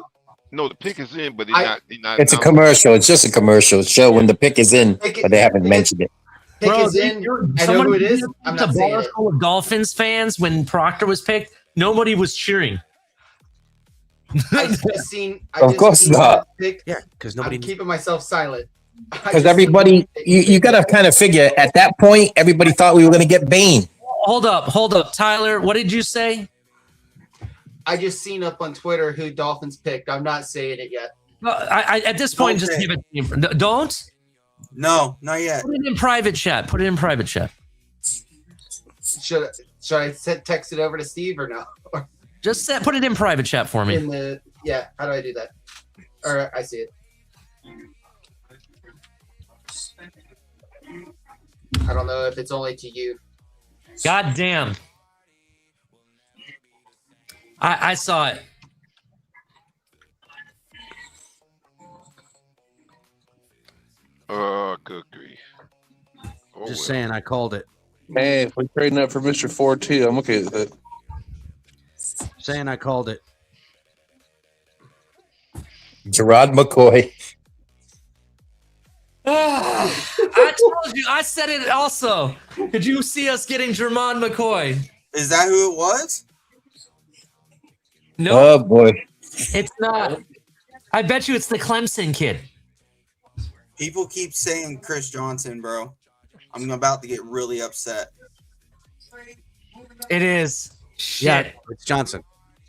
No, the pick is in, but they're not.
It's a commercial. It's just a commercial. Show when the pick is in, but they haven't mentioned it.
Pick is in. I know who it is. I'm not saying it.
Full of Dolphins fans when Proctor was picked. Nobody was cheering.
I just seen.
Of course not.
Yeah,
because
nobody. I'm keeping myself silent.
Because everybody, you got to kind of figure at that point, everybody thought we were going to get Bane.
Hold up, Tyler. What did you say?
I just seen up on Twitter who Dolphins picked. I'm not saying it yet.
No, I at this point, just give it. Don't.
No, not yet.
Put it in private chat.
Should I text it over to Steve or no?
Just put it in private chat for me.
How do I do that? Or I see it. I don't know if it's only to you.
God damn. I saw it.
Good grief.
Just saying, I called it.
Hey, if we're trading up for Mr. 4-2, I'm okay with it.
Saying I called it.
Gerard McCoy.
I told you. I said it also. Could you see us getting Jermon McCoy?
Is that who it was?
No,
Oh boy.
it's not. I bet you it's the Clemson kid.
People keep saying Chris Johnson, bro. I'm about to get really upset.
It is. Shit.
Yeah, it's Johnson.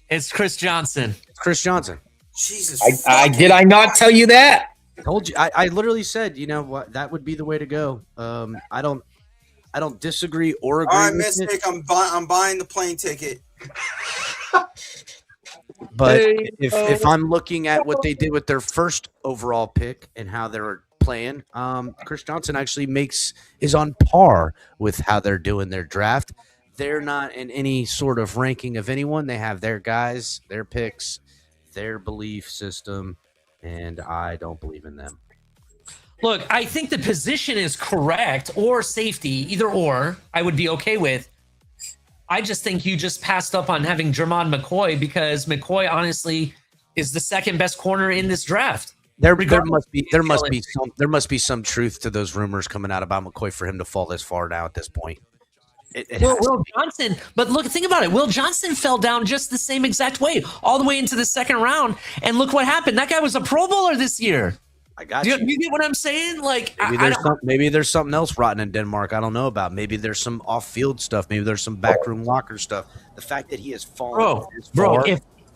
It's Chris Johnson.
Chris Johnson.
Jesus.
I did I not tell you that?
Told you. I literally said, you know what, that would be the way to go. I don't disagree or agree.
All right,
with
Mystic,
it,
I'm buying the plane ticket.
but if I'm looking at what they did with their first overall pick and how they're playing, Chris Johnson actually is on par with how they're doing their draft. They're not in any sort of ranking of anyone. They have their guys, their picks, their belief system, and I don't believe in them.
Look, I think the position is correct, or safety, either or, I would be okay with. I just think you just passed up on having Jermon McCoy because McCoy honestly is the second best corner in this draft.
There must be some truth to those rumors coming out about McCoy for him to fall this far now at this point.
Will Johnson, but look, think about it. Will Johnson fell down just the same exact way, all the way into the second round, and look what happened. That guy was a Pro Bowler this year.
I got
you. You get what I'm saying? Like,
maybe there's something else rotten in Denmark I don't know about. Maybe there's some off-field stuff. Maybe there's some backroom locker stuff. The fact that he has fallen,
bro.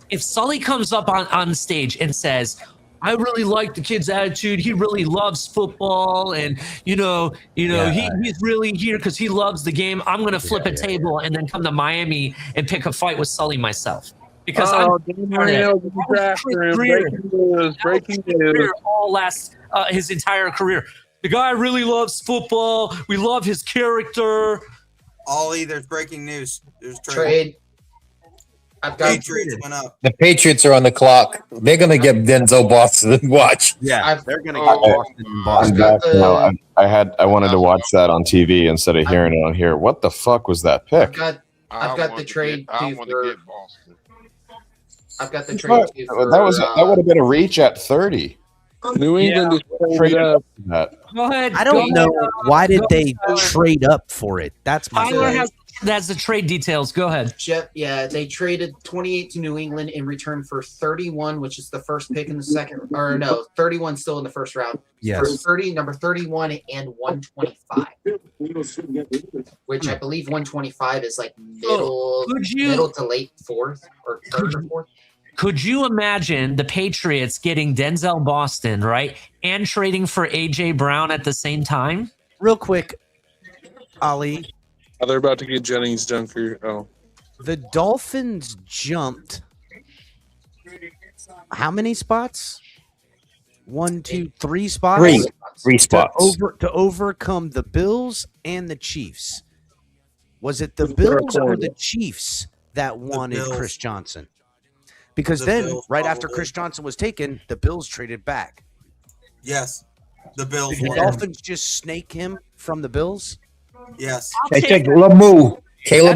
If Sully comes up on stage and says, I really like the kid's attitude. He really loves football, and he's really here because he loves the game. I'm gonna flip a table and then come to Miami and pick a fight with Sully myself because breaking news. All last his entire career. The guy really loves football. We love his character.
Ollie, there's breaking news. There's
trade.
Patriots went up.
The Patriots are on the clock. They're gonna get Denzel Boston. Watch.
Yeah, they're gonna get Boston.
I'm back now. I wanted to watch that on TV instead of hearing it on here. What the fuck was that pick?
I've got the trade too for Boston. I've got the trade
What?
too for,
That would have been a reach at 30.
New England is
Traded
up.
that.
Go ahead.
I don't know why did they trade up for it. That's my
Tyler
question.
has the trade details. Go ahead.
Yeah, they traded 28 to New England in return for 31, which is the first pick in the second, or no, 31 still in the first round.
Yes.
For number 31 and 125, which I believe 125 is like middle to late fourth or third or fourth.
Could you imagine the Patriots getting Denzel Boston, right, and trading for A.J. Brown at the same time?
Real quick, Ali.
Oh, they're about to get Jennings Junker. Oh.
The Dolphins jumped how many spots? 1, 2, 3 spots?
Three spots.
To overcome the Bills and the Chiefs. Was it the Bills or the Chiefs that wanted Chris Johnson? Because then, right after Chris Johnson was taken, the Bills traded back.
Yes, the Bills.
Did the Dolphins just snake him from the Bills?
Yes.
They took Caleb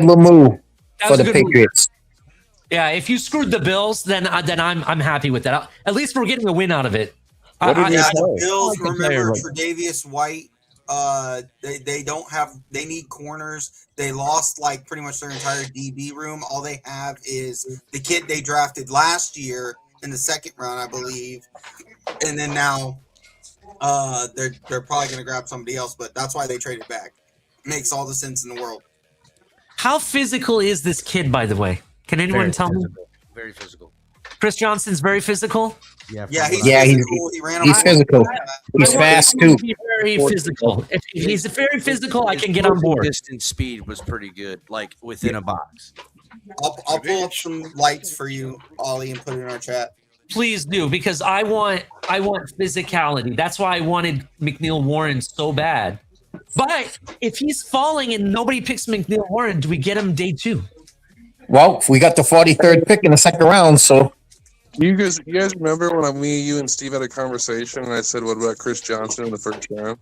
Lemieux for the Patriots.
Yeah, if you screwed the Bills, then I'm happy with that. At least we're getting a win out of it.
The Bills, remember Tre'Davious White. They need corners. They lost like pretty much their entire DB room. All they have is the kid they drafted last year in the second round, I believe. And then now they're probably going to grab somebody else, but that's why they traded back. Makes all the sense in the world.
How physical is this kid, by the way? Can anyone tell me?
Very physical.
Chris Johnson's very physical?
Yeah,
he's physical.
He's physical. He's fast too.
Very physical. If he's very physical, I can get on board.
Distance speed was pretty good, like within a box.
I'll pull up some lights for you, Ollie, and put it in our chat.
Please do, because I want physicality. That's why I wanted McNeil Warren so bad. But if he's falling and nobody picks McNeil Warren, do we get him day 2?
Well, we got the 43rd pick in the second round, so.
You guys remember when you and Steve had a conversation and I said, what about Chris Johnson in the first round?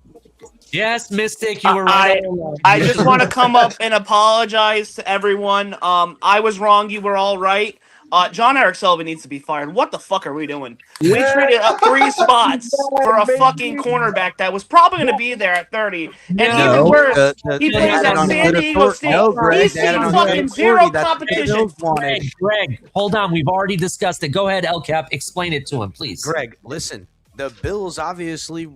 Yes, Mystic, you were right.
I just want to come up and apologize to everyone. I was wrong. You were all right. John Eric Sullivan needs to be fired. What the fuck are we doing? We traded up 3 spots for a fucking cornerback that was probably going to be there at 30. And even worse, he plays at San Diego State. He sees fucking zero competition.
Greg, hold on. We've already discussed it. Go ahead, El Cap. Explain it to him, please.
Greg, listen. The Bills, obviously,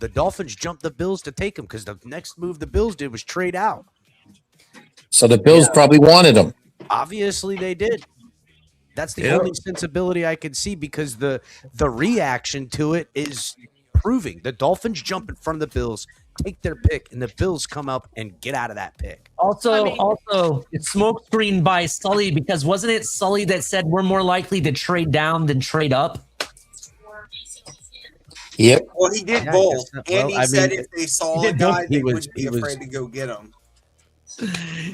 the Dolphins jumped the Bills to take him because the next move the Bills did was trade out.
So the Bills probably wanted him.
Obviously, they did. That's the only sensibility I could see because the reaction to it is proving the Dolphins jump in front of the Bills, take their pick, and the Bills come up and get out of that pick.
Also, it's smoke screened by Sully because wasn't it Sully that said we're more likely to trade down than trade up?
Yep.
Well, he did both. And he said if they saw a guy, they wouldn't be afraid to go get him.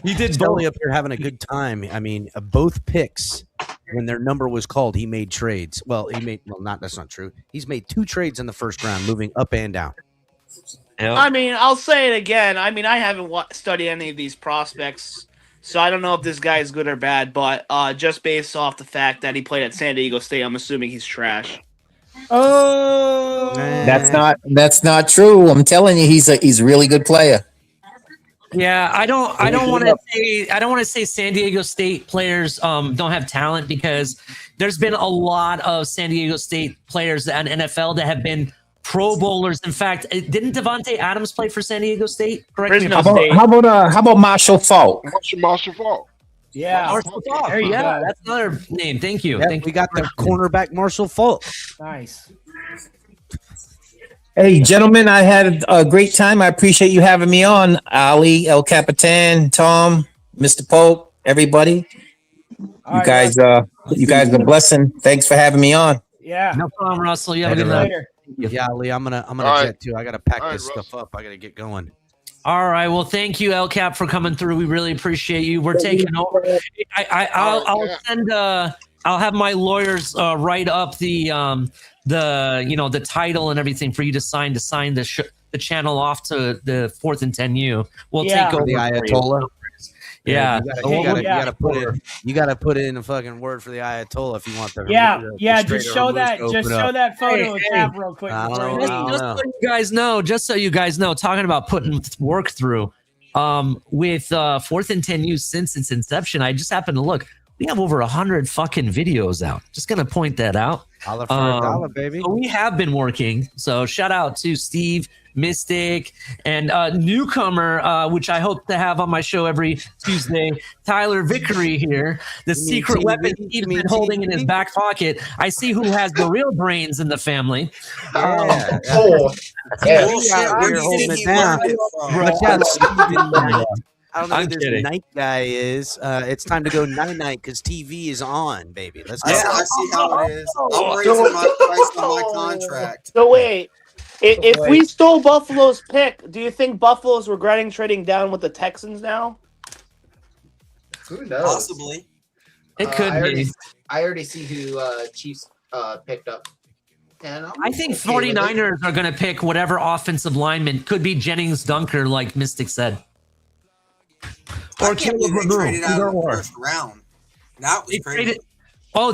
He did Sully up here having a good time. I mean, both picks, when their number was called, he made trades. That's not true. He's made 2 trades in the first round, moving up and down.
I mean, I'll say it again. I mean, I haven't studied any of these prospects, so I don't know if this guy is good or bad, but just based off the fact that he played at San Diego State, I'm assuming he's trash.
Oh,
That's not true. I'm telling you, he's a really good player.
Yeah, I don't want to say San Diego State players don't have talent because there's been a lot of San Diego State players and NFL that have been Pro Bowlers. In fact, didn't Devontae Adams play for San Diego State? Correct me if I'm wrong.
How about Marshall Faulk?
Marshall Faulk.
Yeah,
Marshall Faulk.
There you go.
That's another name. Thank you.
Yeah, we got the cornerback Marshall Faulk.
Nice.
Hey, gentlemen, I had a great time. I appreciate you having me on. Ali, El Capitan, Tom, Mr. Pope, everybody. You guys are a blessing. Thanks for having me on.
Yeah.
No problem, Russell. You have a good night.
Yeah, Ali, I'm gonna jet too. I gotta pack this stuff up. I gotta get going.
All right. Well, thank you, El Cap, for coming through. We really appreciate you. We're taking over. I'll have my lawyers write up the title and everything for you to sign the channel off to the 4th and 10U. We'll take over
the Ayatollah.
Yeah,
you gotta put in a fucking word for the Ayatollah if you want the
Just show that photo of Cap real quick.
Just so you guys know, talking about putting work through, with 4th and 10U since its inception, I just happened to look. We have over 100 fucking videos out. Just gonna point that out.
$1 for $1, baby.
So we have been working. So shout out to Steve, Mystic, and newcomer, which I hope to have on my show every Tuesday, Tyler Vickery here. The secret weapon he's been holding in his back pocket. I see who has the real brains in the family.
I don't know who this night guy is. It's time to go night-night because TV is on, baby. Let's go.
I see how it is. I'm raising my price on my contract.
So wait, if we stole Buffalo's pick, do you think Buffalo's regretting trading down with the Texans now?
Who knows?
Possibly.
It could be.
I already see who Chiefs picked up. And
I think 49ers are going to pick whatever offensive lineman. Could be Jennings Dunker, like Mystic said.
Or Caleb traded out of the first round. That was crazy.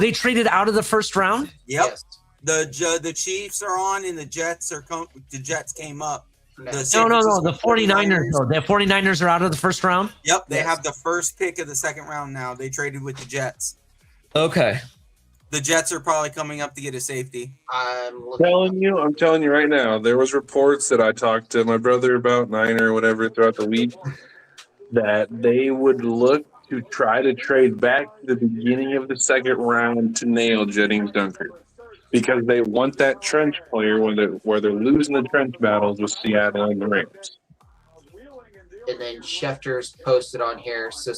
They traded out of the first round?
Yep. Yes. The Chiefs are on and the Jets came up.
No. The 49ers, though. The 49ers are out of the first round?
Yep. They have the first pick of the second round now. They traded with the Jets.
Okay.
The Jets are probably coming up to get a safety.
I'm telling you right now, there was reports that I talked to my brother about, Niner or whatever, throughout the week, that they would look to try to trade back to the beginning of the second round to nail Jennings Dunker because they want that trench player where they're losing the trench battles with Seattle and the Rams.
And then Schefter's posted on here. So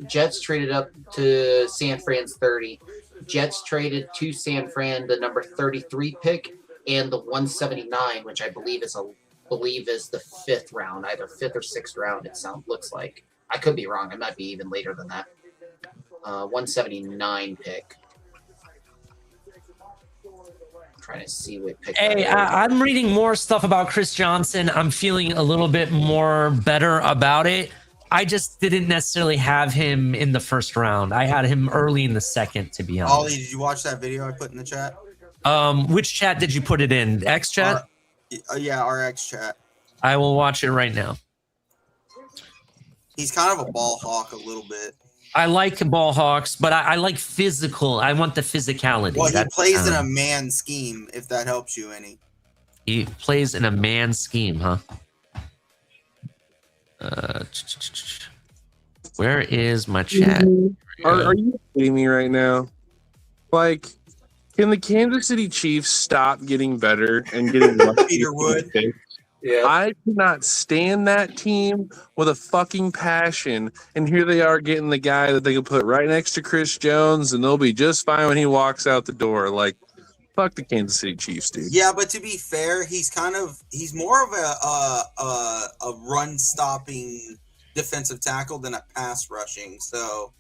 Jets traded up to San Fran's 30. Jets traded to San Fran the number 33 pick and the 179, which I believe is the 5th round, either 5th or 6th round. Looks like. I could be wrong. It might be even later than that. 179 pick. I'm trying to see what pick.
Hey, I'm reading more stuff about Chris Johnson. I'm feeling a little bit more better about it. I just didn't necessarily have him in the first round. I had him early in the second, to be honest.
Ollie, did you watch that video I put in the chat?
Which chat did you put it in? X chat?
Yeah, our X chat.
I will watch it right now.
He's kind of a ball hawk a little bit.
I like ball hawks, but I like physical. I want the physicality.
Well, he plays in a man scheme, if that helps you any.
He plays in a man scheme, huh? Where is my chat?
Are you kidding me right now? Like, can the Kansas City Chiefs stop getting better and getting
Peter Wood?
Yeah. I cannot stand that team with a fucking passion, and here they are getting the guy that they can put right next to Chris Jones, and they'll be just fine when he walks out the door. Like, fuck the Kansas City Chiefs, dude.
Yeah, but to be fair, he's more of a run stopping defensive tackle than a pass rushing. So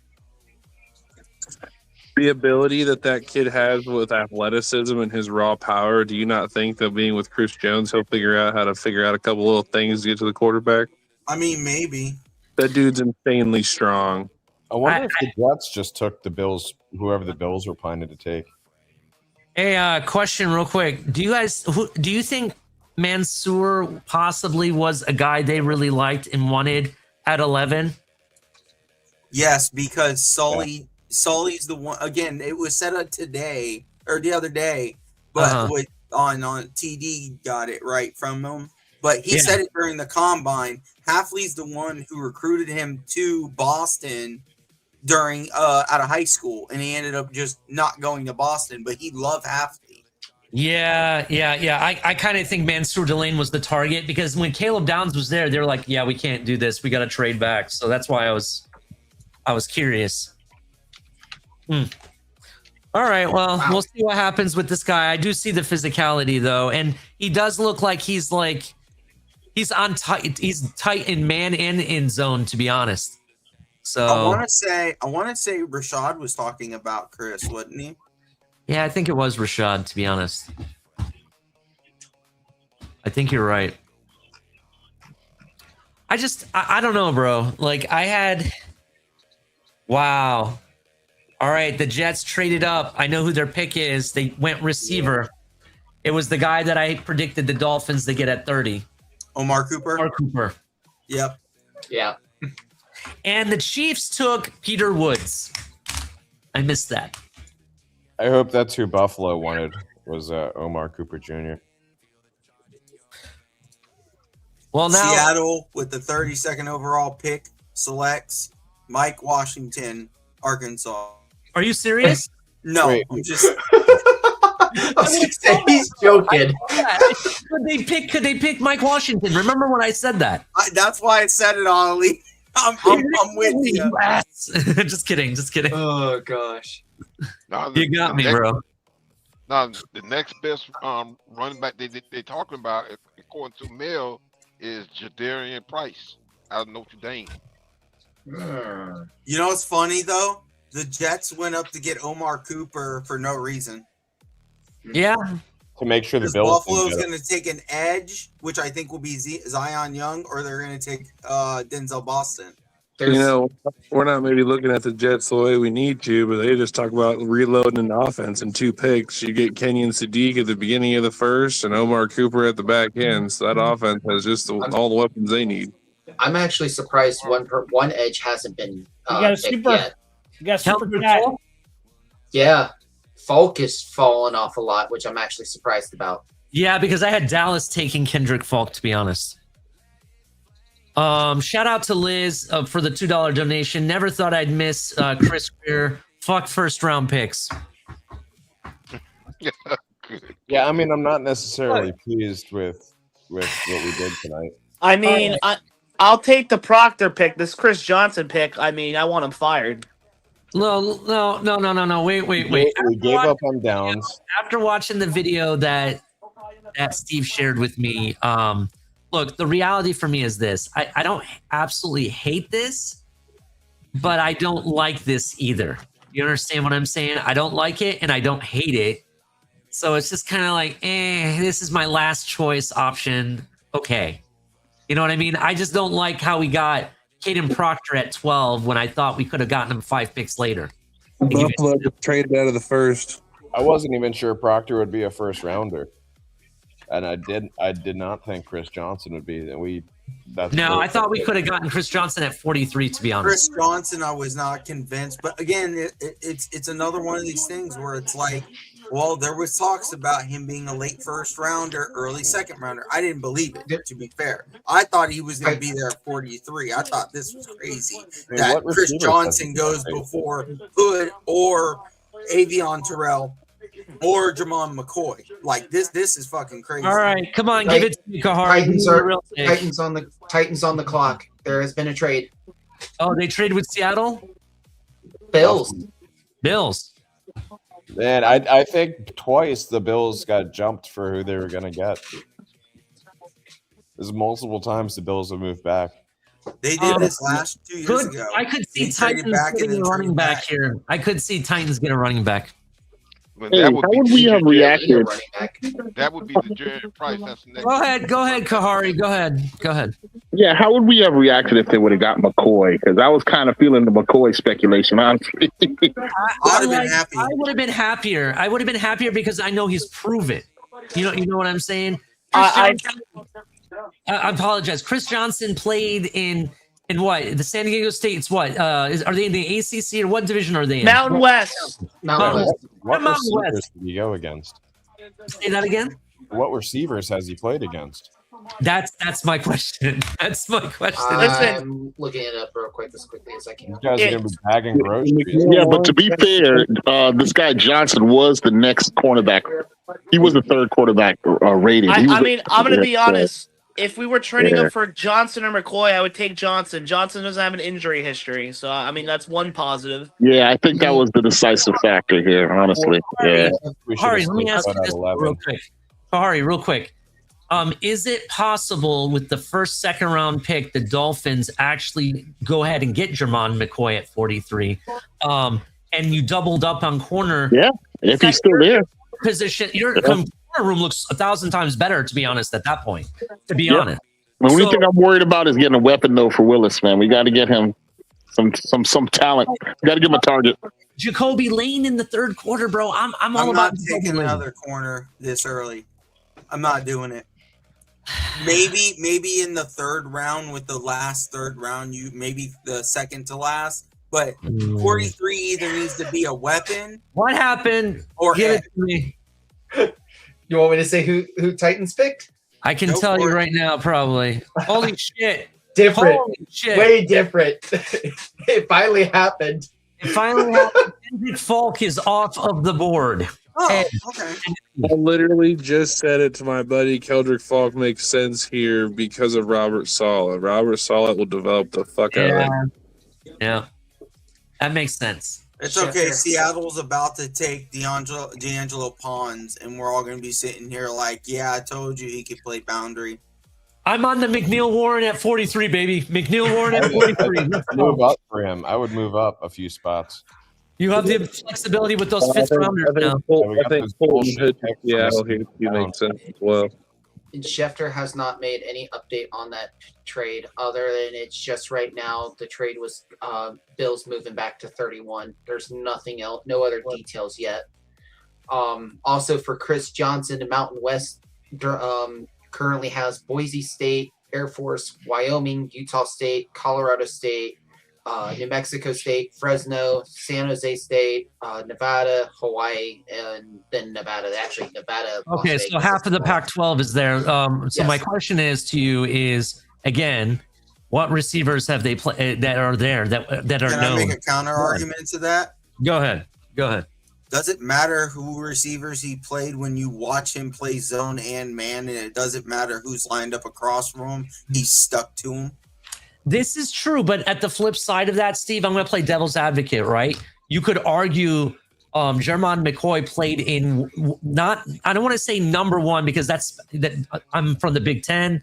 the ability that kid has with athleticism and his raw power, do you not think that being with Chris Jones, he'll figure out how to figure out a couple little things to get to the quarterback?
I mean, maybe.
That dude's insanely strong.
I wonder if the Jets just took the Bills, whoever the Bills were planning to take.
Hey, question real quick. Do you think Mansour possibly was a guy they really liked and wanted at 11?
Yes, because Sully's the one. Again, it was set up today or the other day, but on TD got it right from him. But he said it during the combine. Hafley's the one who recruited him to Boston during out of high school, and he ended up just not going to Boston. But he loved Hafley.
Yeah. I kind of think Mansour Delane was the target because when Caleb Downs was there, they were like, "Yeah, we can't do this. We got to trade back." So that's why I was curious. All right, well, we'll see what happens with this guy. I do see the physicality though, and he does look like he's on tight. He's tight in man and in zone, to be honest. So
I want to say Rashad was talking about Chris, wasn't he?
Yeah, I think it was Rashad, to be honest. I think you're right. I don't know, bro. Like wow. All right, the Jets traded up. I know who their pick is. They went receiver. It was the guy that I predicted the Dolphins to get at 30.
Omar Cooper. Yep.
Yeah.
And the Chiefs took Peter Woods. I missed that.
I hope that's who Buffalo wanted, was Omar Cooper Jr.
Well, now
Seattle with the 32nd overall pick selects Mike Washington, Arkansas.
Are you serious?
No,
Wait.
I'm just.
I was gonna say, he's joking.
Could they pick Mike Washington? Remember when I said that?
That's why I said it, Ollie. I'm with you.
Just kidding.
Oh gosh.
Now,
You got me, bro.
Now the next best running back they talking about, according to Mel, is Jadarian Price out of Notre Dame.
You know what's funny though? The Jets went up to get Omar Cooper for no reason.
Yeah.
To make sure the
Because
Bills
Buffalo's
can get
going to take an edge, which I think will be Zion Young, or they're going to take Denzel Boston.
You know, we're not maybe looking at the Jets the way we need to, but they just talk about reloading an offense in 2 picks. You get Kenyon Sadiq at the beginning of the first and Omar Cooper at the back end. So that offense has just all the weapons they need.
I'm actually surprised one edge hasn't been picked yet.
You got super chat.
Yeah. Falk is falling off a lot, which I'm actually surprised about.
Yeah, because I had Dallas taking Kendrick Falk, to be honest. Shout out to Liz for the $2 donation. Never thought I'd miss Chris Greer. Fuck first round picks.
Yeah, I mean, I'm not necessarily pleased with what we did tonight.
I mean, I'll take the Proctor pick. This Chris Johnson pick, I mean, I want him fired.
No. Wait.
We gave up on Downs.
After watching the video that Steve shared with me, look, the reality for me is this. I don't absolutely hate this, but I don't like this either. You understand what I'm saying? I don't like it and I don't hate it. So it's just kind of like, this is my last choice option. Okay. You know what I mean? I just don't like how we got Caden Proctor at 12 when I thought we could have gotten him 5 picks later.
Buffalo just traded out of the first.
I wasn't even sure Proctor would be a first rounder, and I did not think Chris Johnson would be.
I thought we could have gotten Chris Johnson at 43. To be honest,
Chris Johnson, I was not convinced, but again, it's another one of these things where it's like, well, there was talks about him being a late first rounder, early second rounder. I didn't believe it. To be fair, I thought he was going to be there at 43. I thought this was crazy that Chris Johnson goes before Hood or Avion Terrell or Jamon McCoy. Like this is fucking crazy.
All right, come on, give it to me, Kahari.
Titans on the clock. There has been a trade.
Oh, they traded with Seattle?
Bills.
Man, I think twice the Bills got jumped for who they were going to get. There's multiple times the Bills have moved back.
They did this last 2 years ago.
I could see
They traded
Titans
back and
getting
then
a running
traded
back
back.
here. I could see Titans get a running back.
Hey, how would we have reacted?
That would be the Jared Price. That's the next.
Go ahead, Kahari. Go ahead.
Yeah, how would we have reacted if they would have got McCoy? Because I was kind of feeling the McCoy speculation, honestly.
I'd have been happy.
I would have been happier. I would have been happier because I know he's proven. You know what I'm saying? I apologize. Chris Johnson played in what? The San Diego State's what? Are they in the ACC or what division are they in?
Mountain West.
What
Mountain
receivers
West.
did he go against?
Say that again.
What receivers has he played against?
That's my question. That's my question.
I'm looking it up real quick, as quickly as I can.
You guys are going to be bagging groceries.
Yeah, but to be fair, this guy Johnson was the next cornerback. He was the third quarterback rated.
I'm going to be honest. If we were trading him for Johnson or McCoy, I would take Johnson. Johnson doesn't have an injury history, so that's one positive.
Yeah, I think that was the decisive factor here, honestly. Yeah.
Kahari, let me ask you this real quick. Kahari, real quick. Is it possible with the first, second round pick, the Dolphins actually go ahead and get Jermon McCoy at 43? And you doubled up on corner.
Yeah, if he's still there.
Position, your corner room looks 1,000 times better, to be honest, at that point. To be honest.
The only thing I'm worried about is getting a weapon, though, for Willis, man. We got to get him some talent. We got to give him a target.
Jacoby Lane in the third quarter, bro. I'm all about
not taking another corner this early. I'm not doing it. Maybe in the third round with the last third round, maybe the second to last. But 43 either needs to be a weapon.
What happened?
Or
give it to me.
You want me to say who Titans picked?
I can tell you right now, probably. Holy shit.
Different.
Holy shit.
Way different. It finally happened.
Hendrick Falk is off of the board.
Oh, okay.
I literally just said it to my buddy. Keldrick Falk makes sense here because of Robert Saleh. Robert Saleh will develop the fuck out of him.
Yeah. That makes sense.
It's okay. Seattle's about to take D'Angelo Pons, and we're all going to be sitting here like, yeah, I told you he could play boundary.
I'm on the McNeil Warren at 43, baby. McNeil Warren at 43.
Move up for him. I would move up a few spots.
You have the flexibility with those fifth rounders now.
I think Fulton hit Seattle here. You make sense as well.
Schefter has not made any update on that trade other than it's just right now the trade was Bills moving back to 31. There's nothing else, no other details yet. Also for Chris Johnson, the Mountain West currently has Boise State, Air Force, Wyoming, Utah State, Colorado State, New Mexico State, Fresno, San Jose State, Nevada, Hawaii, and then Nevada. Actually, Nevada.
Okay, so half of the Pac-12 is there. So my question is to you is, again, what receivers have they played that are there that are known?
Can I make a counter argument to that?
Go ahead.
Does it matter who receivers he played when you watch him play zone and man, and it doesn't matter who's lined up across from him? He's stuck to him.
This is true, but at the flip side of that, Steve, I'm going to play devil's advocate, right? You could argue Jermon McCoy played in I don't want to say number one because I'm from the Big Ten.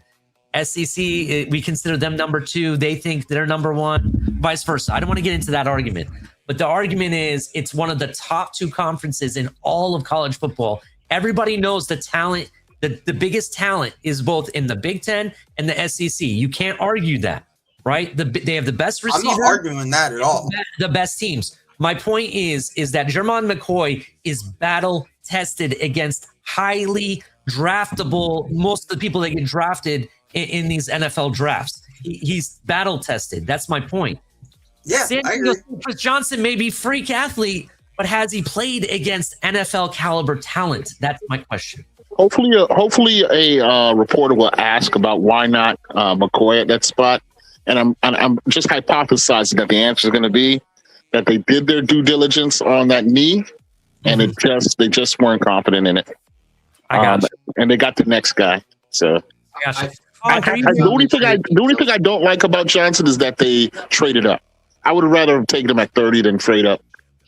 SEC, we consider them number two. They think they're number one, vice versa. I don't want to get into that argument. But the argument is it's one of the top two conferences in all of college football. Everybody knows the talent, the biggest talent is both in the Big Ten and the SEC. You can't argue that. right? They have the best
I'm
receiver.
not arguing that at all.
The best teams. My point is that Jermon McCoy is battle tested against highly draftable. Most of the people that get drafted in these NFL drafts, he's battle tested. That's my point.
Yeah, I agree.
Chris Johnson may be freak athlete, but has he played against NFL caliber talent? That's my question.
Hopefully, a reporter will ask about why not McCoy at that spot, and I'm just hypothesizing that the answer is going to be that they did their due diligence on that knee, and they just weren't confident in it.
I got you.
And they got the next guy. So
I got you.
the only thing I don't like about Johnson is that they traded up. I would have rather taken him at 30 than trade up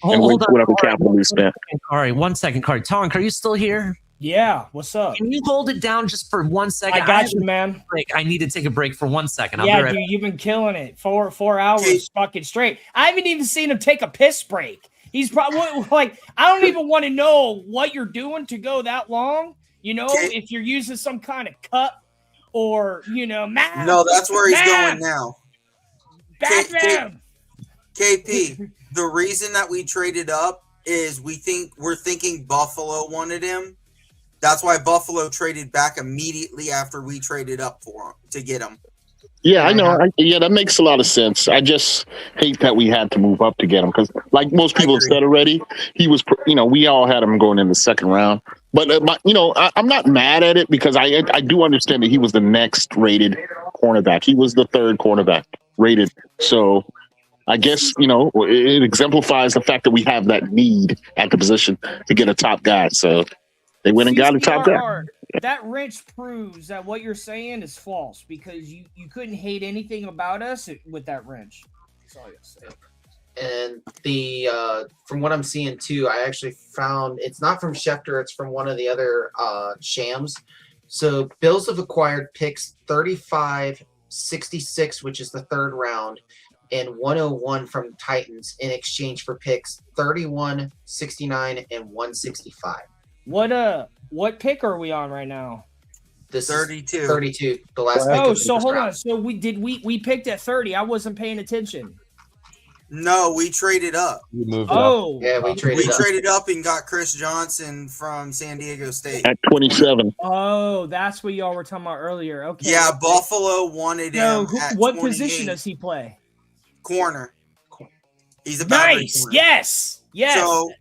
and wait for whatever capital we spent.
All right, 1 second, Card. Tonk, are you still here?
Yeah, what's up?
Can you hold it down just for 1 second?
I got you, man.
I need to take a break for 1 second.
Yeah, dude, you've been killing it. Four hours fucking straight. I haven't even seen him take a piss break. He's probably like, I don't even want to know what you're doing to go that long. You know, if you're using some kind of cup or, math.
No, that's where he's going now.
Bathroom.
KP, the reason that we traded up is we're thinking Buffalo wanted him. That's why Buffalo traded back immediately after we traded up for him to get him.
Yeah, I know. That makes a lot of sense. I just hate that we had to move up to get him because, like most people have said already, he was. We all had him going in the second round. But I'm not mad at it because I do understand that he was the next rated cornerback. He was the third cornerback rated. So I guess it exemplifies the fact that we have that need at the position to get a top guy. So they went and got a top guy.
That wrench proves that what you're saying is false because you couldn't hate anything about us with that wrench. That's all you'll say.
And the from what I'm seeing too, I actually found it's not from Schefter, it's from one of the other shams. So Bills have acquired picks 35, 66, which is the third round, and 101 from Titans in exchange for picks 31, 69, and 165.
What pick are we on right now?
This
32.
32. The last.
Oh,
pick
so hold on. So we picked at 30. I wasn't paying attention.
No, we traded up.
You moved
up.
Yeah, we traded
up and got Chris Johnson from San Diego State
at 27.
Oh, that's what y'all were talking about earlier. Okay.
Yeah, Buffalo wanted him.
What position does he play?
Corner. He's a nice.
Corner. Yes.
So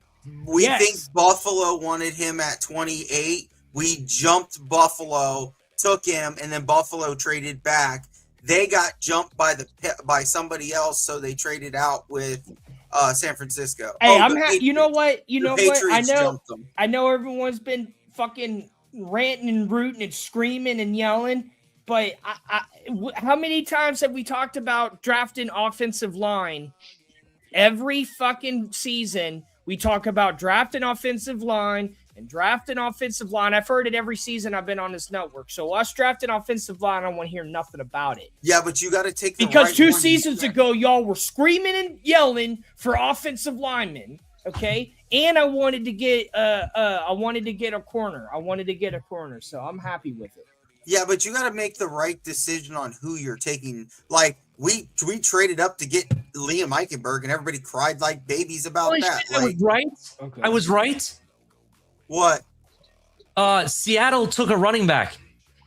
we think Buffalo wanted him at 28. We jumped Buffalo, took him, and then Buffalo traded back. They got jumped by somebody else, so they traded out with San Francisco.
Hey, you know what?
Jumped them.
I know everyone's been fucking ranting and rooting and screaming and yelling, but how many times have we talked about drafting offensive line? Every fucking season, we talk about drafting offensive line and drafting offensive line. I've heard it every season I've been on this network. So us drafting offensive line, I don't want to hear nothing about it.
Yeah, but you got to take
because 2 seasons ago, y'all were screaming and yelling for offensive linemen. Okay, and I wanted to get a corner. So I'm happy with it.
Yeah, but you got to make the right decision on who you're taking. Like we traded up to get Liam Eichenberg, and everybody cried like babies about that.
I was right. Okay. I was right.
What?
Seattle took a running back.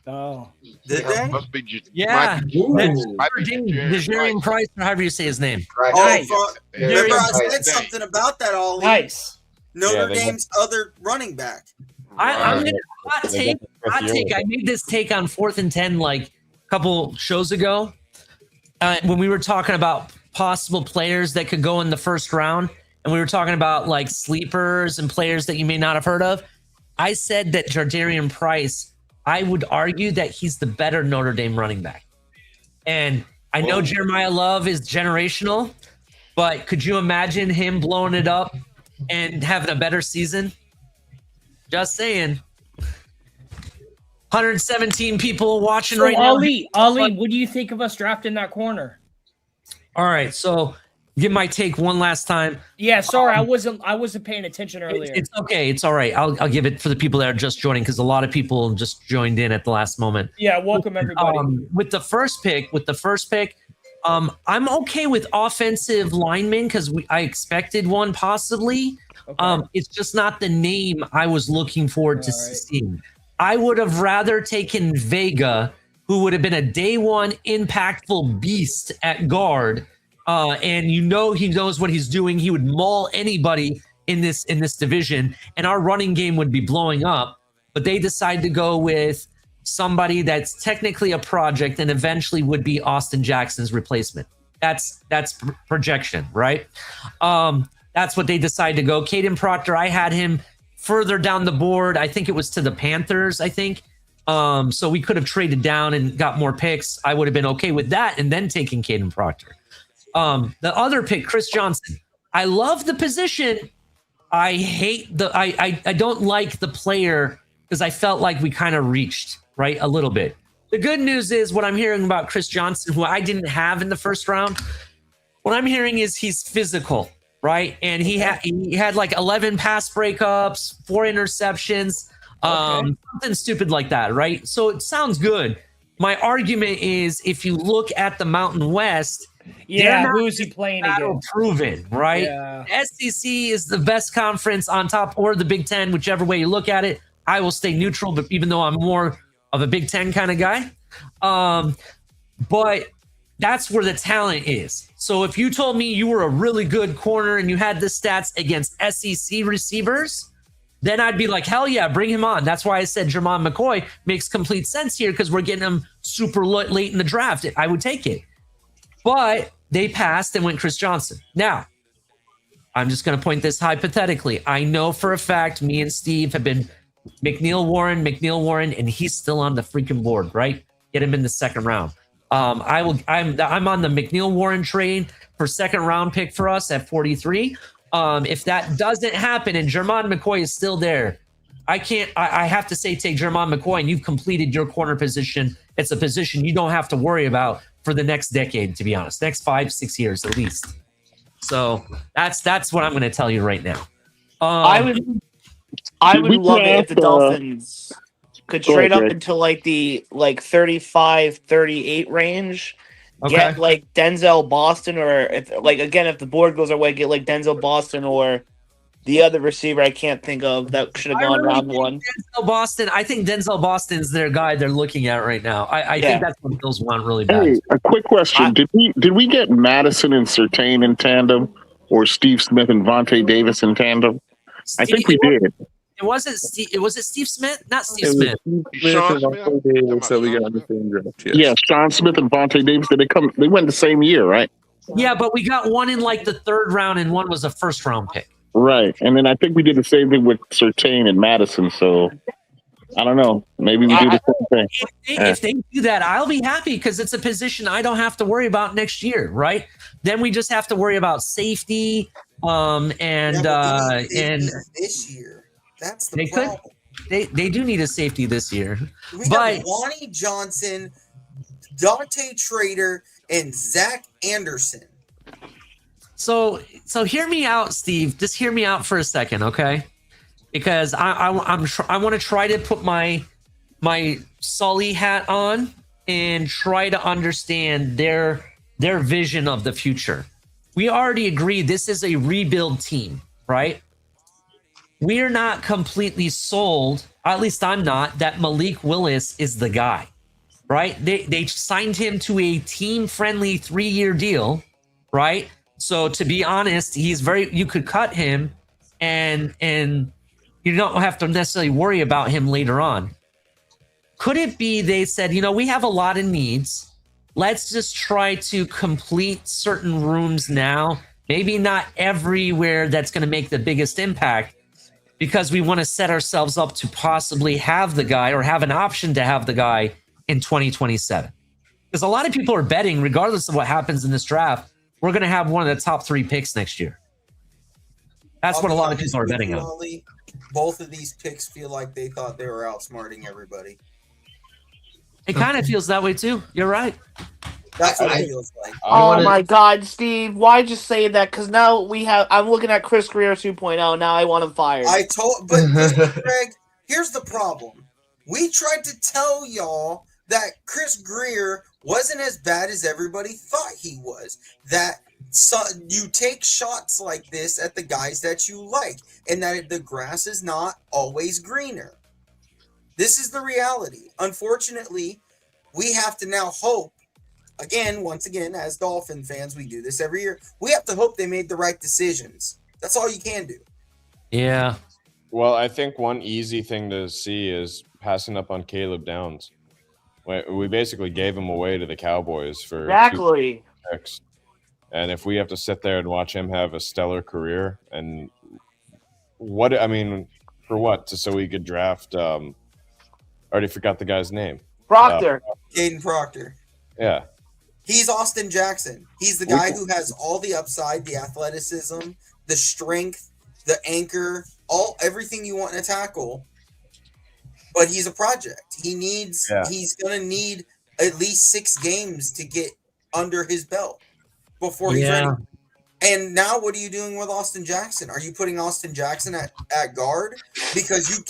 Oh,
did they?
Must be
yeah. Dejarian Price, or however you say his name.
Right. Oh, remember I said something about that, Ollie.
Nice.
Notre Dame's other running back.
I'm gonna hot take. I made this take on 4th and 10 like a couple shows ago when we were talking about possible players that could go in the first round, and we were talking about like sleepers and players that you may not have heard of. I said that Jardarian Price, I would argue that he's the better Notre Dame running back. And I know Jeremiah Love is generational, but could you imagine him blowing it up and having a better season? Just saying. 117 people watching right now.
Ali, what do you think of us drafting that corner?
All right, so give my take one last time.
Yeah, sorry, I wasn't paying attention earlier.
It's okay, it's all right. I'll give it for the people that are just joining because a lot of people just joined in at the last moment.
Yeah, welcome everybody.
With the first pick, I'm okay with offensive linemen because I expected one possibly. It's just not the name I was looking forward to seeing. I would have rather taken Vega, who would have been a day one impactful beast at guard. And he knows what he's doing. He would maul anybody in this division, and our running game would be blowing up. But they decided to go with somebody that's technically a project and eventually would be Austin Jackson's replacement. That's projection, right? That's what they decided to go. Caden Proctor, I had him further down the board. I think it was to the Panthers, I think. So we could have traded down and got more picks. I would have been okay with that and then taking Caden Proctor. The other pick, Chris Johnson. I love the position. I hate I don't like the player because I felt like we kind of reached, right, a little bit. The good news is what I'm hearing about Chris Johnson, who I didn't have in the first round. What I'm hearing is he's physical, right? And he had like 11 pass breakups, 4 interceptions, something stupid like that, right? So it sounds good. My argument is if you look at the Mountain West,
who's he playing against?
Proven, right?
Yeah.
SEC is the best conference on top, or the Big Ten, whichever way you look at it. I will stay neutral, but even though I'm more of a Big Ten kind of guy, but that's where the talent is. So if you told me you were a really good corner and you had the stats against SEC receivers, then I'd be like, hell yeah, bring him on. That's why I said Jermon McCoy makes complete sense here because we're getting him super late in the draft. I would take it. But they passed and went Chris Johnson. Now, I'm just going to point this hypothetically. I know for a fact me and Steve have been McNeil Warren, and he's still on the freaking board, right? Get him in the second round. I'm on the McNeil Warren train for second round pick for us at 43. If that doesn't happen and Jermon McCoy is still there, I have to say take Jermon McCoy, and you've completed your corner position. It's a position you don't have to worry about for the next decade, to be honest, next 5-6 years at least. So that's what I'm going to tell you right now.
I would love it if the Dolphins could trade up into like the 35-38 range. Get like Denzel Boston, or if the board goes our way, get like Denzel Boston or the other receiver I can't think of that should have gone round one.
Denzel Boston. I think Denzel Boston's their guy they're looking at right now. I think that's what Bills want really bad.
Hey, a quick question: Did we get Madison and Surtain in tandem, or Steve Smith and Vontae Davis in tandem? I think we did.
It wasn't Steve. Was it Steve Smith? Not Steve Smith.
Sean Smith. So we got in the same draft. Yes.
Yeah, Sean Smith and Vontae Davis. They went the same year, right?
Yeah, but we got one in like the third round, and one was a first round pick.
Right, and then I think we did the same thing with Surtain and Madison. So I don't know. Maybe we do the same thing.
If they do that, I'll be happy because it's a position I don't have to worry about next year, right? Then we just have to worry about safety, and
this year. That's the problem.
They do need a safety this year.
We got Lonnie Johnson, Dante Trader, and Zach Anderson.
So hear me out, Steve. Just hear me out for a second, okay? Because I want to try to put my Sully hat on and try to understand their vision of the future. We already agreed this is a rebuild team, right? We're not completely sold, at least I'm not, that Malik Willis is the guy, right? They signed him to a team-friendly 3-year deal, right? So to be honest, you could cut him and you don't have to necessarily worry about him later on. Could it be they said, we have a lot of needs. Let's just try to complete certain rooms now. Maybe not everywhere that's going to make the biggest impact, because we want to set ourselves up to possibly have the guy or have an option to have the guy in 2027. Because a lot of people are betting, regardless of what happens in this draft, we're going to have one of the top 3 picks next year. That's what a lot of people are betting on.
Both of these picks feel like they thought they were outsmarting everybody.
It kind of feels that way too. You're right.
That's what it feels like.
Oh my God, Steve! Why'd you say that? Because now I'm looking at Chris Greer 2.0. Now I want him fired.
But Greg, here's the problem. We tried to tell y'all that Chris Greer wasn't as bad as everybody thought he was. That you take shots like this at the guys that you like, and that the grass is not always greener. This is the reality. Unfortunately, we have to now hope, once again, as Dolphin fans, we do this every year. We have to hope they made the right decisions. That's all you can do.
Yeah.
Well, I think one easy thing to see is passing up on Caleb Downs. We basically gave him away to the Cowboys for
exactly
2 picks. And if we have to sit there and watch him have a stellar career, and for what? So we could draft. Already forgot the guy's name.
Proctor.
Caden Proctor.
Yeah.
He's Austin Jackson. He's the guy who has all the upside, the athleticism, the strength, the anchor, everything you want in a tackle. But he's a project. He's going to need at least 6 games to get under his belt before he's ready. And now what are you doing with Austin Jackson? Are you putting Austin Jackson at guard? Because you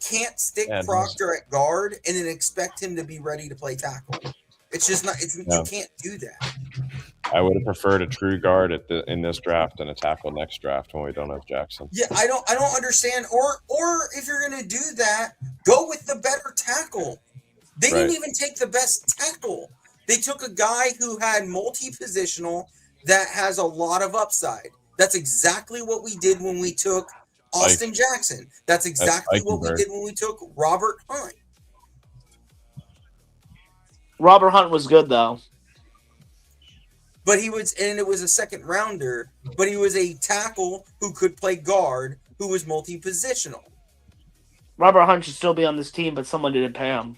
can't stick Proctor at guard and then expect him to be ready to play tackle. It's just not. You can't do that.
I would have preferred a true guard in this draft and a tackle next draft when we don't have Jackson.
Yeah, I don't understand. Or if you're gonna do that, go with the better tackle. They didn't even take the best tackle. They took a guy who had multi-positional that has a lot of upside. That's exactly what we did when we took Austin Jackson. That's exactly what we did when we took Robert Hunt.
Robert Hunt was good though.
But it was a second rounder, but he was a tackle who could play guard, who was multi-positional.
Robert Hunt should still be on this team, but someone didn't pay him.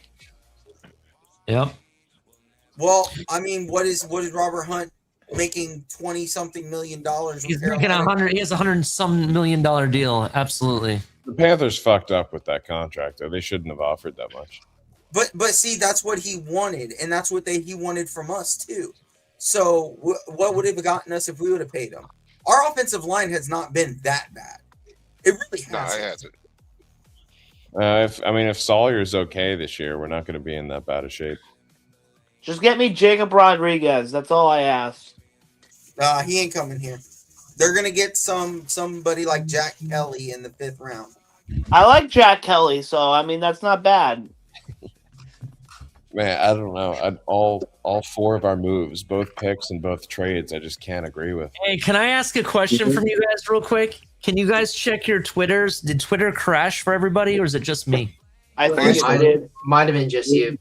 Yep.
Well, I mean, what is Robert Hunt making $20-something million?
He's making $100. He has $100-some million deal. Absolutely.
The Panthers fucked up with that contract, though. They shouldn't have offered that much.
But see, that's what he wanted, and that's what he wanted from us too. So what would it have gotten us if we would have paid him? Our offensive line has not been that bad. It really hasn't.
If Sawyer's okay this year, we're not going to be in that bad a shape.
Just get me Jacob Rodriguez. That's all I ask.
He ain't coming here. They're gonna get somebody like Jack Kelly in the 5th round.
I like Jack Kelly, so I mean that's not bad.
Man, I don't know. All 4 of our moves, both picks and both trades, I just can't agree with.
Hey, can I ask a question from you guys real quick? Can you guys check your Twitters? Did Twitter crash for everybody, or is it just me?
I think it did. Might have been just you.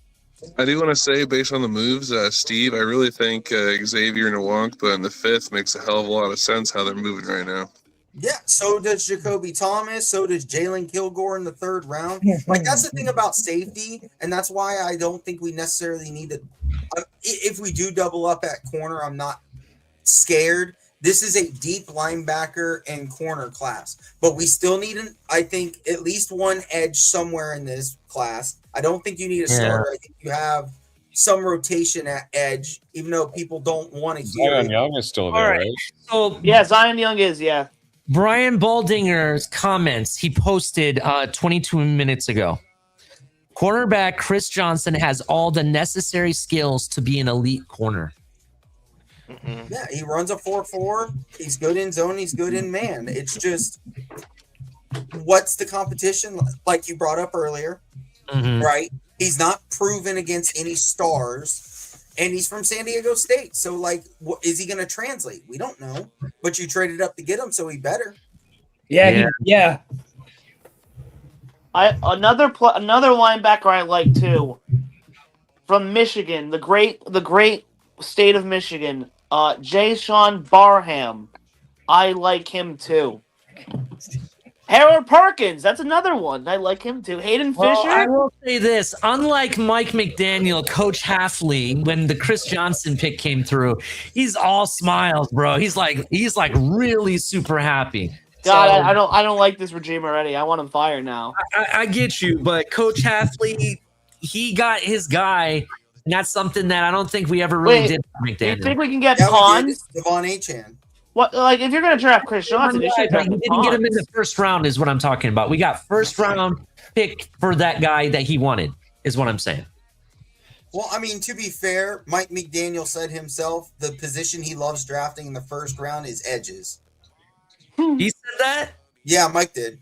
I do want to say, based on the moves, Steve, I really think Xavier Nwangba in the 5th makes a hell of a lot of sense how they're moving right now.
Yeah, so does Jacoby Thomas, so does Jalen Kilgore in the 3rd round. Like, that's the thing about safety, and that's why I don't think we necessarily need to if we do double up at corner, I'm not scared. This is a deep linebacker and corner class, but we still need, I think, at least one edge somewhere in this class. I don't think you need a starter. I think you have some rotation at edge, even though people don't want to hear
Zion
it.
Young is still there, right?
So
yeah, Zion Young is, yeah.
Brian Baldinger's comments he posted 22 minutes ago. Cornerback Chris Johnson has all the necessary skills to be an elite corner.
Yeah, he runs a 4.4. He's good in zone. He's good in man. It's just, what's the competition like you brought up earlier, right? He's not proven against any stars, and he's from San Diego State. So, like, what is he going to translate? We don't know. But you traded up to get him, so he better.
Yeah.
Another linebacker I like too, from Michigan, the great state of Michigan, Jay-Sean Barham. I like him too. Harold Perkins, that's another one. I like him too. Hayden Fisher.
Well, I will say this: unlike Mike McDaniel, Coach Halfley, when the Chris Johnson pick came through, he's all smiles, bro. He's like really super happy.
God, so, I don't like this regime already. I want him fired now.
I get you, but Coach Halfley, he got his guy, and that's something that I don't think we ever really did for McDaniel.
Do you think we can get Pons?
Devon Achane.
What, like, if you're going to draft Chris Johnson, you should draft
we didn't get him in the 1st round is what I'm talking about. We got 1st round pick for that guy that he wanted is what I'm saying.
Well, I mean, to be fair, Mike McDaniel said himself the position he loves drafting in the first round is edges.
He said that?
Yeah, Mike did.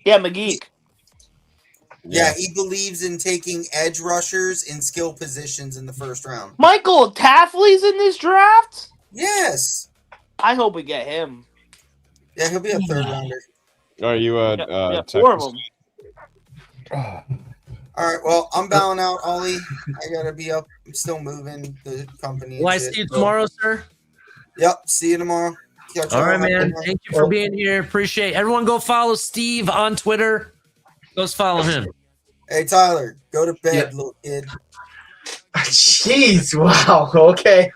Yeah, McGeek.
Yeah, he believes in taking edge rushers in skill positions in the first round.
Michael Taffley's in this draft?
Yes.
I hope we get him.
Yeah, he'll be a third rounder.
Are you a
Yeah,
Texas?
4 of them.
All right, well, I'm bowing out, Ollie. I gotta be up. I'm still moving the company. and
Will I
shit.
see you tomorrow, sir?
Yep, see you tomorrow. Catch
All
y'all
right,
on my
man.
dinner.
Thank you for being here. Appreciate it. Everyone go follow Steve on Twitter. Go follow him.
Hey, Tyler, go to bed, little kid.
Jeez, wow. Okay,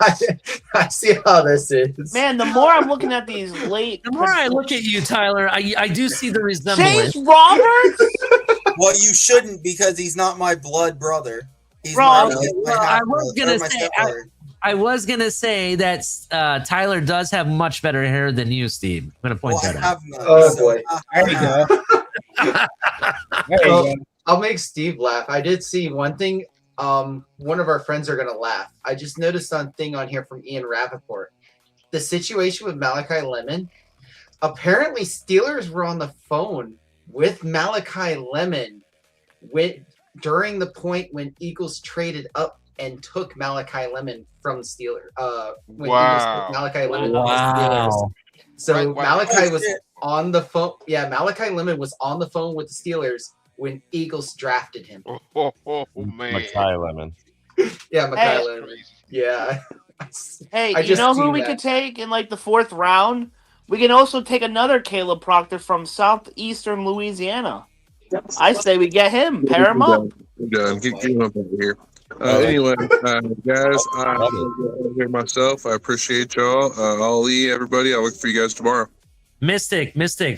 I see how this is.
Man, the more I'm looking at these late,
The more I look at you, Tyler, I do see the resemblance.
Chase Roberts.
Well, you shouldn't because he's not my blood brother. He's
Bro,
my,
okay,
my
well, I
half
was
brother,
gonna
my
say,
stepbrother.
I was gonna say that Tyler does have much better hair than you, Steve. I'm gonna point
Well,
that
I
out.
have none.
Oh
so-
boy.
There you go.
Well, I'll make Steve laugh. I did see one thing. One of our friends are gonna laugh. I just noticed on thing on here from Ian Rappaport. The situation with Malachi Lemon. Apparently, Steelers were on the phone with Malachi Lemon during the point when Eagles traded up and took Malachi Lemon from the Steelers. When Eagles took Malachi Lemon from the Steelers. So Malachi was on the phone. Yeah, Malachi Lemon was on the phone with the Steelers when Eagles drafted him.
Oh man.
Mackay Lemon.
Yeah, Malachi
Hey.
Lemon. Yeah.
Hey,
I
you
just
know who
seen
we
that.
could take in like the 4th round? We can also take another Caleb Proctor from southeastern Louisiana. I say we get him. Pair him up.
I'm done. Get him up over here. Anyway, guys, I'm here myself. I appreciate y'all. Ali, everybody. I'll look for you guys tomorrow.
Mystic,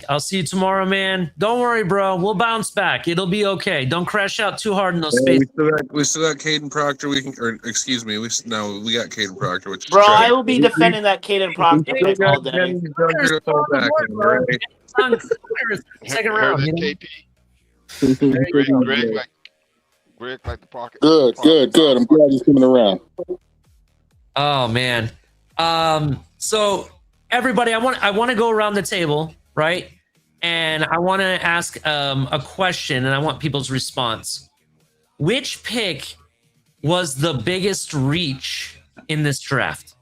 I'll see you tomorrow, man. Don't worry, bro. We'll bounce back. It'll be okay. Don't crash out too hard in those spaces.
We still got Caden Proctor. We got Caden Proctor. Which is
Bro,
trash.
I will be defending that Caden Proctor
We still
pick all
got
day.
Dennis Dunker to fall back in, right?
Second
Heard
round.
this,
You know?
KP. Greg like the pocket.
Good. I'm glad he's coming around.
Oh man. So everybody, I want to go around the table, right? And I want to ask a question, and I want people's response. Which pick was the biggest reach in this draft?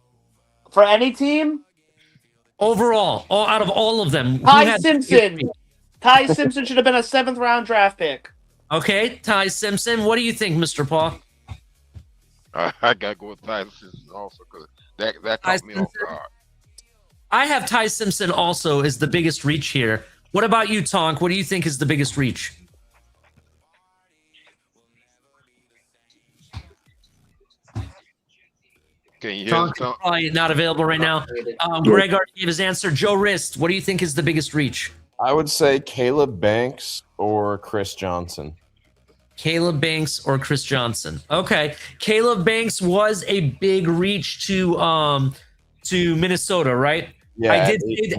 For any team?
Overall, out of all of them. who
Ty
had-
Simpson. Ty Simpson should have been a 7th round draft pick.
Okay, Ty Simpson. What do you think, Mr. Paul?
I gotta go with Tyson also because that caught me off guard.
I have Ty Simpson also as the biggest reach here. What about you, Tonk? What do you think is the biggest reach?
Can you hear
Tonk
us,
is probably not available right now. Greg already gave his answer. Joe Rist, what do you think is the biggest reach?
I would say Caleb Banks or Chris Johnson.
Caleb Banks or Chris Johnson. Okay. Caleb Banks was a big reach to Minnesota, right?
Yeah,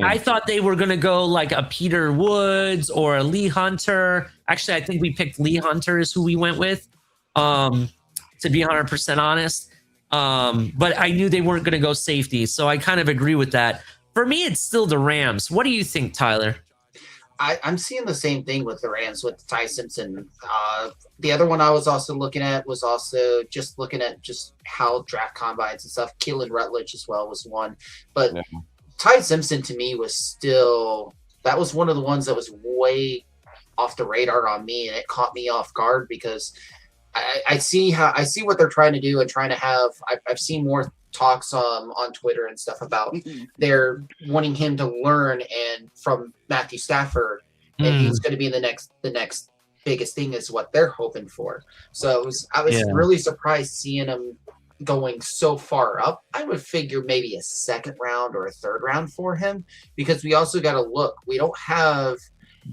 I thought they were gonna go like a Peter Woods or a Lee Hunter. Actually, I think we picked Lee Hunter is who we went with. To be 100% honest. But I knew they weren't gonna go safety, so I kind of agree with that. For me, it's still the Rams. What do you think, Tyler?
I'm seeing the same thing with the Rams with Ty Simpson. The other one I was also looking at was also just looking at just how draft combines and stuff. Keelan Rutledge as well was one, but Ty Simpson to me was still that was one of the ones that was way off the radar on me, and it caught me off guard because I see what they're trying to do and trying to have. I've seen more talks on Twitter and stuff about they're wanting him to learn and from Matthew Stafford, and he's going to be the next biggest thing is what they're hoping for. So I was really surprised seeing him going so far up. I would figure maybe a 2nd round or a 3rd round for him because we also got to look. We don't have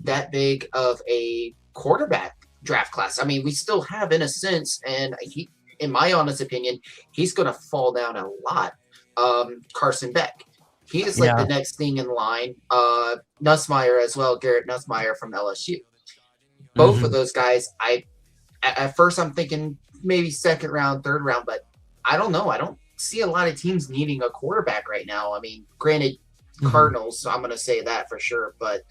that big of a quarterback draft class. I mean, we still have in a sense, and he. In my honest opinion, he's going to fall down a lot. Carson Beck. He is like the next thing in line. Nussmeier as well, Garrett Nussmeier from LSU. Both of those guys, at first I'm thinking maybe second round, third round, but I don't know. I don't see a lot of teams needing a quarterback right now. I mean, granted, Cardinals, so I'm going to say that for sure, but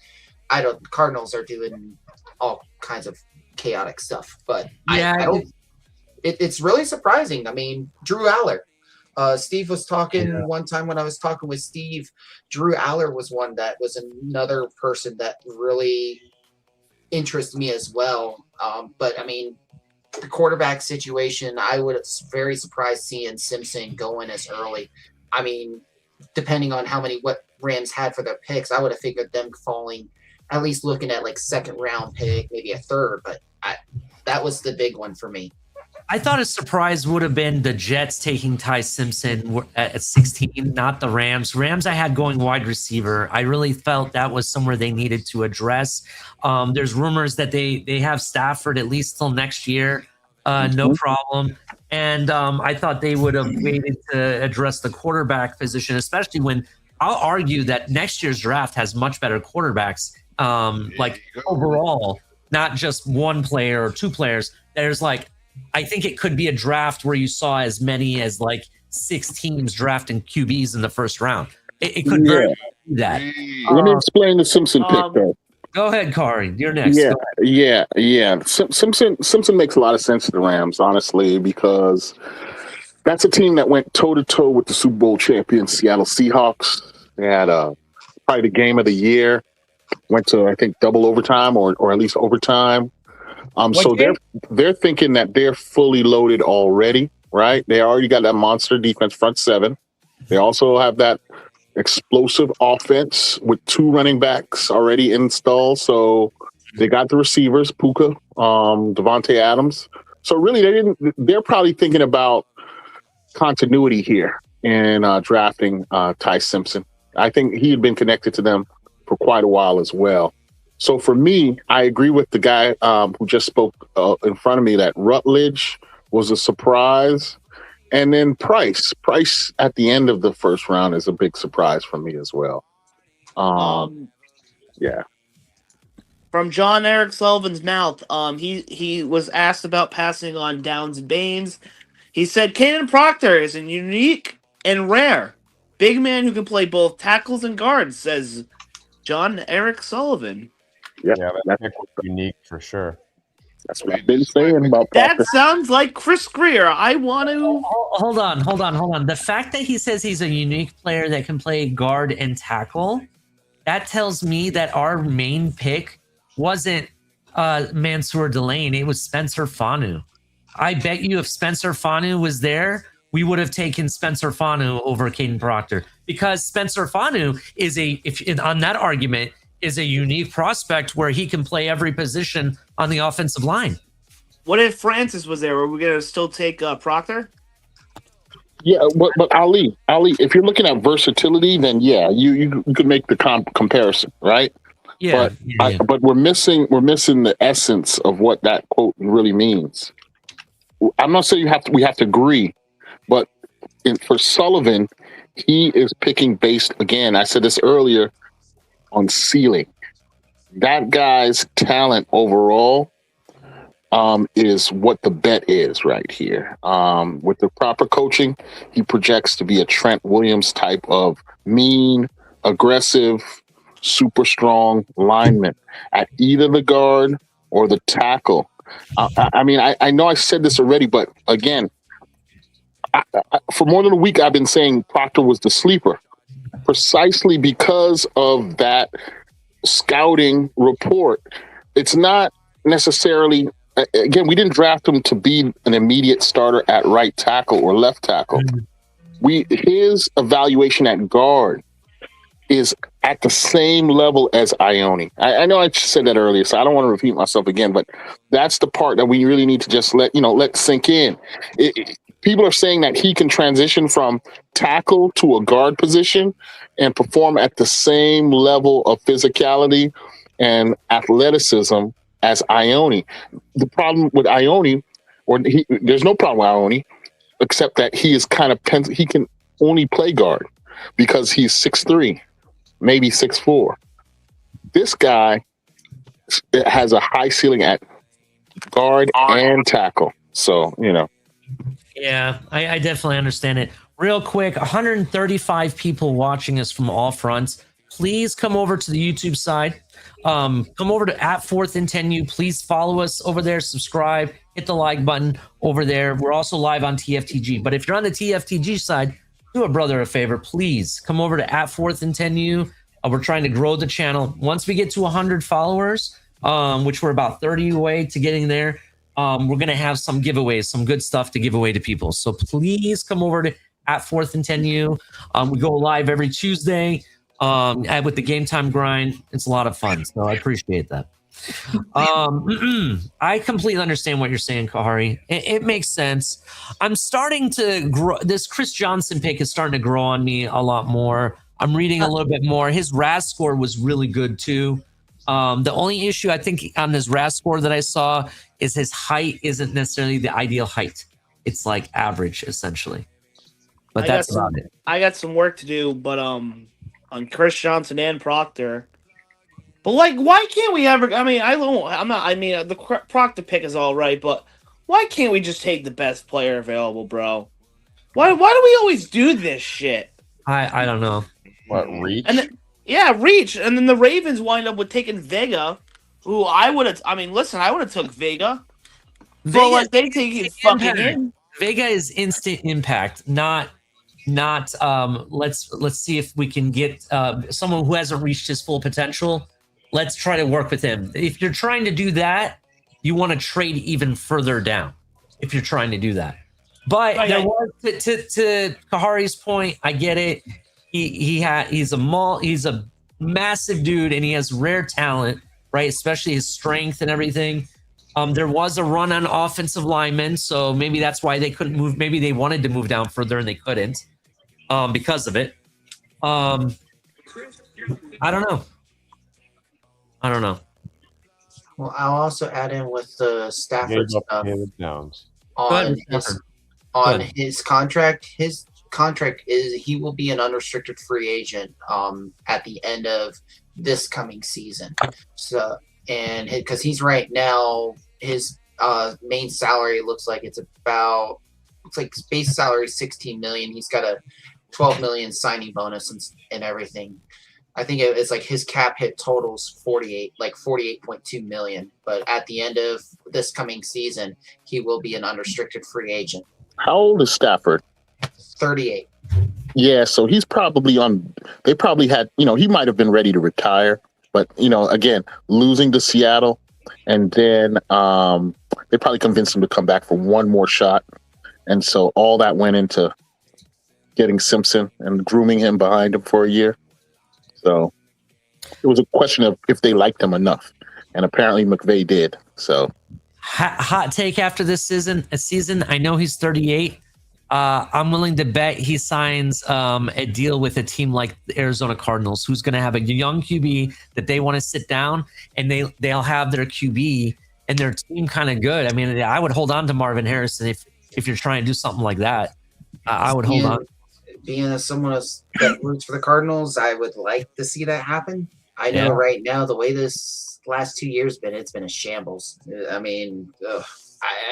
Cardinals are doing all kinds of chaotic stuff, but
Yeah,
I don't. It's really surprising. I mean, Drew Aller. Steve was talking one time when I was talking with Steve. Drew Aller was one that was another person that really interested me as well. But I mean, the quarterback situation, I was very surprised seeing Simpson going as early. I mean, depending on what Rams had for their picks, I would have figured them falling, at least looking at like second round pick, maybe a third. But that was the big one for me.
I thought a surprise would have been the Jets taking Ty Simpson at 16, not the Rams. Rams I had going wide receiver. I really felt that was somewhere they needed to address. There's rumors that they have Stafford at least till next year. No problem. And I thought they would have waited to address the quarterback position, especially when I'll argue that next year's draft has much better quarterbacks, overall, not just one player or two players. There's I think it could be a draft where you saw as many as 6 teams drafting QBs in the first round. It could very well do that.
Let me explain the Simpson pick, though.
Go ahead, Kari. You're next.
Yeah. Simpson makes a lot of sense to the Rams, honestly, because that's a team that went toe-to-toe with the Super Bowl champion Seattle Seahawks. They had probably the game of the year. Went to, I think, double overtime or at least overtime. So they're thinking that they're fully loaded already, right? They already got that monster defense front seven. They also have that explosive offense with 2 running backs already installed. So they got the receivers, Puka, Devontae Adams. So really, they're probably thinking about continuity here in drafting Ty Simpson. I think he had been connected to them for quite a while as well. So for me, I agree with the guy who just spoke in front of me that Rutledge was a surprise. And then Price at the end of the first round is a big surprise for me as well. Yeah.
From John Eric Sullivan's mouth, he was asked about passing on Downs and Baines. He said, Kanan Proctor is a unique and rare big man who can play both tackles and guards, says John Eric Sullivan.
Yeah, that pick was unique for sure.
That's what I've been saying about
that. Sounds like Chris Greer. I want to
hold on. The fact that he says he's a unique player that can play guard and tackle, that tells me that our main pick wasn't Mansour Delane. It was Spencer Fanu. I bet you if Spencer Fanu was there, we would have taken Spencer Fanu over Caden Proctor, because Spencer Fanu is on that argument, is a unique prospect where he can play every position on the offensive line.
What if Francis was there? Were we going to still take Proctor?
Yeah, but Ali, if you're looking at versatility, then yeah, you could make the comparison, right?
Yeah.
But we're missing the essence of what that quote really means. I'm not saying we have to agree, but for Sullivan, he is picking based, again, I said this earlier, on ceiling. That guy's talent overall is what the bet is right here. With the proper coaching, he projects to be a Trent Williams type of mean, aggressive, super strong lineman at either the guard or the tackle. I mean, I know I said this already, but again, for more than a week, I've been saying Proctor was the sleeper, precisely because of that scouting report. It's not necessarily, again, we didn't draft him to be an immediate starter at right tackle or left tackle. His evaluation at guard is at the same level as Ione. I know I said that earlier, so I don't want to repeat myself again, but that's the part that we really need to just let sink in. People are saying that he can transition from tackle to a guard position and perform at the same level of physicality and athleticism as Ione. The problem with Ione, there's no problem with Ione, except that he is he can only play guard because he's 6'3", maybe 6'4". This guy has a high ceiling at guard and tackle. So,
Yeah, I definitely understand it. Real quick, 135 people watching us from all fronts. Please come over to the YouTube side. Come over to @4th and 10U. Please follow us over there. Subscribe. Hit the like button over there. We're also live on TFTG. But if you're on the TFTG side, do a brother a favor. Please come over to @4th and 10U. We're trying to grow the channel. Once we get to 100 followers, which we're about 30 away to getting there, we're going to have some giveaways, some good stuff to give away to people. So please come over to @4th and 10U. We go live every Tuesday with the Game Time Grind. It's a lot of fun, so I appreciate that. I completely understand what you're saying, Kahari. It makes sense. I'm starting to grow. This Chris Johnson pick is starting to grow on me a lot more. I'm reading a little bit more. His RAS score was really good too. The only issue I think on his RAS score that I saw is his height isn't necessarily the ideal height. It's like average essentially. But that's about it.
I got some work to do, but on Chris Johnson and Proctor. But like, why can't we ever? I mean, the Proctor pick is all right, but why can't we just take the best player available, bro? Why do we always do this shit?
I don't know.
What, Reach?
Reach, and then the Ravens wind up with taking Vega, who I would have. I mean, listen, I would have took Vega. But like they take it fucking in.
Vega is instant impact, not let's see if we can get someone who hasn't reached his full potential. Let's try to work with him. If you're trying to do that, you want to trade even further down. If you're trying to do that, but there was to Kahari's point, I get it. He's a massive dude and he has rare talent, right? Especially his strength and everything. There was a run on offensive linemen, so maybe that's why they couldn't move. Maybe they wanted to move down further and they couldn't because of it. I don't know.
Well, I'll also add in with the Stafford stuff on his contract. His contract is he will be an unrestricted free agent at the end of this coming season. So because he's right now his main salary looks like his base salary is 16 million. He's got a 12 million signing bonus and everything. I think it's like his cap hit totals 48.2 million. But at the end of this coming season, he will be an unrestricted free agent.
How old is Stafford?
38.
Yeah, so he's probably they probably had, he might have been ready to retire, but, again, losing to Seattle, and then they probably convinced him to come back for one more shot. And so all that went into getting Simpson and grooming him behind him for a year. So it was a question of if they liked him enough, and apparently McVay did. So
hot take after this season, I know he's 38. I'm willing to bet he signs a deal with a team like the Arizona Cardinals, who's going to have a young QB that they want to sit down, and they'll have their QB and their team kind of good. I mean, I would hold on to Marvin Harrison if you're trying to do something like that. I would hold on.
Being as someone that roots for the Cardinals, I would like to see that happen. I know right now the way this last 2 years been, it's been a shambles. I mean,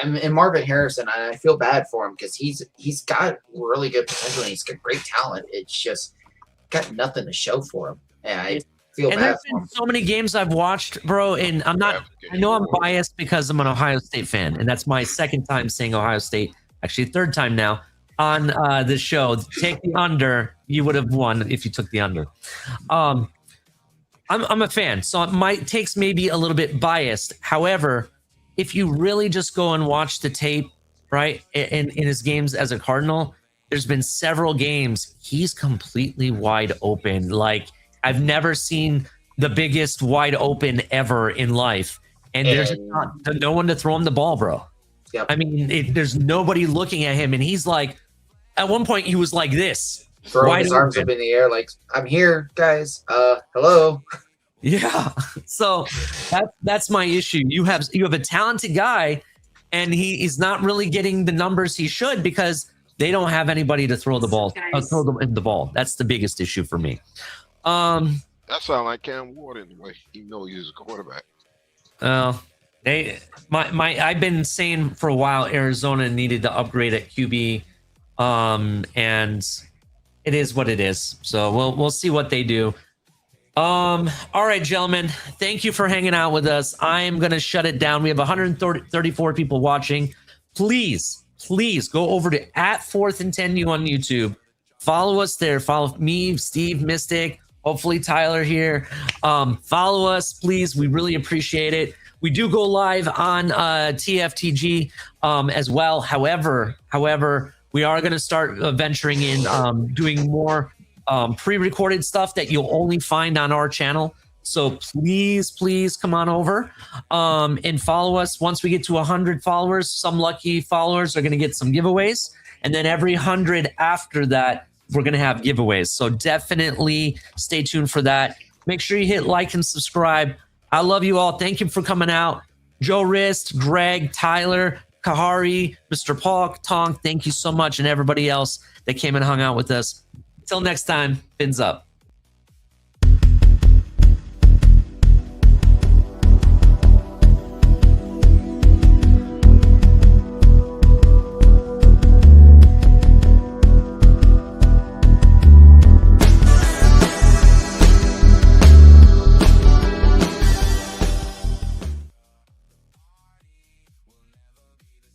and Marvin Harrison, I feel bad for him because he's got really good potential and he's got great talent. It's just got nothing to show for him. And I feel bad
there's
for him.
been so many games I've watched, bro, and I know I'm biased because I'm an Ohio State fan, and that's my second time saying Ohio State, actually third time now on this show. Take the under. You would have won if you took the under. I'm a fan, so my take's maybe a little bit biased. However, if you really just go and watch the tape, right, in his games as a Cardinal, there's been several games he's completely wide open. Like, I've never seen the biggest wide open ever in life, and there's no one to throw him the ball, bro.
Yep.
I mean, there's nobody looking at him, and he's like, at one point he was like this,
throwing his arms up in the air, like, I'm here, guys. Hello.
Yeah. So that's my issue. You have a talented guy, and he's not really getting the numbers he should because they don't have anybody to throw the ball, throw them in the ball. That's the biggest issue for me.
That sounds like Cam Ward in the way. He knows he's a quarterback.
Well, I've been saying for a while Arizona needed to upgrade at QB, and it is what it is. So we'll see what they do. All right, gentlemen, thank you for hanging out with us. I am gonna shut it down. We have 134 people watching. Please go over to @4th and 10U on YouTube. Follow us there. Follow me, Steve, Mystic, hopefully Tyler here. Follow us, please. We really appreciate it. We do go live on TFTG as well. However, we are going to start venturing in doing more pre-recorded stuff that you'll only find on our channel. So please come on over and follow us. Once we get to 100 followers, some lucky followers are going to get some giveaways. And then every 100 after that, we're going to have giveaways. So definitely stay tuned for that. Make sure you hit like and subscribe. I love you all. Thank you for coming out. Joe Rist, Greg, Tyler, Kahari, Mr. Paul, Tonk, thank you so much. And everybody else that came and hung out with us. Until next time, fins up.